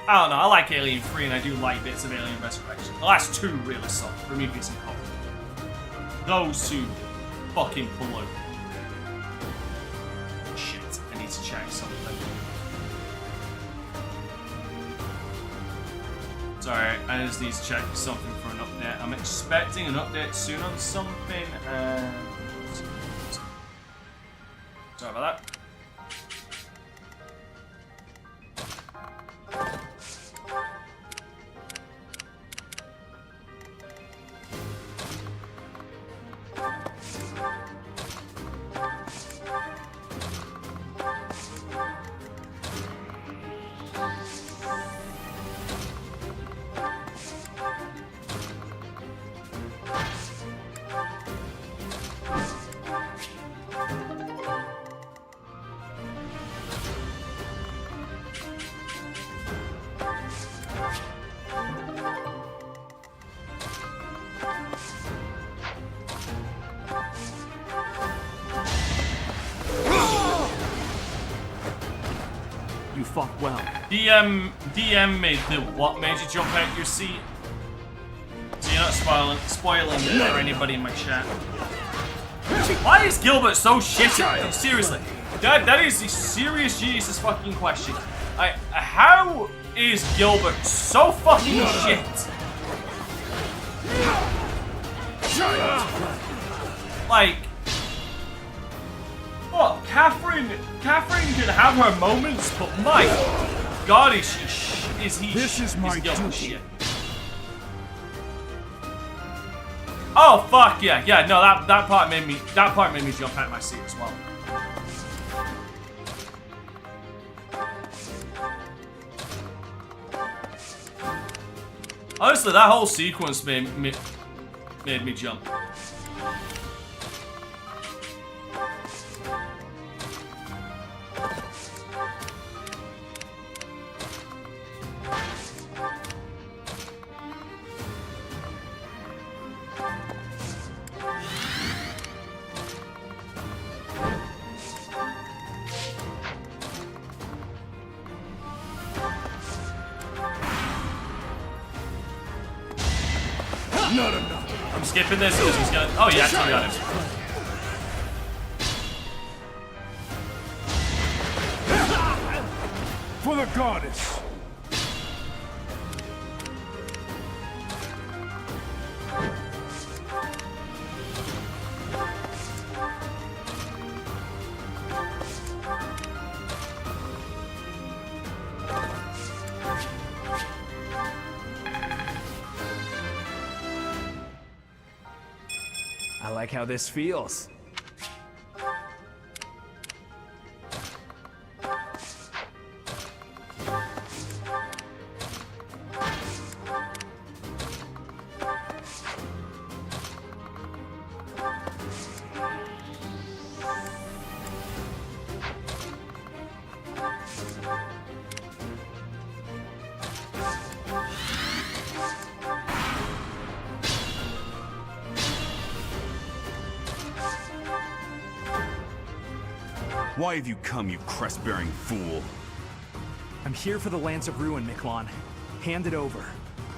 I don't know. I like Alien 3, and I do like bits of Alien Resurrection. The last 2 really sucked. Prometheus and Covenant. Those 2 fucking blew. Shit, I need to check something. Sorry, I just need to check something for an update. I'm expecting an update soon on something, and... Sorry about that. You fought well. DM made the what made you jump out your seat? So you're not spoiling it for anybody in my chat. Why is Gilbert so shit at me? Seriously. That is a serious Jesus fucking question. How is Gilbert so fucking shit? Like, what? Catherine can have her moments, but my God, is he? This is my duty. Shit. Oh fuck yeah, yeah. No, that part made me jump out of my seat as well. Honestly, that whole sequence made me jump. Not enough. I'm skipping this because he's gonna. Oh yeah, I got him. For the goddess. I like how this feels. Why have you come, you crest-bearing fool? I'm here for the Lance of Ruin, Miklon. Hand it over.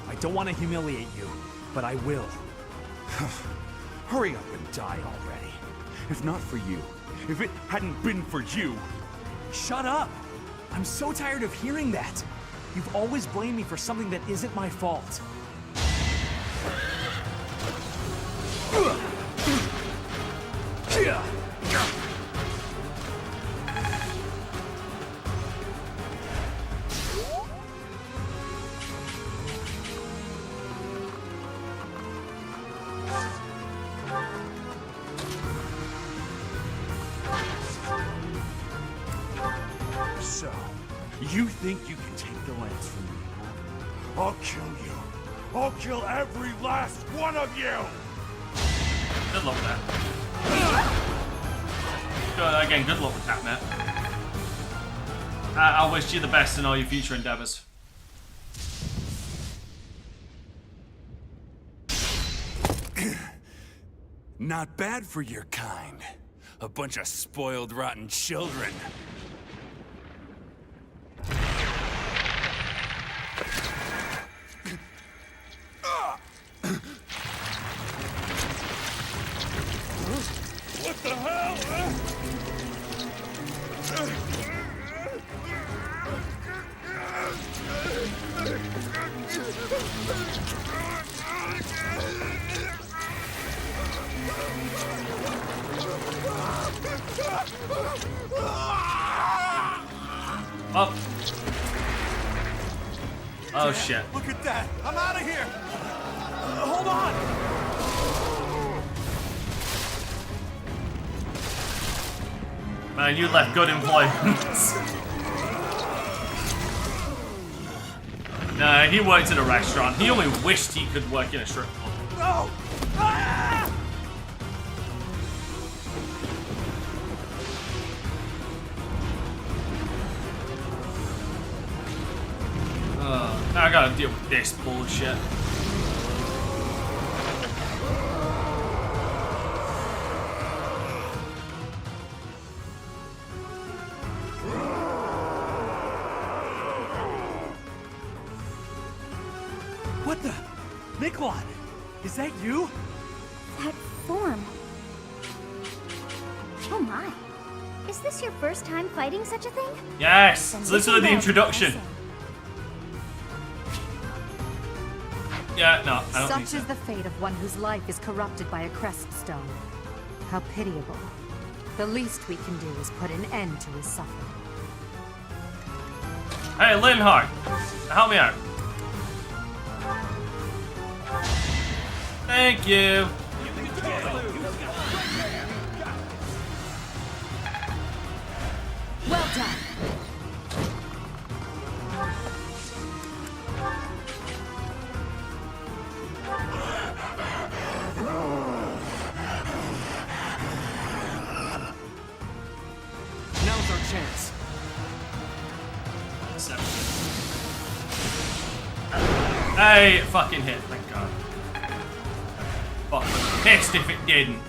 I don't want to humiliate you, but I will. Hurry up and die already. If not for you, if it hadn't been for you... Shut up! I'm so tired of hearing that. You've always blamed me for something that isn't my fault. So, you think you can take the lance from me, huh? I'll kill you. I'll kill every last one of you! Good luck with that. Again, good luck with that, Matt. I wish you the best in all your future endeavors. Not bad for your kind. A bunch of spoiled, rotten children. What the hell? Oh. Oh shit. Look at that! I'm out of here! Hold on! Man, you left good employment. Nah, he worked in a restaurant. He only wished he could work in a strip club. No! Ah! Now I gotta deal with this bullshit. What the? Miklon! Is that you? That form. Is this your first time fighting such a thing? Yes, Then it's literally the listen well to what I introduction. say. Yeah, no, I don't think Such so. is the fate of one whose life is corrupted by a crest stone. How pitiable. The least we can do is put an end to his suffering. Hey, Linhardt, help me out. Thank you. Well done. Now's our chance. Hey, it fucking hit, thank God. Fucking pissed if it didn't.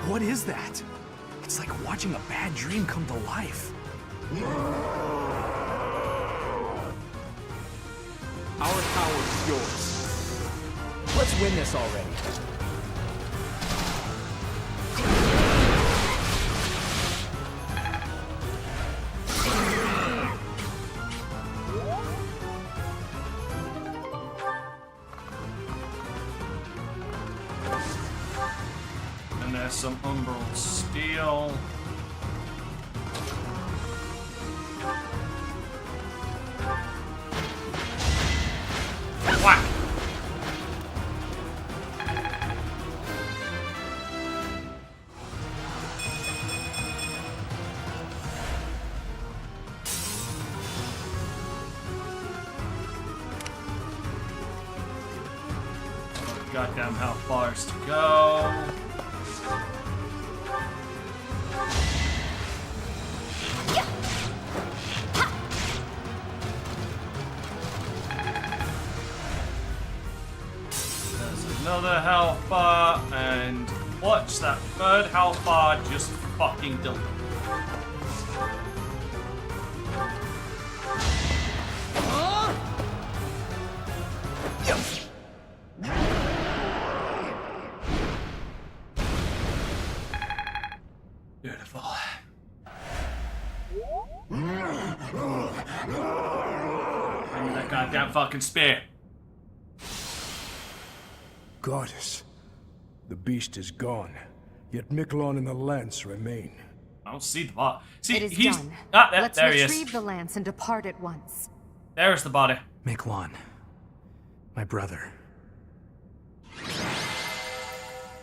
What is that? It's like watching a bad dream come to life. Our power is yours. Let's win this already. And there's some umbral steel. Whack! Goddamn health bars to go. There's another health bar, and watch that third health bar just fucking deliver. Beautiful. Give me that goddamn fucking spear. Goddess, the beast is gone, yet Miquelon and the lance remain. I don't see the bot. See, It is he's done. there he is. Let's retrieve the lance and depart at once. There's the body. Miquelon, my brother.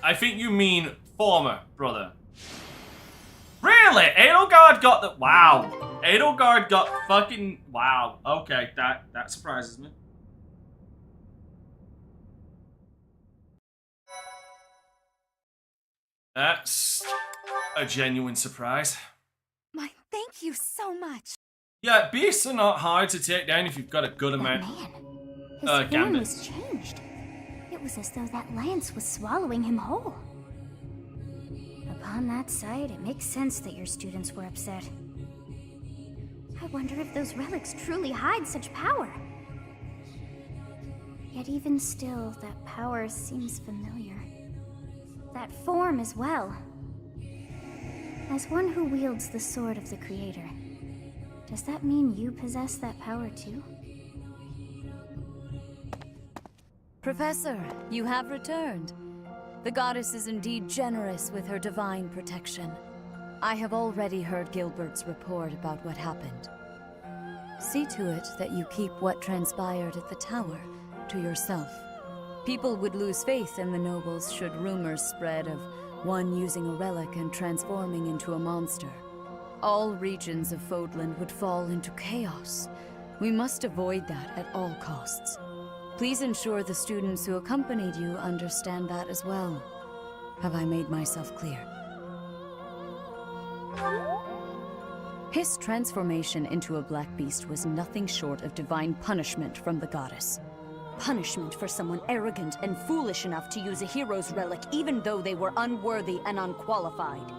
I think you mean former brother. Really? Edelgard got the wow. Edelgard got fucking wow. Okay, that surprises me. That's a genuine surprise. My thank you so much. Yeah, beasts are not hard to take down if you've got a good amount. His form Gambit. was changed. It was as though that lance was swallowing him whole. Upon that sight, it makes sense that your students were upset. I wonder if those relics truly hide such power. Yet even still, that power seems familiar. That form as well. As one who wields the sword of the Creator, does that mean you possess that power too? Professor, you have returned. The goddess is indeed generous with her divine protection. I have already heard Gilbert's report about what happened. See to it that you keep what transpired at the tower to yourself. People would lose faith in the nobles should rumors spread of one using a relic and transforming into a monster. All regions of Fodlan would fall into chaos. We must avoid that at all costs. Please ensure the students who accompanied you understand that as well. Have I made myself clear? His transformation into a black beast was nothing short of divine punishment from the goddess. Punishment for someone arrogant and foolish enough to use a hero's relic even though they were unworthy and unqualified.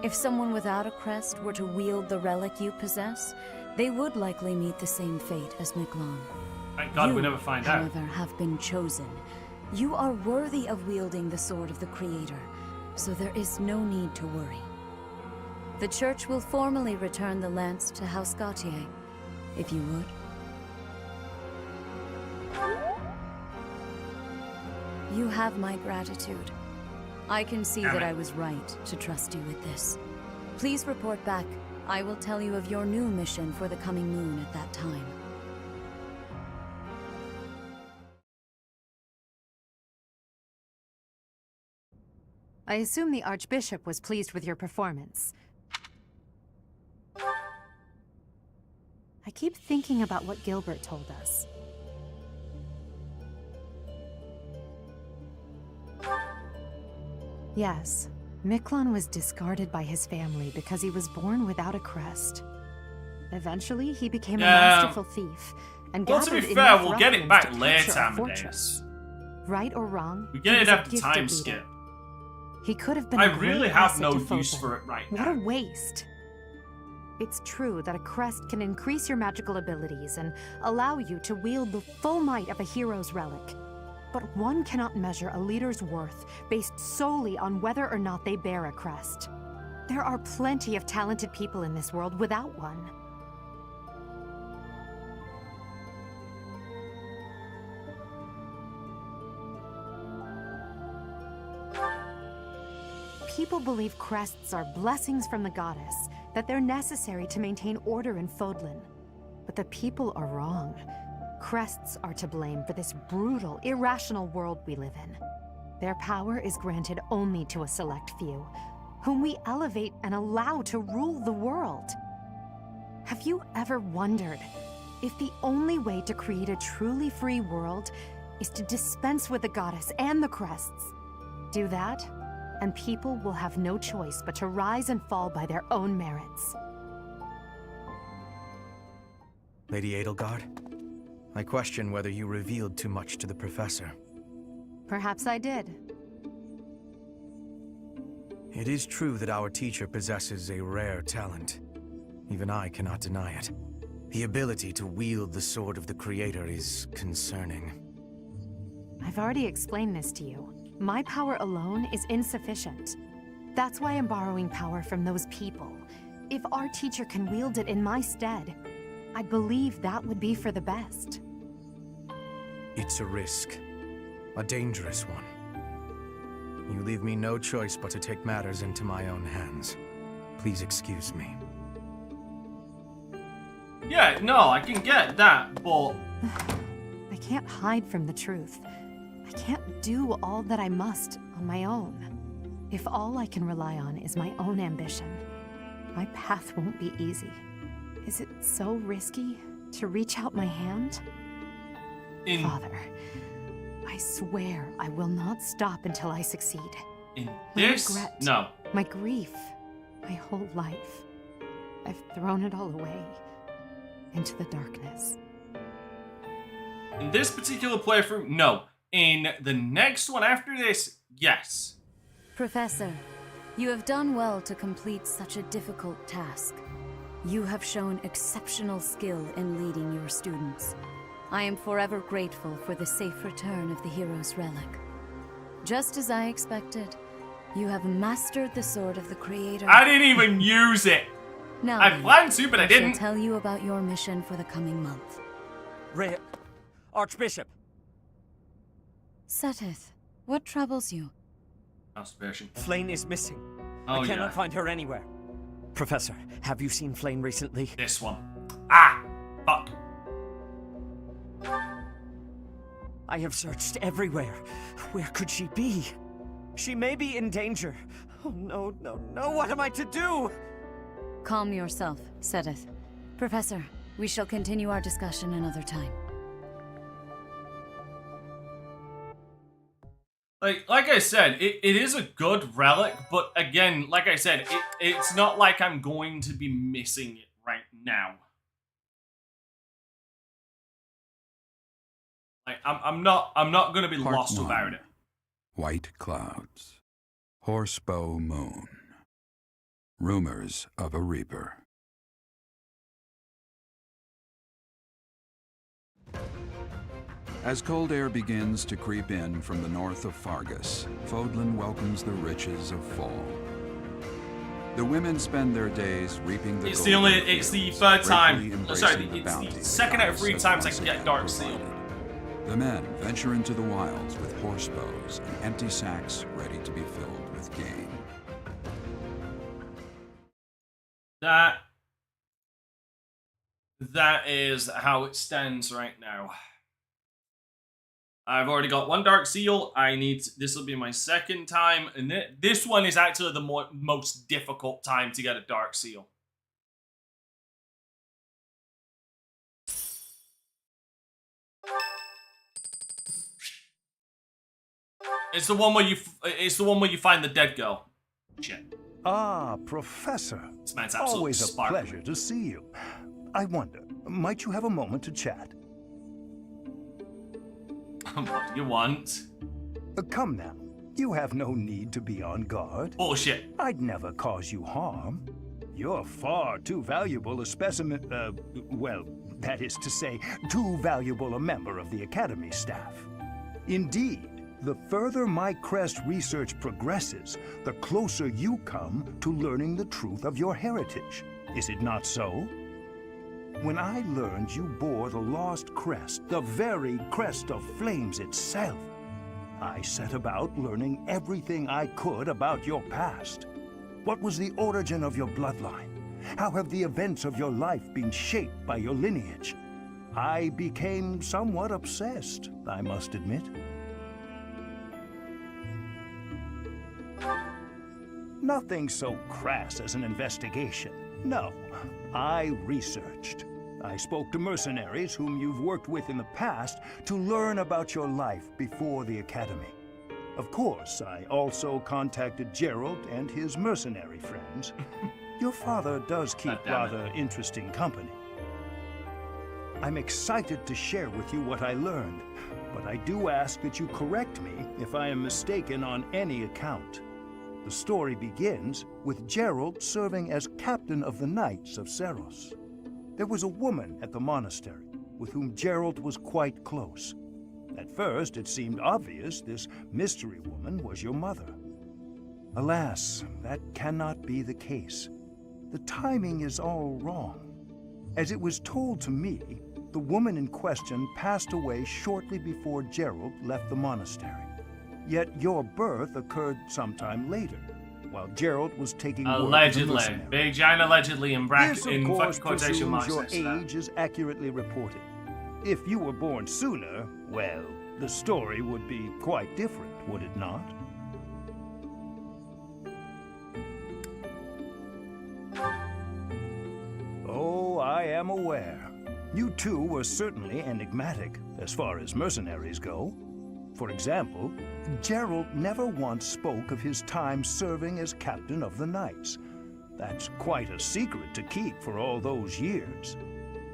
If someone without a crest were to wield the relic you possess, they would likely meet the same fate as Miklon. Thank God you, we never find out. however, have been chosen. You are worthy of wielding the sword of the Creator, so there is no need to worry. The Church will formally return the lance to House Gautier, if you would. You have my gratitude. I can see that I was right to trust you with this. Please report back. I will tell you of your new mission for the coming moon at that time. I assume the Archbishop was pleased with your performance. I keep thinking about what Gilbert told us. Yes, Miklon was discarded by his family because he was born without a crest. Eventually, he became a masterful thief and well, to gathered be fair, enough we'll get it ruffians back to later, capture a Amadeus. fortress. Right or wrong, We get he it was a after gifted time leader. skip. He could have been I a great really have asset no to use Fodlan. for it right What now. a waste. It's true that a crest can increase your magical abilities and allow you to wield the full might of a hero's relic. But one cannot measure a leader's worth based solely on whether or not they bear a crest. There are plenty of talented people in this world without one. People believe crests are blessings from the goddess, that they're necessary to maintain order in Fodlan. But the people are wrong. Crests are to blame for this brutal, irrational world we live in. Their power is granted only to a select few, whom we elevate and allow to rule the world. Have you ever wondered if the only way to create a truly free world is to dispense with the goddess and the crests? Do that, and people will have no choice but to rise and fall by their own merits. Lady Edelgard, I question whether you revealed too much to the Professor. Perhaps I did. It is true that our teacher possesses a rare talent. Even I cannot deny it. The ability to wield the sword of the Creator is concerning. I've already explained this to you. My power alone is insufficient. That's why I'm borrowing power from those people. If our teacher can wield it in my stead, I believe that would be for the best. It's a risk. A dangerous one. You leave me no choice but to take matters into my own hands. Please excuse me. Yeah, no, I can get that, but... I can't hide from the truth. I can't do all that I must on my own. If all I can rely on is my own ambition, my path won't be easy. Is it so risky to reach out my hand? Father, I swear I will not stop until I succeed. In My this? regret, No. my grief, my whole life. I've thrown it all away into the darkness. In this particular playthrough, no. In the next one after this, yes. Professor, you have done well to complete such a difficult task. You have shown exceptional skill in leading your students. I am forever grateful for the safe return of the hero's relic. Just as I expected, you have mastered the sword of the Creator. I didn't even use it. Now, I planned to, but I shall didn't. tell you about your mission for the coming month. Archbishop. Seteth, what troubles you? Masturbation. Flane is missing. Oh, I cannot yeah. find her anywhere. Professor, have you seen Flane recently? This one. Ah! Fuck. I have searched everywhere. Where could she be? She may be in danger. Oh no, no, no, what am I to do? Calm yourself, Seteth. Professor, we shall continue our discussion another time. Like I said, it is a good relic, but again, like I said, it's not like I'm going to be missing it right now. Like I'm not gonna be Part lost 1. without it. White clouds. Horsebow moon. Rumors of a Reaper. As cold air begins to creep in from the north of Fargus, Fodlan welcomes the riches of fall. The women spend their days reaping the gold. It's the third time. Sorry, it's the second out of 3 times I can get Dark Seal. The men venture into the wilds with horse bows and empty sacks ready to be filled with game. That is how it stands right now. I've already got 1 Dark Seal. This will be my second time, and this one is actually the most difficult time to get a Dark Seal. It's the one where you find the dead girl. Shit. Ah, Professor. This man's absolutely always a sparkling. pleasure to see you. I wonder, might you have a moment to chat? What do you want? Come now. You have no need to be on guard. Bullshit. I'd never cause you harm. You're far too valuable a specimen, well, that is to say, too valuable a member of the Academy staff. Indeed, the further my crest research progresses, the closer you come to learning the truth of your heritage. Is it not so? When I learned you bore the lost crest, the very crest of flames itself, I set about learning everything I could about your past. What was the origin of your bloodline? How have the events of your life been shaped by your lineage? I became somewhat obsessed, I must admit. Nothing so crass as an investigation. No, I researched. I spoke to mercenaries whom you've worked with in the past to learn about your life before the Academy. Of course, I also contacted Gerald and his mercenary friends. Your father does keep rather interesting company. I'm excited to share with you what I learned, but I do ask that you correct me if I am mistaken on any account. The story begins with Gerald serving as captain of the Knights of Seros. There was a woman at the monastery with whom Gerald was quite close. At first, it seemed obvious this mystery woman was your mother. Alas, that cannot be the case. The timing is all wrong. As it was told to me, the woman in question passed away shortly before Gerald left the monastery. Yet your birth occurred sometime later, while Gerald was taking allegedly. Big giant allegedly in bracket in quotation marks. Your age is accurately reported. If you were born sooner, well, the story would be quite different, would it not? Oh, I am aware. You two were certainly enigmatic as far as mercenaries go. For example, Gerald never once spoke of his time serving as captain of the Knights. That's quite a secret to keep for all those years.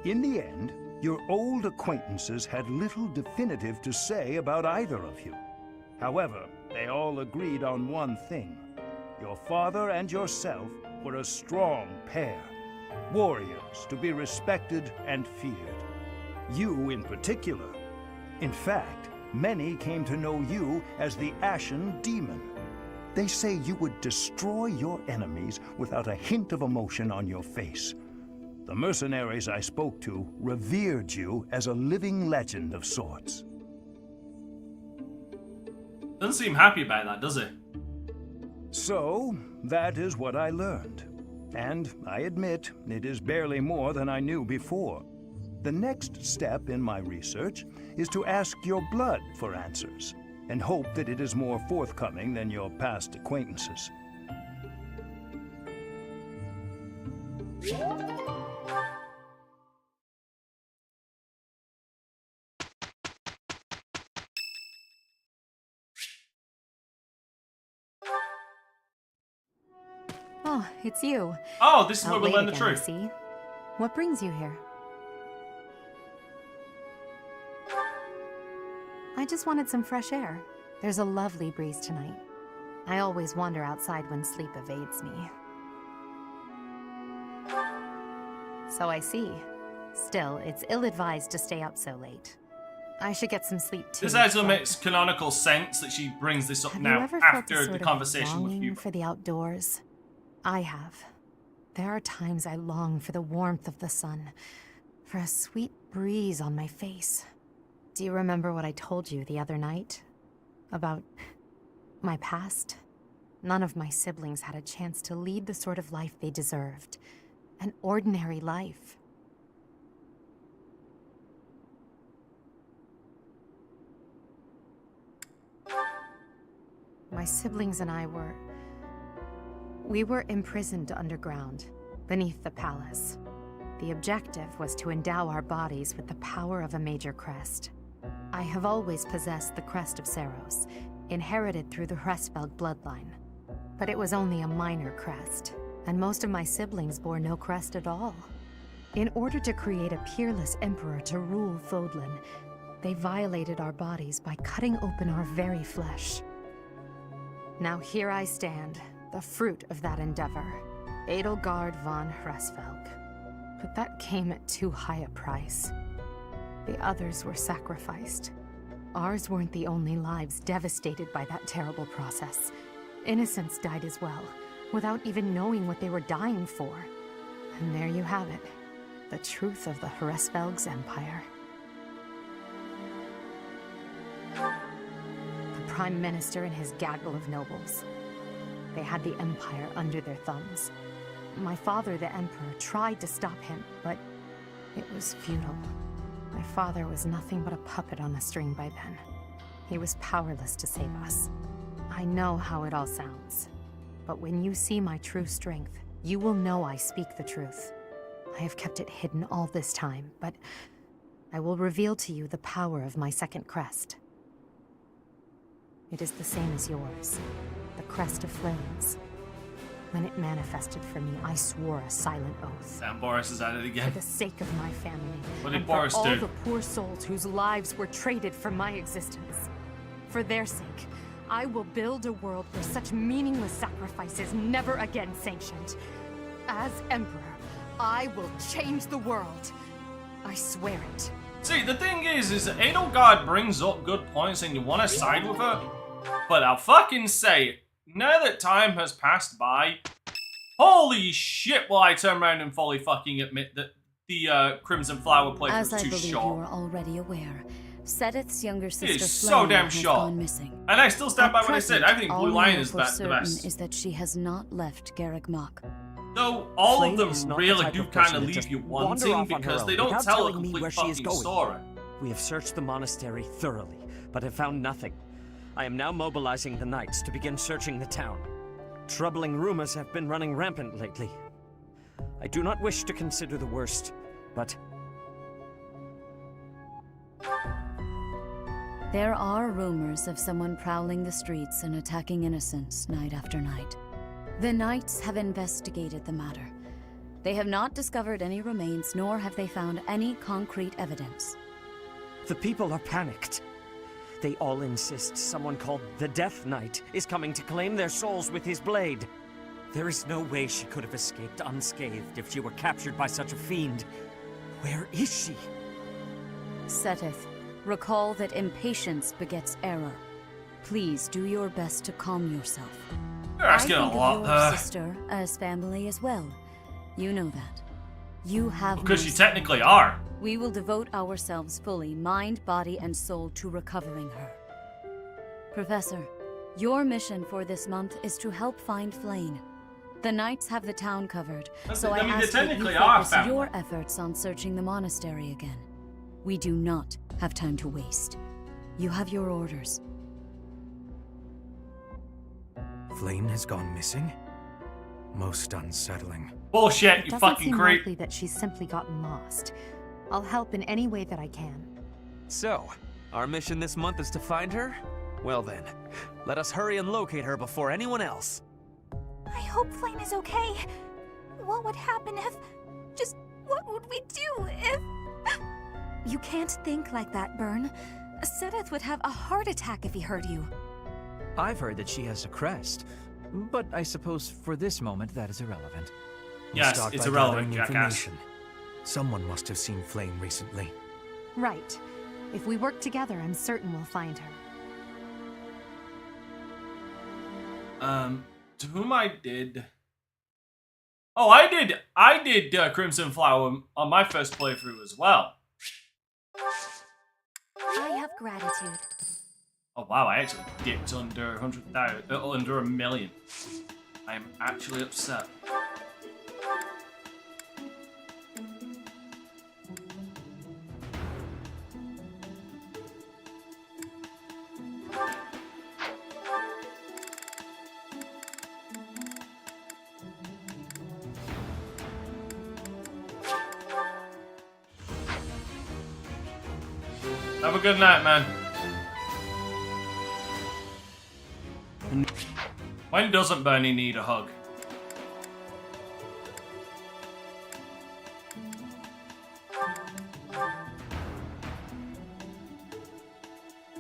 In the end, your old acquaintances had little definitive to say about either of you. However, they all agreed on one thing. Your father and yourself were a strong pair, warriors to be respected and feared. You in particular. In fact, many came to know you as the Ashen Demon. They say you would destroy your enemies without a hint of emotion on your face. The mercenaries I spoke to revered you as a living legend of sorts. Doesn't seem happy about that, does it? So, that is what I learned. And I admit, it is barely more than I knew before. The next step in my research is to ask your blood for answers, and hope that it is more forthcoming than your past acquaintances. Oh, it's you. Oh, this is where we Out learn the late again, I truth. see. What brings you here? I just wanted some fresh air. There's a lovely breeze tonight. I always wander outside when sleep evades me. So I see. Still, it's ill-advised to stay up so late. I should get some sleep too. This actually makes canonical sense that she brings this up Have now you ever felt a after sort the of conversation with longing you. for the outdoors? I have. There are times I long for the warmth of the sun, for a sweet breeze on my face. Do you remember what I told you the other night? About my past? None of my siblings had a chance to lead the sort of life they deserved. An ordinary life. My siblings and I were... We were imprisoned underground, beneath the palace. The objective was to endow our bodies with the power of a major crest. I have always possessed the crest of Seros, inherited through the Hresvelg bloodline. But it was only a minor crest, and most of my siblings bore no crest at all. In order to create a peerless emperor to rule Fodlan, they violated our bodies by cutting open our very flesh. Now here I stand, the fruit of that endeavor, Edelgard von Hresvelg. But that came at too high a price. The others were sacrificed. Ours weren't the only lives devastated by that terrible process. Innocents died as well, without even knowing what they were dying for. And there you have it, the truth of the Hresvelg's empire. The Prime Minister and his gaggle of nobles. They had the empire under their thumbs. My father, the Emperor, tried to stop him, but it was futile. My father was nothing but a puppet on a string by then. He was powerless to save us. I know how it all sounds, but when you see my true strength, you will know I speak the truth. I have kept it hidden all this time, but I will reveal to you the power of my second crest. It is the same as yours, the crest of flames. When it manifested for me, I swore a silent oath. Damn, Boris is at it again. For the sake of my family, What did and Boris for all do? the poor souls whose lives were traded for my existence. For their sake, I will build a world where such meaningless sacrifice is never again sanctioned. As Emperor, I will change the world. I swear it. See, the thing is Edelgard brings up good points and you want to side with her, but I'll fucking say, now that time has passed by, holy shit will I turn around and fully fucking admit that the Crimson Flower playthrough As was I too believe you short. are already aware, Seteth's younger sister It is Flame so damn has short. gone missing. And I still stand by At what I said. present, I think all Blue we Lion know is for the certain best. is that she has not left Garreg Mach. Though all Flame of them is not the really type do of person kind of to leave just you wander wanting off on her because own they don't without tell a telling me complete where she is fucking going. story. We have searched the monastery thoroughly, but have found nothing. I am now mobilizing the knights to begin searching the town. Troubling rumors have been running rampant lately. I do not wish to consider the worst, but... There are rumors of someone prowling the streets and attacking innocents night after night. The Knights have investigated the matter. They have not discovered any remains, nor have they found any concrete evidence. The people are panicked. They all insist someone called the Death Knight is coming to claim their souls with his blade. There is no way she could have escaped unscathed if she were captured by such a fiend. Where is she? Seteth, recall that impatience begets error. Please do your best to calm yourself. You're asking I a think lot of there. your sister as family as well. You know that. You have Because no you technically are. We will devote ourselves fully, mind, body, and soul, to recovering her. Professor, your mission for this month is to help find Flame. The Knights have the town covered, so I I mean, they ask that you technically are focus family. your efforts on searching the monastery again. We do not have time to waste. You have your orders. Flame has gone missing? Most unsettling. Bullshit, It you doesn't fucking seem creep. likely that she's simply gotten lost. I'll help in any way that I can. So, our mission this month is to find her? Well then, let us hurry and locate her before anyone else. I hope Flame is okay. What would happen if... Just what would we do if... You can't think like that, Byrne. Seteth would have a heart attack if he heard you. I've heard that she has a crest, but I suppose for this moment that is irrelevant. Yes, Start it's by irrelevant, gathering jackass. information. Someone must have seen Flame recently. Right. If we work together, I'm certain we'll find her. To whom I did... Oh, I did Crimson Flower on my first playthrough as well. I have gratitude. Oh wow, I actually dipped under 100,000, under 1 million. I am actually upset. Have a good night, man. When doesn't Bernie need a hug?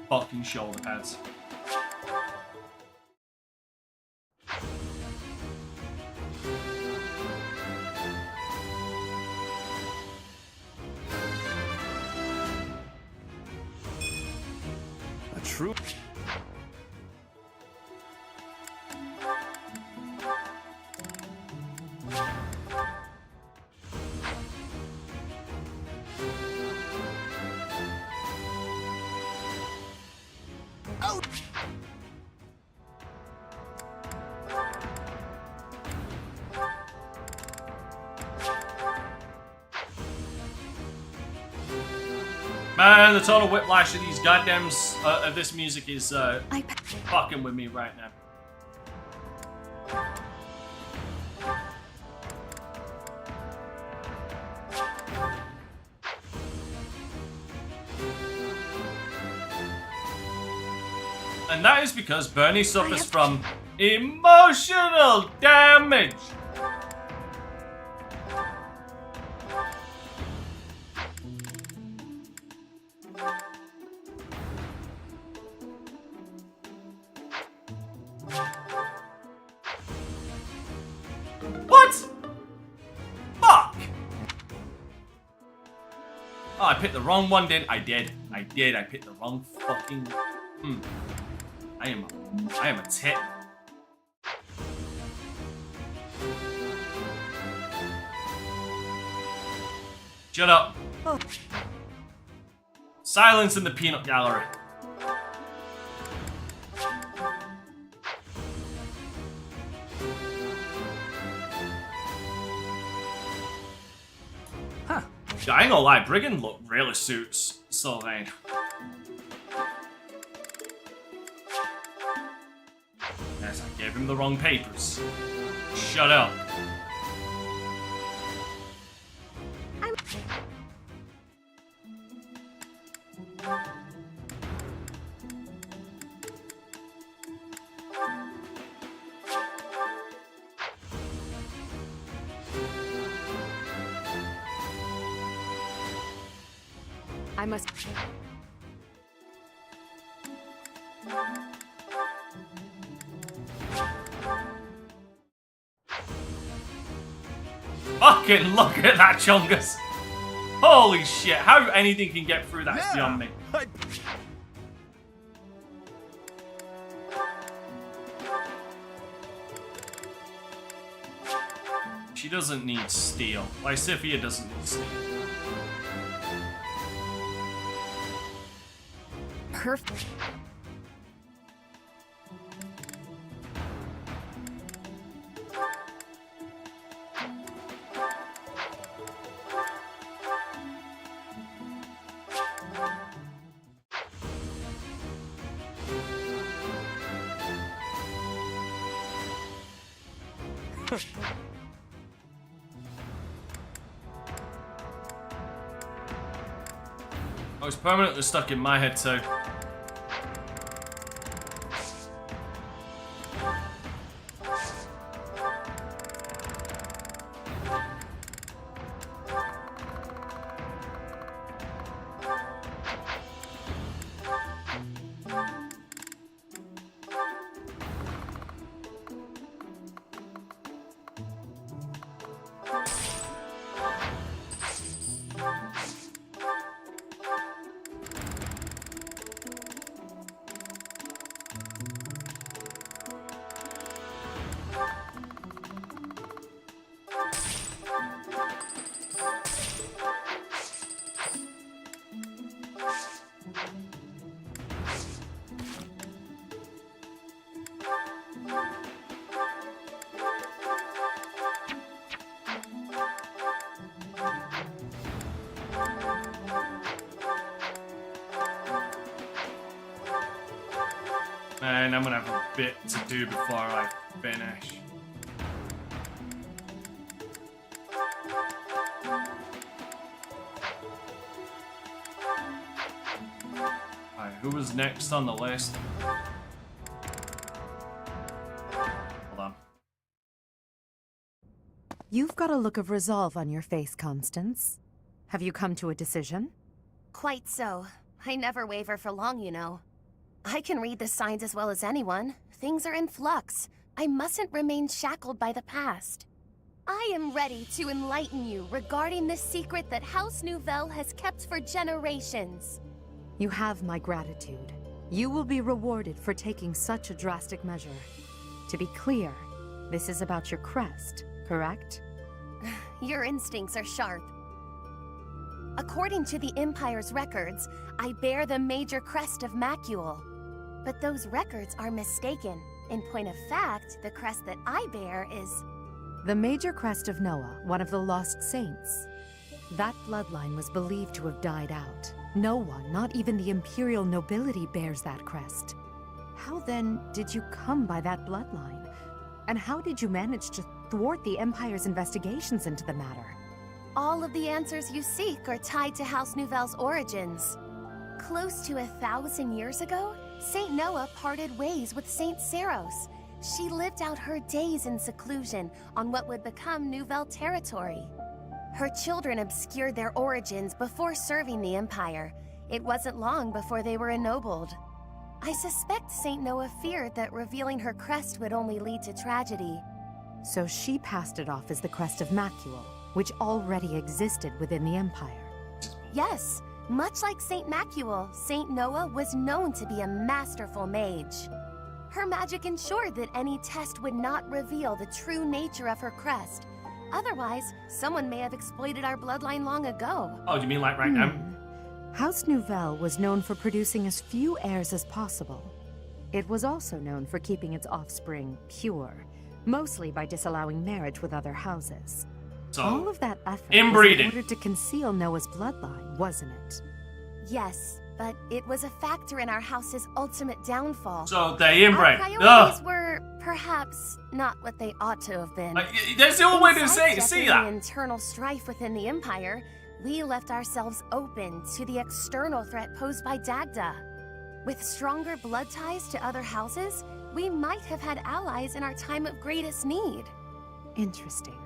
Fucking shoulder pads. A true... Man, the total whiplash of these goddams of this music is fucking with me right now. And that is because Bernie suffers from emotional damage. What? Fuck! Oh, I picked the wrong one, didn't I? I did. I picked the wrong fucking... I am a tit. Shut up. Silence in the peanut gallery. Huh. I ain't gonna lie, Brigand look really suits Sylvain. Yes, I gave him the wrong papers. Shut up. I must... Fucking look at that Chungus! Holy shit, how anything can get through that's beyond me. She doesn't need steel. Lysithia doesn't need steel. Perfect. I was permanently stuck in my head too. then I'm gonna have a bit to do before I finish. Alright, who was next on the list? Hold on. You've got a look of resolve on your face, Constance. Have you come to a decision? Quite so. I never waver for long, you know. I can read the signs as well as anyone. Things are in flux. I mustn't remain shackled by the past. I am ready to enlighten you regarding the secret that House Nouvelle has kept for generations. You have my gratitude. You will be rewarded for taking such a drastic measure. To be clear, this is about your crest, correct? Your instincts are sharp. According to the Empire's records, I bear the major crest of Macule. But those records are mistaken. In point of fact, the crest that I bear is... The major crest of Noah, one of the lost saints. That bloodline was believed to have died out. No one, not even the Imperial nobility, bears that crest. How then did you come by that bloodline? And how did you manage to thwart the Empire's investigations into the matter? All of the answers you seek are tied to House Nouvelle's origins. Close to 1,000 years ago, Saint Noah parted ways with Saint Saros. She lived out her days in seclusion on what would become Nouvelle territory. Her children obscured their origins before serving the Empire. It wasn't long before they were ennobled. I suspect Saint Noah feared that revealing her crest would only lead to tragedy. So she passed it off as the crest of Macule, which already existed within the Empire. Yes, much like Saint Macule, Saint Noah was known to be a masterful mage. Her magic ensured that any test would not reveal the true nature of her crest. Otherwise, someone may have exploited our bloodline long ago. Oh, you mean like right now? House Nouvelle was known for producing as few heirs as possible. It was also known for keeping its offspring pure, mostly by disallowing marriage with other houses. So, all of that effort inbreeding. was in order to conceal Noah's bloodline, wasn't it? Yes, but it was a factor in our house's ultimate downfall. So they inbred. Our priorities were perhaps not what they ought to have been. That's the only way to see Sidestepping that. the internal strife within the Empire, we left ourselves open to the external threat posed by Dagda. With stronger blood ties to other houses, we might have had allies in our time of greatest need. Interesting.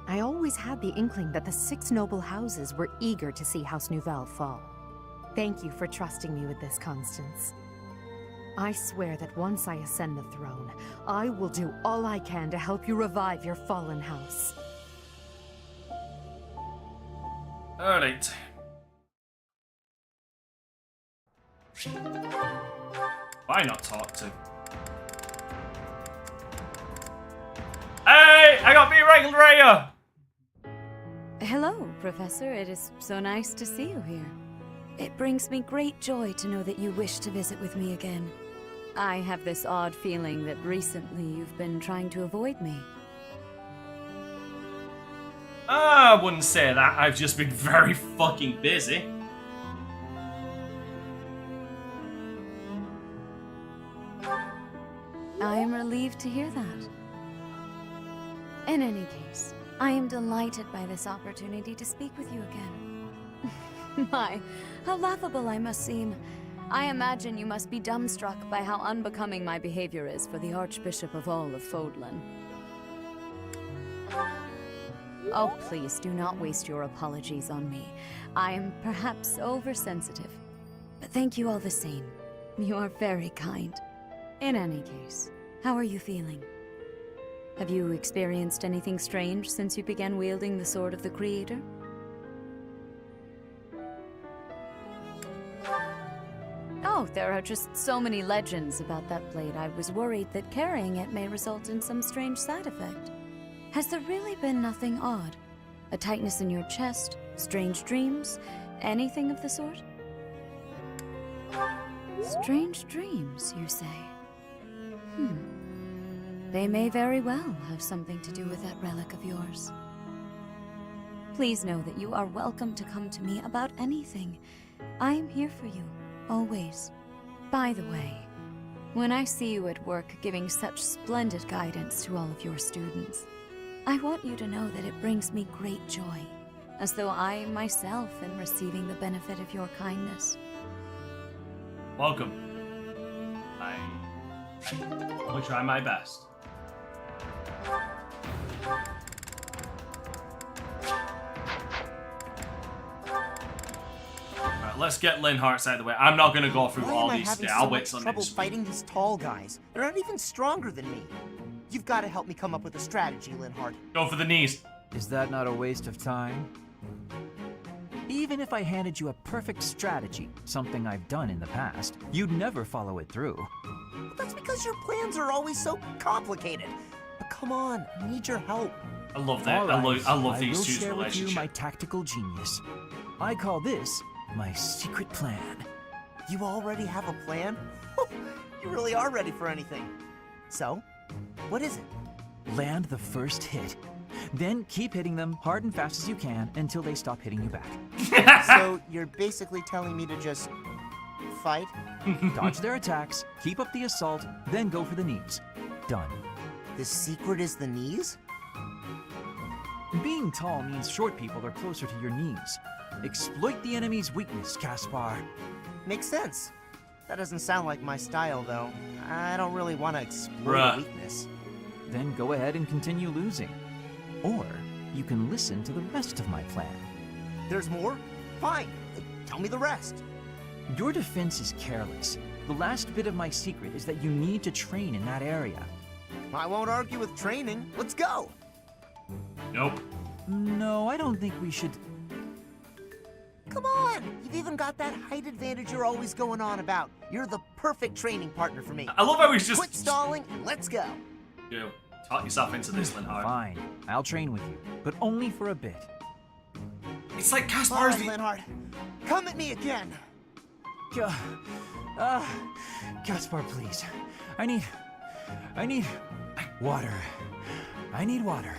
I always had the inkling that the 6 noble houses were eager to see House Nouvelle fall. Thank you for trusting me with this, Constance. I swear that once I ascend the throne, I will do all I can to help you revive your fallen house. Alright. Why not talk to? Hey! I got me right Raya! Hello, Professor. It is so nice to see you here. It brings me great joy to know that you wish to visit with me again. I have this odd feeling that recently you've been trying to avoid me. I wouldn't say that. I've just been very fucking busy. I am relieved to hear that. In any case, I am delighted by this opportunity to speak with you again. My, how laughable I must seem. I imagine you must be dumbstruck by how unbecoming my behavior is for the Archbishop of all of Fodlan. Oh, please do not waste your apologies on me. I am perhaps oversensitive. But thank you all the same. You are very kind. In any case, how are you feeling? Have you experienced anything strange since you began wielding the Sword of the Creator? Oh, there are just so many legends about that blade. I was worried that carrying it may result in some strange side effect. Has there really been nothing odd? A tightness in your chest? Strange dreams? Anything of the sort? Strange dreams, you say? They may very well have something to do with that relic of yours. Please know that you are welcome to come to me about anything. I am here for you, always. By the way, When I see you at work giving such splendid guidance to all of your students, I want you to know that it brings me great joy, as though I myself am receiving the benefit of your kindness. Welcome. I'll try my best. Alright, let's get Linhart's out of the way. I'm not gonna go through all these today. I'll wait till trouble next week. fighting these tall guys. They're not even stronger than me. You've got to help me come up with a strategy, Linhart. Go for the knees. Is that not a waste of time? Even if I handed you a perfect strategy, something I've done in the past, you'd never follow it through. Well, that's because your plans are always so complicated. But come on, I need your help. I love that. Right. I love these will two's share with you relationship. my tactical genius. I call this my secret plan. You already have a plan? You really are ready for anything. So, what is it? Land the first hit. Then keep hitting them hard and fast as you can until they stop hitting you back. So, you're basically telling me to just fight? Dodge their attacks, keep up the assault, then go for the knees. Done. The secret is the knees? Being tall means short people are closer to your knees. Exploit the enemy's weakness, Caspar. Makes sense. That doesn't sound like my style, though. I don't really want to exploit a weakness. Then go ahead and continue losing. Or you can listen to the rest of my plan. There's more? Fine. Tell me the rest. Your defense is careless. The last bit of my secret is that you need to train in that area. I won't argue with training. Let's go. Nope. No, I don't think we should... Come on! You've even got that height advantage you're always going on about. You're the perfect training partner for me. I love how he's just... Quit stalling and let's go. You talk yourself into this, Linhart. Fine. I'll train with you, but only for a bit. It's like Caspar's All right, Linhart. Come at me again. Caspar, please. I need water. I need water.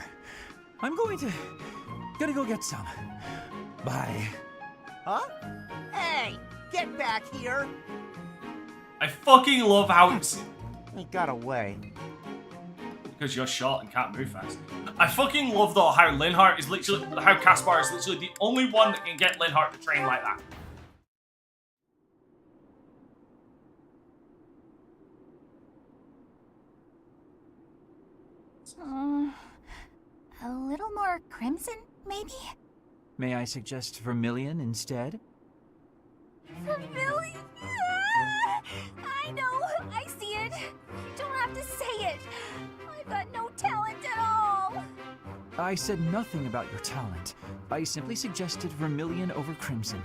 I'm gonna go get some. Bye. Huh? Hey, get back here. I fucking love how it's... He got away. Because you're short and can't move fast. I fucking love though how Linhart is literally... How Caspar is literally the only one that can get Linhart to train like that. A little more crimson, maybe? May I suggest vermilion instead? Vermilion? I know, I see it. You don't have to say it. I've got no talent at all. I said nothing about your talent. I simply suggested vermilion over crimson.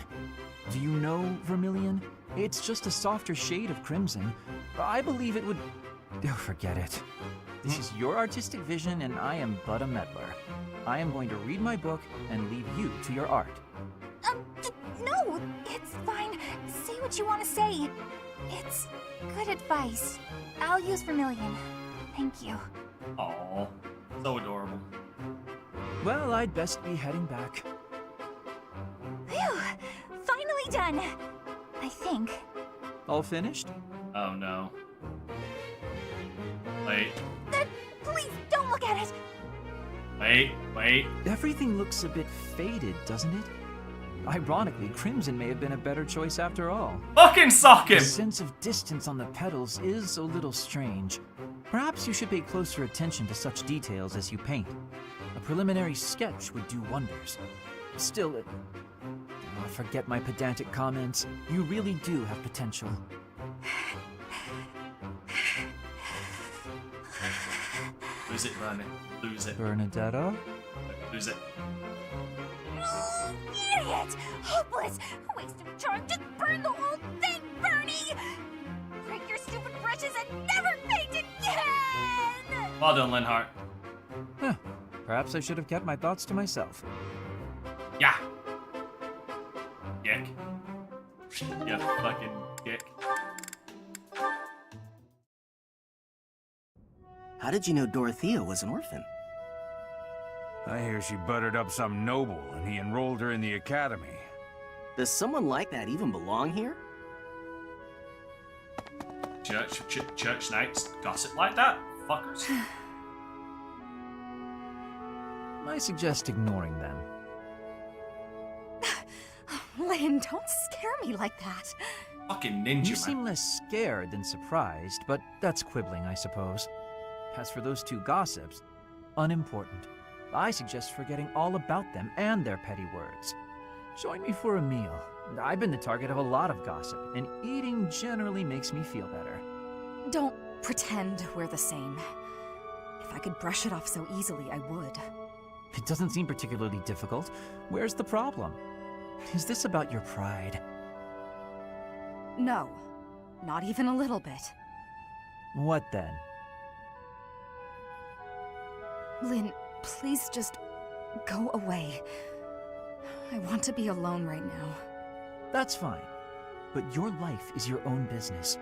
Do you know vermilion? It's just a softer shade of crimson. I believe it would... Oh, forget it. This is your artistic vision and I am but a meddler. I am going to read my book and leave you to your art. No, it's fine. Say what you want to say. It's good advice. I'll use vermilion. Thank you. Aww, so adorable. Well, I'd best be heading back. Phew! Finally done! I think. All finished? Oh no. Wait. Please, don't look at it! Wait. Everything looks a bit faded, doesn't it? Ironically, crimson may have been a better choice after all. Fucking sock him! The sense of distance on the petals is a little strange. Perhaps you should pay closer attention to such details as you paint. A preliminary sketch would do wonders. Still, forget my pedantic comments. You really do have potential. Lose it, Bernie. Lose it. Bernadetta? Lose it. Oh, idiot! Hopeless! Waste of charm! Just burn the whole thing, Bernie! Break your stupid brushes and never paint again! Well done, Linhart. Huh. Perhaps I should have kept my thoughts to myself. Yeah. Dick. You fucking dick. How did you know Dorothea was an orphan? I hear she buttered up some noble and he enrolled her in the academy. Does someone like that even belong here? Church nights gossip like that? Fuckers. I suggest ignoring them. Lynn, don't scare me like that. Fucking ninja, You seem less scared than surprised, but that's quibbling, I suppose. As for those two gossips, unimportant. I suggest forgetting all about them and their petty words. Join me for a meal. I've been the target of a lot of gossip, and eating generally makes me feel better. Don't pretend we're the same. If I could brush it off so easily, I would. It doesn't seem particularly difficult. Where's the problem? Is this about your pride? No, not even a little bit. What then? Lynn, please just go away. I want to be alone right now. That's fine. But your life is your own business.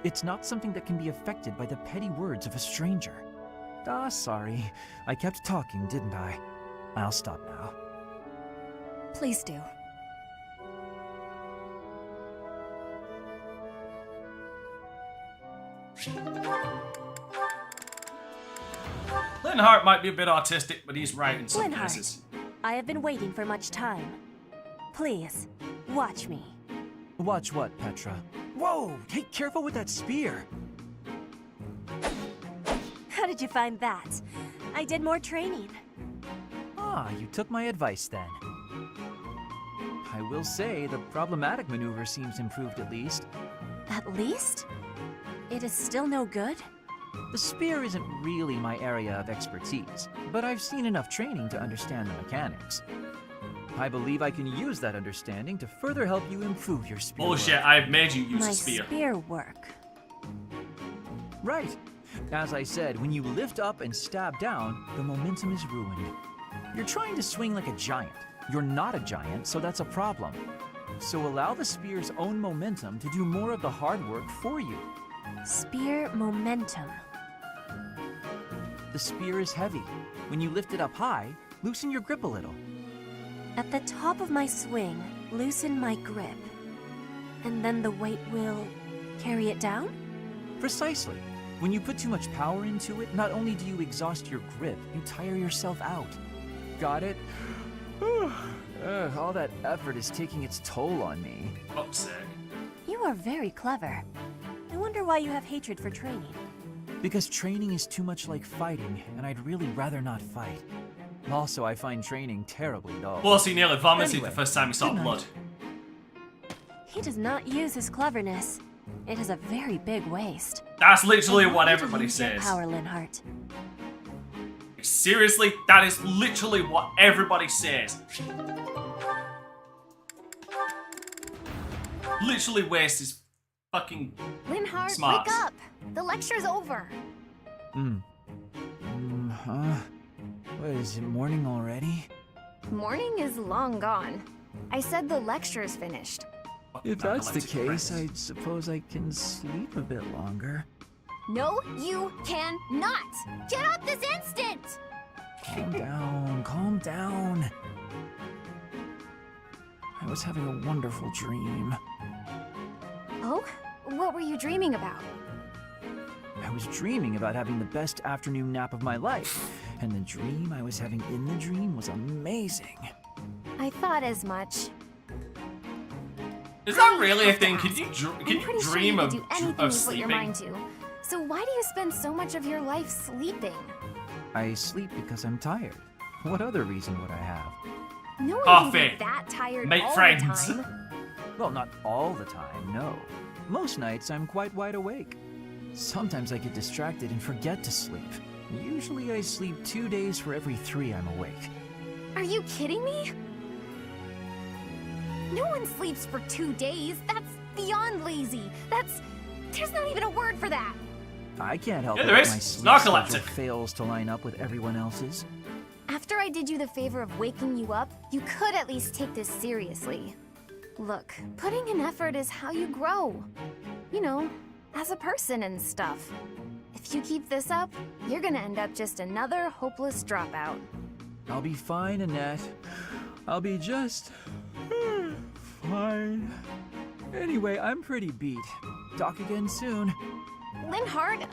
It's not something that can be affected by the petty words of a stranger. Sorry. I kept talking, didn't I? I'll stop now. Please do. Linhardt might be a bit autistic, but he's right in some Linhardt, cases. I have been waiting for much time. Please, watch me. Watch what, Petra? Whoa! Hey, careful with that spear! How did you find that? I did more training. Ah, you took my advice then. I will say the problematic maneuver seems improved at least. At least? It is still no good? The spear isn't really my area of expertise, but I've seen enough training to understand the mechanics. I believe I can use that understanding to further help you improve your spear Bullshit, work. I've made you use My a spear. spear work. Right. As I said, when you lift up and stab down, the momentum is ruined. You're trying to swing like a giant. You're not a giant, so that's a problem. So allow the spear's own momentum to do more of the hard work for you. Spear momentum. The spear is heavy. When you lift it up high, loosen your grip a little. At the top of my swing, loosen my grip. And then the weight will carry it down? Precisely. When you put too much power into it, not only do you exhaust your grip, you tire yourself out. Got it? All that effort is taking its toll on me. Upset. You are very clever. I wonder why you have hatred for training. Because training is too much like fighting, and I'd really rather not fight. Also, I find training terribly dull. Plus, he nearly vomited Anyway, the first time he saw good blood. night. He does not use his cleverness. It is a very big waste. That's literally And what why did everybody you get says. Power, Linhardt. Seriously, that is literally what everybody says. Literally waste his fucking Linhardt, smarts. wake up! The lecture's over. Huh? What, is it morning already? Morning is long gone. I said the lecture's finished. If that's the case, I suppose I can sleep a bit longer. No, you cannot! Get up this instant! Calm down, calm down. I was having a wonderful dream. Oh? What were you dreaming about? I was dreaming about having the best afternoon nap of my life, and the dream I was having in the dream was amazing. I thought as much. Is that really a thing? Can you, I'm pretty sure dream you of, could do anything of you put your sleeping? mind to. So why do you spend so much of your life sleeping? I sleep because I'm tired. What other reason would I have? No one Coffee. can be that tired Make all friends. the time. Well, not all the time, no. Most nights I'm quite wide awake. Sometimes I get distracted and forget to sleep. Usually I sleep 2 days for every 3 I'm awake. Are you kidding me? No one sleeps for 2 days. That's beyond lazy. There's not even a word for that. I can't help Yeah, it there if is. my sleep Narcoleptic. schedule fails to line up with everyone else's. After I did you the favor of waking you up, you could at least take this seriously. Look, putting in effort is how you grow. You know, as a person and stuff. If you keep this up, you're gonna end up just another hopeless dropout. I'll be fine, Annette. I'll be just fine. Anyway, I'm pretty beat. Talk again soon. Linhardt,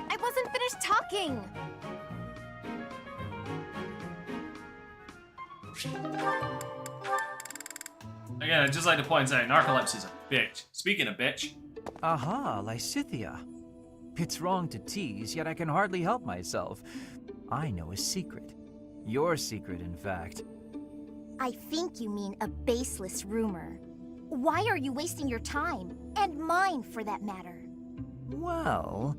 I wasn't finished talking. Again, I'd just like to point out, narcolepsy's a bitch. Speaking of bitch. Aha, Lysithea. It's wrong to tease, yet I can hardly help myself. I know a secret. Your secret, in fact. I think you mean a baseless rumor. Why are you wasting your time? And mine, for that matter. Well...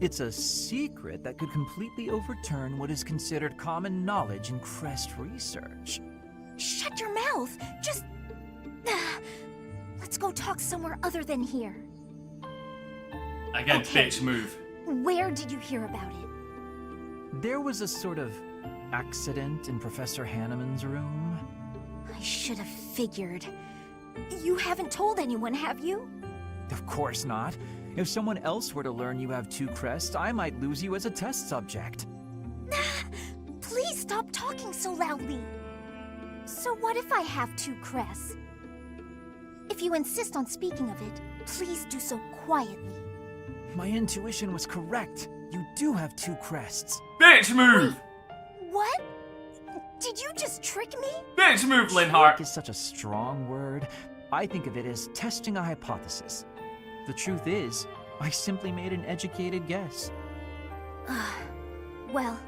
it's a secret that could completely overturn what is considered common knowledge in Crest research. Shut your mouth! Just... Let's go talk somewhere other than here. Again, Okay. bitch move. Where did you hear about it? There was a sort of accident in Professor Hanneman's room. I should have figured. You haven't told anyone, have you? Of course not. If someone else were to learn you have 2 crests, I might lose you as a test subject. Please stop talking so loudly. So what if I have 2 crests? If you insist on speaking of it, please do so quietly. My intuition was correct. You do have 2 crests. Bitch move! What? Did you just trick me? Bitch move, Linhardt! Trick is such a strong word. I think of it as testing a hypothesis. The truth is, I simply made an educated guess. Well,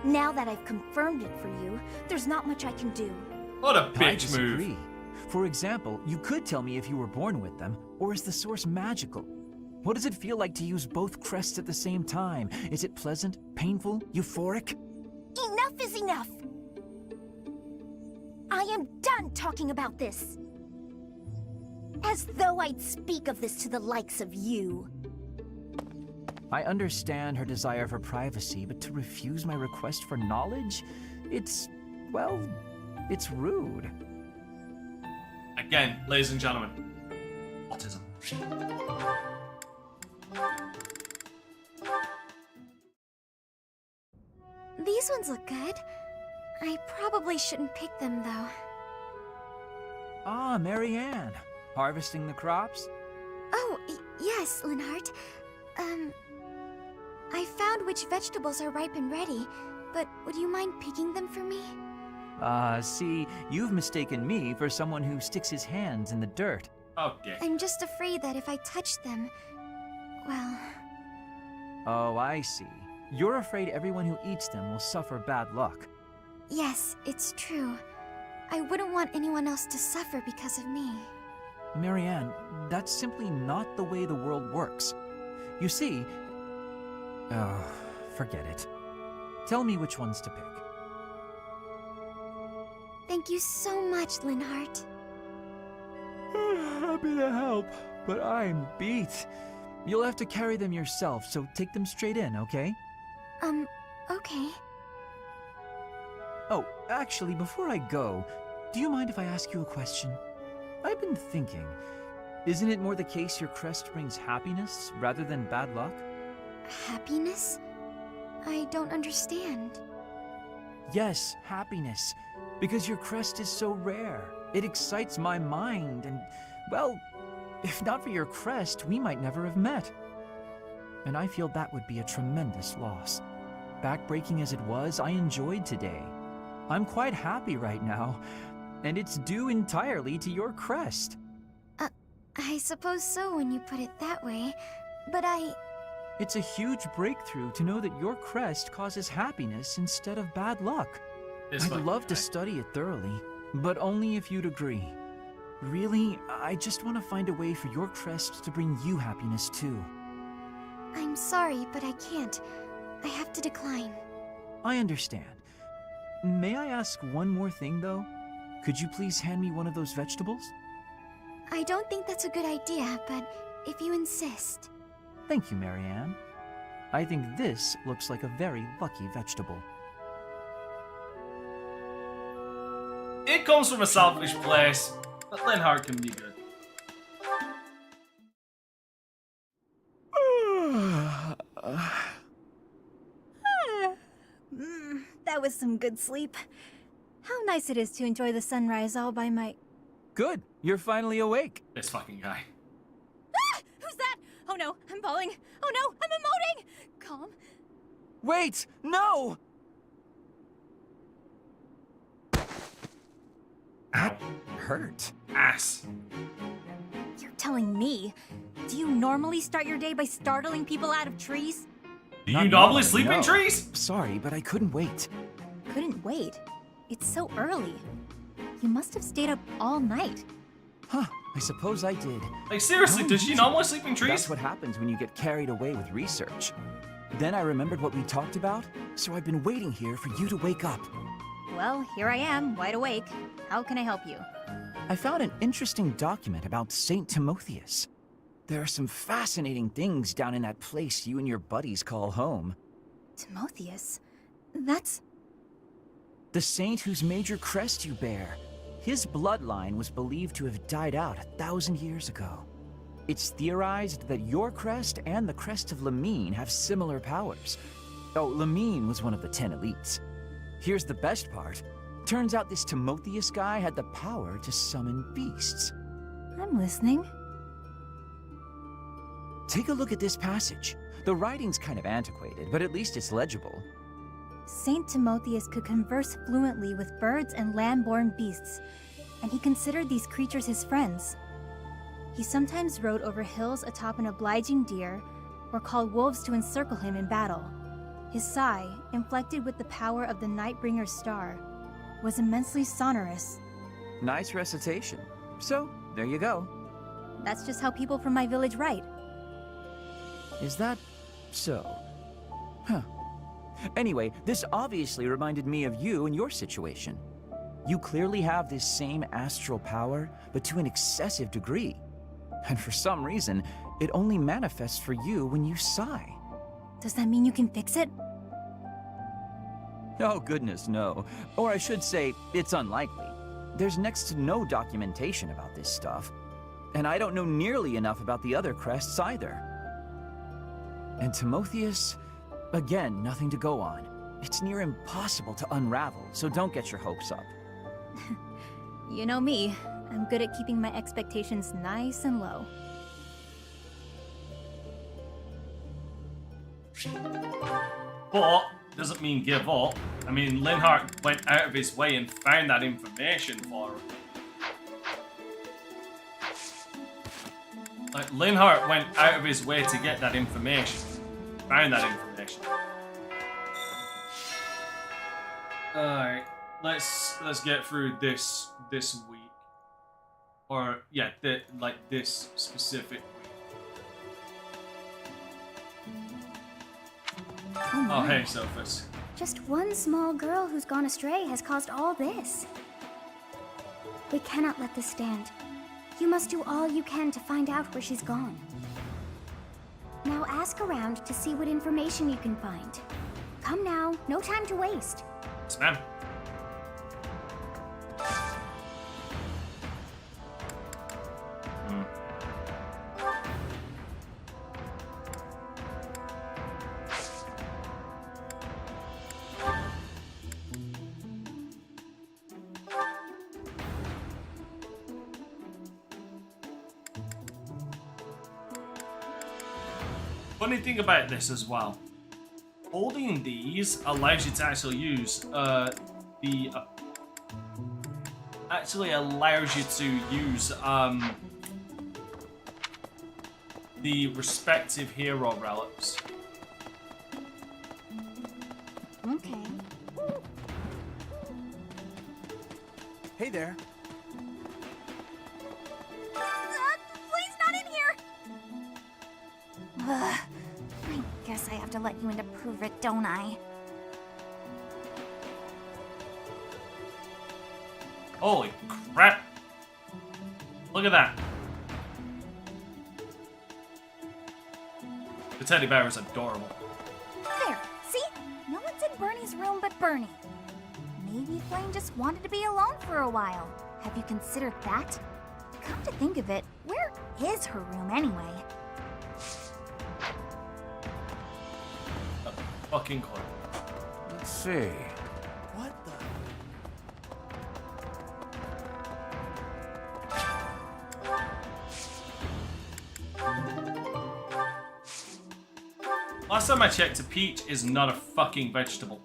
now that I've confirmed it for you, there's not much I can do. What a I bitch move. disagree. For example, you could tell me if you were born with them, or is the source magical? What does it feel like to use both crests at the same time? Is it pleasant, painful, euphoric? Enough is enough! I am done talking about this! As though I'd speak of this to the likes of you. I understand her desire for privacy, but to refuse my request for knowledge? It's, well, it's rude. Again, ladies and gentlemen, autism. These ones look good. I probably shouldn't pick them, though. Ah, Marianne. Harvesting the crops? Oh, yes, Linhardt. I found which vegetables are ripe and ready, but would you mind picking them for me? See, you've mistaken me for someone who sticks his hands in the dirt. Okay. I'm just afraid that if I touch them, well... Oh, I see. You're afraid everyone who eats them will suffer bad luck. Yes, it's true. I wouldn't want anyone else to suffer because of me. Marianne, that's simply not the way the world works. You see... Oh, forget it. Tell me which ones to pick. Thank you so much, Linhardt. Happy to help, but I'm beat. You'll have to carry them yourself, so take them straight in, okay? Okay. Oh, actually, before I go, do you mind if I ask you a question? I've been thinking, isn't it more the case your crest brings happiness rather than bad luck? Happiness? I don't understand. Yes, happiness. Because your crest is so rare. It excites my mind and, well, if not for your crest, we might never have met. And I feel that would be a tremendous loss. Backbreaking as it was, I enjoyed today. I'm quite happy right now, and it's due entirely to your crest. I suppose so when you put it that way, but It's a huge breakthrough to know that your crest causes happiness instead of bad luck. I'd love to study it thoroughly, but only if you'd agree. Really, I just want to find a way for your crest to bring you happiness too. I'm sorry, but I can't. I have to decline. I understand. May I ask one more thing, though? Could you please hand me one of those vegetables? I don't think that's a good idea, but if you insist. Thank you, Marianne. I think this looks like a very lucky vegetable. It comes from a selfish place, but Linhardt can be good. That was some good sleep. How nice it is to enjoy the sunrise all by my... Good, you're finally awake. This fucking guy. Oh no, I'm falling. Oh no, I'm emoting! Calm. Wait! No! That hurt. Ass. You're telling me? Do you normally start your day by startling people out of trees? Do you normally sleep in no. trees? Sorry, but I couldn't wait. Couldn't wait. It's so early. You must have stayed up all night. Huh, I suppose I did. Like, seriously, does she normally sleep in trees? That's what happens when you get carried away with research. Then I remembered what we talked about, so I've been waiting here for you to wake up. Well, here I am, wide awake. How can I help you? I found an interesting document about Saint Timotheus. There are some fascinating things down in that place you and your buddies call home. Timotheus? That's... The saint whose major crest you bear. His bloodline was believed to have died out 1,000 years ago. It's theorized that your crest and the crest of Lamine have similar powers. Oh, Lamine was one of the 10 elites. Here's the best part. Turns out this Timotheus guy had the power to summon beasts. I'm listening. Take a look at this passage. The writing's kind of antiquated, but at least it's legible. Saint Timotheus could converse fluently with birds and land-born beasts, and he considered these creatures his friends. He sometimes rode over hills atop an obliging deer, or called wolves to encircle him in battle. His sigh, inflected with the power of the Nightbringer's star, was immensely sonorous. Nice recitation. So, there you go. That's just how people from my village write. Is that so? Huh. Anyway, this obviously reminded me of you and your situation. You clearly have this same astral power, but to an excessive degree. And for some reason, it only manifests for you when you sigh. Does that mean you can fix it? Oh goodness, no. Or I should say, it's unlikely. There's next to no documentation about this stuff. And I don't know nearly enough about the other crests either. And Timotheus, again, nothing to go on. It's near impossible to unravel, so don't get your hopes up. You know me. I'm good at keeping my expectations nice and low. But doesn't mean give up. I mean, Linhart went out of his way and found that information for her. Like, Linhart went out of his way to get that information. Found that information. Alright, let's get through this week. Or yeah, this specific week. Oh hey, Sophus. Just one small girl who's gone astray has caused all this. We cannot let this stand. You must do all you can to find out where she's gone. Now ask around to see what information you can find. Come now, no time to waste. Yes, ma'am. Funny thing about this as well, holding these allows you to actually use the respective hero relics. Okay. Hey there. Please, not in here! Ugh, I guess I have to let you in to prove it, don't I? Holy crap! Look at that. The teddy bear is adorable. There, see? No one's in Bernie's room but Bernie. Maybe Flame just wanted to be alone for a while. Have you considered that? Come to think of it, where is her room anyway? Fucking clue. Let's see. What the? Last time I checked, a peach is not a fucking vegetable.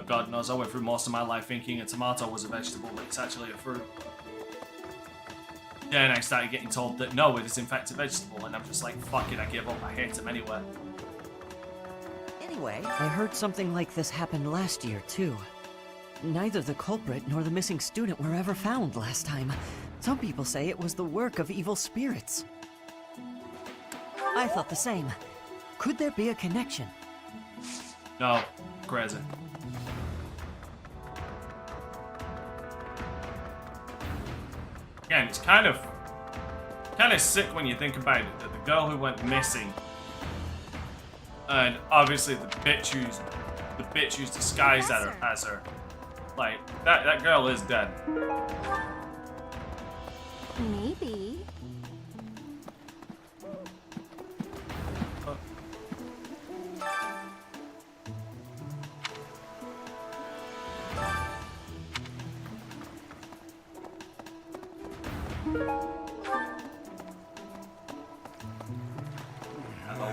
God knows, I went through most of my life thinking a tomato was a vegetable, but it's actually a fruit. Then I started getting told that no, it is in fact a vegetable, and I'm just like, fuck it, I give up, I hate them anyway. Anyway, I heard something like this happened last year, too. Neither the culprit nor the missing student were ever found last time. Some people say it was the work of evil spirits. I thought the same. Could there be a connection? No, crazy. Again, it's kind of sick when you think about it, that the girl who went missing, and obviously the bitch who's disguised as her, like that girl is dead. Maybe.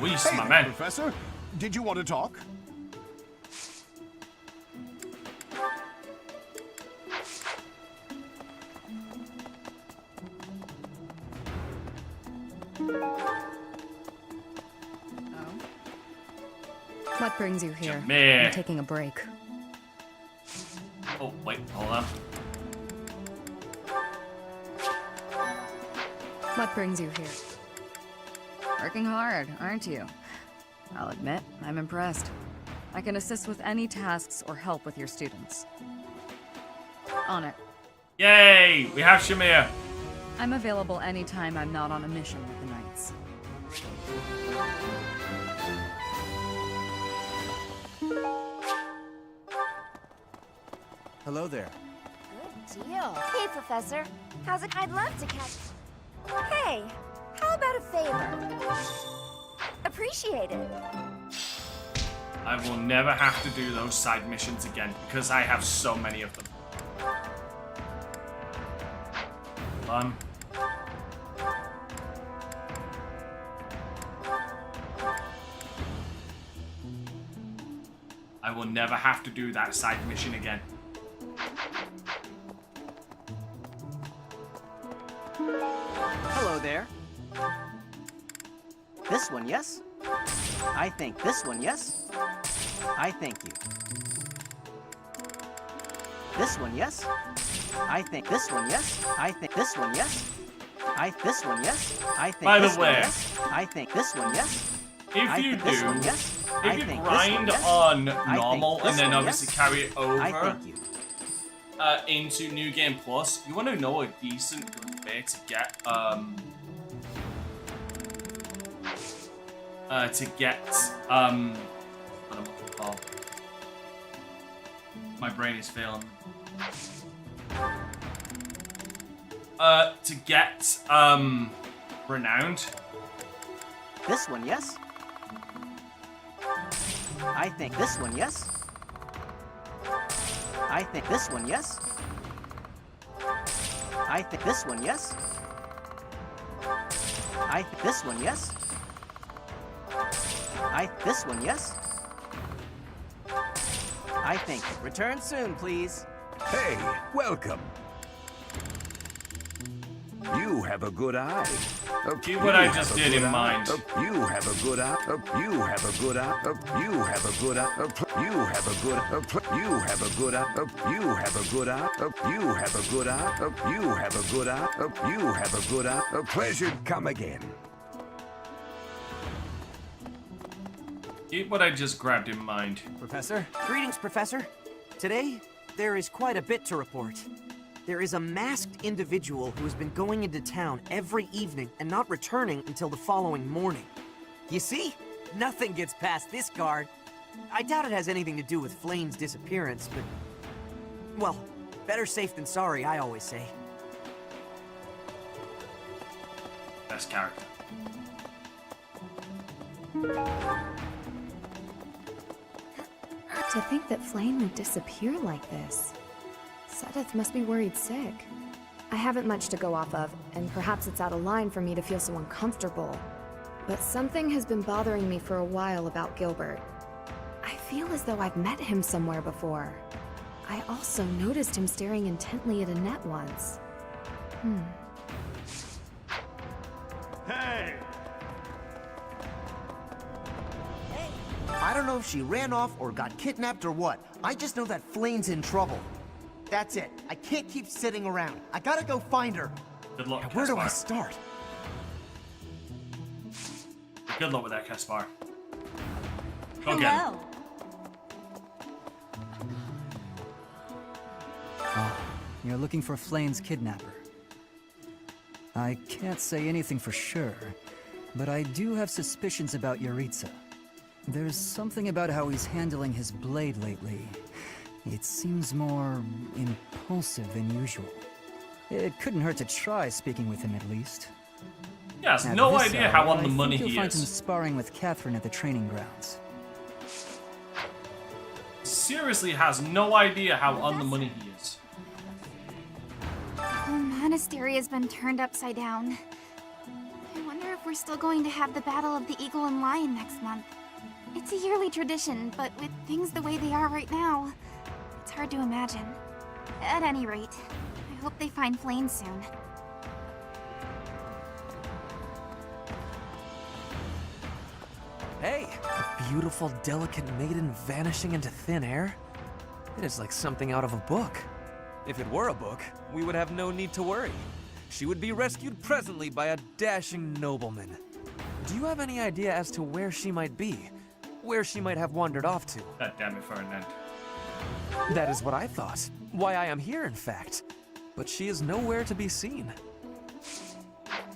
Luis, hey my there, man. Professor, did you want to talk? What brings you here? Meh. I'm taking a break. Oh, wait, hold on. What brings you here? Working hard, aren't you? I'll admit, I'm impressed. I can assist with any tasks or help with your students. On it. Yay! We have Shamir. I'm available anytime I'm not on a mission with the Knights. Hello there. Good deal. Hey, Professor. How's it? I'd love to catch... Hey, how about a favor? Appreciate it. I will never have to do those side missions again because I have so many of them. I will never have to do that side mission again. Hello there. This one, yes? I think this one, yes? I thank you. This one, yes? I think this one, yes? I think this one, yes? This one, yes? I think By the this way, one, yes? I think this one, yes? If you think this do, one, yes? if I you think this one, grind yes? on I think normal this and then one, obviously yes? carry it over I thank you. Into New Game Plus, you want to know a decent good way to get what am I looking for? My brain is failing. To get renowned. This one, yes? I think this one, yes? I think this one, yes? I think this one, yes? I think this one, yes? This one, yes? I think. Return soon, please. Hey, welcome. You have a good eye. Keep what I just did in mind. You have a good eye. You have a good eye. You have a good eye. You have a good eye. You have a good eye. You have a good eye. You have a good eye. You have a good eye. You have a good eye. A pleasure. Come again. Keep what I just grabbed in mind. Professor? Greetings, Professor. Today, there is quite a bit to report. There is a masked individual who has been going into town every evening and not returning until the following morning. You see? Nothing gets past this guard. I doubt it has anything to do with Flame's disappearance, but... well, Better safe than sorry, I always say. Best character. To think that Flame would disappear like this. Sedith must be worried sick. I haven't much to go off of, and perhaps it's out of line for me to feel so uncomfortable. But something has been bothering me for a while about Gilbert. I feel as though I've met him somewhere before. I also noticed him staring intently at Annette once. Hey! I don't know if she ran off or got kidnapped or what. I just know that Flame's in trouble. That's it. I can't keep sitting around. I gotta go find her. Good luck, Now, where do I Caspar. start? Good luck with that, Caspar. Go again. Oh, you're looking for Flame's kidnapper. I can't say anything for sure, but I do have suspicions about Yaritza. There's something about how he's handling his blade lately. It seems more impulsive than usual. It couldn't hurt to try speaking with him at least. He has At no this idea hour, how on the I money think he you'll find him is. sparring with Catherine at the training grounds. Seriously has no idea how on the money he is. The monastery has been turned upside down. I wonder if we're still going to have the Battle of the Eagle and Lion next month. It's a yearly tradition, but with things the way they are right now, it's hard to imagine. At any rate, I hope they find Flame soon. Hey, a beautiful, delicate maiden vanishing into thin air? It is like something out of a book. If it were a book, we would have no need to worry. She would be rescued presently by a dashing nobleman. Do you have any idea as to where she might be? Where she might have wandered off to? God damn it, Ferdinand. That is what I thought. Why I am here, in fact. But she is nowhere to be seen.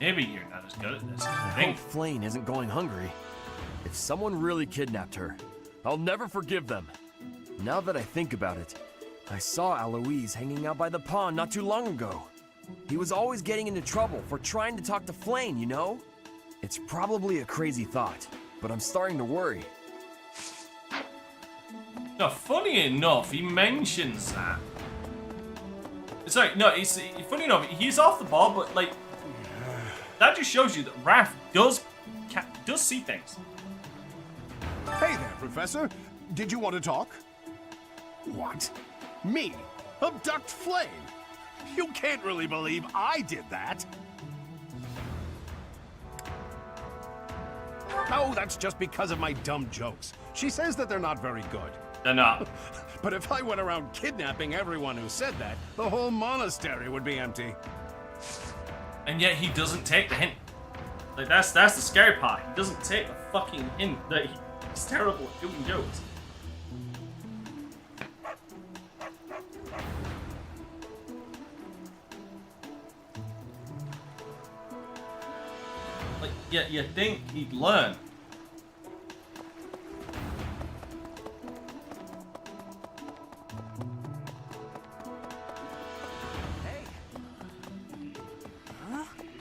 Maybe you're not as good at this. I hope Flame isn't going hungry. If someone really kidnapped her, I'll never forgive them. Now that I think about it, I saw Aloise hanging out by the pond not too long ago. He was always getting into trouble for trying to talk to Flame, you know? It's probably a crazy thought, but I'm starting to worry. No, funny enough, he mentions that. It's like, no, it's funny enough, he's off the ball, but like, that just shows you that Raph does see things. Hey there, Professor. Did you want to talk? What? Me? Abduct Flame? You can't really believe I did that. Oh, that's just because of my dumb jokes. She says that they're not very good. They're not. But if I went around kidnapping everyone who said that, the whole monastery would be empty. And yet he doesn't take the hint. Like, that's the scary part. He doesn't take the fucking hint that he's terrible at doing jokes. Like, yeah, you think he'd learn.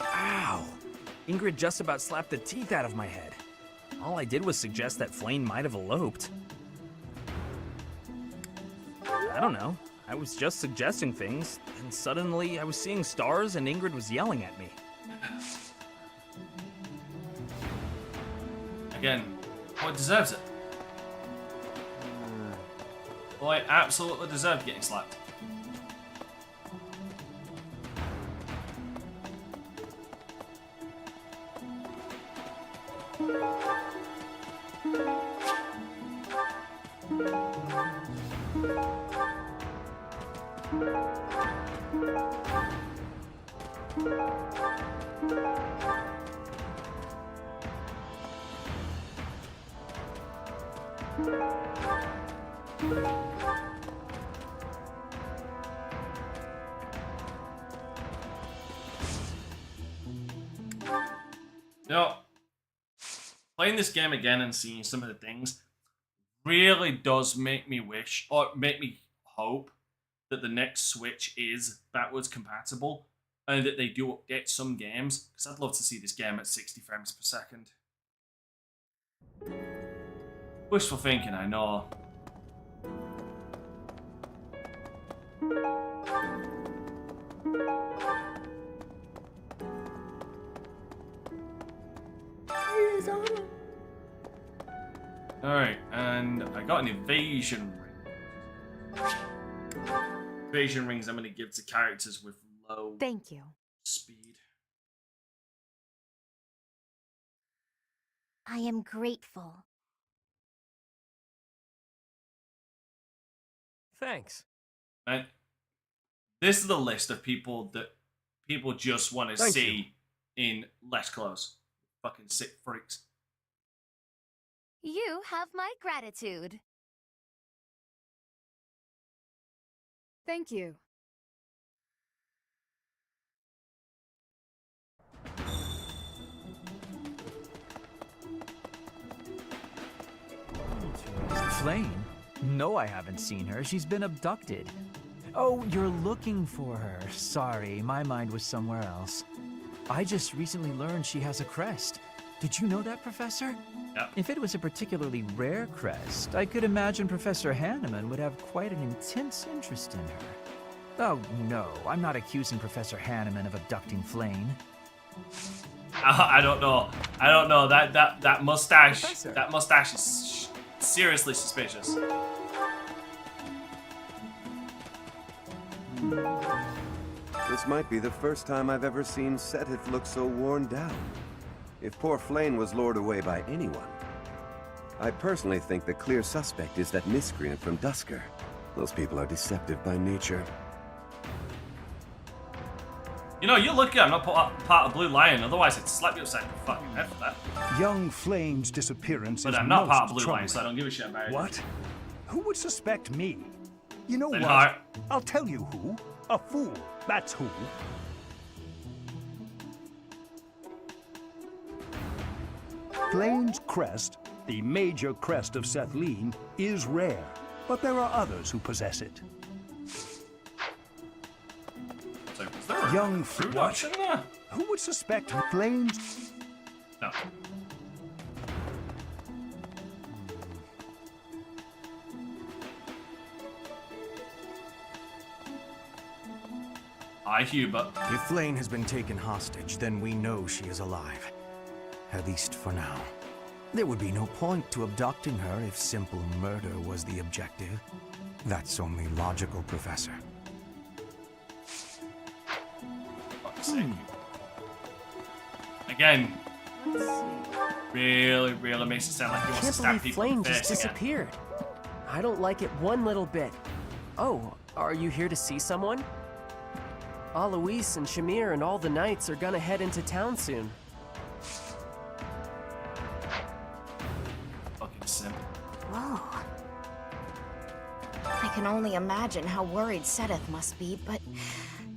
Ow! Ingrid just about slapped the teeth out of my head. All I did was suggest that Flame might have eloped. I don't know. I was just suggesting things, and suddenly I was seeing stars and Ingrid was yelling at me. Again, boy deserves it. Boy absolutely deserved getting slapped. You know, playing this game again and seeing some of the things really does make me wish, or make me hope, that the next Switch is backwards compatible and that they do update some games, because I'd love to see this game at 60 frames per second. Wishful thinking, I know. Alright, and I got an evasion ring. Evasion rings I'm going to give to characters with low Thank you. speed. I am grateful. Thanks. And this is the list of people that people just want to Thank see in less clothes. Fucking sick freaks. You have my gratitude. Thank you. Flame? No, I haven't seen her. She's been abducted. Oh, you're looking for her. Sorry, my mind was somewhere else. I just recently learned she has a crest. Did you know that, Professor? Yep. If it was a particularly rare crest, I could imagine Professor Hanneman would have quite an intense interest in her. Oh, no, I'm not accusing Professor Hanneman of abducting Flame. I don't know. I don't know. That mustache. Professor. That mustache is seriously suspicious. This might be the first time I've ever seen Setith look so worn down. If poor Flame was lured away by anyone, I personally think the clear suspect is that miscreant from Dusker. Those people are deceptive by nature. You know, you're lucky I'm not part of Blue Lion, otherwise I'd slap you upside your fucking head for that. Young Flame's disappearance But is I'm not most part of Blue troubling. Lion, so I don't give a shit about it. What? Who would suspect me? You know Then what? Hart. I'll tell you who. A fool. That's who. Flame's crest, the major crest of Sethleen, is rare, but there are others who possess it. So, is there a Young fruit what? option there? Who would suspect Flame's... No. Hi, Hubert. If Flame has been taken hostage, then we know she is alive. At least for now. There would be no point to abducting her if simple murder was the objective. That's only logical, Professor. Fuck's sake. Again, really makes it sound like he wants to Can't stab believe people in Flame the just face again. disappeared. I don't like it one little bit. Oh, are you here to see someone? Alois and Shamir and all the knights are gonna head into town soon. Fucking simp. Whoa. I can only imagine how worried Setith must be, but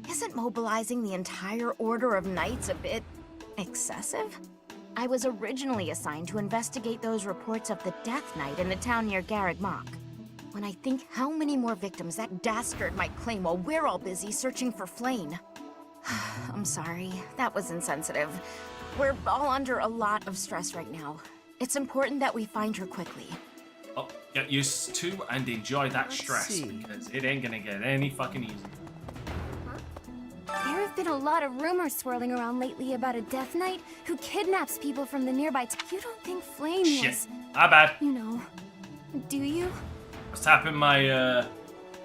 isn't mobilizing the entire Order of Knights a bit excessive? I was originally assigned to investigate those reports of the Death Knight in the town near Garreg Mach. When I think how many more victims that dastard might claim while we're all busy searching for Flame. I'm sorry, that was insensitive. We're all under a lot of stress right now. It's important that we find her quickly. Oh, get used to and enjoy that stress, see. because it ain't gonna get any fucking easier. There have been a lot of rumors swirling around lately about a Death Knight who kidnaps people from the nearby You don't think Flame Shit. was... My bad. You know, do you? I was tapping my,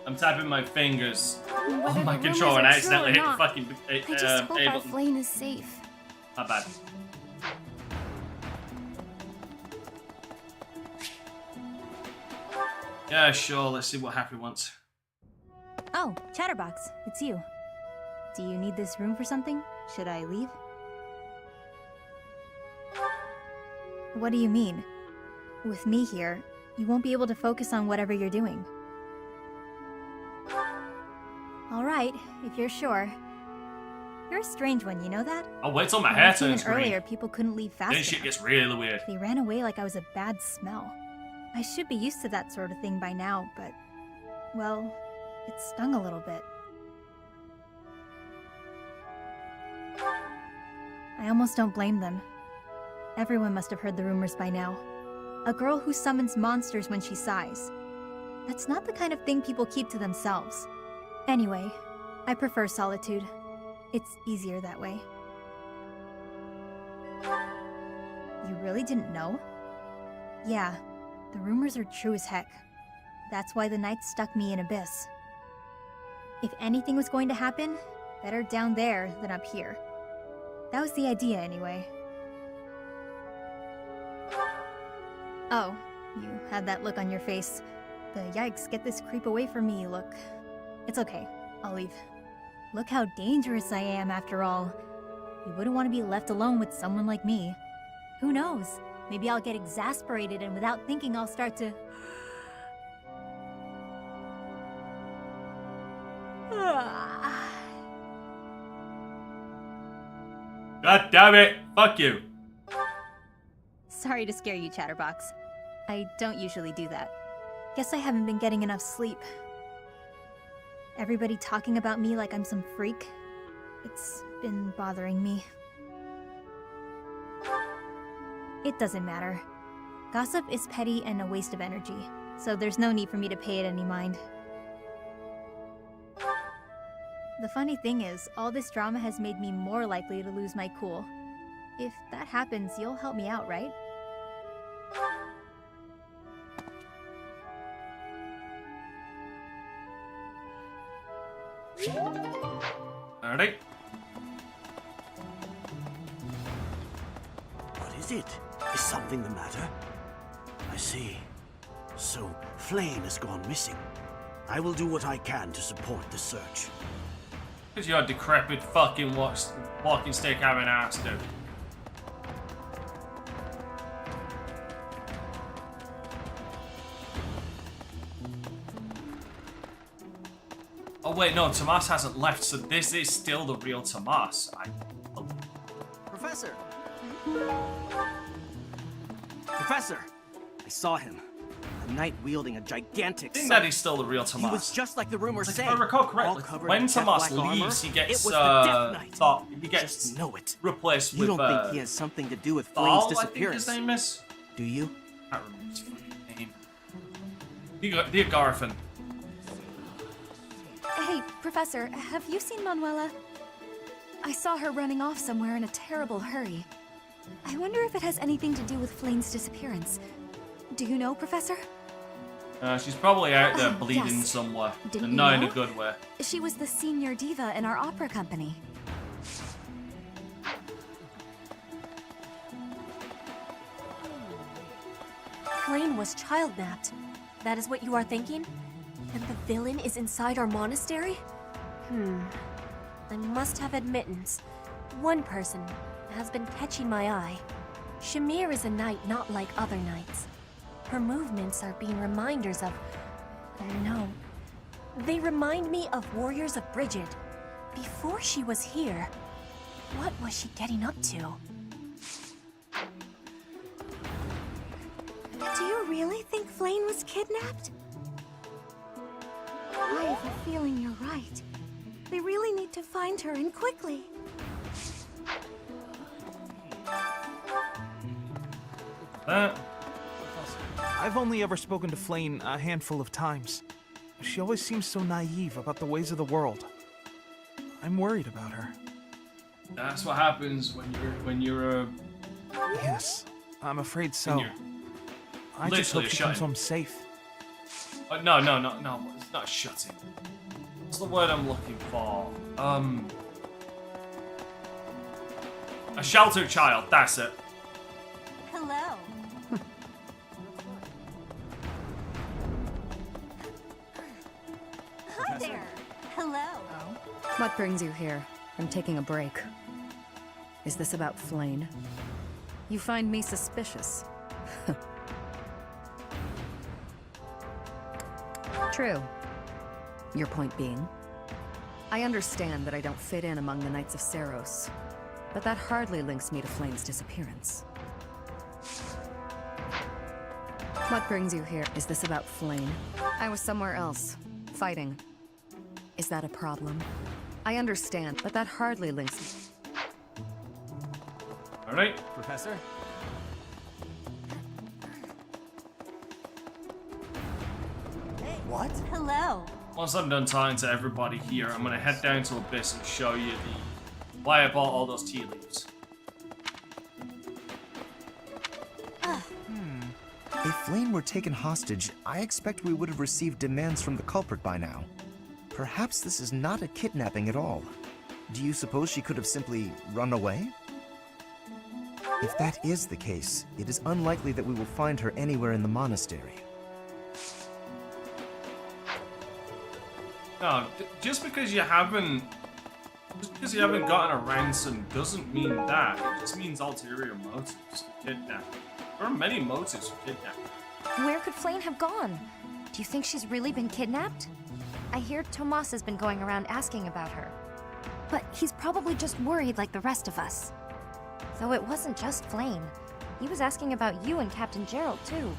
I'm tapping my fingers Whether on my the rumors controller and are I true accidentally or hit the not, fucking I just hope A our button. Flame is safe. My bad. Yeah, sure, let's see what Happy wants. Oh, Chatterbox, it's you. Do you need this room for something? Should I leave? What do you mean? With me here, you won't be able to focus on whatever you're doing. Alright, if you're sure. You're a strange one, you know that? I'll wait till my When hair I came in turns green. earlier, people couldn't leave fast Then shit enough. gets really weird. They ran away like I was a bad smell. I should be used to that sort of thing by now, but... well, it stung a little bit. I almost don't blame them. Everyone must have heard the rumors by now. A girl who summons monsters when she sighs. That's not the kind of thing people keep to themselves. Anyway, I prefer solitude. It's easier that way. You really didn't know? Yeah, the rumors are true as heck. That's why the Knights stuck me in Abyss. If anything was going to happen, better down there than up here. That was the idea, anyway. Oh, you had that look on your face. The yikes, get this creep away from me look. It's okay, I'll leave. Look how dangerous I am, after all. You wouldn't want to be left alone with someone like me. Who knows? Maybe I'll get exasperated and without thinking I'll start to... God damn it! Fuck you! Sorry to scare you, Chatterbox. I don't usually do that. Guess I haven't been getting enough sleep. Everybody talking about me like I'm some freak. It's been bothering me. It doesn't matter. Gossip is petty and a waste of energy, so there's no need for me to pay it any mind. The funny thing is, all this drama has made me more likely to lose my cool. If that happens, you'll help me out, right? Alright. What is it? Is something the matter? I see. So, Flame has gone missing. I will do what I can to support the search. Because you're a decrepit fucking walking stick having ass, dude. Oh wait, no, Tomas hasn't left, so this is still the real Tomas. Professor! Professor! I saw him. A knight wielding a gigantic I think sword. that he's still the real Tomas. He was just like the rumors say. If I recall correctly, when Tomas leaves, he gets replaced with You don't think he has something to do with Thal, Flame's disappearance? I think his name is. Do you? I can't remember his fucking name. The Agarthan. Hey, Professor, have you seen Manuela? I saw her running off somewhere in a terrible hurry. I wonder if it has anything to do with Flame's disappearance. Do you know, Professor? She's probably out there Oh, bleeding yes. somewhere, Didn't and you not in know? a good way. She was the senior diva in our opera company. Flame was child-napped. That is what you are thinking? And the villain is inside our monastery? I must have admittance. One person has been catching my eye. Shamir is a knight not like other knights. Her movements are being reminders of... No. They remind me of Warriors of Bridget. Before she was here, what was she getting up to? Do you really think Flame was kidnapped? I have a feeling you're right. They really need to find her, and quickly. I've only ever spoken to Flame a handful of times. She always seems so naive about the ways of the world. I'm worried about her. That's what happens when you're Yes, I'm afraid so. you're I just hope literally she shutting. comes home safe. No, it's not shutting. What's the word I'm looking for? A sheltered child, that's it. Hello. Hi there. Hello. What brings you here? I'm taking a break. Is this about Flame? You find me suspicious. True. Your point being? I understand that I don't fit in among the Knights of Seros, but that hardly links me to Flame's disappearance. What brings you here? Is this about Flame? I was somewhere else, fighting. Is that a problem? I understand, but that hardly links. All right, Professor? What? Hello. once I'm done talking to everybody here, I'm gonna head down to Abyss and show you why I bought all those tea leaves. If Flame were taken hostage, I expect we would have received demands from the culprit by now. Perhaps this is not a kidnapping at all. Do you suppose she could have simply run away? If that is the case, it is unlikely that we will find her anywhere in the monastery. No, just because you haven't gotten a ransom doesn't mean that. It just means ulterior motives for kidnapping. There are many motives for kidnapping. Where could Flame have gone? Do you think she's really been kidnapped? I hear Tomas has been going around asking about her. But he's probably just worried like the rest of us. Though it wasn't just Flame. He was asking about you and Captain Gerald, too.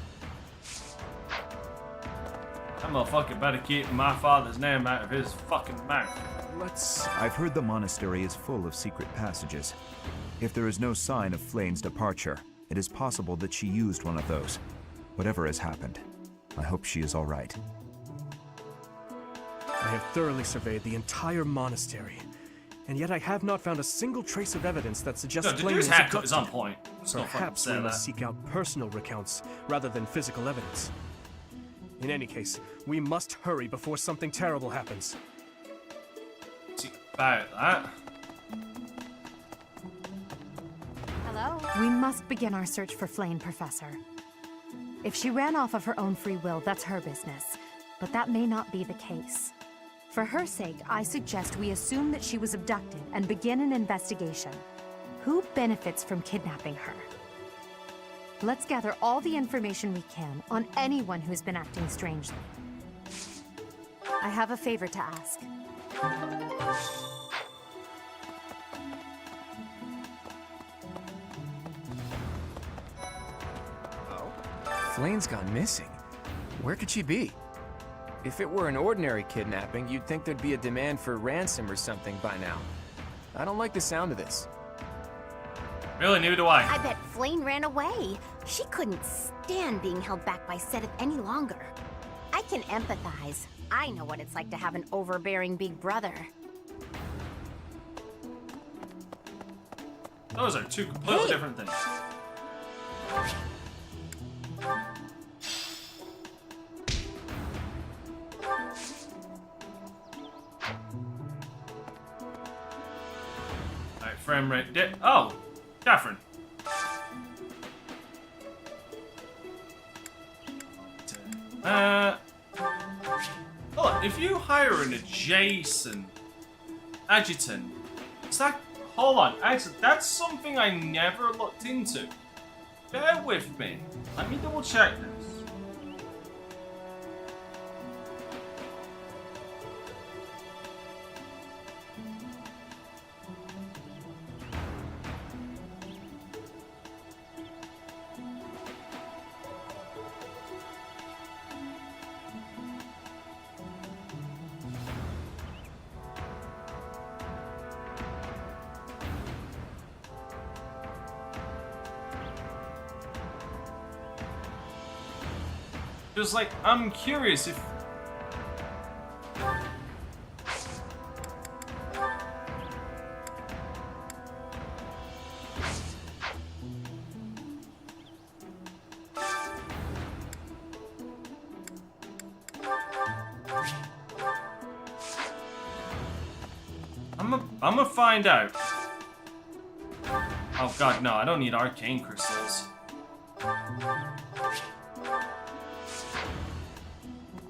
That motherfucker better keep my father's name out of his fucking mouth. I've heard the monastery is full of secret passages. If there is no sign of Flame's departure, it is possible that she used one of those. Whatever has happened, I hope she is all right. I have thoroughly surveyed the entire monastery, and yet I have not found a single trace of evidence that suggests No, the Flame dude's was haircut abducted. is on point. There's no fucking Perhaps we saying must that. seek out personal recounts rather than physical evidence. In any case, we must hurry before something terrible happens. See about that. Hello? We must begin our search for Flame, Professor. If she ran off of her own free will, that's her business. But that may not be the case. For her sake, I suggest we assume that she was abducted and begin an investigation. Who benefits from kidnapping her? Let's gather all the information we can on anyone who's been acting strangely. I have a favor to ask. Flame's gone missing. Where could she be? If it were an ordinary kidnapping, you'd think there'd be a demand for ransom or something by now. I don't like the sound of this. Really, neither do I. I bet Flame ran away. She couldn't stand being held back by Seth any longer. I can empathize. I know what it's like to have an overbearing big brother. Those are two completely different things. Alright, frame rate dip. Oh, Catherine. Look, if you hire an adjacent adjutant, is that? Hold on, actually, that's something I never looked into. Bear with me. Let me double check this. Just like, I'm curious if... I'm gonna find out. Oh god, no, I don't need arcane crystals.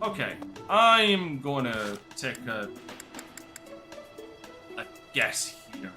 Okay, I'm gonna take a guess here.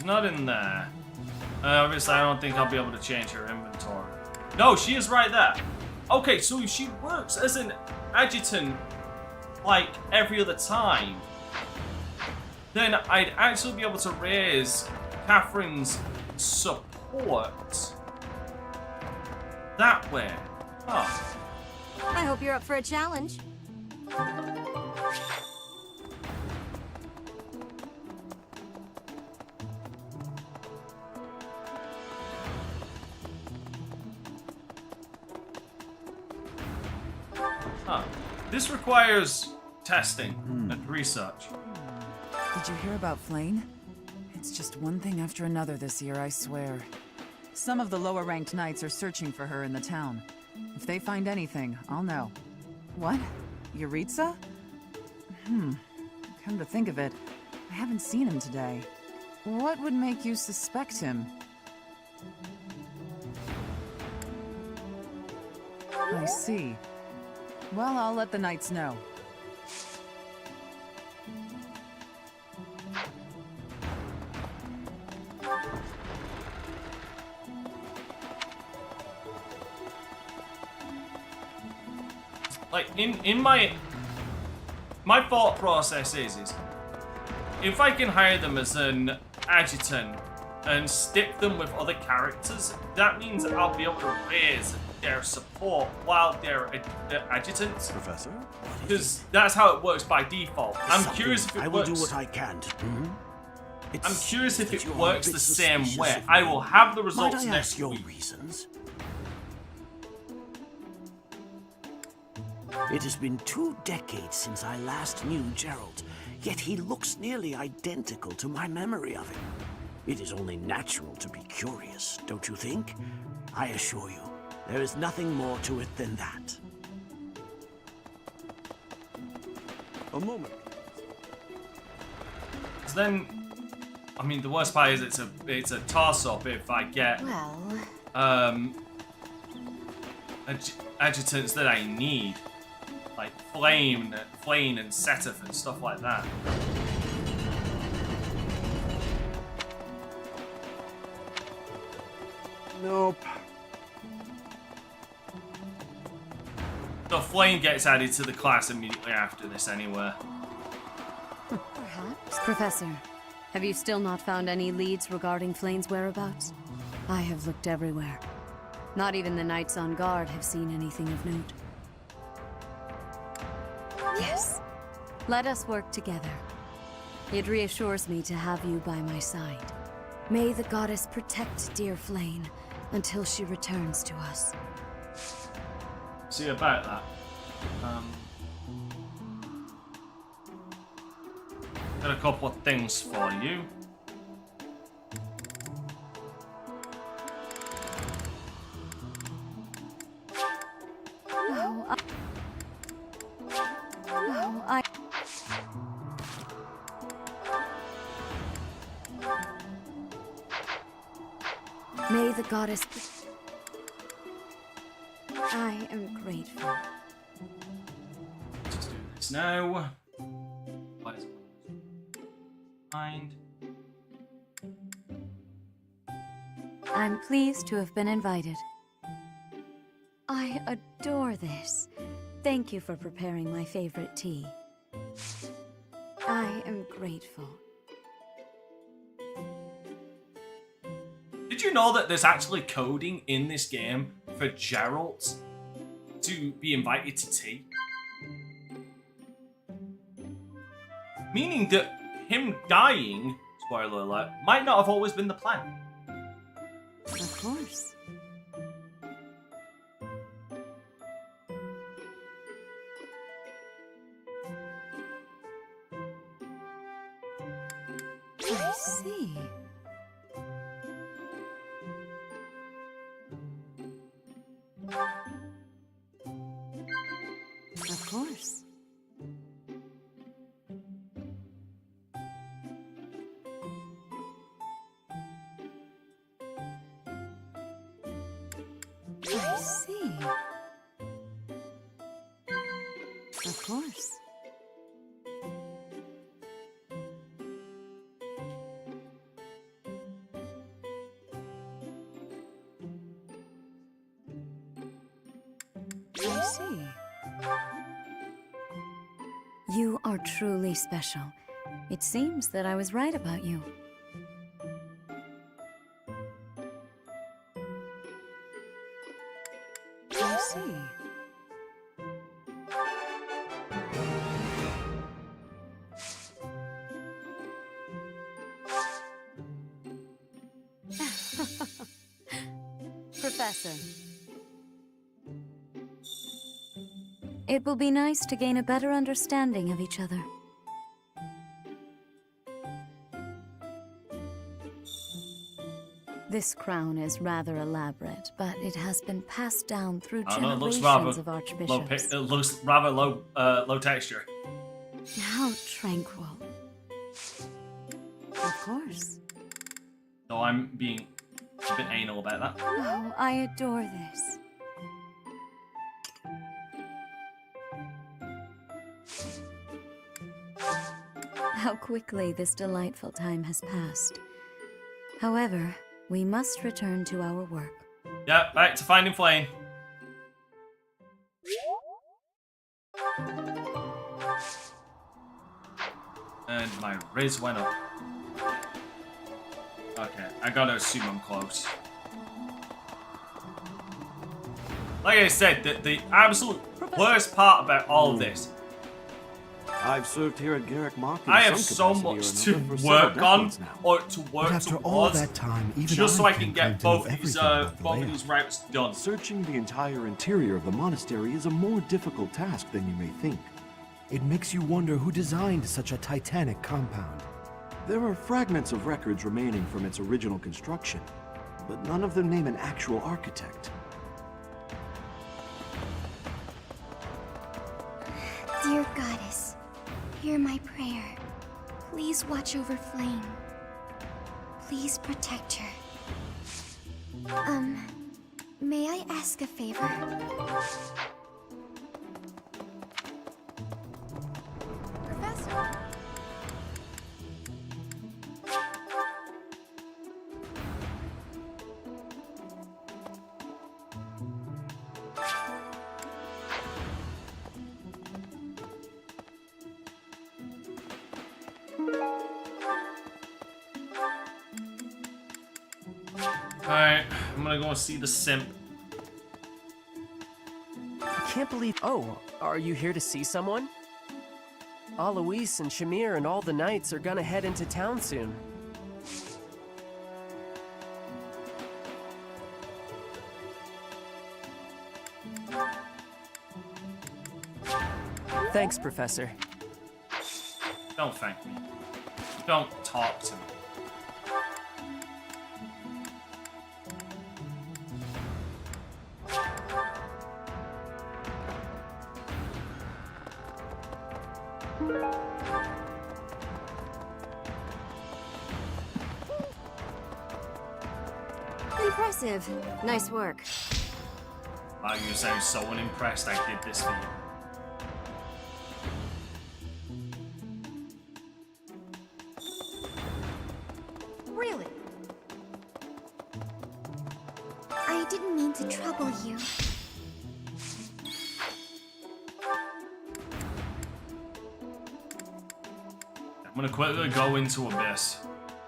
Not in there. Obviously, I don't think I'll be able to change her inventory. No, she is right there. Okay, so if she works as an adjutant like every other time, then I'd actually be able to raise Catherine's support that way. Oh. I hope you're up for a challenge. Huh. This requires testing and research. Did you hear about Flane? It's just one thing after another this year, I swear. Some of the lower-ranked knights are searching for her in the town. If they find anything, I'll know. What? Yuritsa? Come to think of it, I haven't seen him today. What would make you suspect him? I see. Well, I'll let the knights know. Like, in my thought process is if I can hire them as an adjutant and stick them with other characters, that means I'll be able to raise their support while they're adjutants. Professor? Because that's how it works by default. I'm curious if it I will works. do what I can to... I'm curious if that it you are a works bit the same suspicious way. of I me. will have the results Might I next ask your week. reasons? It has been 2 decades since I last knew Gerald, yet he looks nearly identical to my memory of him. It is only natural to be curious, don't you think? I assure you, there is nothing more to it than that. A moment. So then, I mean, the worst part is it's a toss-up if I get adjutants that I need, like Flame and Seteth and stuff like that. Nope. The Flame gets added to the class immediately after this anyway. Perhaps? Professor, have you still not found any leads regarding Flane's whereabouts? I have looked everywhere. Not even the knights on guard have seen anything of note. Yes. Let us work together. It reassures me to have you by my side. May the goddess protect dear Flane until she returns to us. See about that. Got a couple of things for you. May the goddess... I am grateful. Let's do this now. What is it? Mind. I'm pleased to have been invited. I adore this. Thank you for preparing my favorite tea. I am grateful. Did you know that there's actually coding in this game for Gerald to be invited to tea? Meaning that him dying, spoiler alert, might not have always been the plan. Of course. I see. Of course. I see. Of course. I see. You are truly special. It seems that I was right about you. I see. Professor. It will be nice to gain a better understanding of each other. This crown is rather elaborate, but it has been passed down through generations of archbishops. It looks rather low texture. How tranquil. Of course. So I'm being a bit anal about that. Oh, I adore this. How quickly this delightful time has passed. However, we must return to our work. Yeah, back to finding Flame. And my Riz went up. Okay, I gotta assume I'm close. Like I said, the absolute worst part about all of this, I've served here at Garrick Mark. I have so much to work on, or to work But after towards, all that time, even just so I can came get to know both everything these routes done. Searching the entire interior of the monastery is a more difficult task than you may think. It makes you wonder who designed such a titanic compound. There are fragments of records remaining from its original construction, but none of them name an actual architect. Dear Goddess, hear my prayer. Please watch over Flame. Please protect her. May I ask a favor? Professor. Alright, I'm gonna go see the simp. I can't believe. Oh, are you here to see someone? Alois and Shamir and all the knights are gonna head into town soon. Thanks, Professor. Don't thank me. Don't talk to me. Impressive. Nice work. Wow, you sound so unimpressed I did this for you. Really? I didn't mean to trouble you. I'm gonna quickly go into Abyss.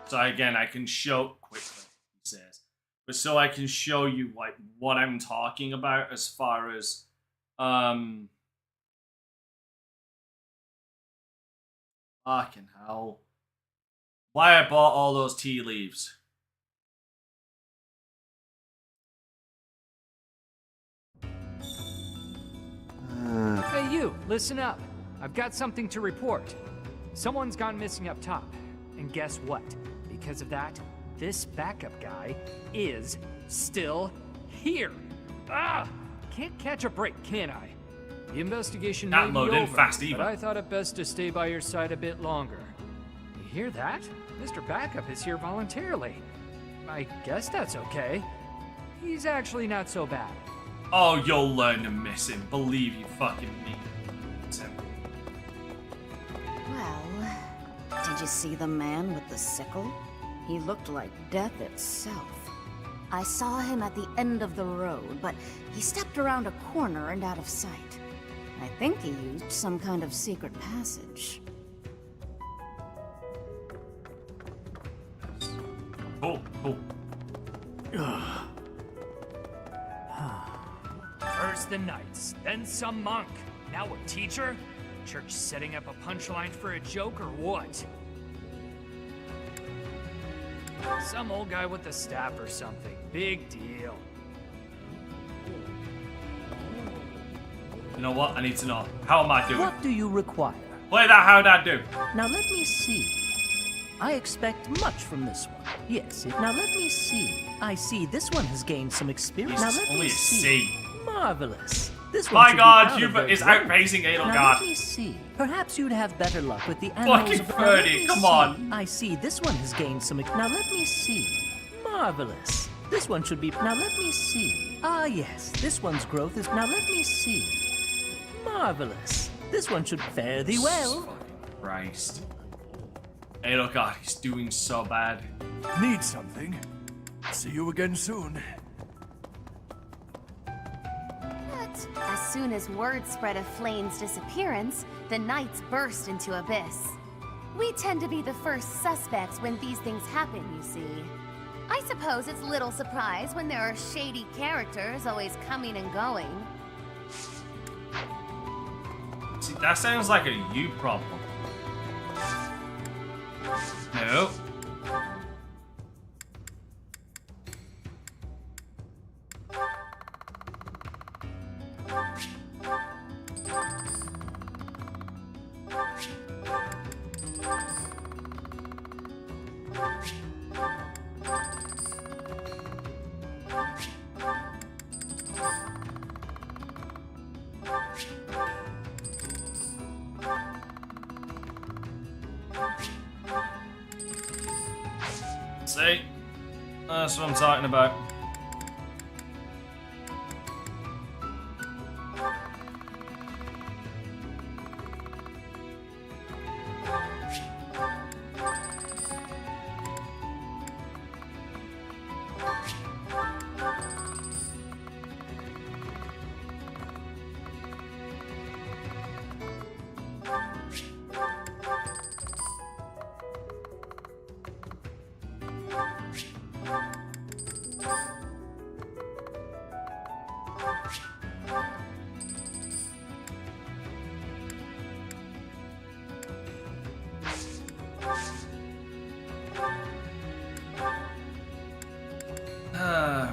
So again, I can show quickly, he says. But so I can show you like what I'm talking about as far as fucking hell. Why I bought all those tea leaves. Hey you, listen up. I've got something to report. Someone's gone missing up top. And guess what? Because of that, this backup guy is still here. Ah! Can't catch a break, can I? The investigation may be over, fast but I thought it best to stay by your side a bit longer. You hear that? Mr. Backup is here voluntarily. I guess that's okay. He's actually not so bad. Oh, you'll learn to miss him. Believe you fucking me. Well, did you see the man with the sickle? He looked like death itself. I saw him at the end of the road, but he stepped around a corner and out of sight. I think he used some kind of secret passage. Cool, cool. First the knights, then some monk. Now a teacher? Church setting up a punchline for a joke or what? Some old guy with a staff or something. Big deal. You know what? I need to know. How am I doing? What do you require? Play that, how'd I do? Now let me see. I expect much from this one. Yes. Now let me see. I see this one has gained some experience. Now let only me a see. C. Marvelous. This one My should be God, proud you of their is growth. outpacing Edelgard. Now let me see. Perhaps you'd have better luck with the animals. Fucking of the... Now, let 30, me come see. on. I see this one has gained some. Now let me see. Marvelous. This one should be. Now let me see. Ah yes, this one's growth is. Now let me see. Marvelous. This one should fare thee well. Christ. Edelgard, he's doing so bad. Need something? See you again soon. As soon as word spread of Flane's disappearance, the knights burst into abyss. We tend to be the first suspects when these things happen, you see. I suppose it's little surprise when there are shady characters always coming and going. See, that sounds like a you problem. No. See? That's what I'm talking about.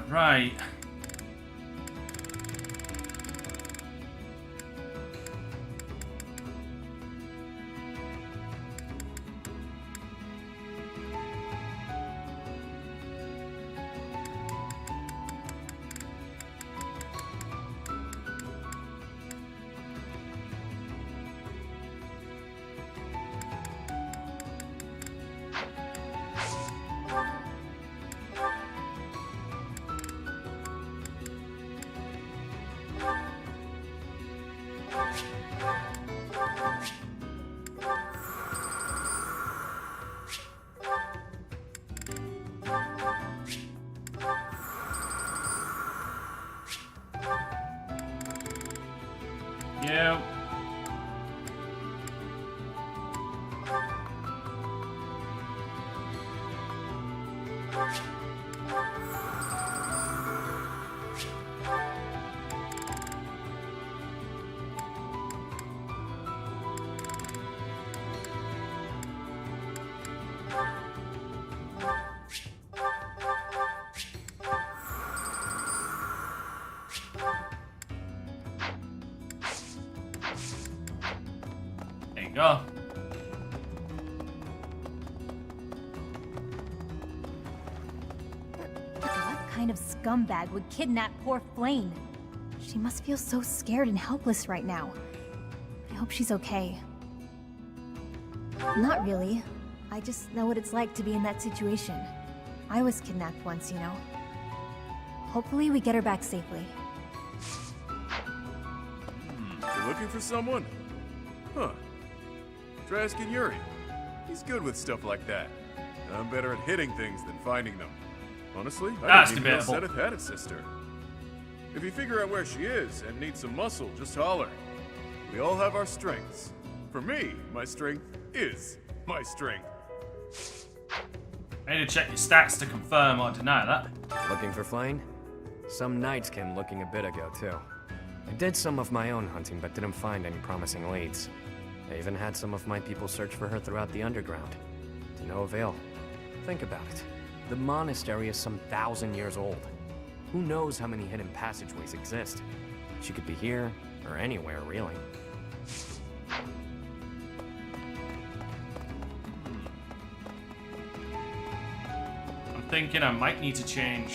Right. Yeah. There you go. What kind of scumbag would kidnap poor Flane? She must feel so scared and helpless right now. I hope she's okay. Not really. I just know what it's like to be in that situation. I was kidnapped once, you know. Hopefully we get her back safely. You're looking for someone? Huh. Try asking Yuri. He's good with stuff like that. I'm better at hitting things than finding them. Honestly, I That's didn't even know debatable. Sedith had a sister. If you figure out where she is and need some muscle, just holler. We all have our strengths. For me, my strength is my strength. I need to check your stats to confirm or deny that. Looking for Flane? Some knights came looking a bit ago, too. I did some of my own hunting, but didn't find any promising leads. I even had some of my people search for her throughout the underground. To no avail. Think about it. The monastery is some 1,000 years old. Who knows how many hidden passageways exist? She could be here, or anywhere, really. I'm thinking I might need to change.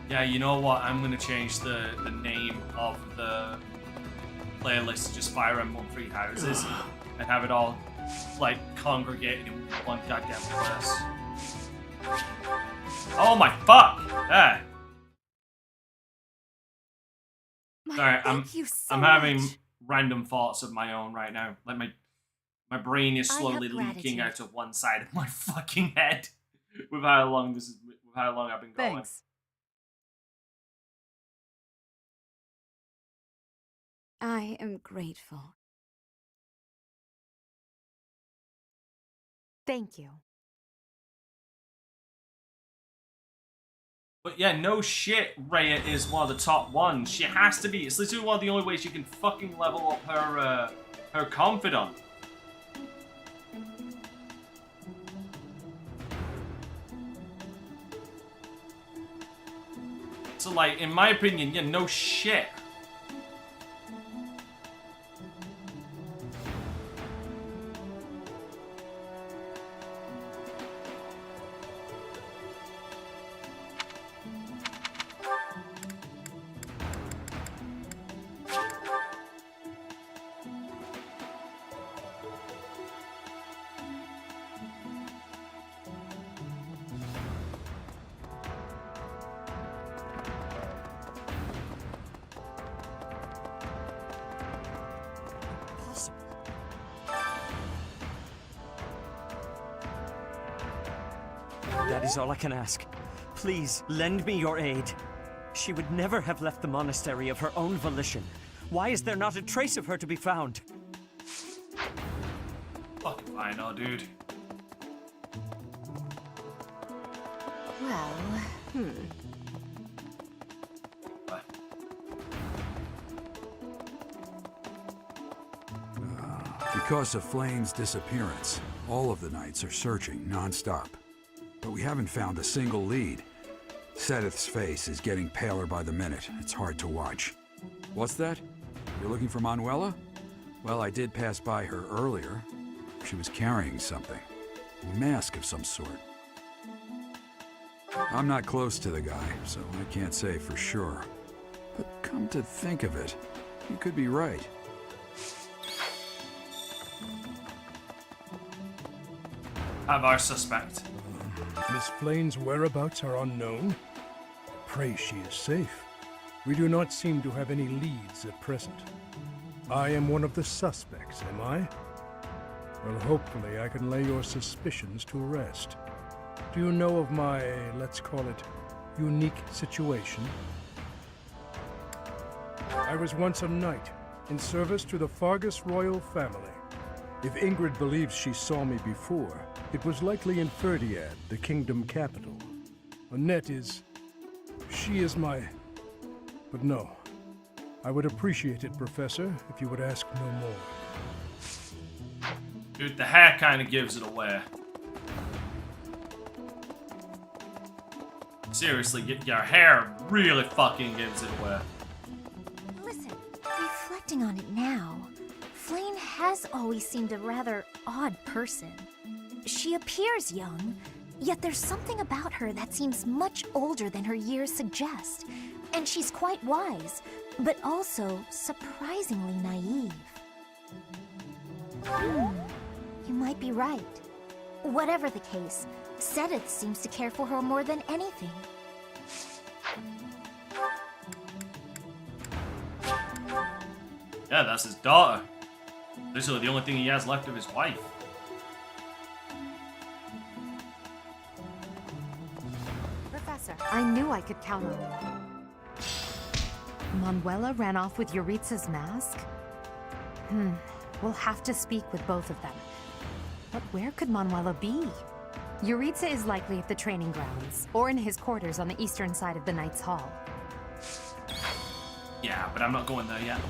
Yeah, you know what? I'm gonna change the name of the playlist to just Fire Emblem Three Houses and have it all like congregated in one goddamn place. Oh my fuck! There. Sorry, I'm having random thoughts of my own right now. Like my brain is slowly leaking out of one side of my fucking head with how long I've been going. Thanks. I am grateful. Thank you. But yeah, no shit, Rhea is one of the top ones. She has to be. It's literally one of the only ways you can fucking level up her confidant. So like, in my opinion, yeah, no shit. That is all I can ask. Please, lend me your aid. She would never have left the monastery of her own volition. Why is there not a trace of her to be found? Fucking I know, dude. Well, Because of Flame's disappearance, all of the knights are searching non-stop. But we haven't found a single lead. Sedith's face is getting paler by the minute. It's hard to watch. What's that? You're looking for Manuela? Well, I did pass by her earlier. She was carrying something. A mask of some sort. I'm not close to the guy, so I can't say for sure. But come to think of it, you could be right. Have our suspect. Miss Flane's whereabouts are unknown. Pray she is safe. We do not seem to have any leads at present. I am one of the suspects, am I? Well, hopefully I can lay your suspicions to rest. Do you know of my, let's call it, unique situation? I was once a knight, in service to the Fargus royal family. If Ingrid believes she saw me before, it was likely in Ferdiad, the kingdom capital. Annette is... she is my... But no. I would appreciate it, Professor, if you would ask no more. Dude, the hair kind of gives it away. Seriously, your hair really fucking gives it away. Listen, reflecting on it now, Flane has always seemed a rather odd person. She appears young, yet there's something about her that seems much older than her years suggest. And she's quite wise, but also surprisingly naive. You might be right. Whatever the case, Sedith seems to care for her more than anything. Yeah, that's his daughter. Literally the only thing he has left of his wife. knew I could count on. Manuela ran off with Yuritsa's mask? We'll have to speak with both of them. But where could Manuela be? Yuritsa is likely at the training grounds, or in his quarters on the eastern side of the Knight's Hall. Yeah, but I'm not going there yet.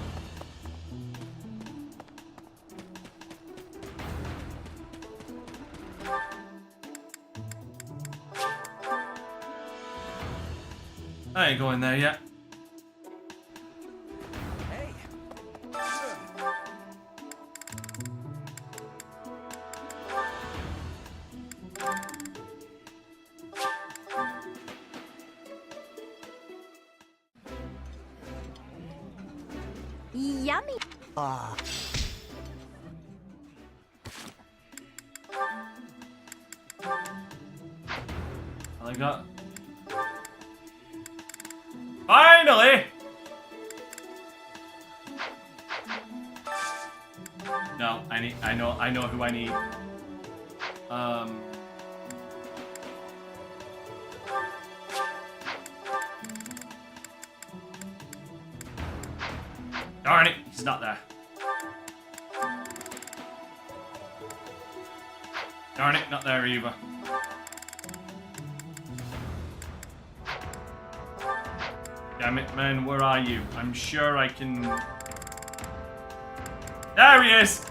I ain't going there yet. Yummy! Ah. I got. Finally! No, I know who I need. Darn it, he's not there. Darn it, not there either. Damn it, man, where are you? I'm sure I can... There he is!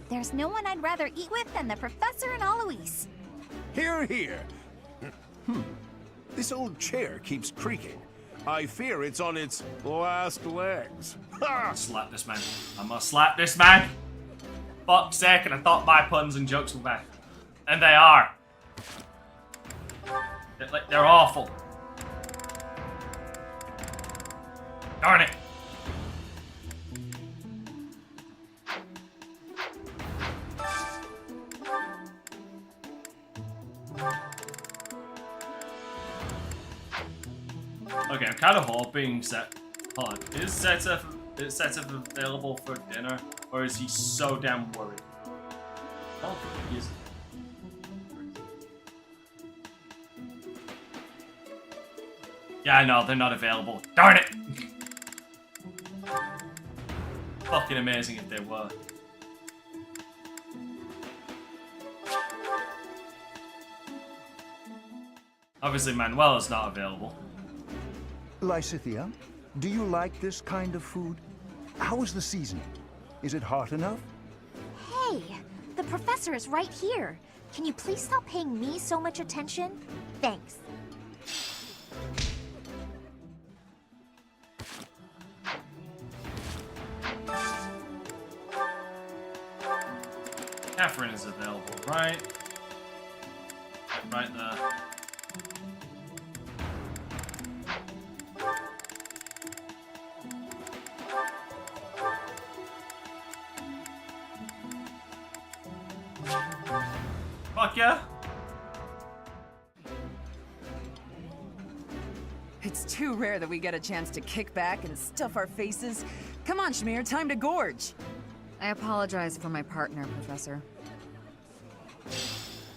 There's no one I'd rather eat with than the Professor and Alois. Hear, hear. This old chair keeps creaking. I fear it's on its last legs. Slap this man. I'm gonna slap this man. Fuck's sake, and I thought my puns and jokes were bad. And they are. They're awful. Darn it. Okay, I'm kind of hoping Hold on. Is Setsup available for dinner? Or is he so damn worried? I don't think he is. Yeah, no, they're not available. Darn it! Fucking amazing if they were. Obviously, Manuela's not available. Lysithea, do you like this kind of food? How is the seasoning? Is it hot enough? Hey, the Professor is right here. Can you please stop paying me so much attention? Thanks. Catherine is available, right? Right there. Fuck yeah. It's too rare that we get a chance to kick back and stuff our faces. Come on, Shamir, time to gorge. I apologize for my partner, Professor.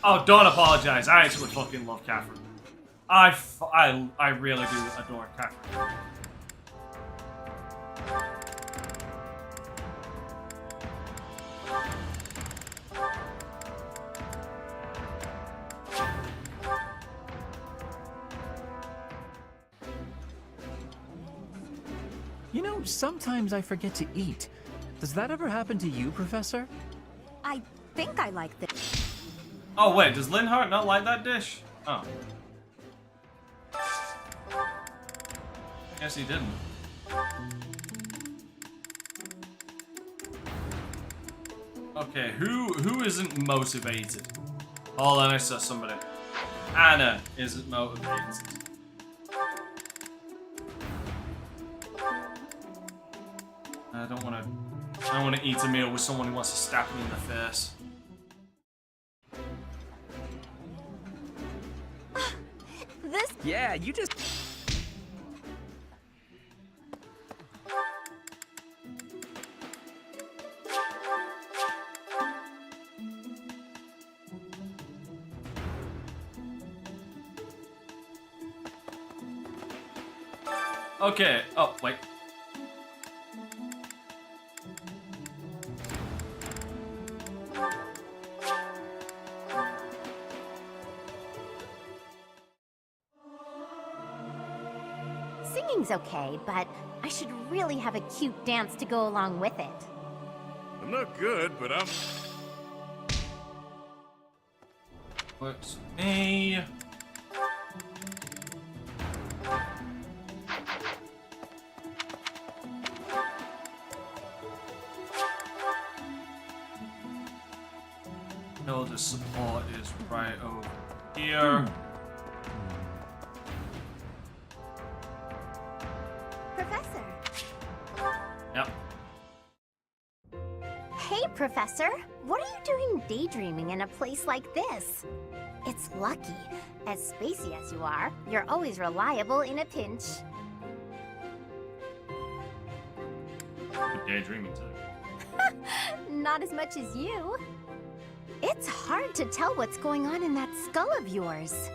Oh, don't apologize. I actually fucking love Catherine. I really do adore Catherine. You know, sometimes I forget to eat. Does that ever happen to you, Professor? I think I like this. Oh wait, does Linhart not like that dish? Oh. Guess he didn't. Okay, who isn't motivated? Hold on, I saw somebody. Anna isn't motivated. I don't want to eat a meal with someone who wants to stab me in the face. This? Yeah, you just... Okay. Oh, wait. Singing's okay, but I should really have a cute dance to go along with it. I'm not good, but I'm... Works for me. Elder support is right over here. Professor. Yep. Hey, Professor. What are you doing daydreaming in a place like this? It's lucky. As spacey as you are, you're always reliable in a pinch. Daydreaming today. Not as much as you. It's hard to tell what's going on in that skull of yours.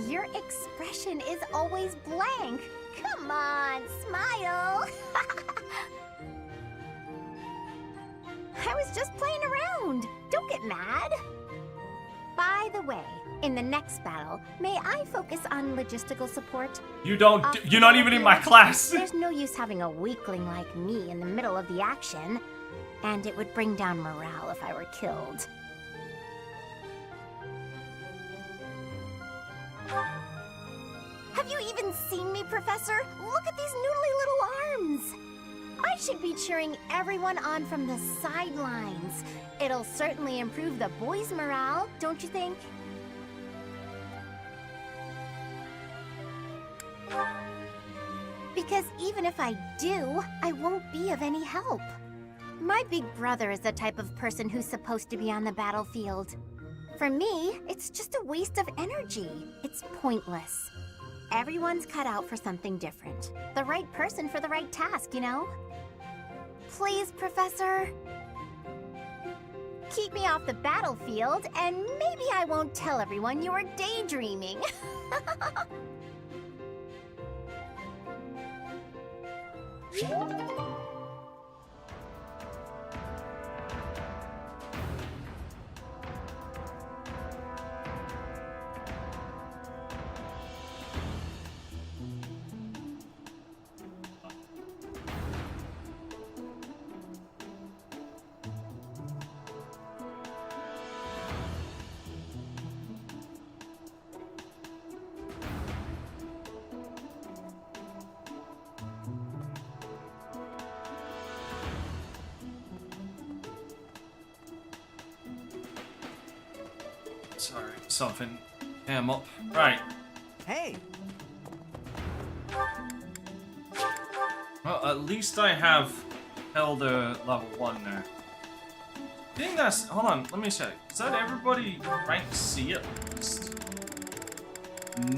Your expression is always blank. Come on, smile. I was just playing around. Don't get mad. By the way, in the next battle, may I focus on logistical support? You don't. You're not even in my class. There's no use having a weakling like me in the middle of the action, and it would bring down morale if I were killed. Have you even seen me, Professor? Look at these noodly little arms! I should be cheering everyone on from the sidelines. It'll certainly improve the boys' morale, don't you think? Because even if I do, I won't be of any help. My big brother is the type of person who's supposed to be on the battlefield. For me, it's just a waste of energy. It's pointless. Everyone's cut out for something different. The right person for the right task, you know? Please, Professor. Keep me off the battlefield, and maybe I won't tell everyone you were daydreaming. Sorry, something came up. Right. Hey. Well, at least I have held a level 1 there. I think that's. Hold on, let me check. Is that everybody rank C at least?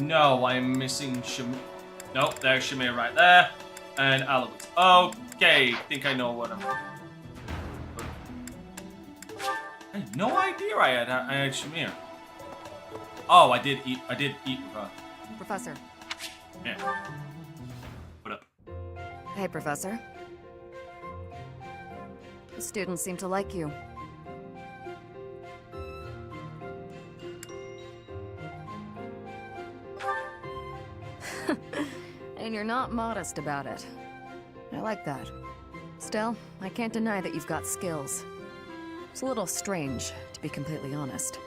No, I'm missing Nope, there's Shamir right there. And Alois. Okay, think I know what I'm. I had no idea I had Shamir. Oh, I did eat with her. Professor. Yeah. What up? Hey, Professor. The students seem to like you. And you're not modest about it. I like that. Still, I can't deny that you've got skills. It's a little strange, to be completely honest.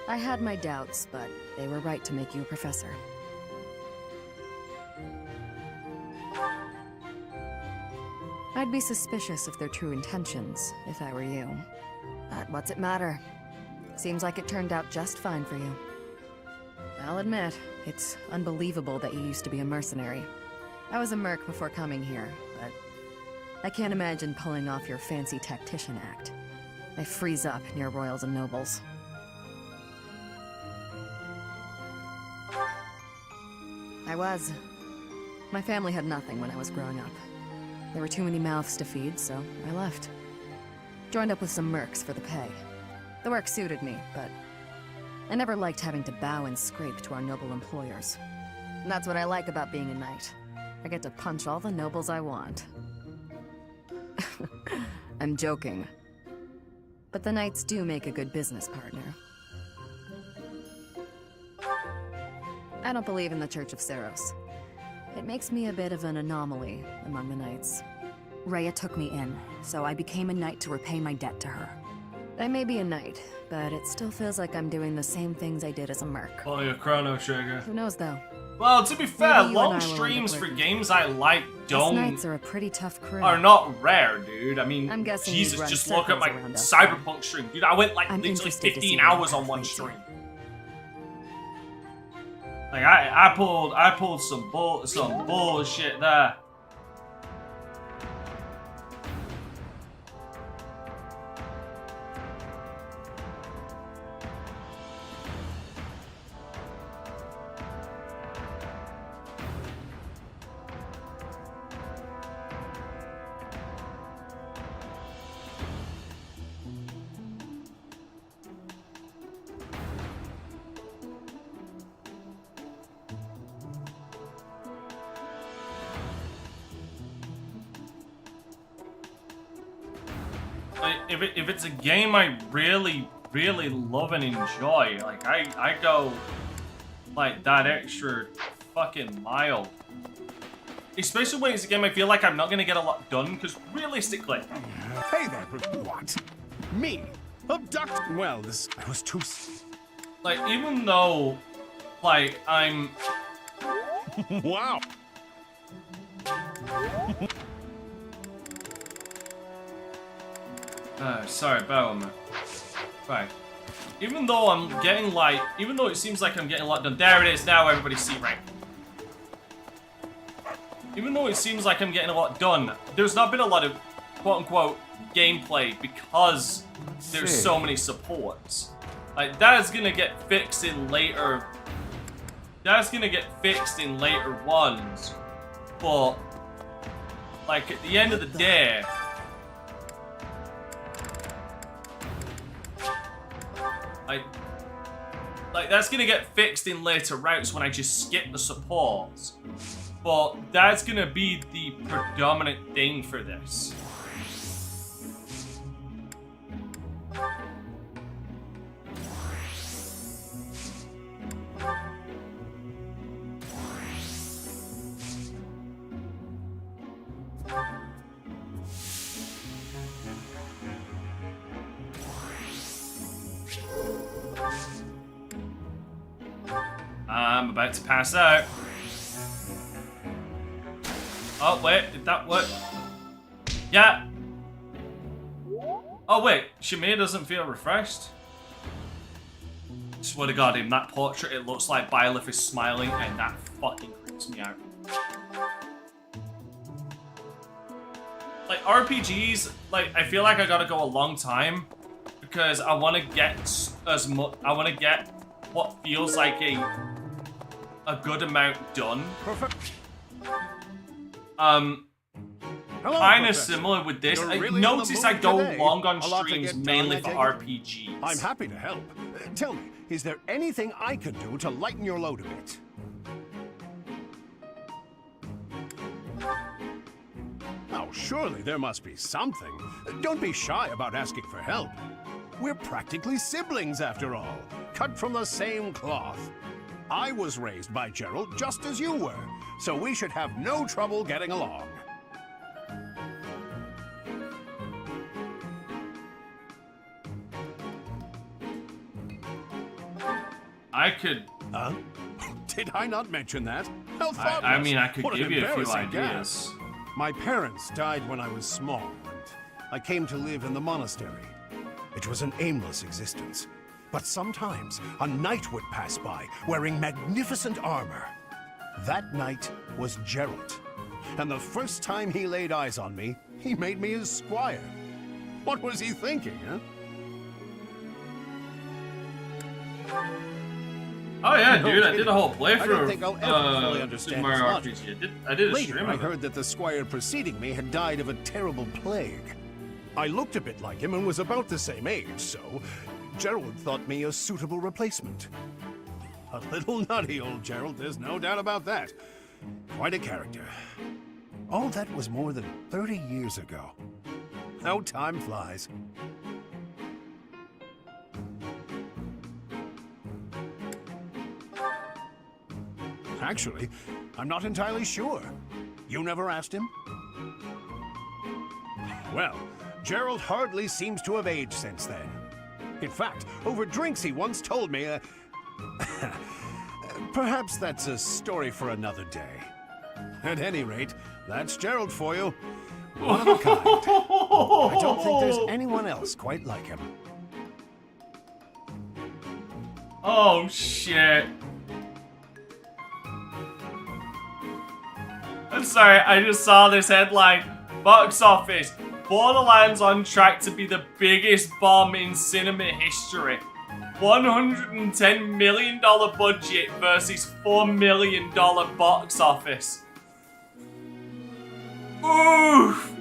I had my doubts, but they were right to make you a professor. I'd be suspicious of their true intentions, if I were you. But what's it matter? Seems like it turned out just fine for you. I'll admit, it's unbelievable that you used to be a mercenary. I was a merc before coming here, but I can't imagine pulling off your fancy tactician act. I freeze up near royals and nobles. I was. My family had nothing when I was growing up. There were too many mouths to feed, so I left. Joined up with some mercs for the pay. The work suited me, but I never liked having to bow and scrape to our noble employers. And that's what I like about being a knight. I get to punch all the nobles I want. I'm joking. But the knights do make a good business partner. I don't believe in the Church of Seros. It makes me a bit of an anomaly among the knights. Rhea took me in, so I became a knight to repay my debt to her. I may be a knight, but it still feels like I'm doing the same things I did as a merc. Oh, you're Chrono Trigger. Who knows, though? Well, to be fair, Maybe you long and I will streams end for up working games I like Us knights are a pretty tough crew. are not rare, dude. I mean, I'm guessing Jesus, you'd run just look at my circles around us. Cyberpunk stream. Dude, I went like I'm literally interested to 15 see what hours on one happens. stream. Like, I pulled some bullshit there. Like, if it's a game I really love and enjoy, like I go like that extra fucking mile. Especially when it's a game I feel like I'm not gonna get a lot done, because realistically. Hey there, what? Me? Abduct? Well, this was too. Like, even though, like, I'm. Wow. Sorry, Bowman. Right. Even though I'm getting like, even though it seems like I'm getting a lot done, there it is now, everybody see rank. Even though it seems like I'm getting a lot done, there's not been a lot of quote-unquote gameplay because there's so many supports. Like, that is gonna get fixed in later. That's gonna get fixed in later ones, but like at the end of the day. Like that's gonna get fixed in later routes when I just skip the supports. But that's gonna be the predominant thing for this. I'm about to pass out. Oh, wait, did that work? Yeah. Oh, wait, Shamir doesn't feel refreshed? Swear to God, in that portrait, it looks like Byleth is smiling, and that fucking creeps me out. Like, RPGs, like, I feel like I gotta go a long time, because I want to get as much, I want to get what feels like a good amount done. Perfect. Kind of similar with this. You're I really notice I in the go mood today. long on A lot to streams get done, mainly I for take it? RPGs. I'm happy to help. Tell me, is there anything I can do to lighten your load a bit? Oh, surely there must be something. Don't be shy about asking for help. We're practically siblings, after all. Cut from the same cloth. I was raised by Gerald just as you were, so we should have no trouble getting along. I could. Did I not mention that? How I thoughtless. mean, I could What an give you a few embarrassing ideas. gap. My parents died when I was small, and I came to live in the monastery. It was an aimless existence. But sometimes a knight would pass by, wearing magnificent armor. That knight was Gerald. And the first time he laid eyes on me, he made me his squire. What was he thinking, huh? Oh yeah, No dude, I kidding. did a whole I don't playthrough think I'll of ever fully Super understand Mario his logic. RPG. I did a Later, stream I of it. heard that the squire preceding me had died of a terrible plague. I looked a bit like him and was about the same age, so Gerald thought me a suitable replacement. A little nutty, old Gerald, there's no doubt about that. Quite a character. All that was more than 30 years ago. How time flies. Actually, I'm not entirely sure. You never asked him? Well, Gerald hardly seems to have aged since then. In fact, over drinks he once told me, perhaps that's a story for another day. At any rate, that's Gerald for you. One of a kind. I don't think there's anyone else quite like him. Oh, shit. I'm sorry, I just saw this headline. Box office. Borderlands on track to be the biggest bomb in cinema history. $110 million budget versus $4 million box office. Oof!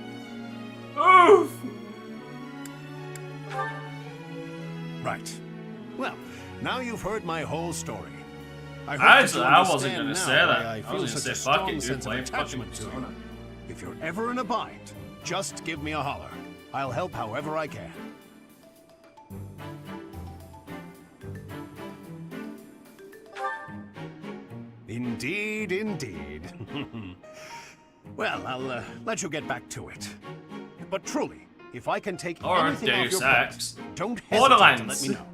Oof! Right. Well, now you've heard my whole story. I wasn't gonna say that. I was gonna say fuck it, dude. Play fucking Persona. If you're ever in a bind, just give me a holler. I'll help however I can. Indeed, indeed. Well, I'll let you get back to it. But truly, if I can take or anything off Deus your Ex. plate, don't hesitate to let Borderlands. me know.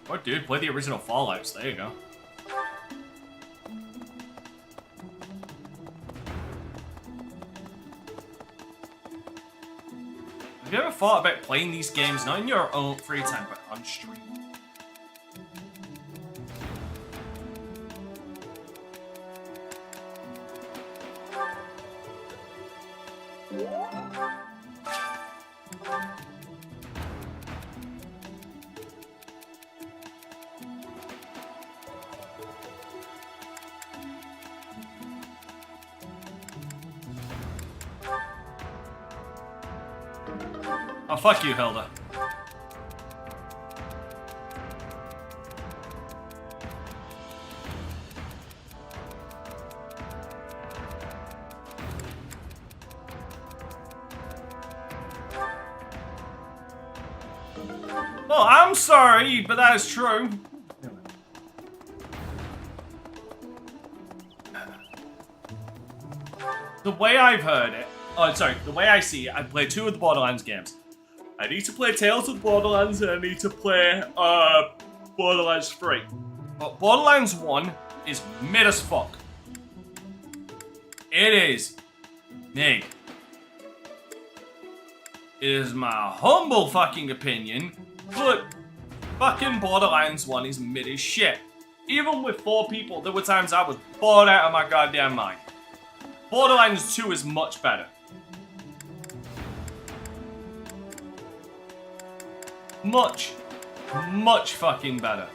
Or dude, play the original Fallouts. There you go. Have you ever thought about playing these games not in your own free time, but on stream? Oh, fuck you, Hilda. Well, I'm sorry, but that is true. The way I've heard it, the way I see it, I play 2 of the Borderlands games. I need to play Tales of the Borderlands and I need to play Borderlands 3. But Borderlands 1 is mid as fuck. It is Nig. It is my humble fucking opinion, but fucking Borderlands 1 is mid as shit. Even with 4 people, there were times I was bored out of my goddamn mind. Borderlands 2 is much better. Much fucking better.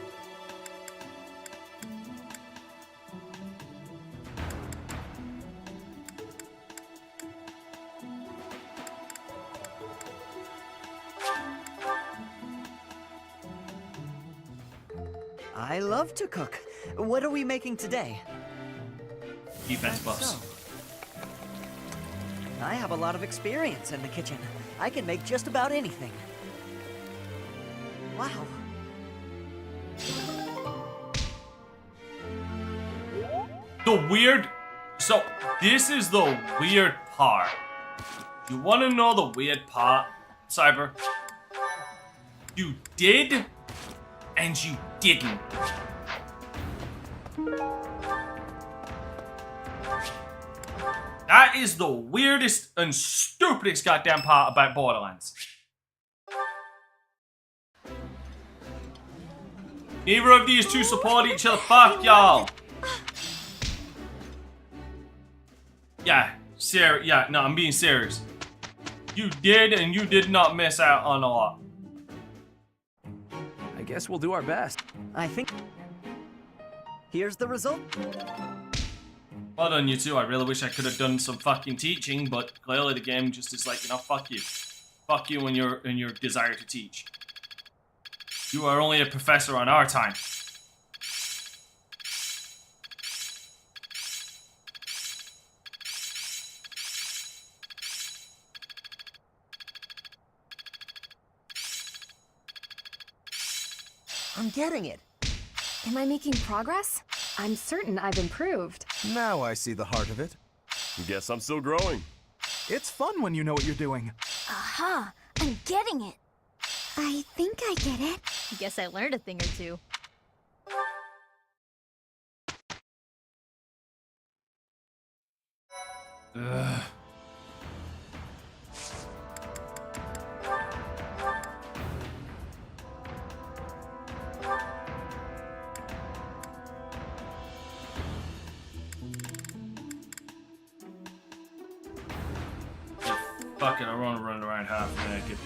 I love to cook. What are we making today? Defense buffs. So, I have a lot of experience in the kitchen. I can make just about anything. Wow. So, this is the weird part. You want to know the weird part, Cyber? You did, and you didn't. That is the weirdest and stupidest goddamn part about Borderlands. Neither of these two support each other. Fuck y'all. Yeah, no, I'm being serious. You did and you did not miss out on a lot. I guess we'll do our best. I think... Here's the result. Well done, you two. I really wish I could have done some fucking teaching, but clearly the game just is like, you know, fuck you. Fuck you and your desire to teach. You are only a professor on our time. I'm getting it. Am I making progress? I'm certain I've improved. Now I see the heart of it. Guess I'm still growing. It's fun when you know what you're doing. Aha! I'm getting it. I think I get it. Guess I learned a thing or two. Ugh. Fuck it, I wanna run around half naked.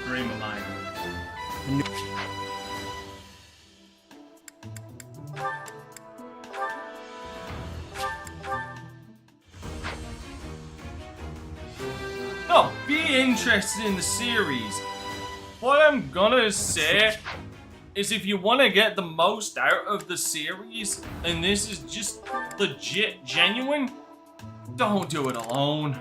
Dream of mine. No, be interested in the series. What I'm gonna say is if you want to get the most out of the series, and this is just legit genuine, don't do it alone.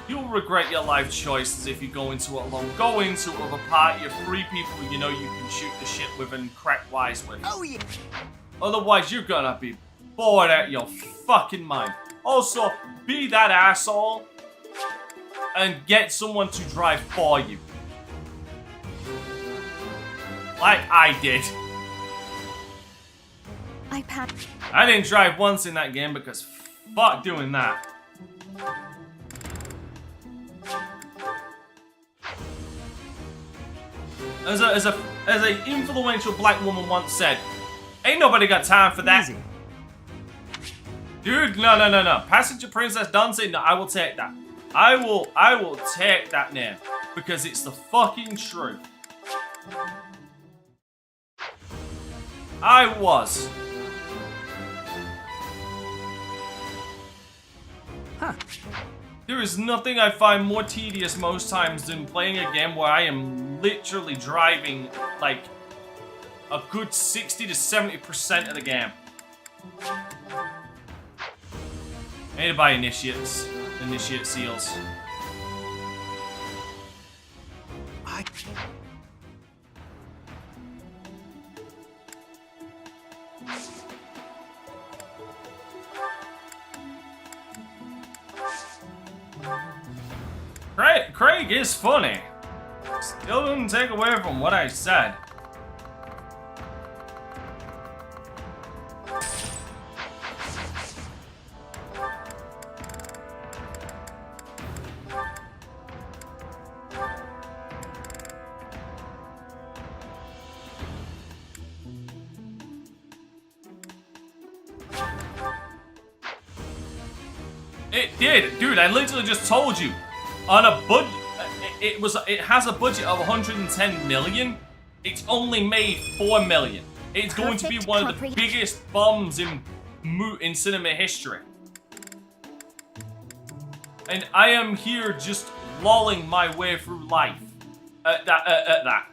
You'll regret your life choices if you go into it alone. Go into it with a party of 3 people you know you can shoot the shit with and crack wise with. Oh yeah. Otherwise, you're gonna be bored out of your fucking mind. Also, be that asshole and get someone to drive for you. Like I did. I didn't drive once in that game because fuck doing that. As a influential black woman once said, ain't nobody got time for that. Easy. Dude, no. Passenger Princess Dante, no, I will take that. I will take that name because it's the fucking truth. I was. Huh. There is nothing I find more tedious most times than playing a game where I am literally driving like a good 60 to 70% of the game. I need to buy initiate seals. Craig is funny. Still doesn't take away from what I said. It did, dude. I literally just told you. On a budget, it has a budget of 110 million. It's only made 4 million. It's going to be one of the biggest bombs in cinema history. And I am here just lolling my way through life at that.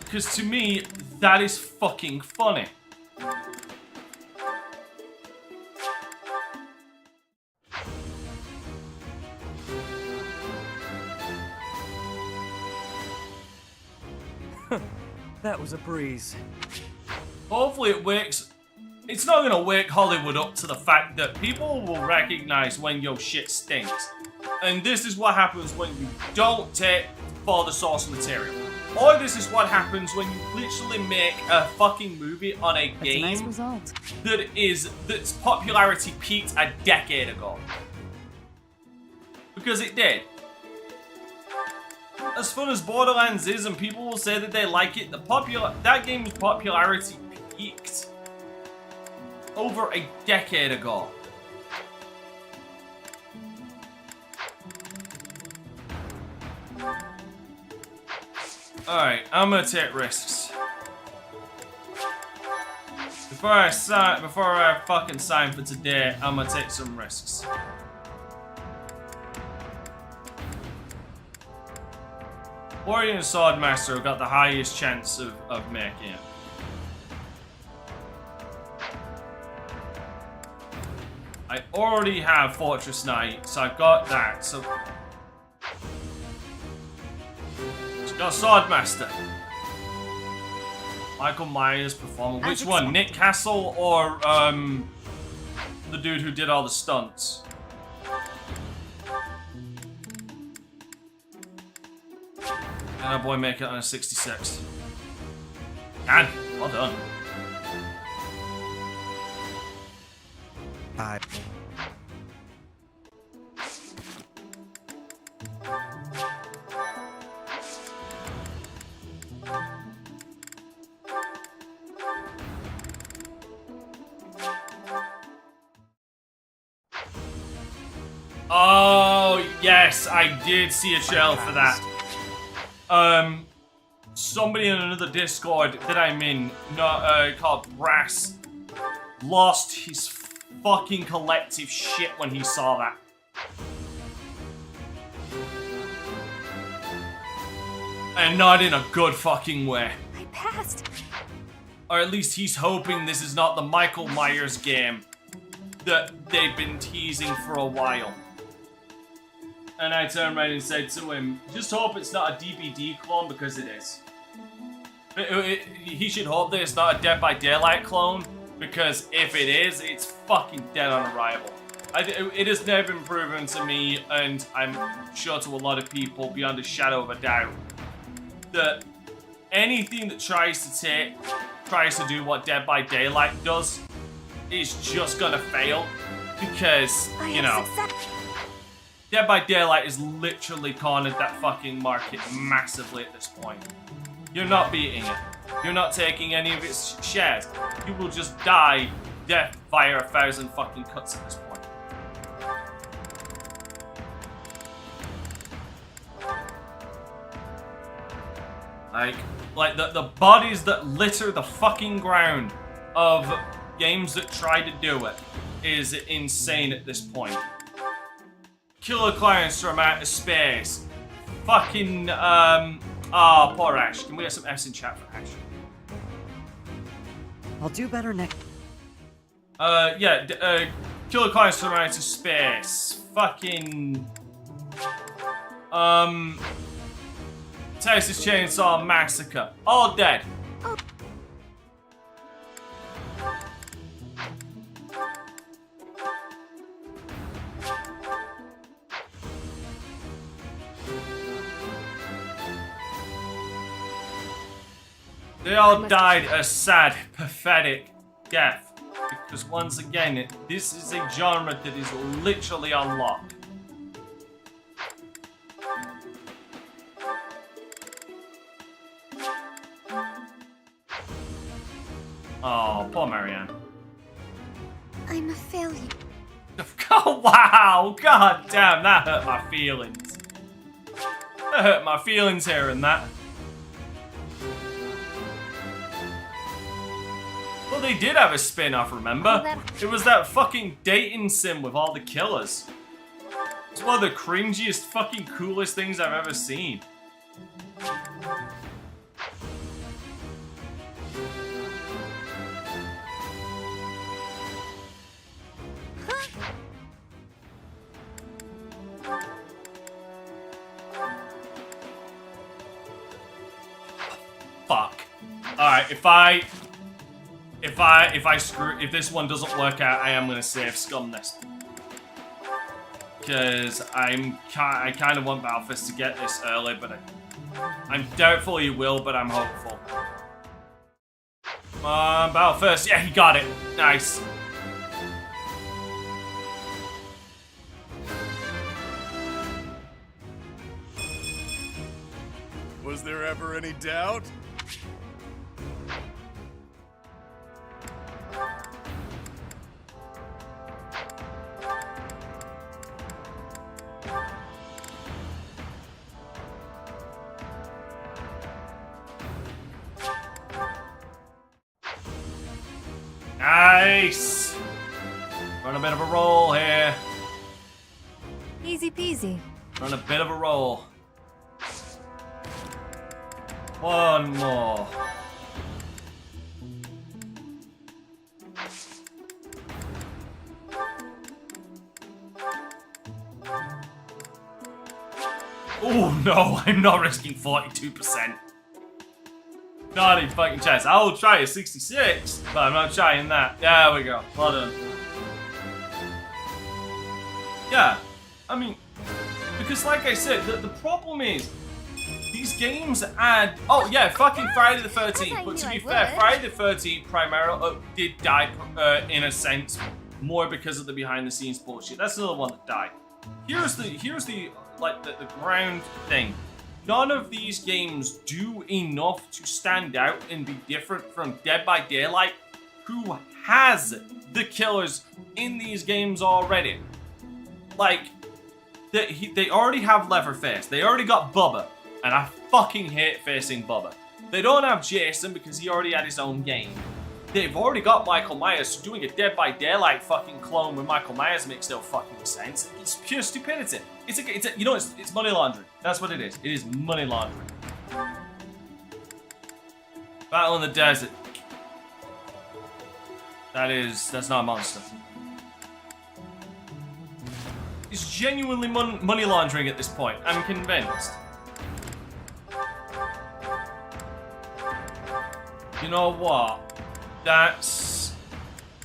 Because to me, that is fucking funny. That was a breeze. Hopefully it wakes... It's not gonna wake Hollywood up to the fact that people will recognize when your shit stinks. And this is what happens when you don't take for the source material. Or this is what happens when you literally make a fucking movie on a game That's a nice result. that's popularity peaked a decade ago. Because it did. As fun as Borderlands is, and people will say that they like it, that game's popularity peaked over a decade ago. Alright, I'm gonna take risks. Before I fucking sign for today, I'm gonna take some risks. Warrior and Swordmaster have got the highest chance of making it. I already have Fortress Knight, so I've got that. So just got Swordmaster. Michael Myers performing. Which one? Nick Castle or the dude who did all the stunts? Can that boy make it on a 66? Can. Well done. Oh, yes, I did see a shell for that. Somebody in another Discord that I'm in, called Brass, lost his fucking collective shit when he saw that. And not in a good fucking way. I passed. Or at least he's hoping this is not the Michael Myers game that they've been teasing for a while. And I turned around and said to him, just hope it's not a DVD clone, because it is. He should hope that it's not a Dead by Daylight clone, because if it is, it's fucking dead on arrival. It has never been proven to me, and I'm sure to a lot of people beyond a shadow of a doubt, that anything that tries to do what Dead by Daylight does is just gonna fail, because, you know, Dead by Daylight has literally cornered that fucking market massively at this point. You're not beating it. You're not taking any of its shares. You will just die death via 1,000 fucking cuts at this point. Like the bodies that litter the fucking ground of games that try to do it is insane at this point. Killer clients from outer space. Fucking, poor Ash. Can we have some F's in chat for Ash? I'll do better next. Killer clients from outer space. Fucking, Texas Chainsaw Massacre. All dead. They all died a sad, pathetic death. Because once again, this is a genre that is literally unlocked. Oh, poor Marianne. I'm a failure. Oh, wow! God damn, that hurt my feelings. That hurt my feelings hearing that. Well, they did have a spin-off, remember? It was that fucking dating sim with all the killers. It's one of the cringiest, fucking coolest things I've ever seen. Fuck. Alright, if this one doesn't work out, I am gonna save scum this. Because I kind of want Balthus to get this early, but I'm doubtful he will, but I'm hopeful. Come on, Balthus. Yeah, he got it. Nice. Was there ever any doubt? Nice! We're on a bit of a roll here. Easy peasy. We're on a bit of a roll. One more. Oh no, I'm not risking 42%. Not a fucking chance. I will try a 66, but I'm not trying that. There we go. Well done. Yeah, I mean, because like I said, the problem is, these games add... Oh yeah, fucking Friday the 13th. But to be fair, Friday the 13th primarily did die in a sense, more because of the behind the scenes bullshit. That's another one that died. Here's the ground thing. None of these games do enough to stand out and be different from Dead by Daylight, who has the killers in these games already. Like, they already have Leatherface. They already got Bubba, and I fucking hate facing Bubba. They don't have Jason because he already had his own game. They've already got Michael Myers, so doing a Dead by Daylight fucking clone with Michael Myers makes no fucking sense. It's pure stupidity. It's money laundering. That's what it is. It is money laundering. Battle in the desert. That's not a monster. It's genuinely money laundering at this point. I'm convinced. You know what?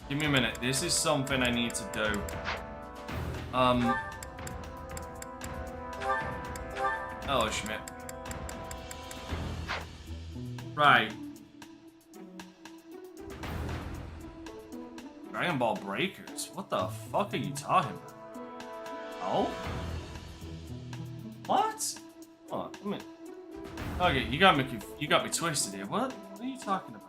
Give me a minute. This is something I need to do. Hello, Schmidt. Right. Dragon Ball Breakers? What the fuck are you talking about? Oh? What? Oh, I mean... Okay, you got me twisted here. What are you talking about?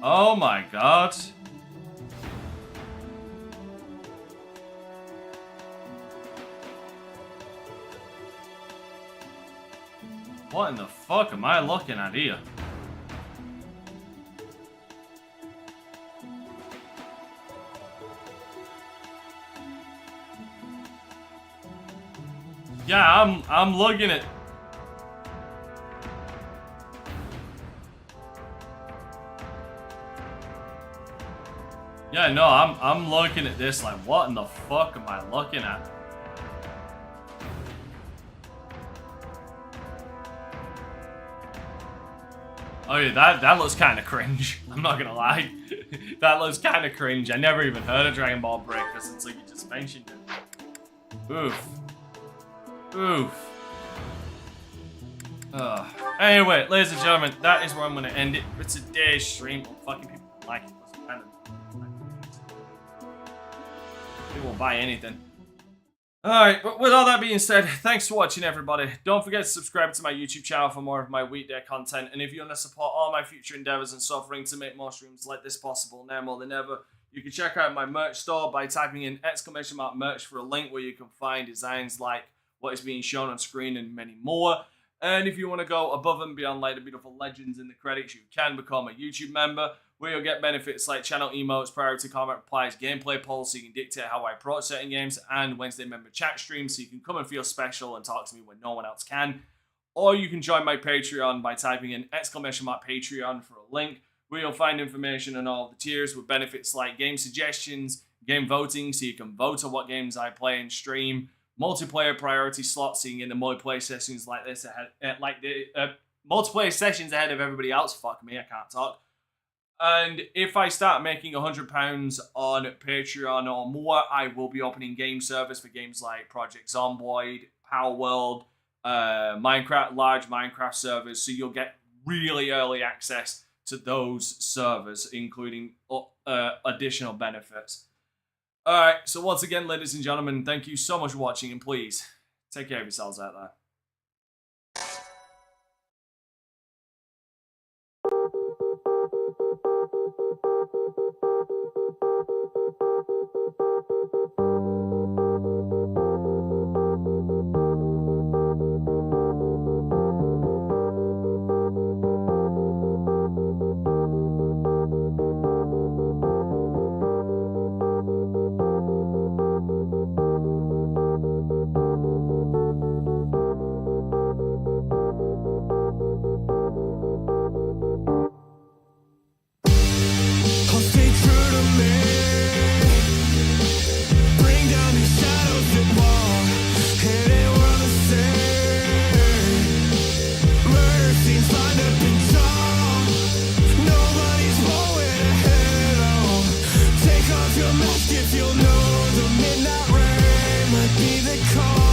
Oh my god. What in the fuck am I looking at here? Yeah, I'm looking at... Yeah, no, I'm looking at this like, what in the fuck am I looking at? Oh yeah, that looks kind of cringe. I'm not gonna lie. That looks kind of cringe. I never even heard of Dragon Ball Breakers until you just mentioned it. Oof. Oof. Anyway, ladies and gentlemen, that is where I'm gonna end it for today's stream. Well, fucking people don't like it. People won't buy anything. Alright, but with all that being said, thanks for watching, everybody. Don't forget to subscribe to my YouTube channel for more of my weekday content. And if you want to support all my future endeavors and suffering to make more streams like this possible now more than ever, you can check out my merch store by typing in !merch for a link where you can find designs like what is being shown on screen and many more. And if you want to go above and beyond like the beautiful legends in the credits, you can become a YouTube member, where you'll get benefits like channel emotes, priority comment replies, gameplay polls so you can dictate how I approach certain games, and Wednesday member chat streams so you can come and feel special and talk to me when no one else can. Or you can join my Patreon by typing in !Patreon for a link, where you'll find information on all of the tiers with benefits like game suggestions, game voting so you can vote on what games I play and stream, multiplayer priority slots so you can get the multiplayer sessions like this ahead, multiplayer sessions ahead of everybody else. Fuck me, I can't talk. And if I start making £100 on Patreon or more, I will be opening game servers for games like Project Zomboid, Power World, Minecraft, large Minecraft servers. So you'll get really early access to those servers, including additional benefits. Alright, so once again, ladies and gentlemen, thank you so much for watching, and please, take care of yourselves out there. I'll stay true to me. Bring down these shadows that walk. It ain't worth the same. Murder scenes lined up in chalk. Nobody's blowing ahead. Oh, take off your mask if you'll know the midnight rain might be the call.